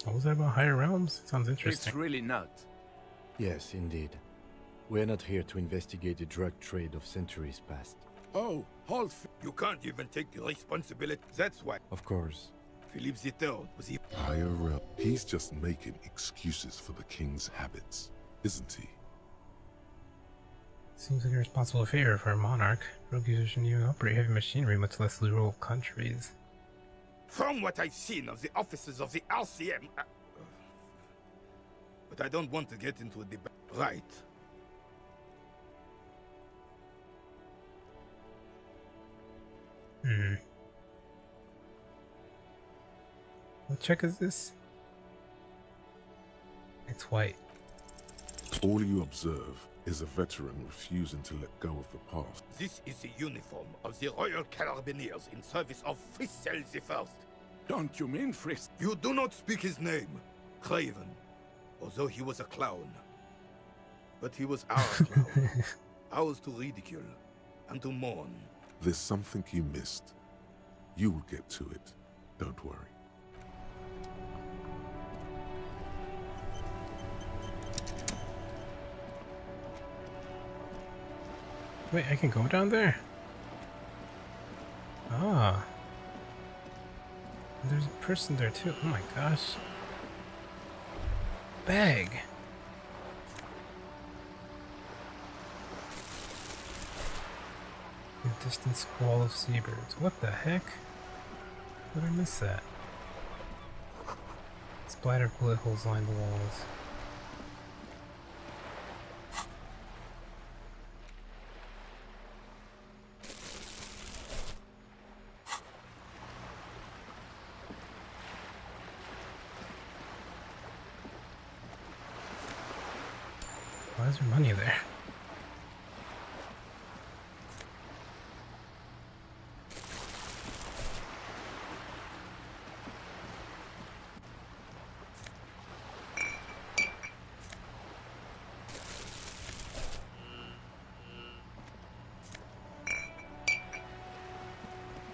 What was that about higher realms? Sounds It's interesting. really not. Yes, indeed. We're not here to investigate the drug trade of centuries past. Oh, you can't even take the responsibility. That's why. Of course. Philippe III was he. Higher realm. He's just making excuses for the king's habits, isn't he? Seems like a responsible affair for a monarch. Drug users shouldn't even operate heavy machinery, much less rule countries. From what I've seen of the officers of the RCM... but I don't want to get into a debate. Right. What check is this? It's white. All you observe is a veteran refusing to let go of the past. This is the uniform of the Royal Carabiniers in service of Frissel the First. Don't you mean Frisk? You do not speak his name, Craven, although he was a clown. But he was our clown, ours to ridicule and to mourn. There's something you missed. You will get to it. Don't worry. Wait, I can go down there? Ah. There's a person there too. Oh my gosh. Bag. A distant squall of seabirds. What the heck? How did I miss that? Splattered bullet holes line the walls. Why is there money there?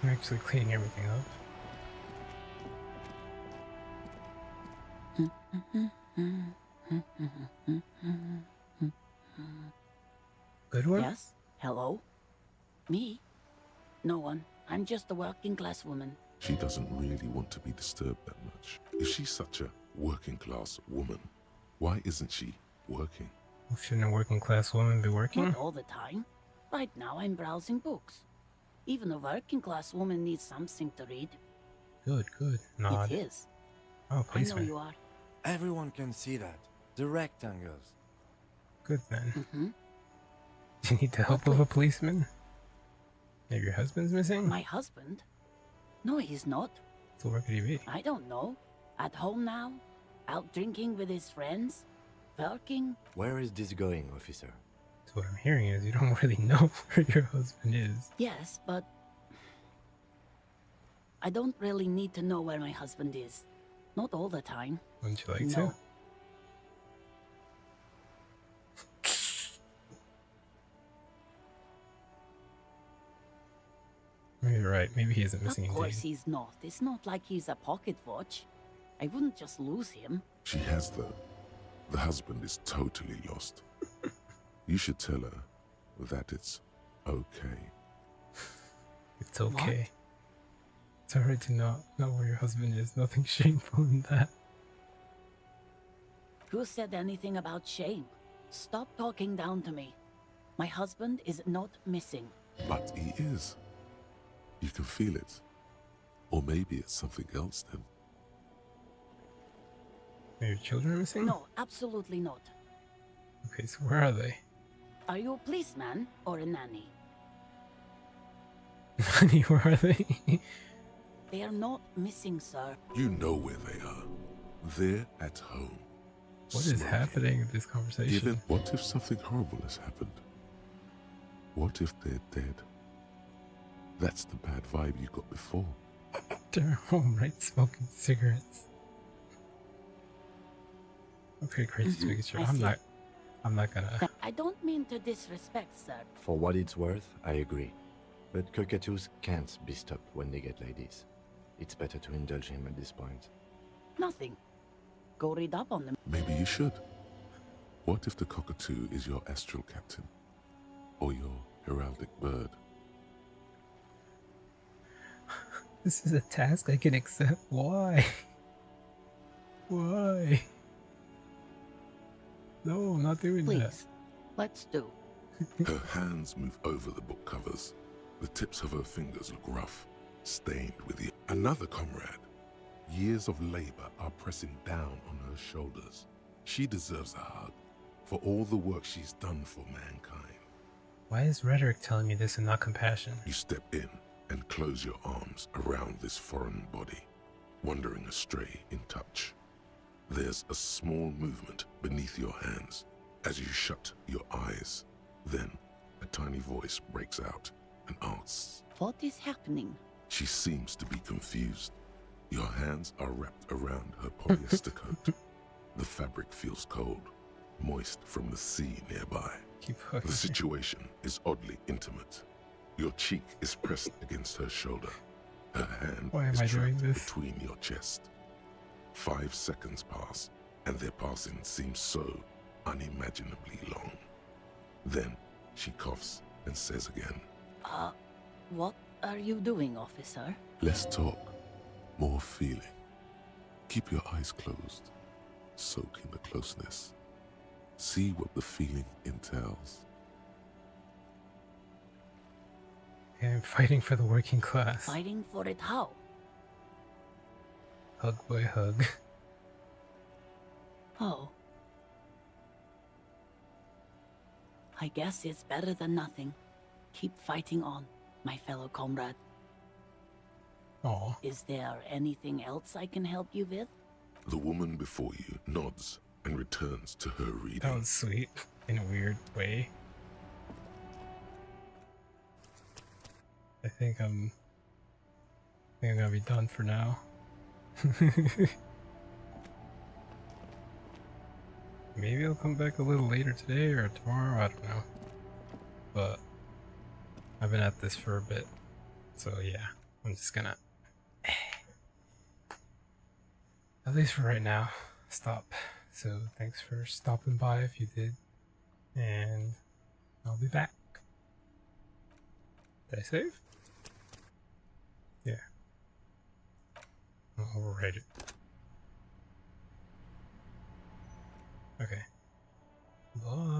I'm actually cleaning everything up. Good one? Yes? Hello? Me? No one. I'm just a working class woman. She doesn't really want to be disturbed that much. If she's such a working class woman, why isn't she working? Well, shouldn't a working class woman be working? Not all the time. Right now I'm browsing books. Even a working class woman needs something to read. Good, good. Nod. It is. Oh, I know policeman. you are. Everyone can see that. The rectangles. Good then. Mm-hmm. Do you need the help of a policeman? Maybe your husband's missing? My husband? No, he's not. So where could he be? I don't know. At home now? Out drinking with his friends? Working? Where is this going, officer? So what I'm hearing is you don't really know where your husband is. Yes, but I don't really need to know where my husband is. Not all the time. Wouldn't you like No. to? You're right. Maybe he isn't missing Of course indeed. he's not. It's not like he's a pocket watch. I wouldn't just lose him. She has though. The husband is totally lost. You should tell her that it's okay. It's okay. It's alright to not know where your husband is. Nothing shameful in that. Who said anything about shame? Stop talking down to me. My husband is not missing. But he is. You can feel it. Or maybe it's something else then. Are your children missing? No, absolutely not. Okay, so where are they? Are you a policeman or a nanny? Honey, where are they? They are not missing, sir. You know where they are. They're at home. What is happening in this conversation? Even what if something horrible has happened? What if they're dead? That's the bad vibe you got before. They're home, right? Smoking cigarettes. Okay, great. Just making sure. I I'm see. not gonna. I don't mean to disrespect, sir. For what it's worth, I agree. But cockatoos can't be stopped when they get ladies. It's better to indulge him at this point. Nothing. Go read up on them. Maybe you should. What if the cockatoo is your astral captain? Or your heraldic bird? This is a task I can accept. Why? Why? No, I'm not doing that. Please, let's do. Her hands move over the book covers. The tips of her fingers look rough, stained with ink. Another comrade. Years of labor are pressing down on her shoulders. She deserves a hug for all the work she's done for mankind. Why is rhetoric telling me this and not compassion? You step in and close your arms around this foreign body, wandering astray in touch. There's a small movement beneath your hands. as you shut your eyes. Then a tiny voice breaks out and asks, What is happening? She seems to be confused. Your hands are wrapped around her polyester coat. The fabric feels cold, moist from the sea nearby. The situation is oddly intimate. Your cheek is pressed against her shoulder. Her hand is trapped between your chest. 5 seconds pass, and their passing seems so unimaginably long. Then she coughs and says again, What are you doing, officer? Less talk, more feeling. Keep your eyes closed. Soak in the closeness. See what the feeling entails. I'm fighting for the working class. Fighting for it how? Hug by hug. Oh. I guess it's better than nothing. Keep fighting on, my fellow comrade. Oh. Is there anything else I can help you with? The woman before you nods and returns to her reading. That was sweet, in a weird way. I think I'm gonna be done for now. Maybe I'll come back a little later today or tomorrow, I don't know. But I've been at this for a bit, so yeah, I'm just gonna, at least for right now, stop. So thanks for stopping by if you did, and I'll be back. Did I save? Yeah. I'll overwrite it. Okay. Bye.